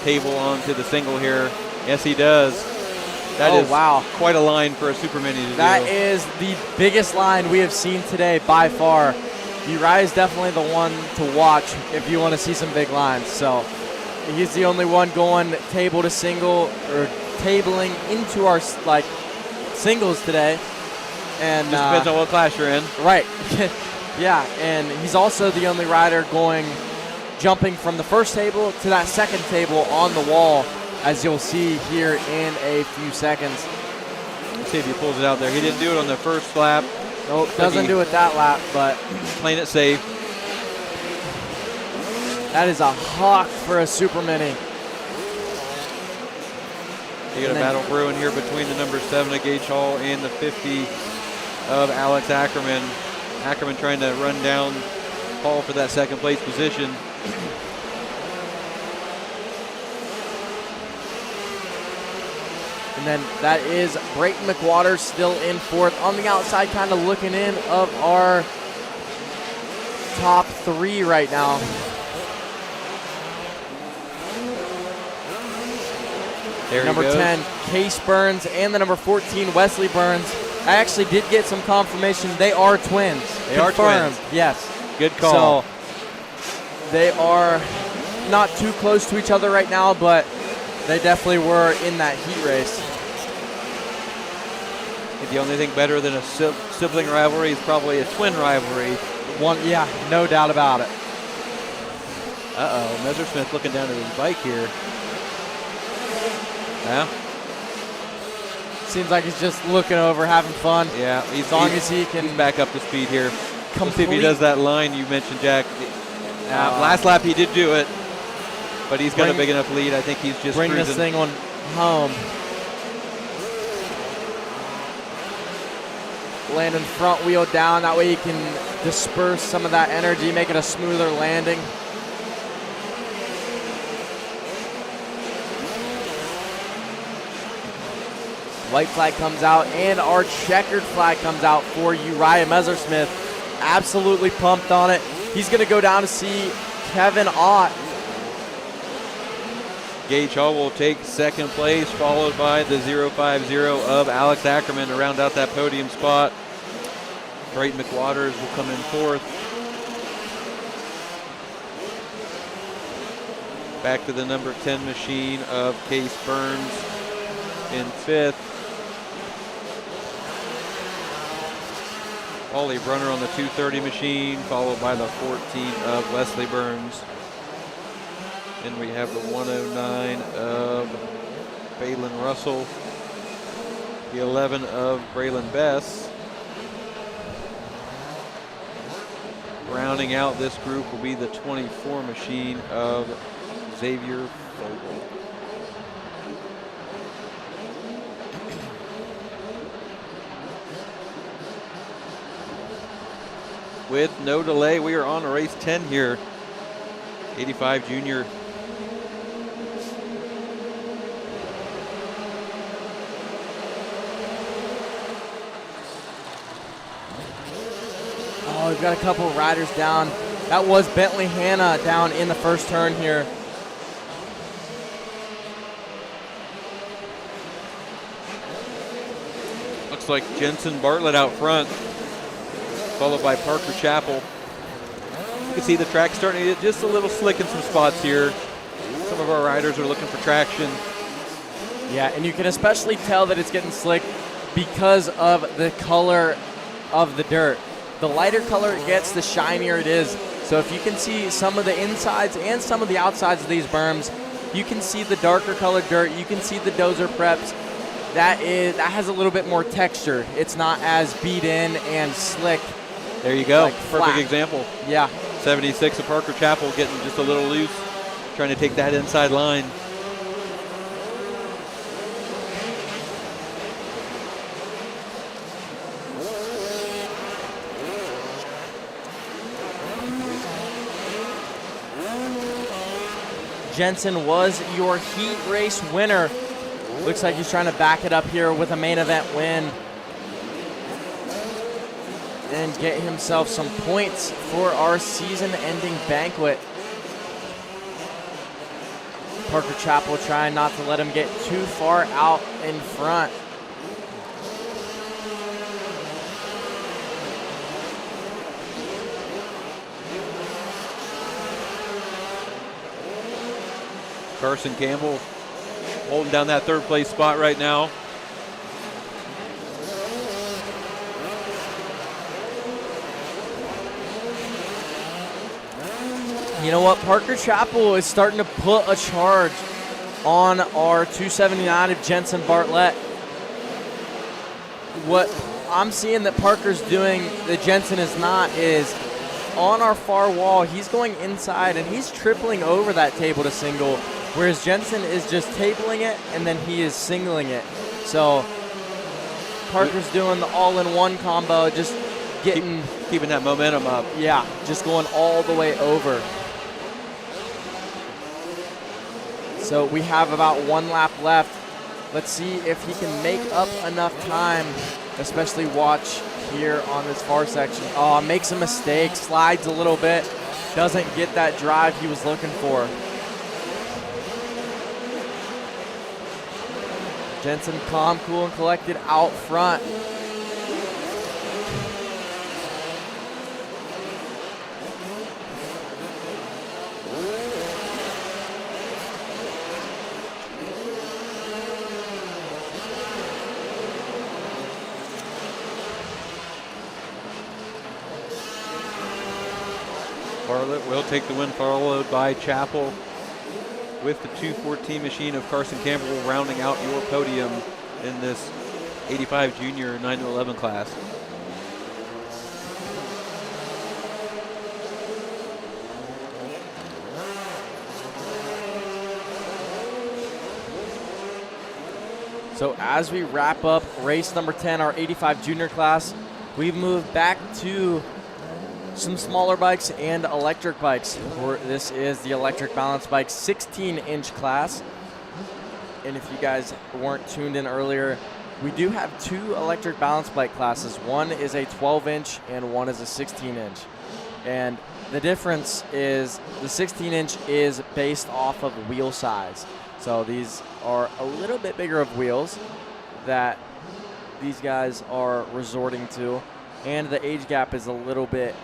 table onto the single here. Yes, he does. That is wow, quite a line for a Super Mini to do. That is the biggest line we have seen today by far. Uriah is definitely the one to watch if you want to see some big lines. So he's the only one going table to single or tabling into our singles today. And just depends on what class you're in. Right. Yeah, and he's also the only rider jumping from the first table to that second table on the wall, as you'll see here in a few seconds. Let's see if he pulls it out there. He didn't do it on the first lap. Nope, doesn't do it that lap, but playing it safe. That is a hawk for a Super Mini. You got a battle brewing here between the number 7 of Gage Hall and the 50 of Alex Ackerman. Ackerman trying to run down Hall for that second place position. And then that is Brayton McWaters still in 4th. On the outside, kind of looking in of our top 3 right now. There number 10, Case Burns, and the number 14, Wesley Burns. I actually did get some confirmation. They are twins. They are twins. Yes. Good call. So they are not too close to each other right now, but they definitely were in that heat race. The only thing better than a sibling rivalry is probably a twin rivalry. Yeah, no doubt about it. Uh-oh, Messersmith looking down at his bike here. Yeah. Seems like he's just looking over, having fun. Yeah, as long as he can. He's back up to speed here. We'll see if he does that line you mentioned, Jack. Last lap he did do it, but he's got a big enough lead. I think he's just bring cruising. This thing on home. Landing front wheel down, that way he can disperse some of that energy, make it a smoother landing. White flag comes out, and our checkered flag comes out for Uriah Messersmith. Absolutely pumped on it. He's going to go down to see Kevin Ott. Gage Hall will take second place, followed by the 050 of Alex Ackerman to round out that podium spot. Bright McWaters will come in fourth. Back to the number 10 machine of Case Burns in fifth. Ollie Brunner on the 230 machine, followed by the 14 of Wesley Burns. And we have the 109 of Balin Russell, the 11 of Braylon Bess. Rounding out this group will be the 24 machine of Xavier Fogle. With no delay, we are on to race 10 here. 85 junior. Oh, we've got a couple of riders down. That was Bentley Hanna down in the first turn here. Looks like Jensen Bartlett out front, followed by Parker Chappell. You can see the track starting to get just a little slick in some spots here. Some of our riders are looking for traction. Yeah, and you can especially tell that it's getting slick because of the color of the dirt. The lighter color it gets, the shinier it is. So if you can see some of the insides and some of the outsides of these berms, you can see the darker colored dirt. You can see the dozer preps. That has a little bit more texture. It's not as beat in and slick. There you go. Like Perfect flat. example. Yeah. 76 of Parker Chappell getting just a little loose, trying to take that inside line. Jensen was your heat race winner. Looks like he's trying to back it up here with a main event win and get himself some points for our season-ending banquet. Parker Chappell trying not to let him get too far out in front. Carson Campbell holding down that third place spot right now. You know what? Parker Chappell is starting to put a charge on our 279 of Jensen Bartlett. What I'm seeing that Parker's doing that Jensen is not is on our far wall, he's going inside and he's tripling over that table to single, whereas Jensen is just tabling it and then he is singling it. So Parker's doing the all-in-one combo, just keeping that momentum up. Yeah, just going all the way over. So we have about one lap left. Let's see if he can make up enough time, especially watch here on this far section. Oh, makes a mistake, slides a little bit, doesn't get that drive he was looking for. Jensen calm, cool, and collected out front. Charlotte will take the win, followed by Chapel with the 214 machine of Carson Campbell rounding out your podium in this 85 junior 9 to 11 class. So as we wrap up race number 10, our 85 junior class, we've moved back to some smaller bikes and electric bikes. This is the electric balance bike 16-inch class. And if you guys weren't tuned in earlier, we do have 2 electric balance bike classes. One is a 12-inch and one is a 16-inch. And the difference is the 16-inch is based off of wheel size. So these are a little bit bigger of wheels that these guys are resorting to. And the age gap is a little bit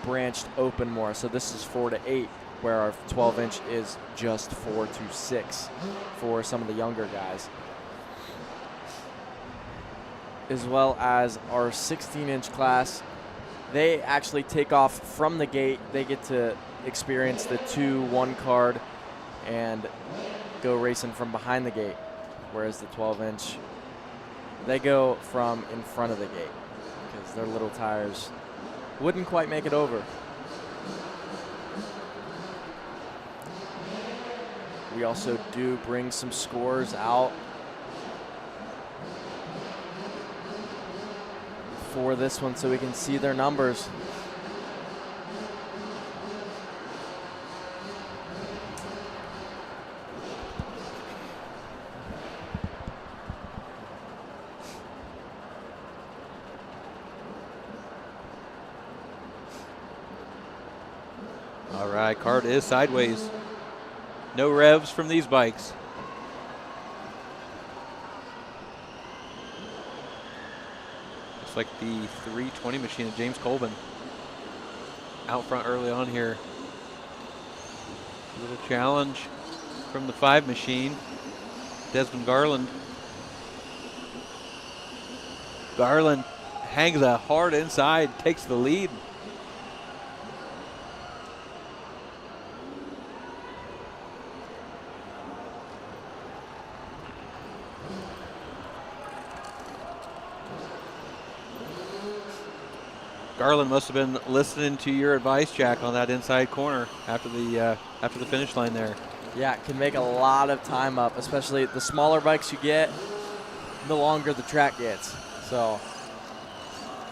branched open more. So this is 4 to 8, where our 12-inch is just 4 to 6 for some of the younger guys. As well as our 16-inch class, they actually take off from the gate. They get to experience the 2-1 card and go racing from behind the gate, whereas the 12-inch, they go from in front of the gate because their little tires wouldn't quite make it over. We also do bring some scores out for this one so we can see their numbers. All right, card is sideways. No revs from these bikes. Looks like the 320 machine of James Colvin out front early on here. A little challenge from the 5 machine, Desmond Garland. Garland hangs a hard inside, takes the lead. Garland must have been listening to your advice, Jack, on that inside corner after the finish line there. Yeah, it can make a lot of time up, especially the smaller bikes you get, the longer the track gets. So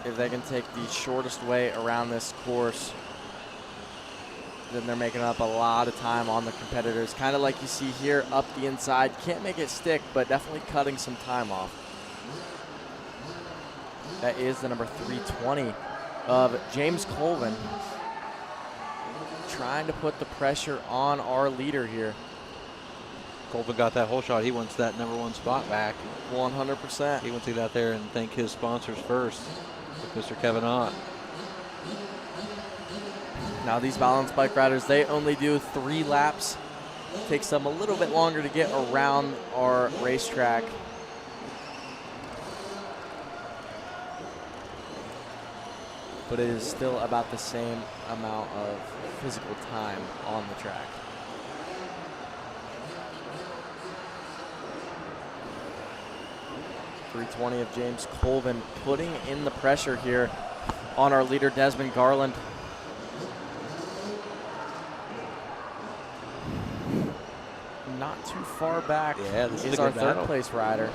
if they can take the shortest way around this course, then they're making up a lot of time on the competitors. Kind of like you see here up the inside. Can't make it stick, but definitely cutting some time off. That is the number 320 of James Colvin, trying to put the pressure on our leader here. Colvin got that whole shot. He wants that number 1 spot back. 100%. He wants to get out there and thank his sponsors first, with Mr. Kevin Ott. Now these balance bike riders, they only do 3 laps. It takes them a little bit longer to get around our racetrack. But it is still about the same amount of physical time on the track. .320 of James Colvin putting in the pressure here on our leader, Desmond Garland. Not too far back is our 3rd place rider.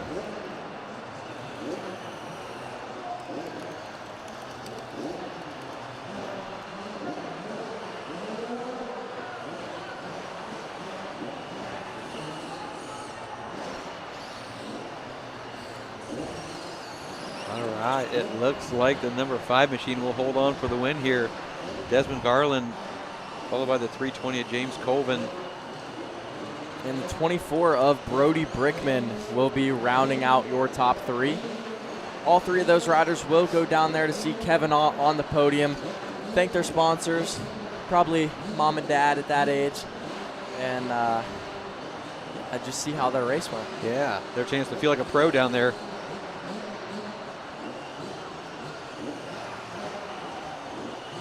It looks like the number 5 machine will hold on for the win here. Desmond Garland, followed by the 320 of James Colvin. And the 24 of Brody Brickman will be rounding out your top 3. All 3 of those riders will go down there to see Kevin Ott on the podium, thank their sponsors, probably mom and dad at that age, and just see how their race went. Yeah, their chance to feel like a pro down there.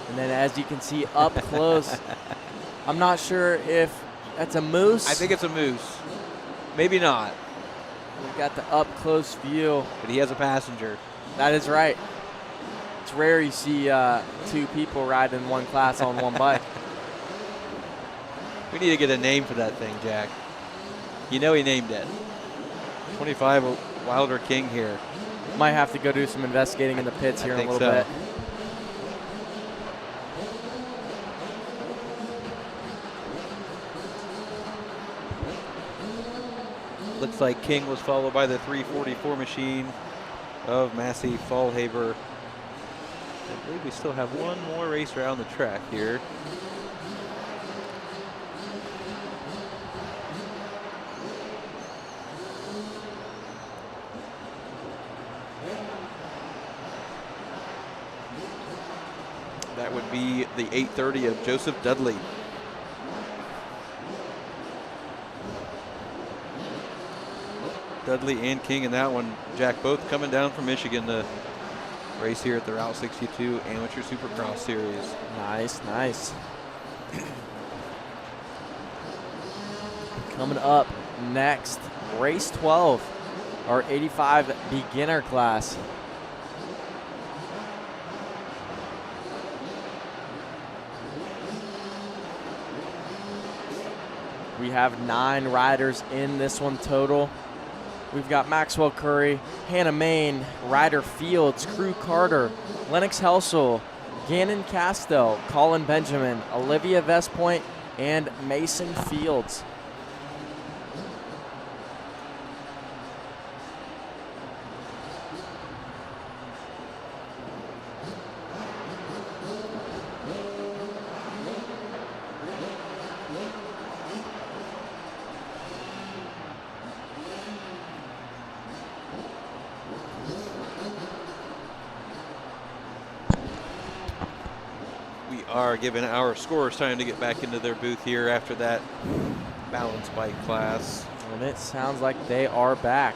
And And then as you can see up close, I'm not sure if that's a moose. I think it's a moose. Maybe not. We've got the up close view. But he has a passenger. That is right. It's rare you see 2 people ride in one class on one bike. We need to get a name for that thing, Jack. You know he named it. 25 Wilder King here. Might have to go do some investigating in the pits here in a little bit. Looks like King was followed by the 344 machine of Massey Fallhaber. I believe we still have one more race around the track here. That would be the 830 of Joseph Dudley. Dudley and King in that one. Jack, both coming down from Michigan to race here at the Route 62 Amateur Supercross Series. Nice, nice. Coming up next, race 12, our 85 beginner class. We have 9 riders in this one total. We've got Maxwell Curry, Hannah Main, Ryder Fields, Crew Carter, Lennox Helsel, Gannon Castell, Colin Benjamin, Olivia Vestpoint, and Mason Fields. Are giving our scorers time to get back into their booth here after that balance bike class. And it sounds like they are back.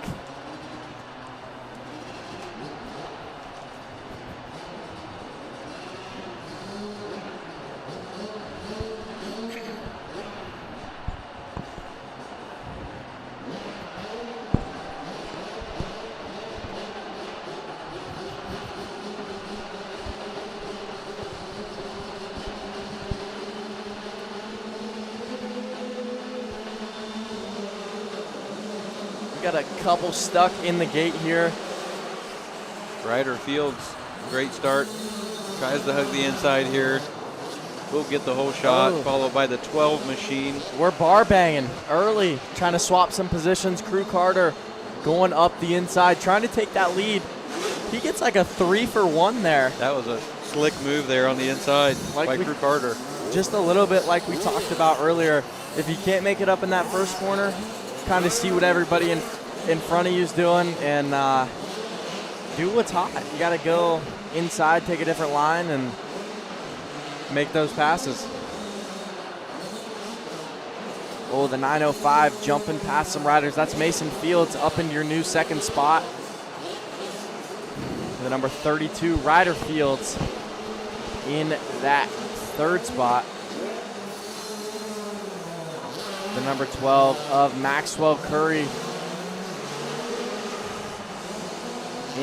Got a couple stuck in the gate here. Ryder Fields, great start. Tries to hug the inside here. We'll get the whole shot, followed by the 12 machine. We're bar banging early, trying to swap some positions. Crew Carter going up the inside, trying to take that lead. He gets like a 3-for-1 there. That was a slick move there on the inside by Crew Carter. Just a little bit like we talked about earlier. If you can't make it up in that first corner, kind of see what everybody in front of you is doing and do what's hot. You got to go inside, take a different line, and make those passes. Oh, the 905 jumping past some riders. That's Mason Fields up into your new second spot. The number 32, Ryder Fields, in that third spot. The number 12 of Maxwell Curry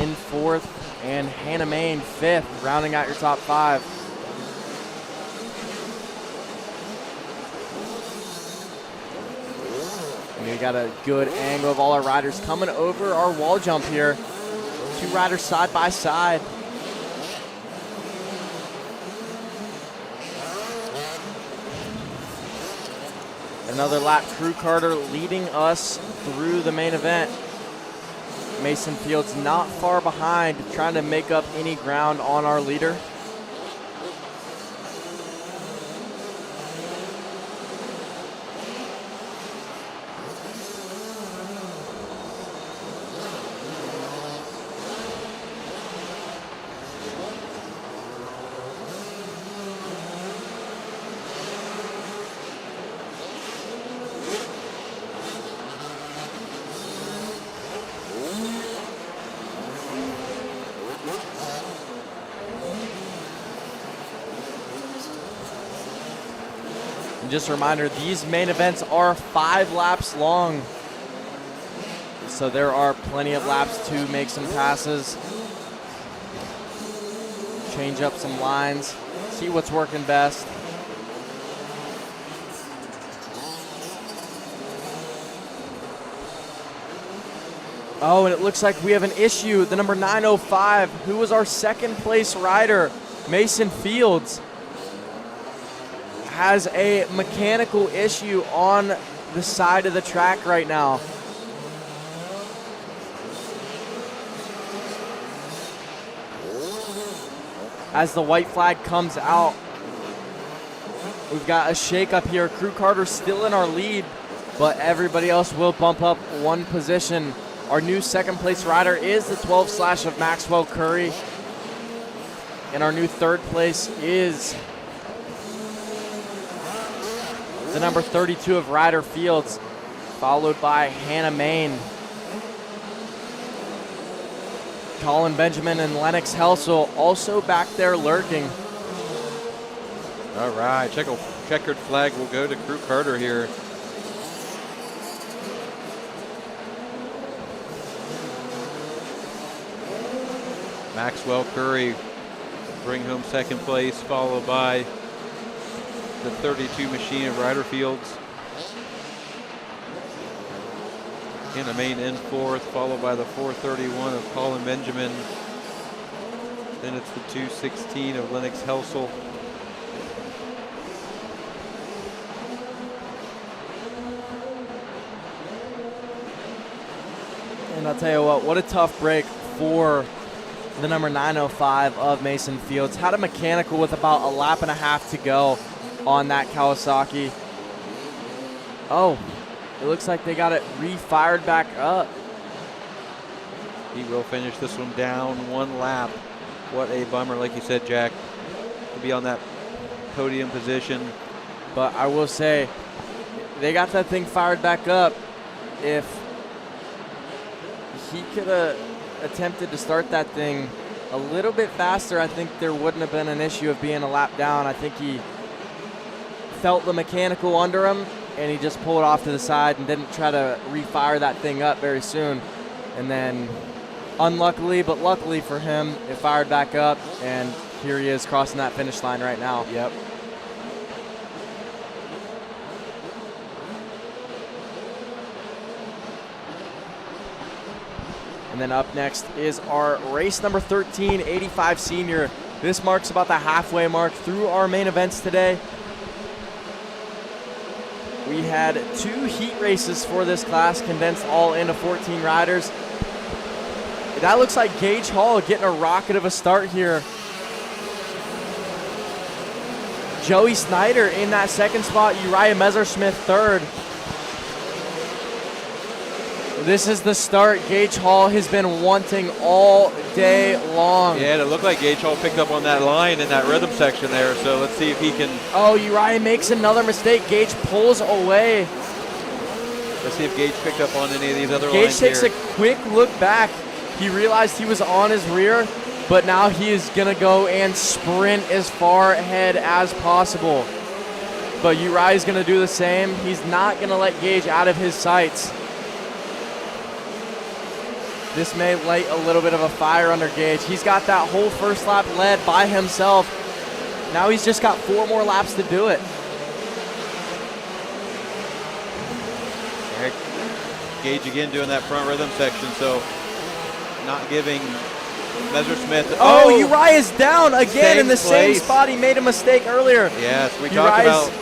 in fourth, and Hannah Main fifth, rounding out your top 5. And we got a good angle of all our riders coming over our wall jump here. 2 riders side by side. Another lap, Crew Carter leading us through the main event. Mason Fields not far behind, trying to make up any ground on our leader. And just a reminder, these main events are 5 laps long. So there are plenty of laps to make some passes, change up some lines, see what's working best. Oh, and it looks like we have an issue. The number 905, who was our second place rider, Mason Fields, has a mechanical issue on the side of the track right now. As the white flag comes out, we've got a shake-up here. Crew Carter still in our lead, but everybody else will bump up one position. Our new second place rider is the 12 slash of Maxwell Curry. And our new third place is the number 32 of Ryder Fields, followed by Hannah Main. Colin Benjamin and Lennox Helsel also back there lurking. All right, checkered flag will go to Crew Carter here. Maxwell Curry bring home second place, followed by the 32 machine of Ryder Fields. Hannah Main in fourth, followed by the 431 of Colin Benjamin. Then it's the 216 of Lennox Helsel. And I'll tell you what a tough break for the number 905 of Mason Fields. Had a mechanical with about a lap and a half to go on that Kawasaki. Oh, it looks like they got it refired back up. He will finish this one down one lap. What a bummer, like you said, Jack, to be on that podium position. But I will say, they got that thing fired back up. If he could have attempted to start that thing a little bit faster, I think there wouldn't have been an issue of being a lap down. I think he felt the mechanical under him, and he just pulled off to the side and didn't try to refire that thing up very soon. And then, unluckily, but luckily for him, it fired back up, and here he is crossing that finish line right now. Yep. And then up next is our race number 13, 85 senior. This marks about the halfway mark through our main events today. We had 2 heat races for this class, condensed all into 14 riders. That looks like Gage Hall getting a rocket of a start here. Joey Snyder in that second spot, Uriah Messersmith third. This is the start Gage Hall has been wanting all day long. Yeah, it looked like Gage Hall picked up on that line in that rhythm section there, so let's see if he can. Oh, Uriah makes another mistake. Gage pulls away. Let's see if Gage picked up on any of these other Gage lines takes here. a quick look back. He realized he was on his rear, but now he is going to go and sprint as far ahead as possible. But Uriah is going to do the same. He's not going to let Gage out of his sights. This may light a little bit of a fire under Gage. He's got that whole first lap led by himself. Now he's just got 4 more laps to do it. Gage again doing that front rhythm section, so not giving Messersmith. Oh, Uriah's down again in the same place. spot. He made a mistake earlier. Yes, we talked about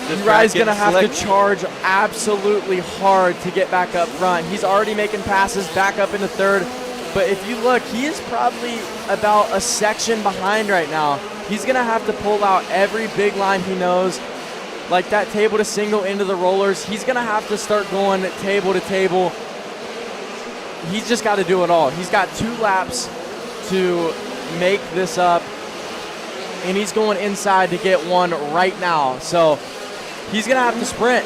this Uriah's track going to have getting to slick. charge absolutely hard to get back up front. He's already making passes back up into third. But if you look, he is probably about a section behind right now. He's going to have to pull out every big line he knows, like that table to single into the rollers. He's going to have to start going table to table. He's just got to do it all. He's got 2 laps to make this up, and he's going inside to get one right now. So he's going to have to sprint.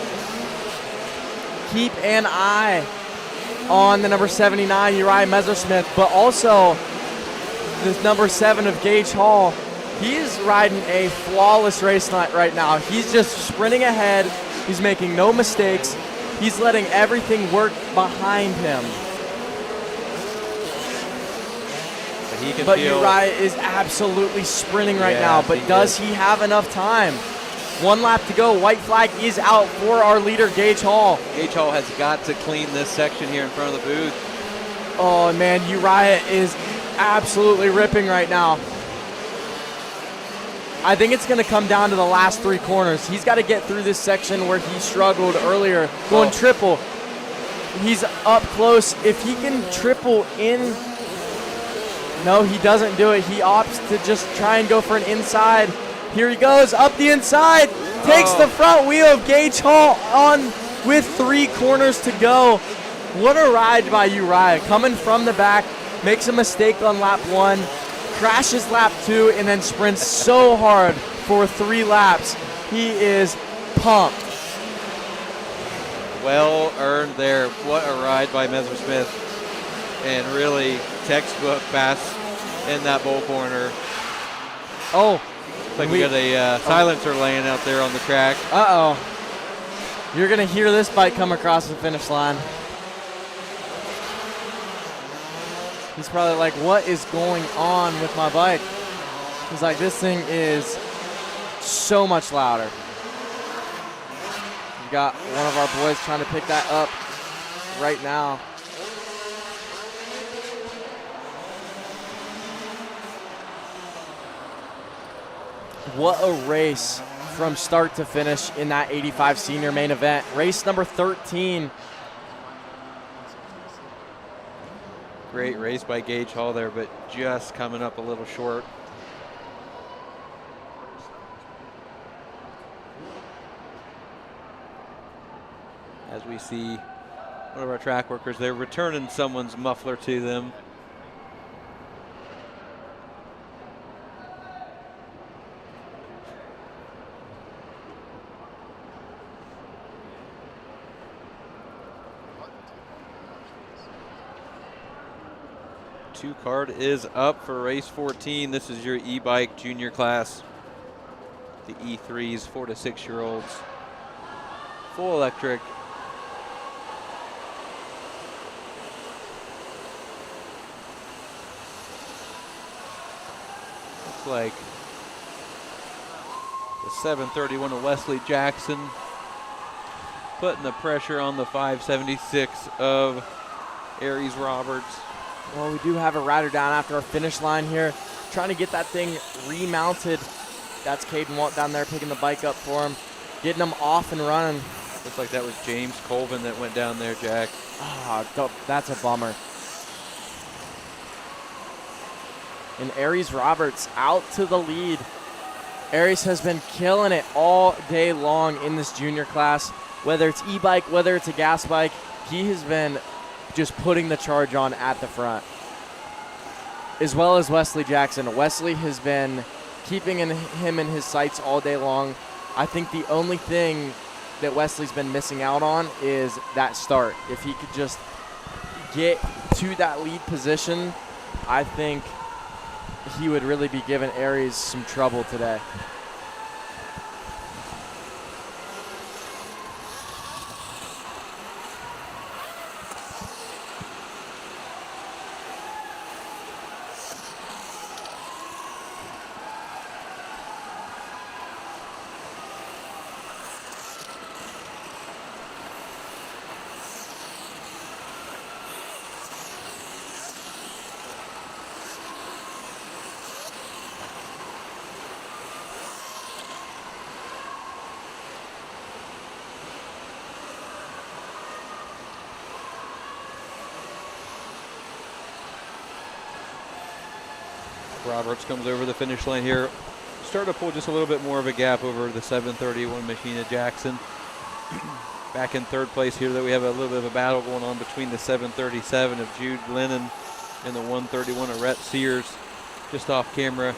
Keep an eye on the number 79, Uriah Messersmith, but also the number 7 of Gage Hall. He is riding a flawless race right now. He's just sprinting ahead. He's making no mistakes. He's letting everything work behind him. But Uriah is absolutely sprinting right now. But does he have enough time? 1 lap to go. White flag is out for our leader, Gage Hall. Gage Hall has got to clean this section here in front of the booth. Oh, man, Uriah is absolutely ripping right now. I think it's going to come down to the last 3 corners. He's got to get through this section where he struggled earlier, going triple. He's up close. If he can triple in, no, he doesn't do it. He opts to just try and go for an inside. Here he goes, up the inside, takes the front wheel of Gage Hall on with 3 corners to go. What a ride by Uriah, coming from the back, makes a mistake on lap 1, crashes lap 2, and then sprints so hard for 3 laps. He is pumped. Well earned there. What a ride by Messersmith. And really textbook pass in that bowl corner. Oh. Looks like we got a silencer laying out there on the track. Uh-oh. You're going to hear this bike come across the finish line. He's probably like, what is going on with my bike? He's like, this thing is so much louder. We've got one of our boys trying to pick that up right now. What a race from start to finish in that 85 senior main event. Race number 13. Great race by Gage Hall there, but just coming up a little short. As we see one of our track workers, they're returning someone's muffler to them. Card is up for race 14. This is your e-bike junior class. The E3s, 4 to 6 year olds. Full electric. Looks like the 731 of Wesley Jackson putting the pressure on the 576 of Aries Roberts. Well, we do have a rider down after our finish line here, trying to get that thing remounted. That's Caden Walt down there picking the bike up for him, getting him off and running. Looks like that was James Colvin that went down there, Jack. Oh, that's a bummer. And Aries Roberts out to the lead. Aries has been killing it all day long in this junior class. Whether it's e-bike, whether it's a gas bike, he has been just putting the charge on at the front. As well as Wesley Jackson. Wesley has been keeping him in his sights all day long. I think the only thing that Wesley's been missing out on is that start. If he could just get to that lead position, I think he would really be giving Aries some trouble today. Roberts comes over the finish line here. Starting to pull just a little bit more of a gap over the 731 Machina Jackson. Back in 3rd place here, that we have a little bit of a battle going on between the 737 of Jude Lennon and the 131 of Rhett Sears. Just off camera,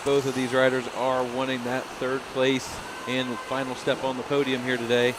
both of these riders are wanting that 3rd place and final step on the podium here today.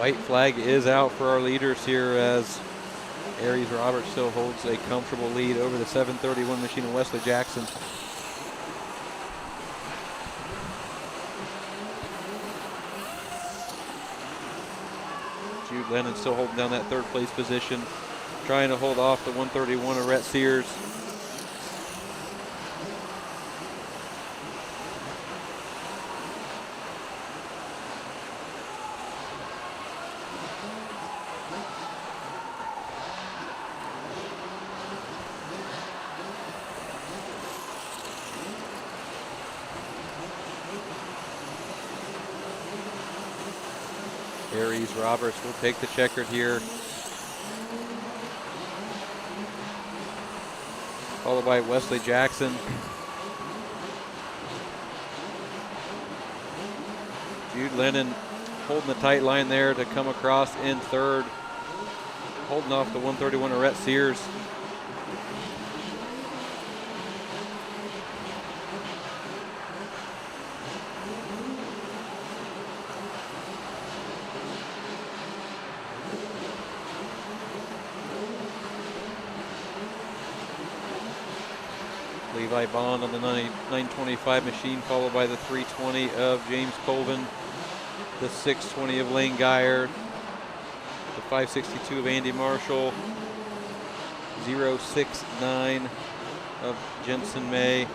White flag is out for our leaders here as Aries Roberts still holds a comfortable lead over the 731 machine of Wesley Jackson. Jude Lennon still holding down that third place position, trying to hold off the 131 of Rhett Sears. Aries Roberts will take the checkered here. Followed by Wesley Jackson. Jude Lennon holding the tight line there to come across in third. Holding off the 131 of Rhett Sears. Levi Bond on the 925 machine, followed by the 320 of James Colvin, the 620 of Lane Geyer, the 562 of Andy Marshall, 069 of Jensen May,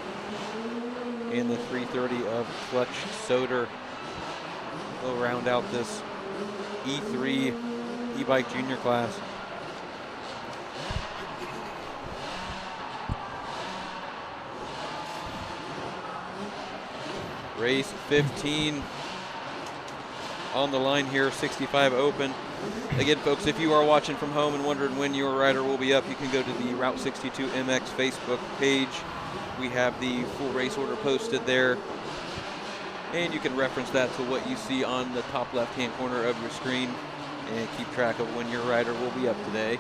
and the 330 of Clutch Soder. We'll round out this E3 e-bike junior class. Race 15 on the line here, 65 open. Again, folks, if you are watching from home and wondering when your rider will be up, you can go to the Route 62 MX Facebook page. We have the full race order posted there, and you can reference that to what you see on the top left-hand corner of your screen and keep track of when your rider will be up today.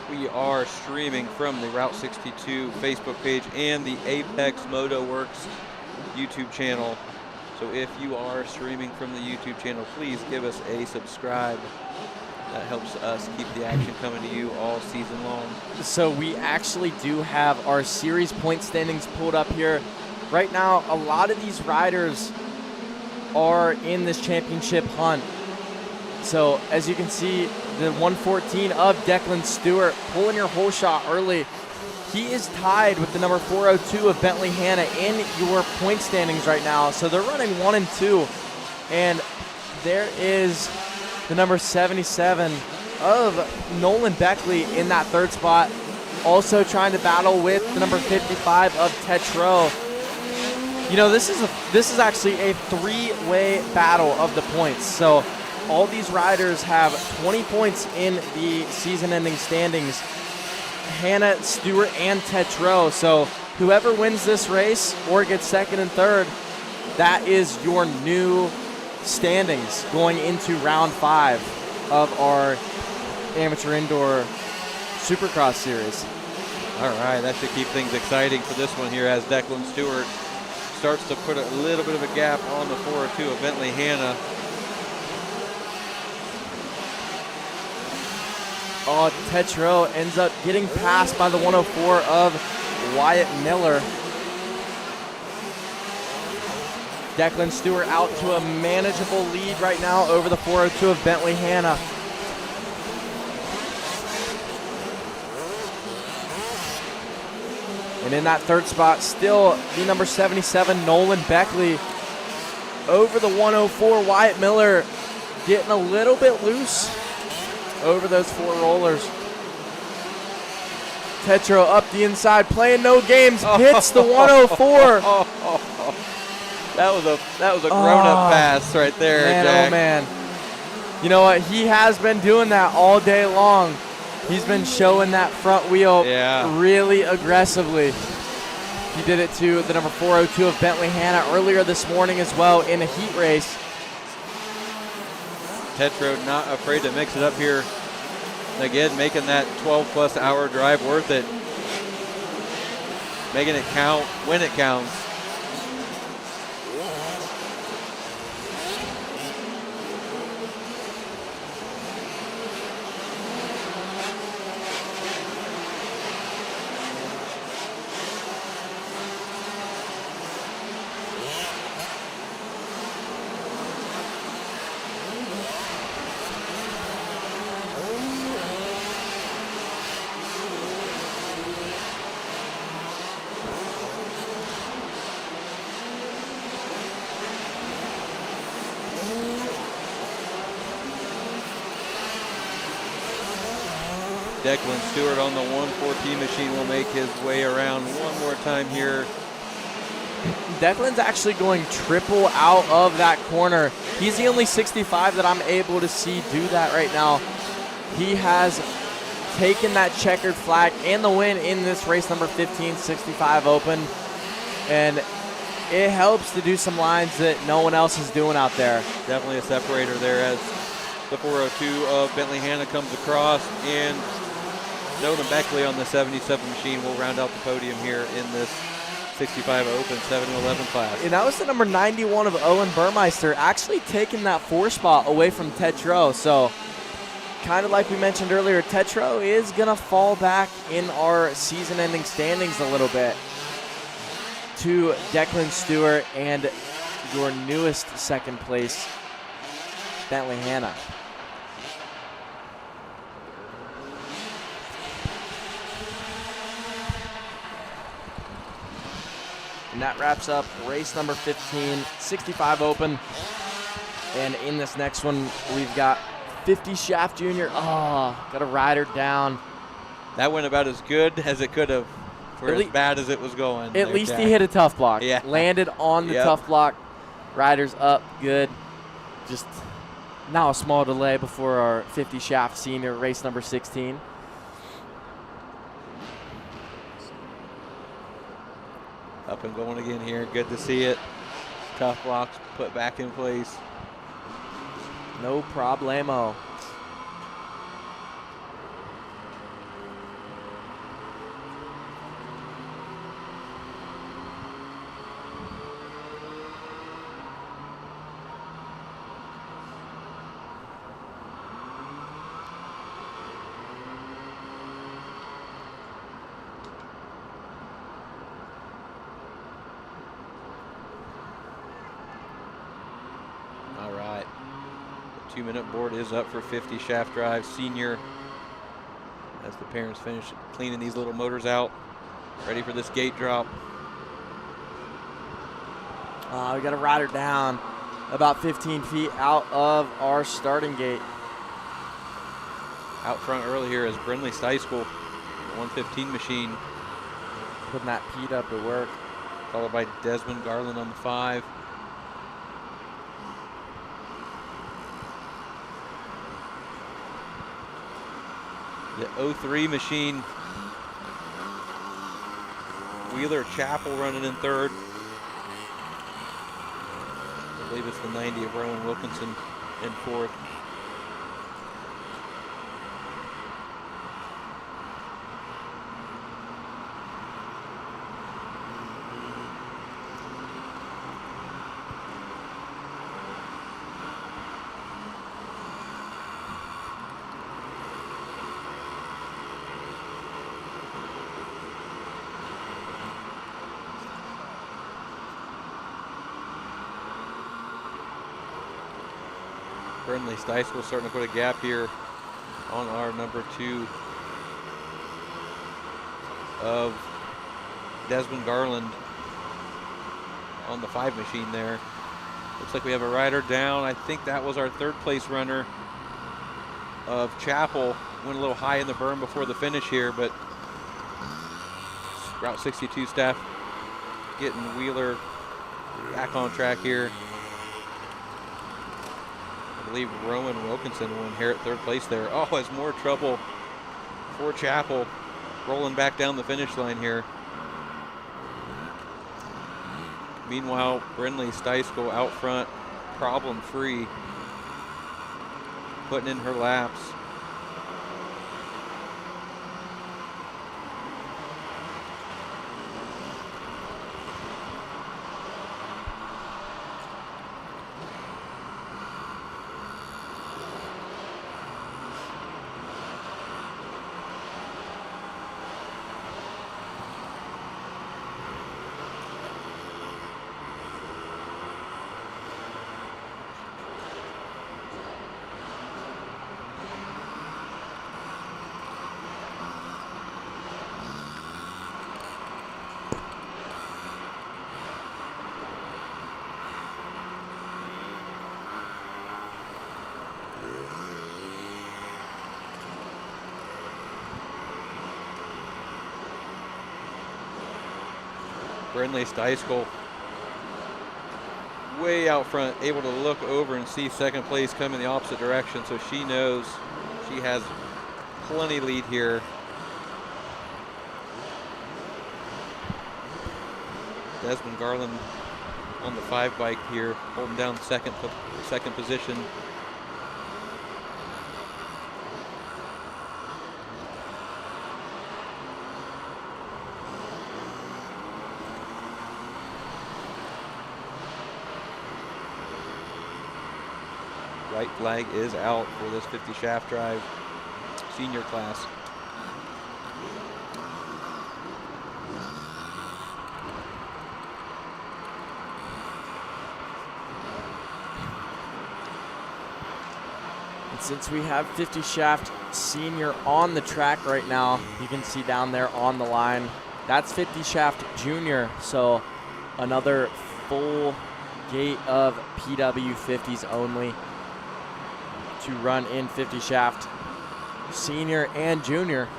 We are streaming from the Route 62 Facebook page and the Apex Motoworks YouTube channel. So if you are streaming from the YouTube channel, please give us a subscribe. That helps us keep the action coming to you all season long. So we actually do have our series point standings pulled up here. Right now, a lot of these riders are in this championship hunt. So as you can see, the 114 of Declan Stewart pulling your whole shot early. He is tied with the number 402 of Bentley Hanna in your point standings right now. So they're running 1 and 2. And there is the number 77 of Nolan Beckley in that third spot. Also trying to battle with the number 55 of Tetro. You know, this is actually a three-way battle of the points. So all these riders have 20 points in the season-ending standings. Hannah, Stewart, and Tetro. So whoever wins this race or gets second and third, that is your new standings going into round 5 of our Amateur Indoor Supercross Series. All right, that should keep things exciting for this one here as Declan Stewart starts to put a little bit of a gap on the 402 of Bentley Hanna. Oh, Tetro ends up getting passed by the 104 of Wyatt Miller. Declan Stewart out to a manageable lead right now over the 402 of Bentley Hanna. And in that third spot, still the number 77, Nolan Beckley. Over the 104, Wyatt Miller getting a little bit loose over those 4 rollers. Tetro up the inside, playing no games, hits the 104. That was a grown-up pass right there, man, Jack. Oh, man. You know what? He has been doing that all day long. He's been showing that front wheel really aggressively. He did it to the number 402 of Bentley Hanna earlier this morning as well in a heat race. Tetro not afraid to mix it up here Again, making that 12-plus hour drive worth it. Making it count when it counts. Declan Stewart on the 114 machine will make his way around one more time here. Declan's actually going triple out of that corner. He's the only 65 that I'm able to see do that right now. He has taken that checkered flag and the win in this race number 15, 65 Open. And it helps to do some lines that no one else is doing out there. Definitely a separator there as the 402 of Bentley Hanna comes across, and Nolan Beckley on the 77 machine will round out the podium here in this 65 Open 7-11 class. And that was the number 91 of Owen Burmeister, actually taking that 4 spot away from Tetro. So kind of like we mentioned earlier, Tetro is going to fall back in our season-ending standings a little bit to Declan Stewart and your newest second place, Bentley Hanna. And that wraps up race number 15, 65 Open. And in this next one, we've got 50 Shaft Jr. Oh, got a rider down. That went about as good as it could have for as bad as it was going. At least he hit a tough block. Yeah. Landed on the tough block. Riders up, good. Just now a small delay before our 50 Shaft Senior race number 16. Up and going again here. Good to see it. Tough blocks put back in place. No problemo. All right. The 2-minute board is up for 50 Shaft Drive Senior as the parents finish cleaning these little motors out, ready for this gate drop. We got a rider down about 15 feet out of our starting gate. Out front early here is Brindley Stieskel, 115 machine. Putting that Pete up at work. Followed by Desmond Garland on the 5. The 03 machine, Wheeler Chapel running in 3rd. I believe it's the 90 of Rowan Wilkinson in 4th. Brindley Stieskel starting to put a gap here on our number 2 of Desmond Garland on the 5 machine there. Looks like we have a rider down. I think that was our 3rd place runner of Chapel. Went a little high in the berm before the finish here, but Route 62 staff getting Wheeler back on track here. I believe Rowan Wilkinson will inherit 3rd place there. Oh, has more trouble for Chapel rolling back down the finish line here. Meanwhile, Brindley Stieskel out front, problem free, putting in her laps. Brindley Steischel way out front, able to look over and see second place come in the opposite direction, so she knows she has plenty lead here. Desmond Garland on the 5 bike here, holding down second position. White flag is out for this 50 shaft drive senior class. And since we have 50 shaft senior on the track right now, you can see down there on the line, that's 50 shaft junior. So another full gate of PW50s only to run in 50 shaft senior and junior.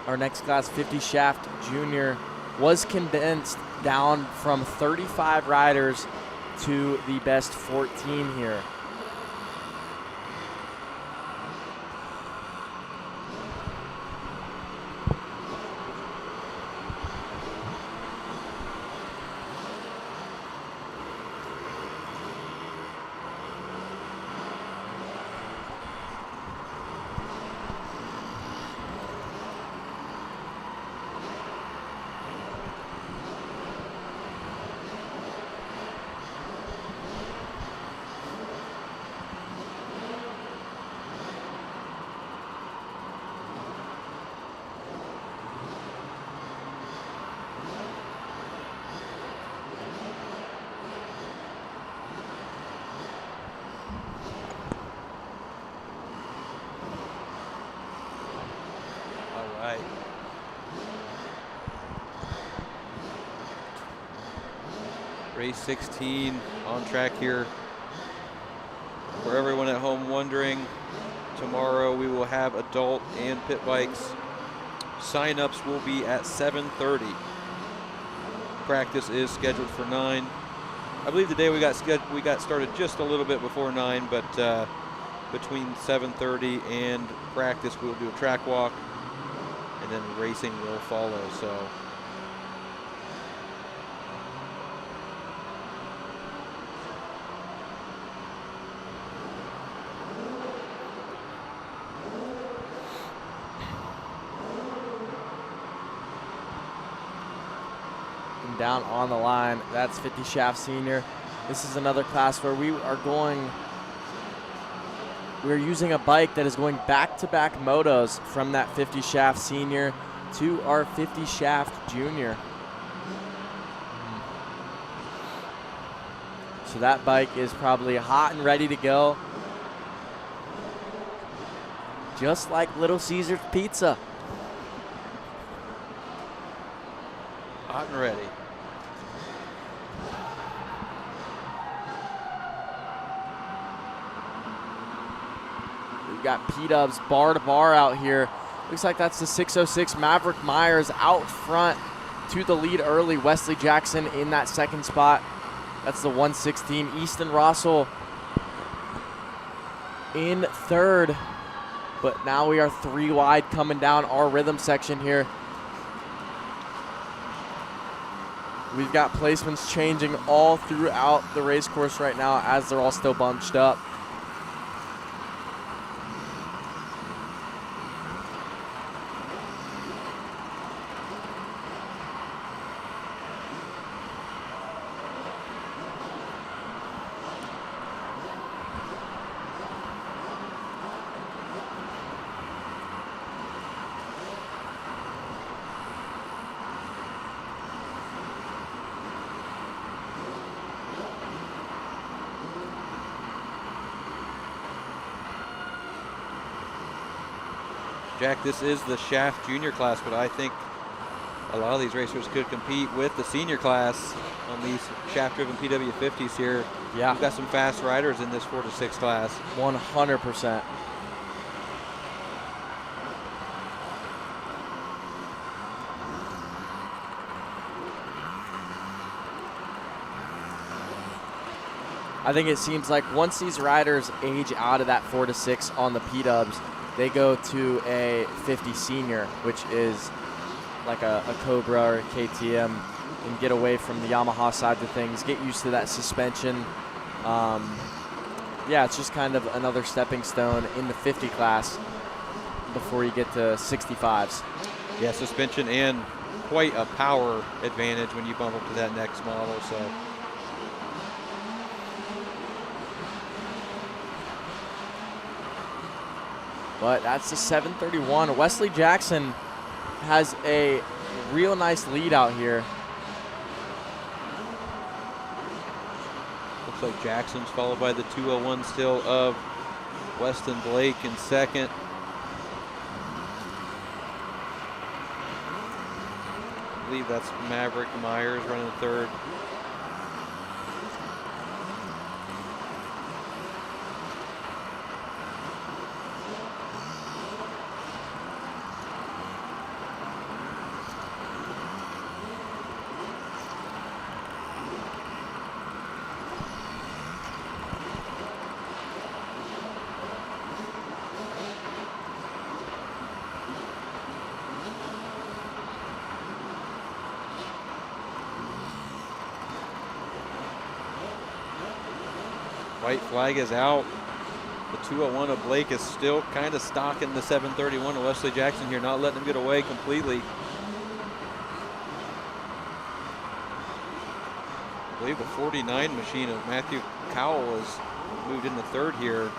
Our next class, 50 shaft junior, was condensed down from 35 riders to the best 14 here. Race 16 on track here. For everyone at home wondering, tomorrow we will have adult and pit bikes. Sign-ups will be at 7:30. Practice is scheduled for 9. I believe today we got started just a little bit before 9, but between 7:30 and practice we'll do a track walk, and then racing will follow. So. Down on the line, that's 50 shaft senior. This is another class where we're using a bike that is going back-to-back motos from that 50 shaft senior to our 50 shaft junior. So that bike is probably hot and ready to go, just like Little Caesar's Pizza. Hot and ready. We've got P-Dubs bar to bar out here. Looks like that's the 606 Maverick Myers out front to the lead early. Wesley Jackson in that second spot. That's the 116. Easton Russell in third. But now we are 3 wide coming down our rhythm section here. We've got placements changing all throughout the race course right now as they're all still bunched up. Jack, this is the shaft junior class, but I think a lot of these racers could compete with the senior class on these shaft-driven PW50s here. Yeah. We've got some fast riders in this 4 to 6 class. 100%. I think it seems like once these riders age out of that 4 to 6 on the P-dubs, they go to a 50 senior, which is like a Cobra or a KTM, and get away from the Yamaha side of things, get used to that suspension. Yeah, it's just kind of another stepping stone in the 50 class before you get to 65s. Yeah, suspension and quite a power advantage when you bump up to that next model. So. But that's the 731. Wesley Jackson has a real nice lead out here. Looks like Jackson's followed by the 201 still of Weston Blake in second. I believe that's Maverick Myers running third. White flag is out. The 201 of Blake is still kind of stalking the 731 of Wesley Jackson here, not letting him get away completely. I believe the 49 machine of Matthew Cowell has moved into third here.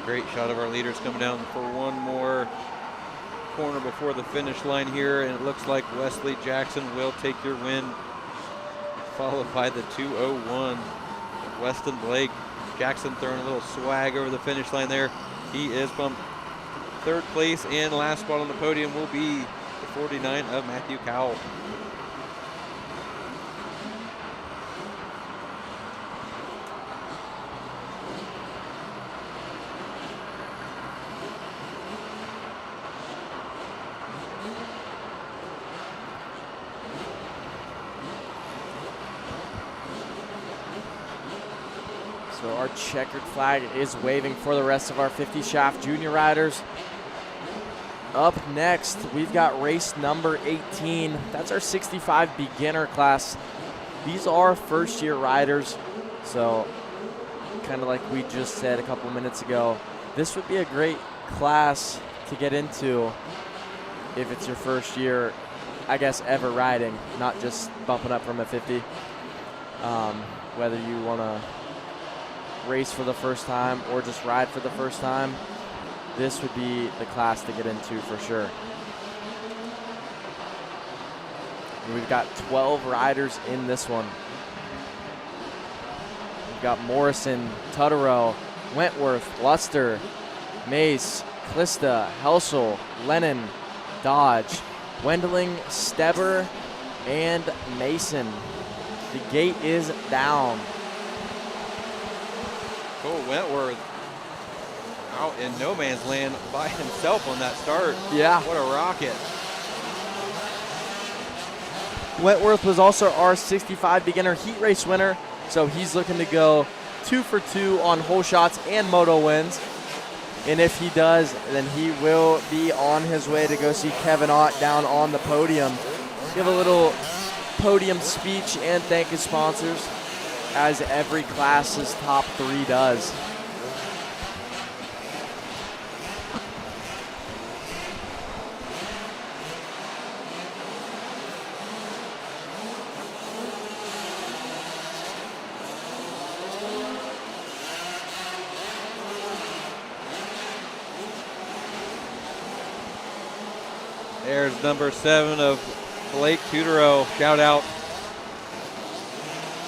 Great shot of our leaders coming down for one more corner before the finish line here, and it looks like Wesley Jackson will take your win, followed by the 201 Weston Blake. Jackson throwing a little swag over the finish line there. He is bumped third place, and last spot on the podium will be the 49 of Matthew Cowell. So our checkered flag is waving for the rest of our 50 shaft junior riders. Up next, we've got race number 18. That's our 65 beginner class. These are first year riders. So kind of like we just said a couple minutes ago, this would be a great class to get into if it's your first year, I guess, ever riding, not just bumping up from a 50. Whether you want to race for the first time or just ride for the first time, this would be the class to get into for sure. And we've got 12 riders in this one. We've got Morrison, Tutterow, Wentworth, Luster, Mace, Clista, Helsel, Lennon, Dodge, Wendling, Steber, and Mason. The gate is down. Cole Wentworth out in no man's land by himself on that start. Yeah. What a rocket. Wentworth was also our 65 beginner heat race winner, so he's looking to go 2 for 2 on whole shots and moto wins. And if he does, then he will be on his way to go see Kevin Ott down on the podium. Give a little podium speech and thank his sponsors, as every class's top 3 does. There's number 7 of Blake Tutterow. Shout out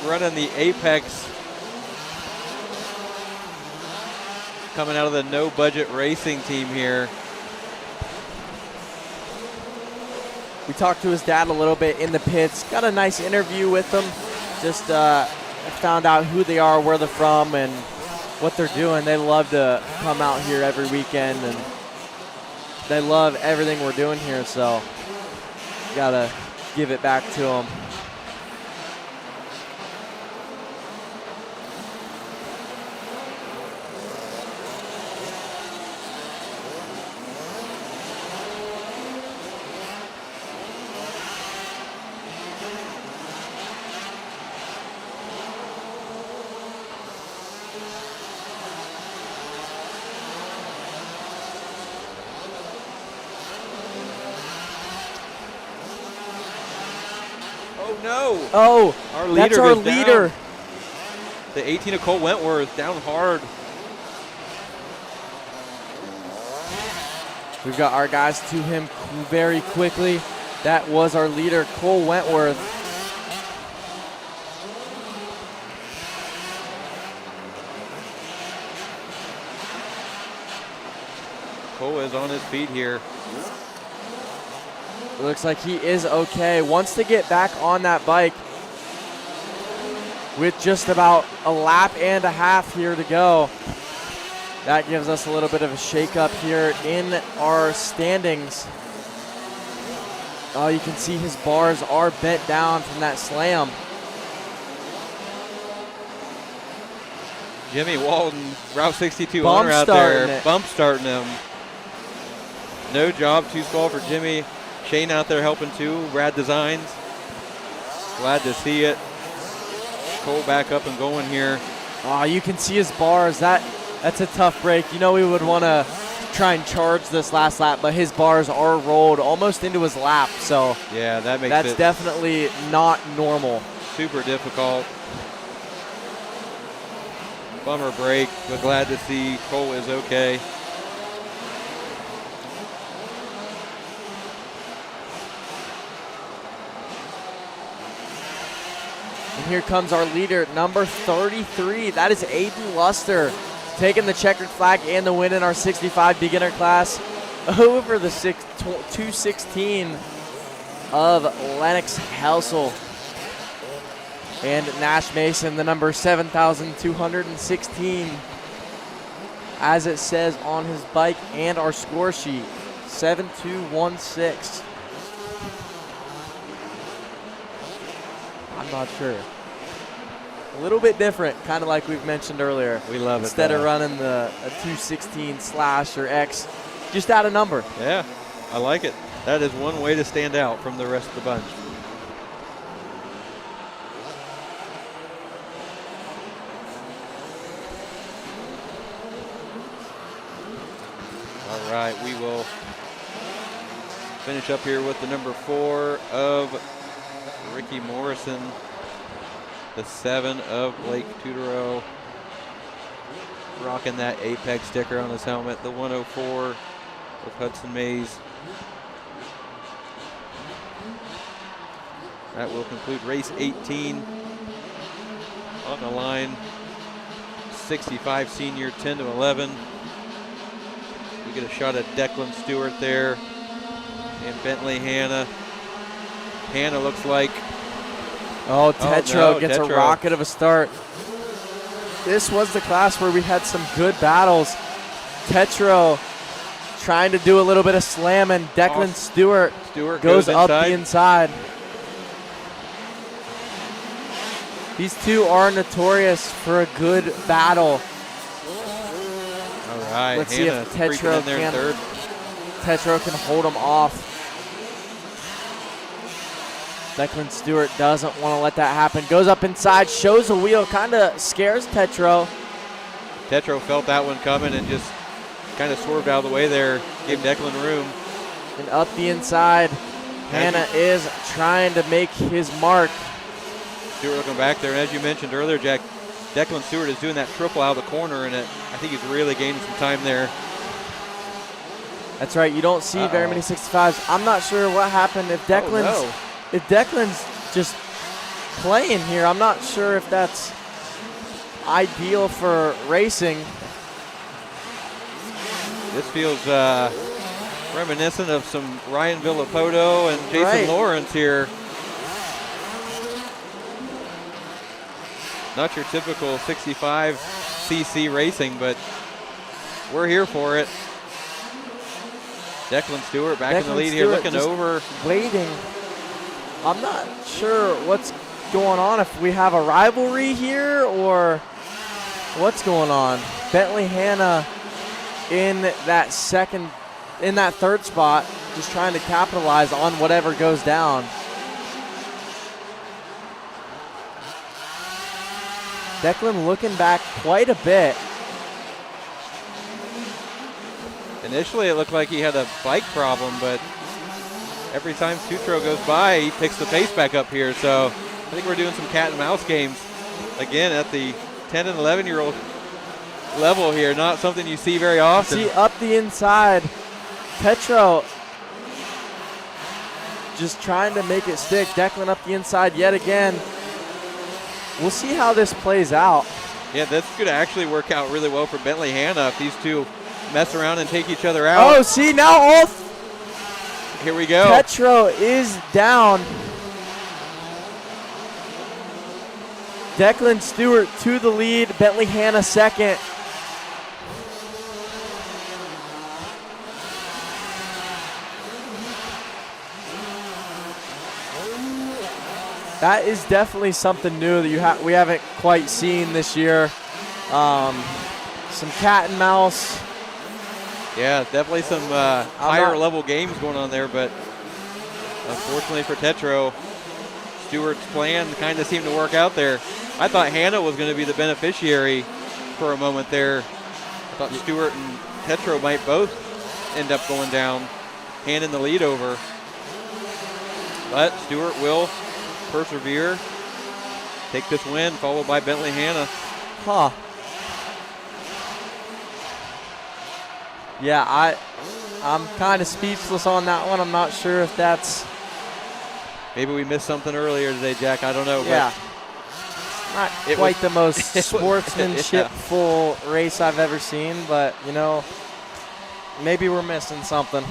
running the Apex. Coming out of the no budget racing team here. We talked to his dad a little bit in the pits. Got a nice interview with them. Just found out who they are, where they're from, and what they're doing. They love to come out here every weekend, and they love everything we're doing here, so gotta give it back to them. No. Oh, our leader that's our goes leader. Down. The 18 of Cole Wentworth down hard. We've got our guys to him very quickly. That was our leader, Cole Wentworth. Cole is on his feet here. It looks like he is okay. Wants to get back on that bike with just about a lap and a half here to go. That gives us a little bit of a shake-up here in our standings. Oh, you can see his bars are bent down from that slam. Jimmy Walton, Route 62 Bump owner out starting there, it. bump starting him. No job, 2-stall for Jimmy. Shane out there helping too, Rad Designs. Glad to see it. Cole back up and going here. Oh, you can see his bars. That's a tough break. You know we would want to try and charge this last lap, but his bars are rolled almost into his lap, so yeah, that's definitely not normal. Super difficult. Bummer break, but glad to see Cole is okay. And here comes our leader, number 33. That is Aiden Luster, taking the checkered flag and the win in our 65 beginner class over the 216 of Lennox Helsel. And Nash Mason, the number 7,216, as it says on his bike and our score sheet, 7216. I'm not sure. A little bit different, kind of like we've mentioned earlier. We love it. Instead of running a 216 slash or X, just add a number. Yeah, I like it. That is one way to stand out from the rest of the bunch. All right, we will finish up here with the number 4 of Ricky Morrison, the 7 of Blake Tudorow, rocking that Apex sticker on his helmet, the 104 of Hudson Mays. That will conclude race 18. On the line, 65 senior, 10 to 11. We get a shot at Declan Stewart there and Bentley Hanna. Hanna looks like. Oh, Tetro gets Tetro. a rocket of a start. This was the class where we had some good battles. Tetro trying to do a little bit of slamming. Declan Stewart goes up the inside. These two are notorious for a good battle. All right, Let's Hanna see if Tetro can hold him off. Declan Stewart doesn't want to let that happen. Goes up inside, shows a wheel, kind of scares Tetro. Tetro felt that one coming and just kind of swerved out of the way there, gave Declan room. And up the inside, Hanna is trying to make his mark. Stewart looking back there, and as you mentioned earlier, Jack, Declan Stewart is doing that triple out of the corner, and I think he's really gaining some time there. That's right, you don't see very many 65s. I'm not sure what happened if Declan's just playing here. I'm not sure if that's ideal for racing. This feels reminiscent of some Ryan Villapoto and Jason Lawrence here. Not your typical 65cc racing, but we're here for it. Declan Stewart back in the lead here, looking over. Waiting. I'm not sure what's going on, if we have a rivalry here or what's going on. Bentley Hanna in that third spot, just trying to capitalize on whatever goes down. Declan looking back quite a bit. Initially, it looked like he had a bike problem, but every time Sutro goes by, he picks the pace back up here. So I think we're doing some cat and mouse games again at the 10 and 11-year-old level here. Not something you see very often. See up the inside, Petro just trying to make it stick. Declan up the inside yet again. We'll see how this plays out. Yeah, this could actually work out really well for Bentley Hanna if these two mess around and take each other out. Oh, see, now all here we go. Petro is down. Declan Stewart to the lead, Bentley Hanna second. That is definitely something new that we haven't quite seen this year. Some cat and mouse. Yeah, definitely some higher level games going on there, but unfortunately for Tetro, Stewart's plan kind of seemed to work out there. I thought Hanna was going to be the beneficiary for a moment there. I thought Stewart and Tetro might both end up going down, handing the lead over. But Stewart will persevere, take this win, followed by Bentley Hanna. Huh. Yeah, I'm kind of speechless on that one. I'm not sure if that's... Maybe we missed something earlier today, Jack. I don't know. Yeah. Not quite the most sportsmanship-full race I've ever seen, but, you know, maybe we're missing something.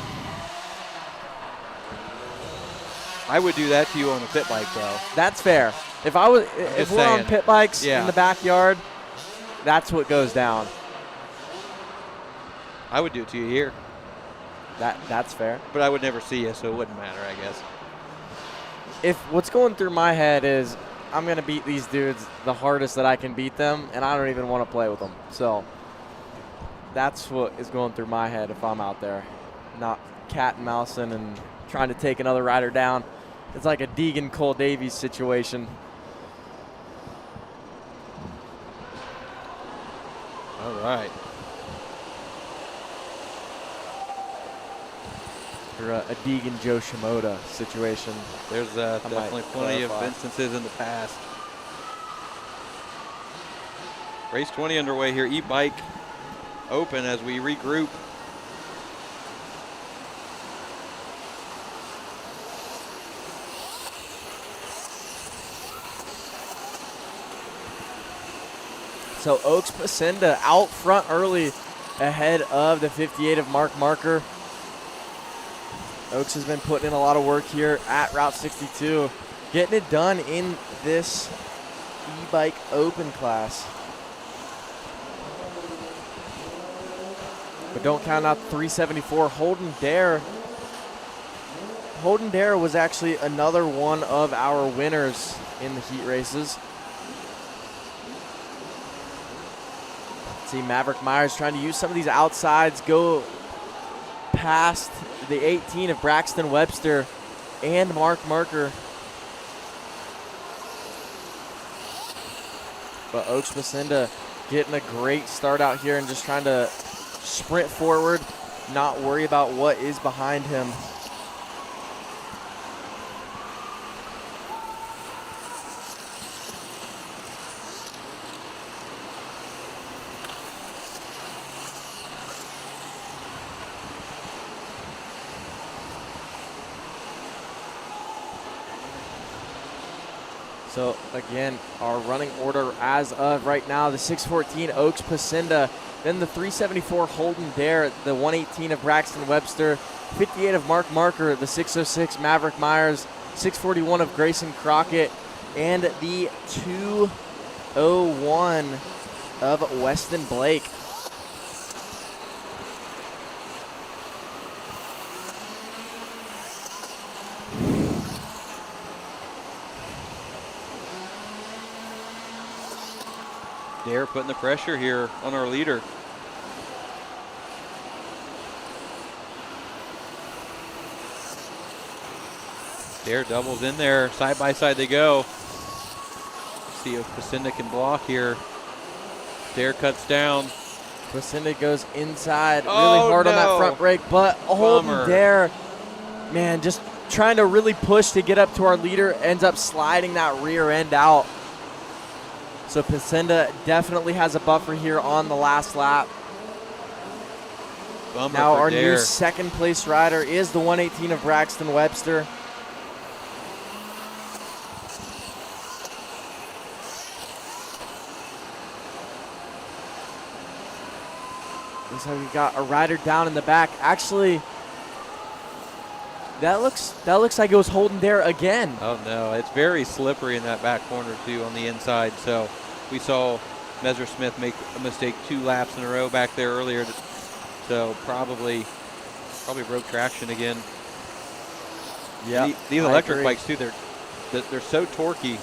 I would do that to you on a pit bike, though. That's fair. If we're on pit bikes in the backyard, that's what goes down. I would do it to you here. That's fair. But I would never see you, so it wouldn't matter, I guess. If what's going through my head is I'm going to beat these dudes the hardest that I can beat them, and I don't even want to play with them. So that's what is going through my head if I'm out there, not cat and mousing and trying to take another rider down. It's like a Deegan Cole Davies situation. All right. Or a Deegan Joe Shimoda situation. There's definitely plenty of instances in the past. Race 20 underway here. E-Bike Open as we regroup. So Oaks Pacinda out front early ahead of the 58 of Mark Marker. Oaks has been putting in a lot of work here at Route 62, getting it done in this e-bike open class. But don't count out the 374. Holden Dare. Holden Dare was actually another one of our winners in the heat races. See Maverick Myers trying to use some of these outsides, go past the 18 of Braxton Webster and Mark Marker. But Oaks Pacinda getting a great start out here and just trying to sprint forward, not worry about what is behind him. So again, our running order as of right now, the 614 Oaks Pacinda, then the 374 Holden Dare, the 118 of Braxton Webster, 58 of Mark Marker, the 606 Maverick Myers, 641 of Grayson Crockett, and the 201 of Weston Blake. Dare putting the pressure here on our leader. Dare doubles in there, side by side they go. See if Pacinda can block here. Dare cuts down. Pacinda goes inside really hard on that front brake, but Holden Dare, man, just trying to really push to get up to our leader, ends up sliding that rear end out. So Pacinda definitely has a buffer here on the last lap. Bummer now for our Dare. new second place rider is the 118 of Braxton Webster. Looks like we got a rider down in the back. Actually, that looks like it was Holden Dare again. Oh no, it's very slippery in that back corner too on the inside. So we saw Messersmith make a mistake 2 laps in a row back there earlier. So probably broke traction again. Yeah, these electric bikes too, they're so torquey.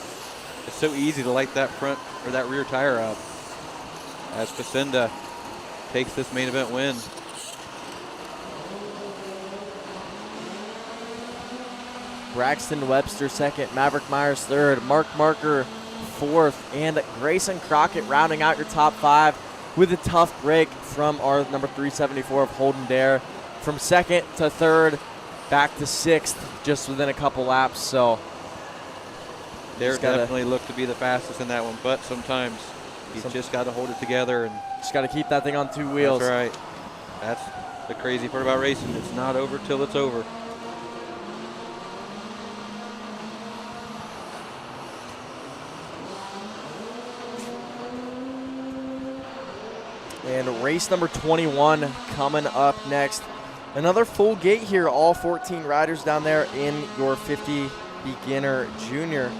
It's so easy to light that front or that rear tire up. As Pacinda takes this main event win. Braxton Webster second, Maverick Myers third, Mark Marker fourth, and Grayson Crockett rounding out your top 5 with a tough break from our number 374 of Holden Dare. From second to third, back to 6th, just within a couple laps. So Dare definitely looked to be the fastest in that one, but sometimes he's just got to hold it together and just got to keep that thing on 2 wheels. That's right. That's the crazy part about racing. It's not over till it's over. And race number 21 coming up next. Another full gate here, all 14 riders down there in your 50 beginner junior.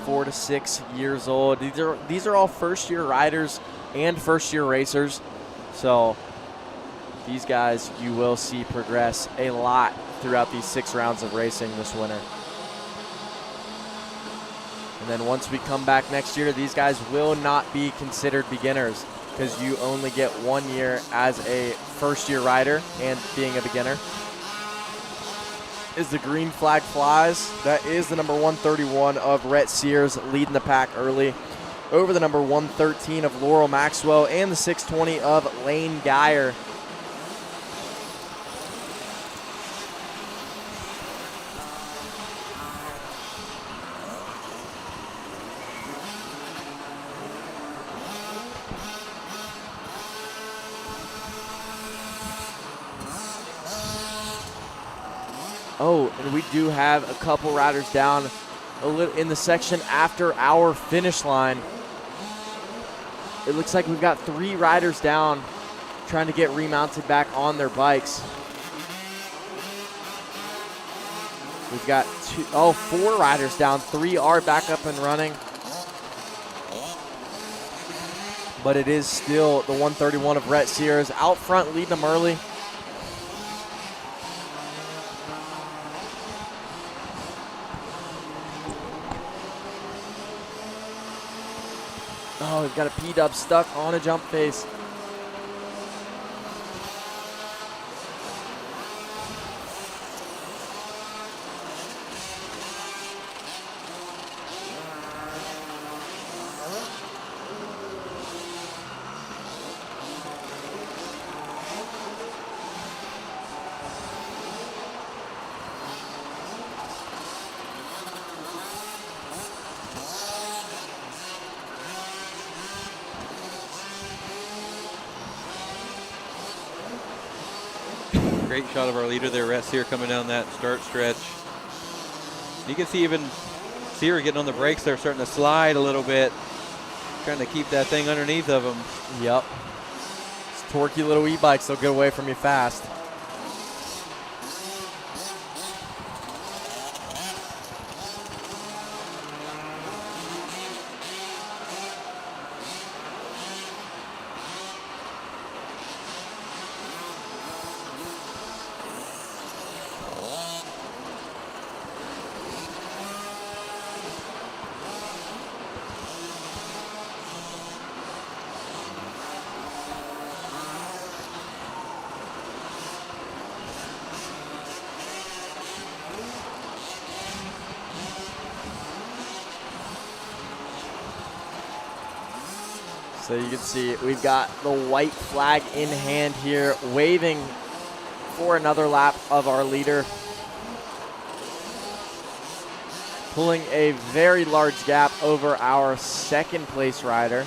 4 to 6 years old. These are all first year riders and first year racers. So these guys you will see progress a lot throughout these 6 rounds of racing this winter. And then once we come back next year, these guys will not be considered beginners because you only get 1 year as a first-year rider and being a beginner. As the green flag flies, that is the number 131 of Rhett Sears leading the pack early over the number 113 of Laurel Maxwell and the 620 of Lane Geyer. Oh, and we do have a couple riders down a little in the section after our finish line. It looks like we've got 3 riders down trying to get remounted back on their bikes. We've got 4 riders down. 3 are back up and running. But it is still the 131 of Rhett Sears out front leading them early. Oh, we've got a P-dub stuck on a jump face. Great shot of our leader there, Rhett Sear, coming down that start stretch. You can see even Sear getting on the brakes there, starting to slide a little bit. Trying to keep that thing underneath of him. Yep. It's torquey little e-bikes, they'll get away from you fast. So you can see we've got the white flag in hand here, waving for another lap of our leader. Pulling a very large gap over our second place rider.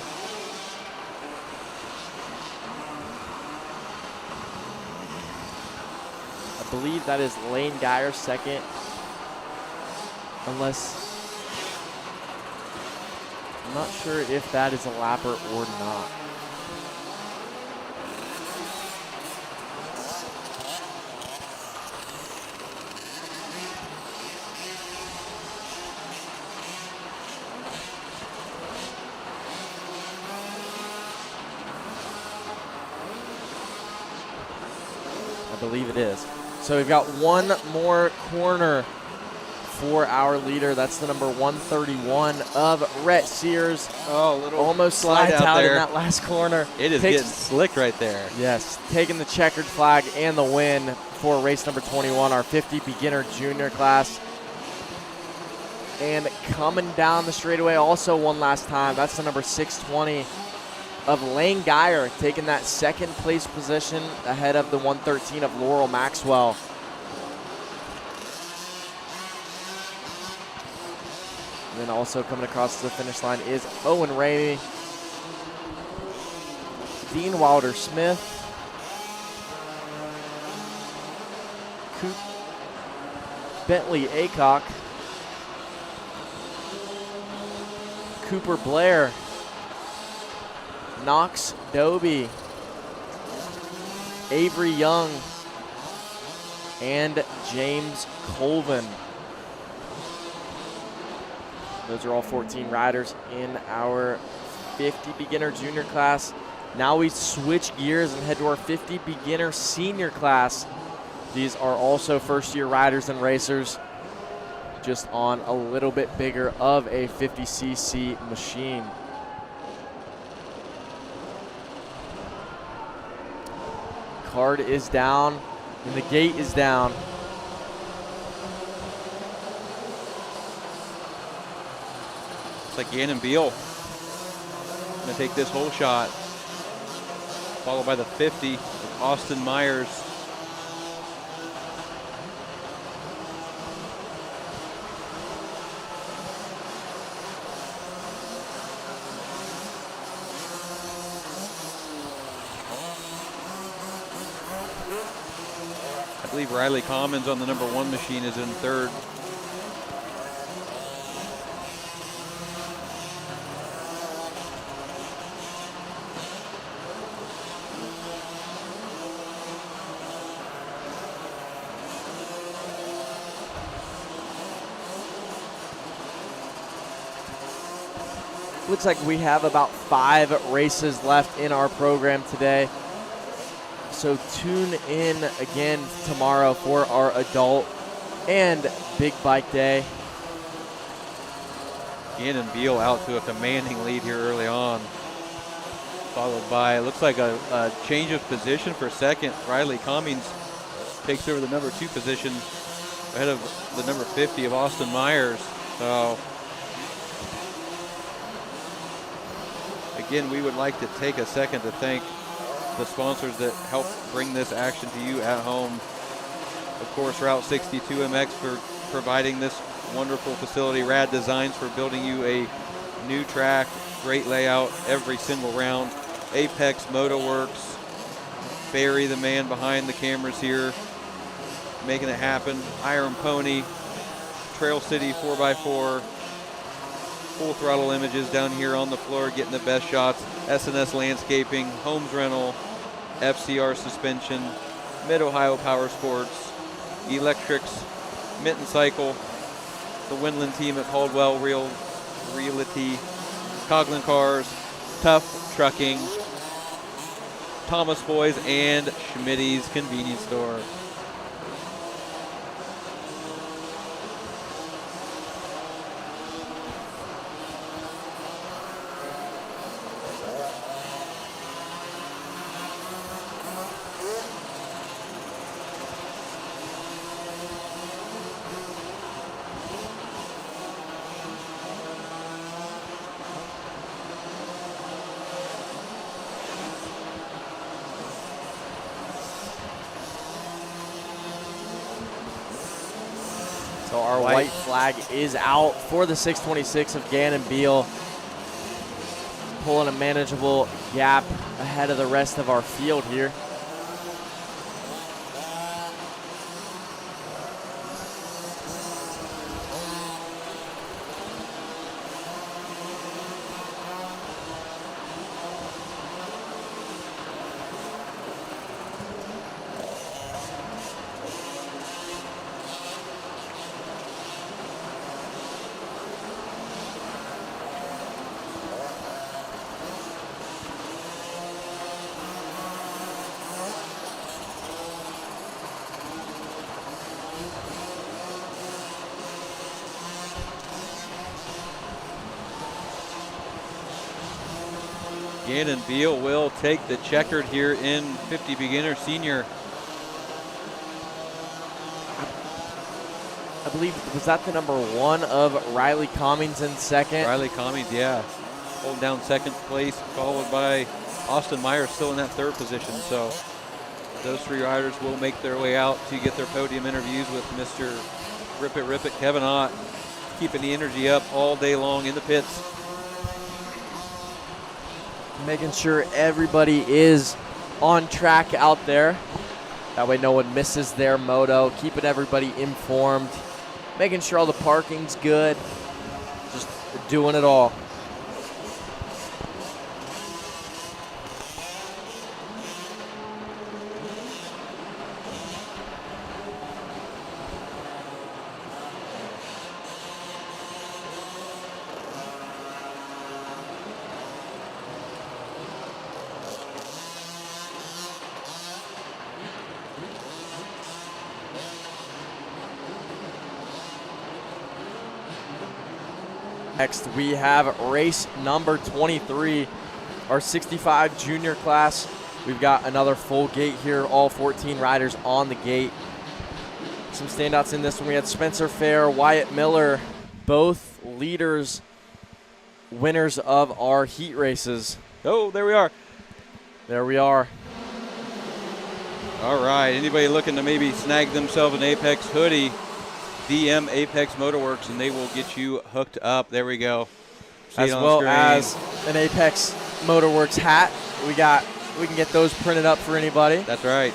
I believe that is Lane Geyer second, unless, I'm not sure if that is a lapper or not. I believe it is. So we've got one more corner for our leader. That's the number 131 of Rhett Sears. Oh, little almost slides out there in that last corner. It is getting slick right there. Yes, taking the checkered flag and the win for race number 21, our 50 beginner junior class. And coming down the straightaway also one last time, that's the number 620 of Lane Geyer, taking that second place position ahead of the 113 of Laurel Maxwell. And then also coming across the finish line is Owen Ramey, Dean Wilder Smith, Bentley Aycock, Cooper Blair, Knox Doby, Avery Young, and James Colvin. Those are all 14 riders in our 50 beginner junior class. Now we switch gears and head to our 50 beginner senior class. These are also first year riders and racers, just on a little bit bigger of a 50cc machine. Card is down and the gate is down. It's like Gannon Beal gonna take this whole shot, followed by the 50 of Austin Myers. I believe Riley Commons on the number 1 machine is in third. Looks like we have about 5 races left in our program today. So tune in again tomorrow for our adult and big bike day. Gannon Beal out to a commanding lead here early on, followed by, it looks like a change of position for second. Riley Cummings takes over the number 2 position ahead of the number 50 of Austin Myers. So again, we would like to take a second to thank the sponsors that help bring this action to you at home. Of course, Route 62 MX for providing this wonderful facility, Rad Designs for building you a new track, great layout every single round, Apex Motoworks, Barry, the man behind the cameras here, making it happen, Iron Pony, Trail City 4x4, Full throttle images down here on the floor, getting the best shots. S&S Landscaping, Holmes Rental, FCR Suspension, Mid-Ohio Power Sports, Electrics, Minton Cycle, the Winland team at Caldwell Realty, Coughlin Cars, Tough Trucking, Thomas Boys, and Schmitty's Convenience Store. So our white flag is out for the 626 of Gannon Beal. Pulling a manageable gap ahead of the rest of our field here. Gannon Beal will take the checkered here in 50 beginner senior. I believe, was that the number 1 of Riley Commings in second? Riley Commings, yeah. Holding down second place, followed by Austin Myers still in that third position. So those 3 riders will make their way out to get their podium interviews with Mr. Rip It, Kevin Ott, keeping the energy up all day long in the pits. Making sure everybody is on track out there. That way no one misses their moto. Keeping everybody informed. Making sure all the parking's good. Just doing it all. Next, we have race number 23, our 65 junior class. We've got another full gate here, all 14 riders on the gate. Some standouts in this one. We had Spencer Fair, Wyatt Miller, both leaders, winners of our heat races. Oh, there we are. There we are. All right, anybody looking to maybe snag themselves an Apex hoodie, DM Apex Motoworks, and they will get you hooked up. There we go. See As well as an Apex Motorworks hat. We can get those printed up for anybody. That's right.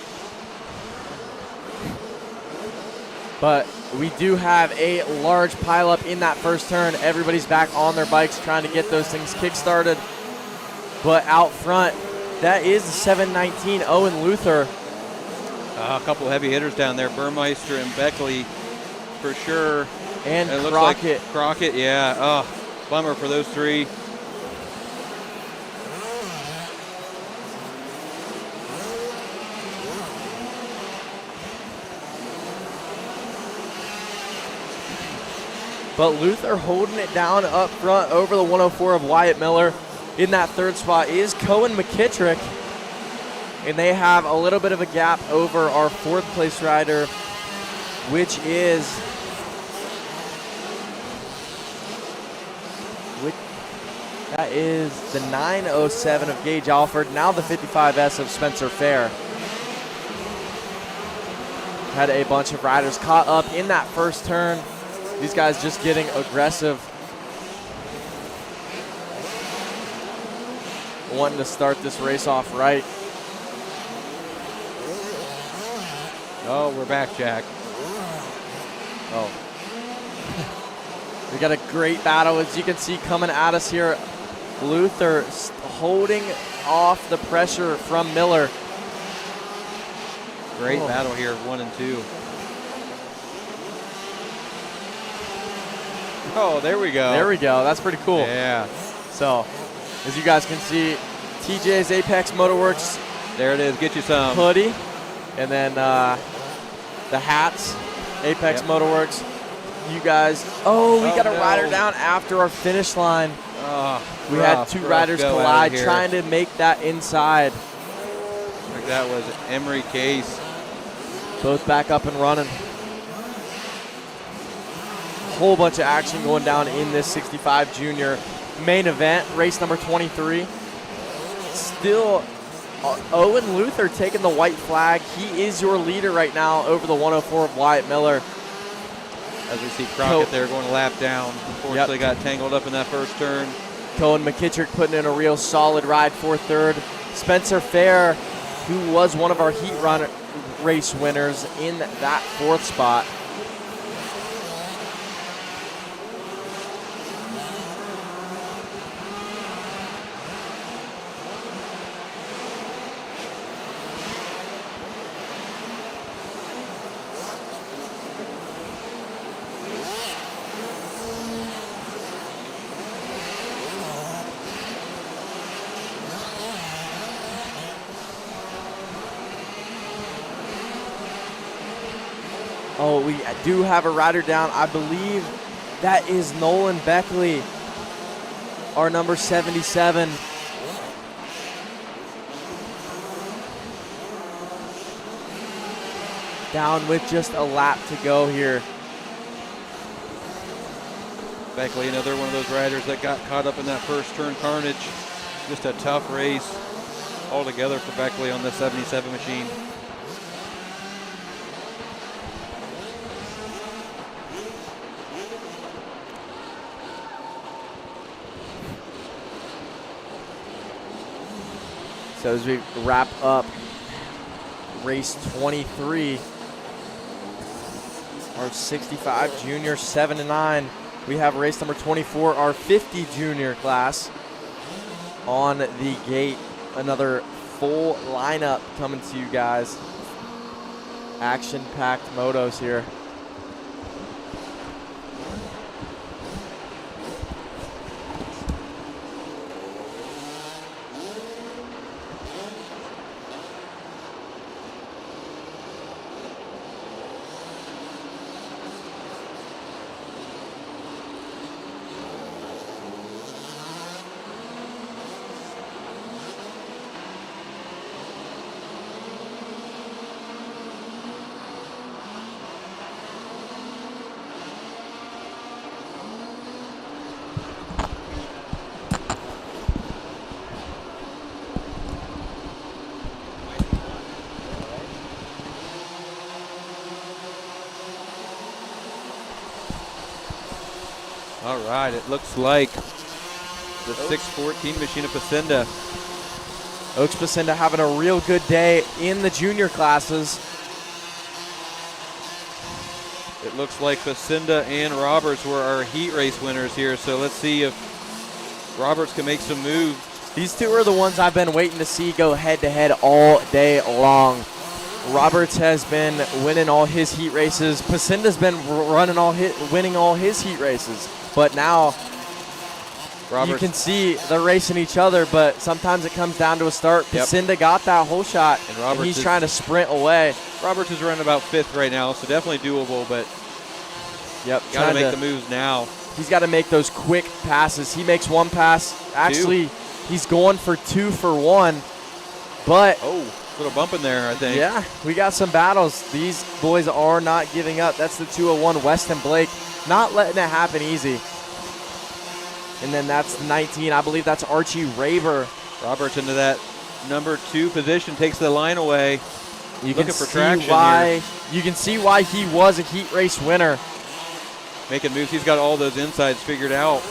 But we do have a large pileup in that first turn. Everybody's back on their bikes trying to get those things kick-started. But out front, that is the 719 Owen Luther. A couple of heavy hitters down there, Burmeister and Beckley for sure. And it looks Crockett. like Crockett, yeah. Oh, bummer for those 3. But Luther holding it down up front over the 104 of Wyatt Miller. In that third spot is Cohen McKittrick. And they have a little bit of a gap over our 4th place rider, which is that is the 907 of Gage Alford, now the 55S of Spencer Fair. Had a bunch of riders caught up in that first turn. These guys just getting aggressive. Wanting to start this race off right. Oh, we're back, Jack. Oh. We got a great battle, as you can see, coming at us here. Luther holding off the pressure from Miller. Great battle here, 1 and 2. Oh, there we go. There we go. That's pretty cool. Yeah. So, as you guys can see, TJ's Apex Motoworks. There it is. Get you some. Hoodie. And then the hats. Apex Motoworks. You guys. Oh, we got a rider down after our finish line. We had two riders collide trying to make that inside. I think that was Emery Case. Both back up and running. Whole bunch of action going down in this 65 junior main event, race number 23. Still, Owen Luther taking the white flag. He is your leader right now over the 104 of Wyatt Miller. As we see Crockett there going a lap down. Unfortunately got tangled up in that first turn. Cohen McKittrick putting in a real solid ride for third. Spencer Fair, who was one of our heat run race winners, in that fourth spot. Oh, we do have a rider down. I believe that is Nolan Beckley, our number 77. Down with just a lap to go here. Beckley, another one of those riders that got caught up in that first turn carnage. Just a tough race altogether for Beckley on the 77 machine. So as we wrap up race 23, our 65 junior 7 and 9, we have race number 24, our 50 junior class on the gate. Another full lineup coming to you guys. Action-packed motos here. All right, it looks like the 614 machine of Pacinda. Oaks Pacinda having a real good day in the junior classes. It looks like Pacinda and Roberts were our heat race winners here, so let's see if Roberts can make some moves. These two are the ones I've been waiting to see go head-to-head all day long. Roberts has been winning all his heat races. Pacinda's been winning all his heat races. But now Roberts, you can see they're racing each other, but sometimes it comes down to a start. Pacinda got that whole shot, and he's trying to sprint away. Roberts is running about 5th right now, so definitely doable, but got to make the moves now. He's got to make those quick passes. He makes one pass. Actually, he's going for 2 for 1, but little bump in there, I think. Yeah, we got some battles. These boys are not giving up. That's the 201 Weston Blake, not letting it happen easy. And then that's 19. I believe that's Archie Raver. Roberts into that number 2 position, takes the line away. Looking for traction here. You can see why he was a heat race winner. Making moves. He's got all those insides figured out.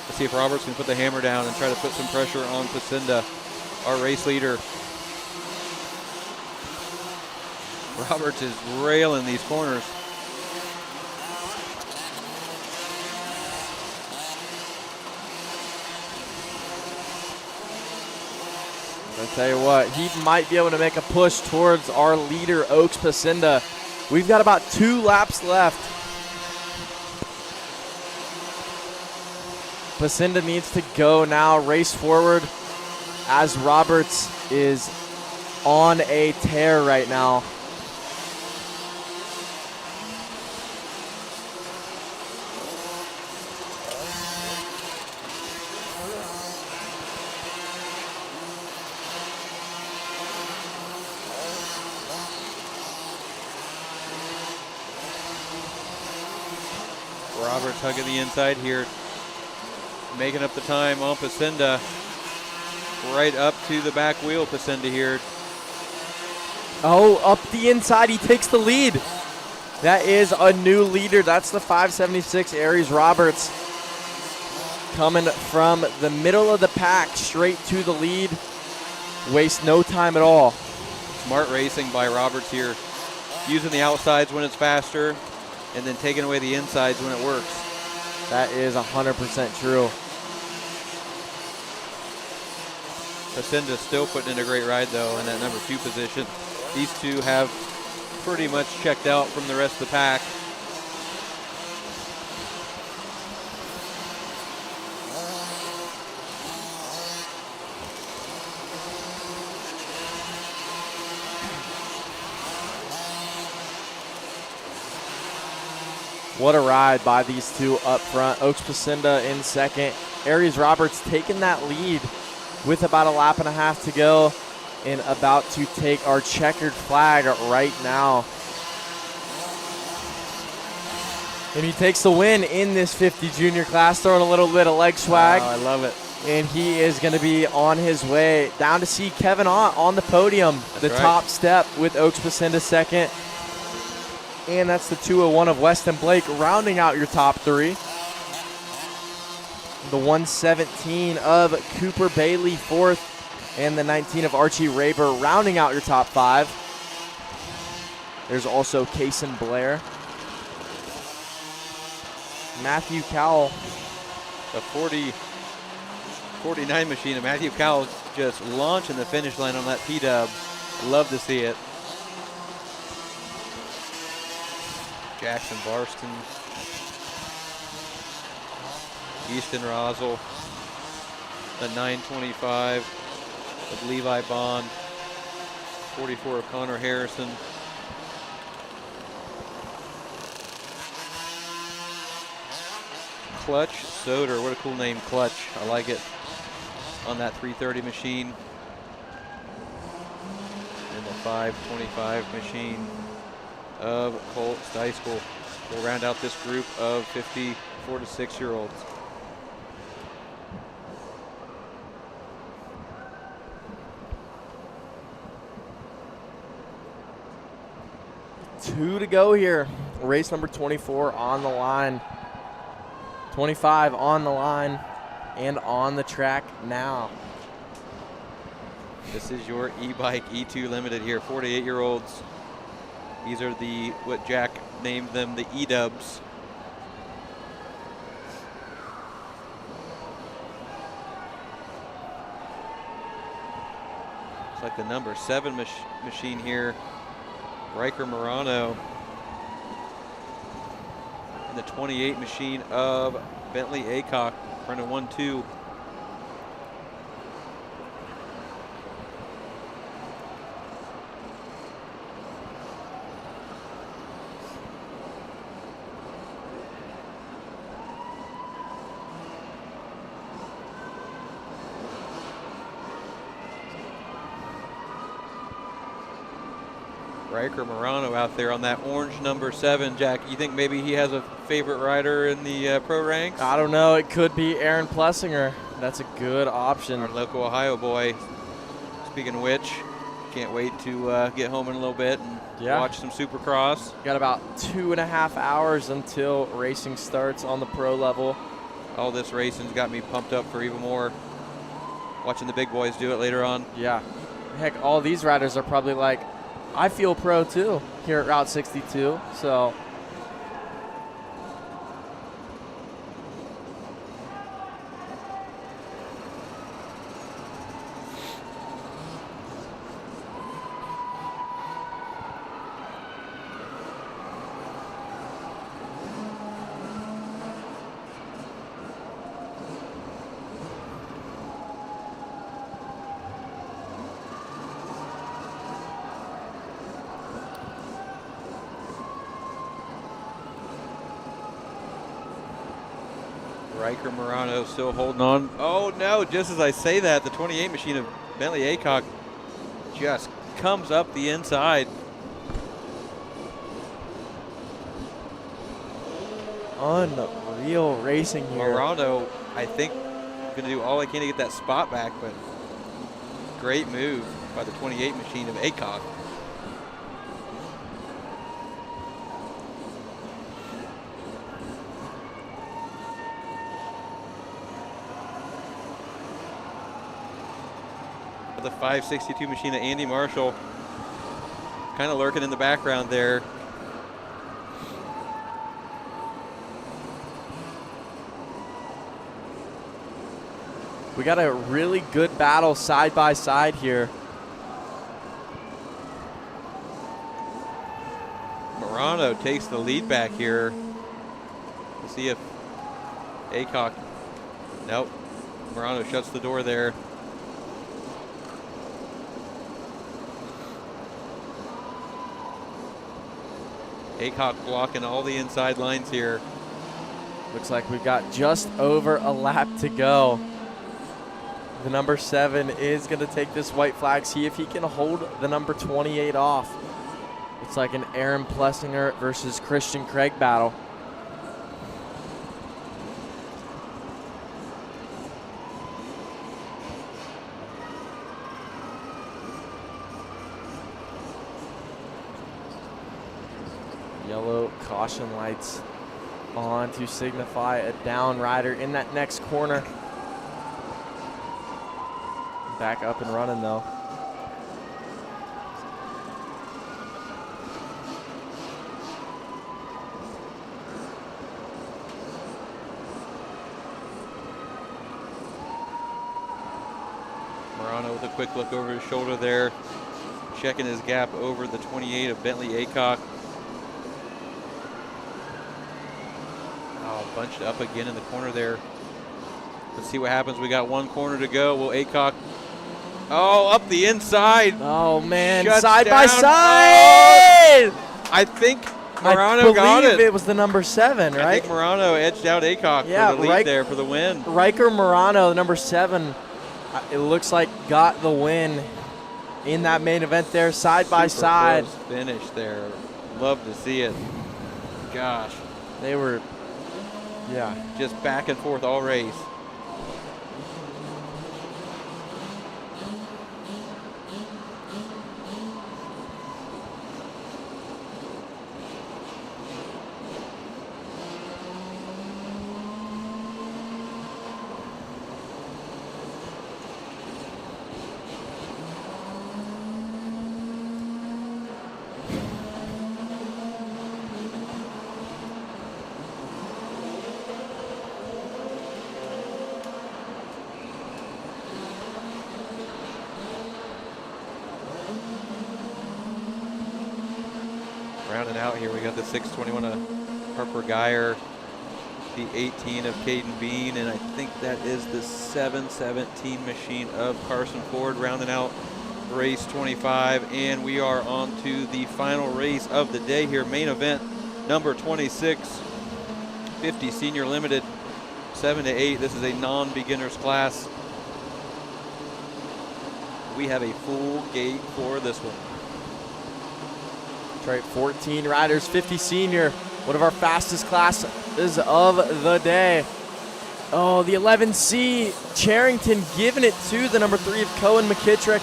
Let's see if Roberts can put the hammer down and try to put some pressure on Pacinda, our race leader. Roberts is railing these corners. Tell you what, he might be able to make a push towards our leader, Oaks Pacinda. We've got about 2 laps left. Pacinda needs to go now, race forward, as Roberts is on a tear right now. Roberts hugging the inside here, making up the time on Pacinda. Right up to the back wheel, Pacinda here. Oh, up the inside, he takes the lead. That is a new leader. That's the 576 Aries Roberts. Coming from the middle of the pack straight to the lead. Waste no time at all. Smart racing by Roberts here. Using the outsides when it's faster, and then taking away the insides when it works. That is 100% true. Pacinda still putting in a great ride, though, in that number 2 position. These two have pretty much checked out from the rest of the pack. What a ride by these two up front. Oaks Pacinda in second. Aries Roberts taking that lead with about a lap and a half to go and about to take our checkered flag right now. And he takes the win in this 50 junior class, throwing a little bit of leg swag. Oh, I love it. And he is going to be on his way down to see Kevin Ott on the podium. That's the right. top step with Oaks Pacinda second. And that's the 201 of Weston Blake rounding out your top 3. The 117 of Cooper Bailey fourth. And the 19 of Archie Raber rounding out your top 5. There's also Kaysen Blair. Matthew Cowell. The 49 machine of Matthew Cowell just launching the finish line on that P-dub. Love to see it. Jackson Barston. Easton Rosel. The 925 of Levi Bond. 44 of Connor Harrison. Clutch Soder, what a cool name, Clutch. I like it. On that 330 machine. And the 525 machine of Colt Steischel will round out this group of 54 to 6-year-olds. Two to go here. Race number 24 on the line. 25 on the line and on the track now. This is your e-bike E2 Limited here, 48-year-olds. These are the, what Jack named them, the E-dubs. It's like the number 7 machine here, Riker Morano. And the 28 machine of Bentley Aycock, running 1-2. Riker Morano out there on that orange number 7. Jack, you think maybe he has a favorite rider in the pro ranks? I don't know. It could be Aaron Plessinger. That's a good option. Our local Ohio boy. Speaking of which, can't wait to get home in a little bit and watch some Supercross. Got about 2.5 hours until racing starts on the pro level. All this racing's got me pumped up for even more. Watching the big boys do it later on. Yeah. Heck, all these riders are probably like, I feel pro too here at Route 62. So Riker Murano still holding on. Oh no, just as I say that, the 28 machine of Bentley Aycock just comes up the inside. Unreal racing here. Murano, I think, going to do all I can to get that spot back, but great move by the 28 machine of Aycock. The 562 machine of Andy Marshall kind of lurking in the background there. We got a really good battle side by side here. Murano takes the lead back here. We'll see if Aycock, nope, Murano shuts the door there. Aycock blocking all the inside lines here. Looks like we've got just over a lap to go. The number 7 is going to take this white flag, see if he can hold the number 28 off. It's like an Aaron Plessinger versus Christian Craig battle. Yellow caution lights on to signify a down rider in that next corner. Back up and running though. Murano with a quick look over his shoulder there, checking his gap over the 28 of Bentley Aycock. Oh, bunched up again in the corner there. Let's see what happens. We got one corner to go. Will Aycock, oh, up the inside. Oh man, Shuts side down. by side. Oh, I think Murano got it. It was the number 7, right? I think Murano edged out Aycock for the lead there for the win. Riker Murano, number 7, it looks like got the win in that main event there, side by side. Close finish there. Love to see it. Gosh. They were, yeah, just back and forth all race. Rounding out here, we got the 621 of Harper Geyer, the 18 of Caden Bean, and I think that is the 717 machine of Carson Ford, rounding out race 25. And we are on to the final race of the day here, main event number 26, 50 Senior Limited, 7 to 8. This is a non-beginners class. We have a full gate for this one. That's right, 14 riders, 50 senior, one of our fastest classes of the day. Oh, the 11C, Charrington giving it to the number 3 of Cohen McKittrick.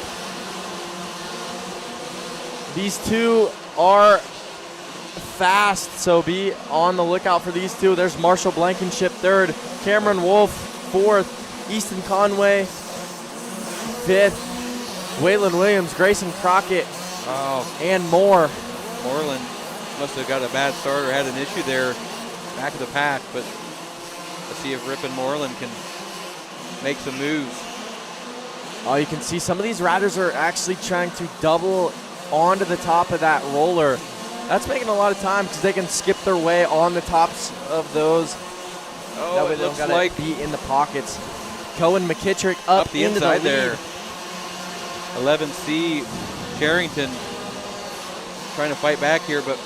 These two are fast, so be on the lookout for these two. There's Marshall Blankenship, 3rd, Cameron Wolf, 4th, Easton Conway, 5th, Waylon Williams, Grayson Crockett, and more. Moreland must have got a bad start or had an issue there back of the pack, but let's see if Ripon Moreland can make some moves. Oh, you can see some of these riders are actually trying to double onto the top of that roller. That's making a lot of time because they can skip their way on the tops of those. Oh, that way it they looks don't gotta like be in the pockets. Cohen McKittrick up the into inside the lead. there. 11C Charrington trying to fight back here, but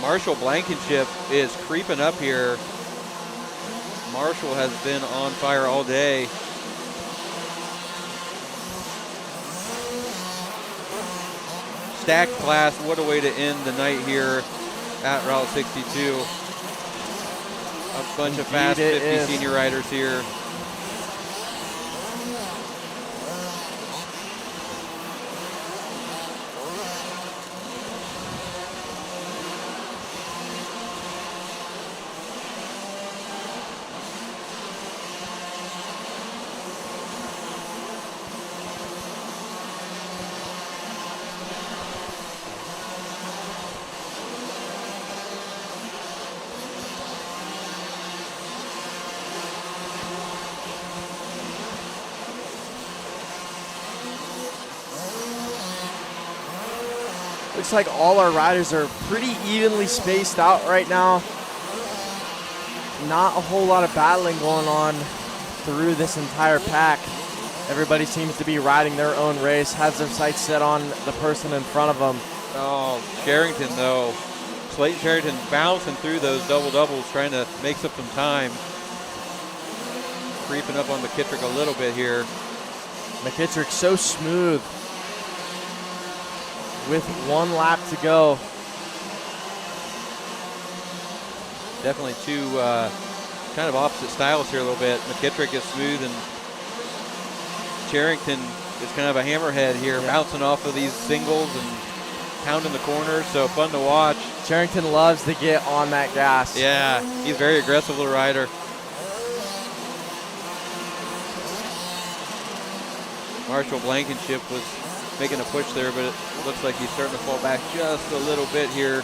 Marshall Blankenship is creeping up here. Marshall has been on fire all day. Stacked class, what a way to end the night here at Route 62. A bunch of fast 50 senior riders here. Looks like all our riders are pretty evenly spaced out right now. Not a whole lot of battling going on through this entire pack. Everybody seems to be riding their own race, has their sights set on the person in front of them. Oh, Sherrington though. Slayton Sherrington bouncing through those double-doubles, trying to make up some time. Creeping up on McKittrick a little bit here. McKittrick so smooth. With 1 lap to go. Definitely two kind of opposite styles here a little bit. McKittrick is smooth and Sherrington is kind of a hammerhead here, bouncing off of these singles and pounding the corners, so fun to watch. Sherrington loves to get on that gas. Yeah, he's a very aggressive little rider. Marshall Blankenship was making a push there, but it looks like he's starting to fall back just a little bit here.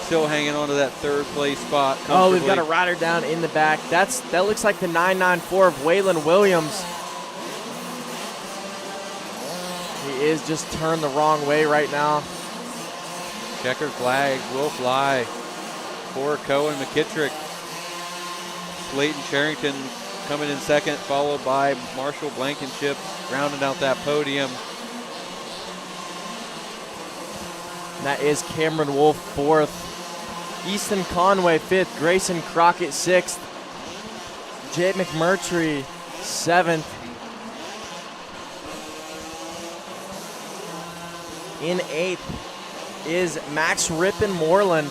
Still hanging on to that 3rd place spot. Oh, we've got a rider down in the back. That looks like the 994 of Waylon Williams. He is just turned the wrong way right now. Checkered flag will fly for Cohen McKittrick. Slayton Sherrington coming in 2nd, followed by Marshall Blankenship, rounding out that podium. And that is Cameron Wolf 4th. Easton Conway 5th. Grayson Crockett 6th. Jay McMurtry 7th. In 8th is Max Rippin Moreland.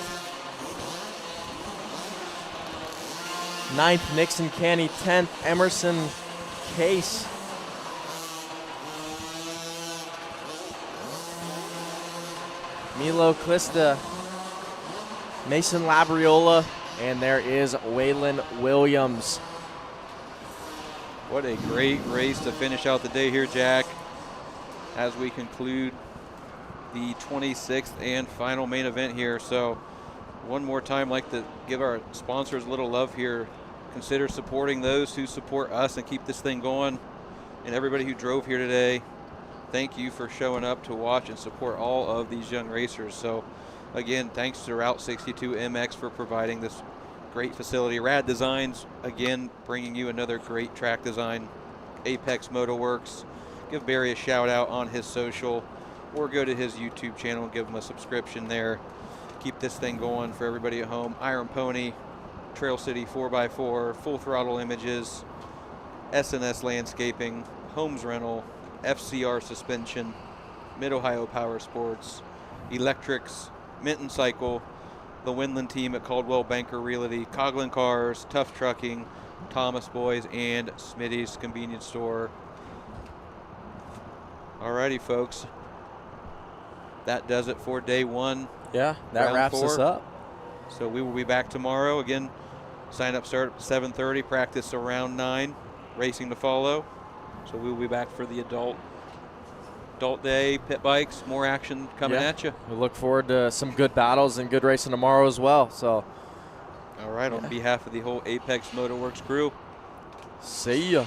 9th, Nixon Canny. 10th, Emerson Case. Milo Clista, Mason Labriola, and there is Waylon Williams. What a great race to finish out the day here, Jack, as we conclude the 26th and final main event here. So one more time, like to give our sponsors a little love here. Consider supporting those who support us and keep this thing going. And everybody who drove here today, thank you for showing up to watch and support all of these young racers. So again, thanks to Route 62 MX for providing this great facility. Rad Designs, again, bringing you another great track design. Apex Motoworks, give Barry a shout out on his social, or go to his YouTube channel and give him a subscription there. Keep this thing going for everybody at home. Iron Pony, Trail City 4x4, Full Throttle Images, SNS Landscaping, Holmes Rental, FCR Suspension, Mid-Ohio Power Sports, Electrics, Minton Cycle, the Winland team at Caldwell Banker Realty, Coughlin Cars, Tough Trucking, Thomas Boys, and Smitty's Convenience Store. Alrighty, folks. That does it for day 1. Yeah, that wraps us up. So we will be back tomorrow. Again, sign up start at 7:30, practice around 9, racing to follow. So we will be back for the adult day, pit bikes, more action coming at you. We look forward to some good battles and good racing tomorrow as well. So, all right, on behalf of the whole Apex Motoworks crew, see ya.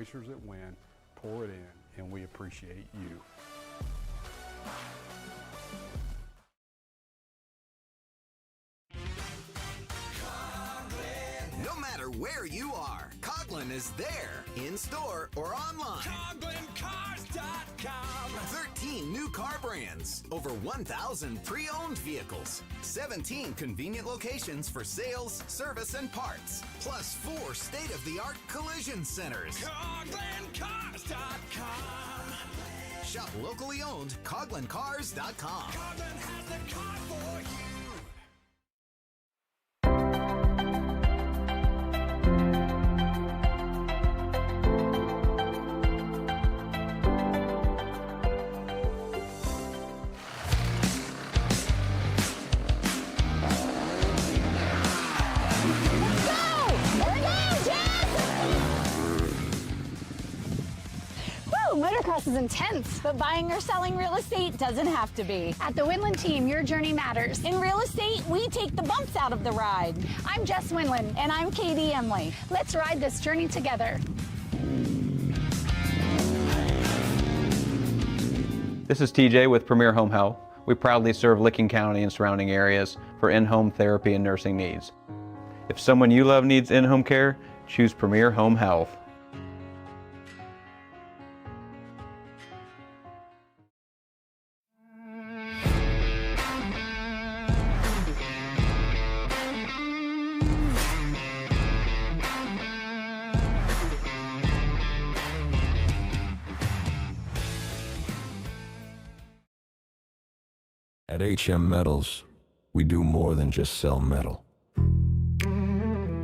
racers that win pour it in, and we appreciate you. No matter where you are, Coughlin is there, in store or online. CoughlinCars.com. 13 new car brands, over 1,000 pre-owned vehicles, 17 convenient locations for sales, service, and parts, plus 4 state-of-the-art collision centers. CoughlinCars.com. Shop locally owned, CoughlinCars.com. Coughlin has the car for you. Motocross is intense, but buying or selling real estate doesn't have to be. At the Winland team, your journey matters. In real estate, we take the bumps out of the ride. I'm Jess Winland, and I'm Katie Emily. Let's ride this journey together. This is TJ with Premier Home Health. We proudly serve Licking County and surrounding areas for in-home therapy and nursing needs. If someone you love needs in-home care, choose Premier Home Health. At HM Metals, we do more than just sell metal.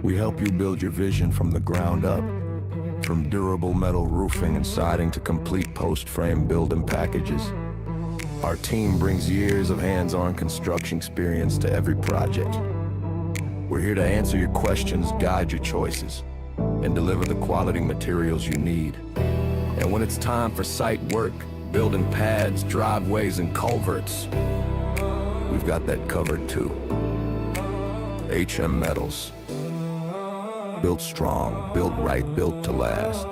We help you build your vision from the ground up, from durable metal roofing and siding to complete post-frame building packages. Our team brings years of hands-on construction experience to every project. We're here to answer your questions, guide your choices, and deliver the quality materials you need. And when it's time for site work, building pads, driveways, and culverts, we've got that covered too. HM Metals. Built strong, built right, built to last.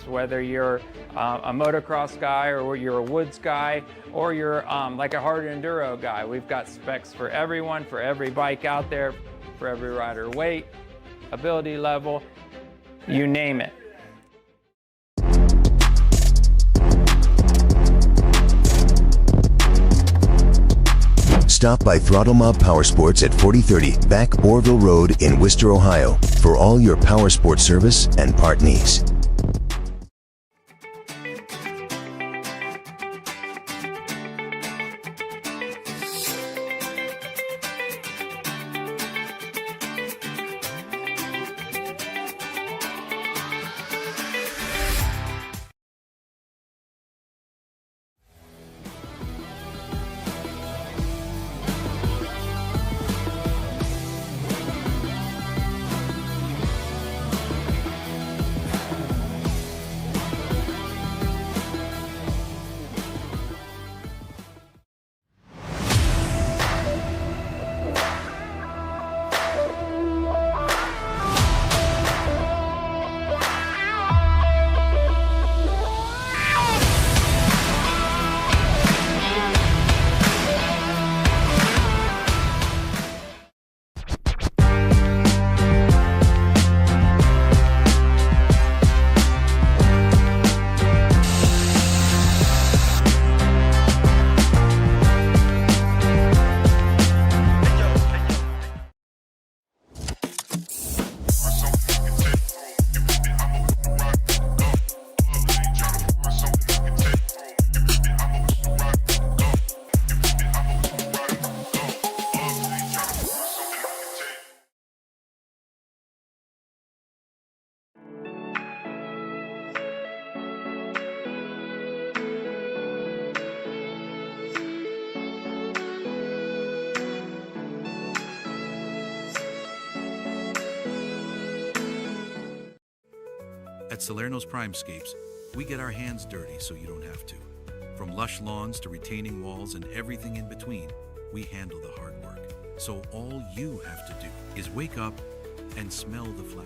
Whether you're a motocross guy or you're a woods guy or you're like a hard enduro guy, we've got specs for everyone, for every bike out there, for every rider, weight, ability level, you name it. Stop by Throttle Mob Power Sports at 4030 Back Bourville Road in Worcester, Ohio for all your power sport service and part needs. At Salerno's Primescapes, we get our hands dirty so you don't have to. From lush lawns to retaining walls and everything in between, we handle the hard work. So all you have to do is wake up and smell the flower.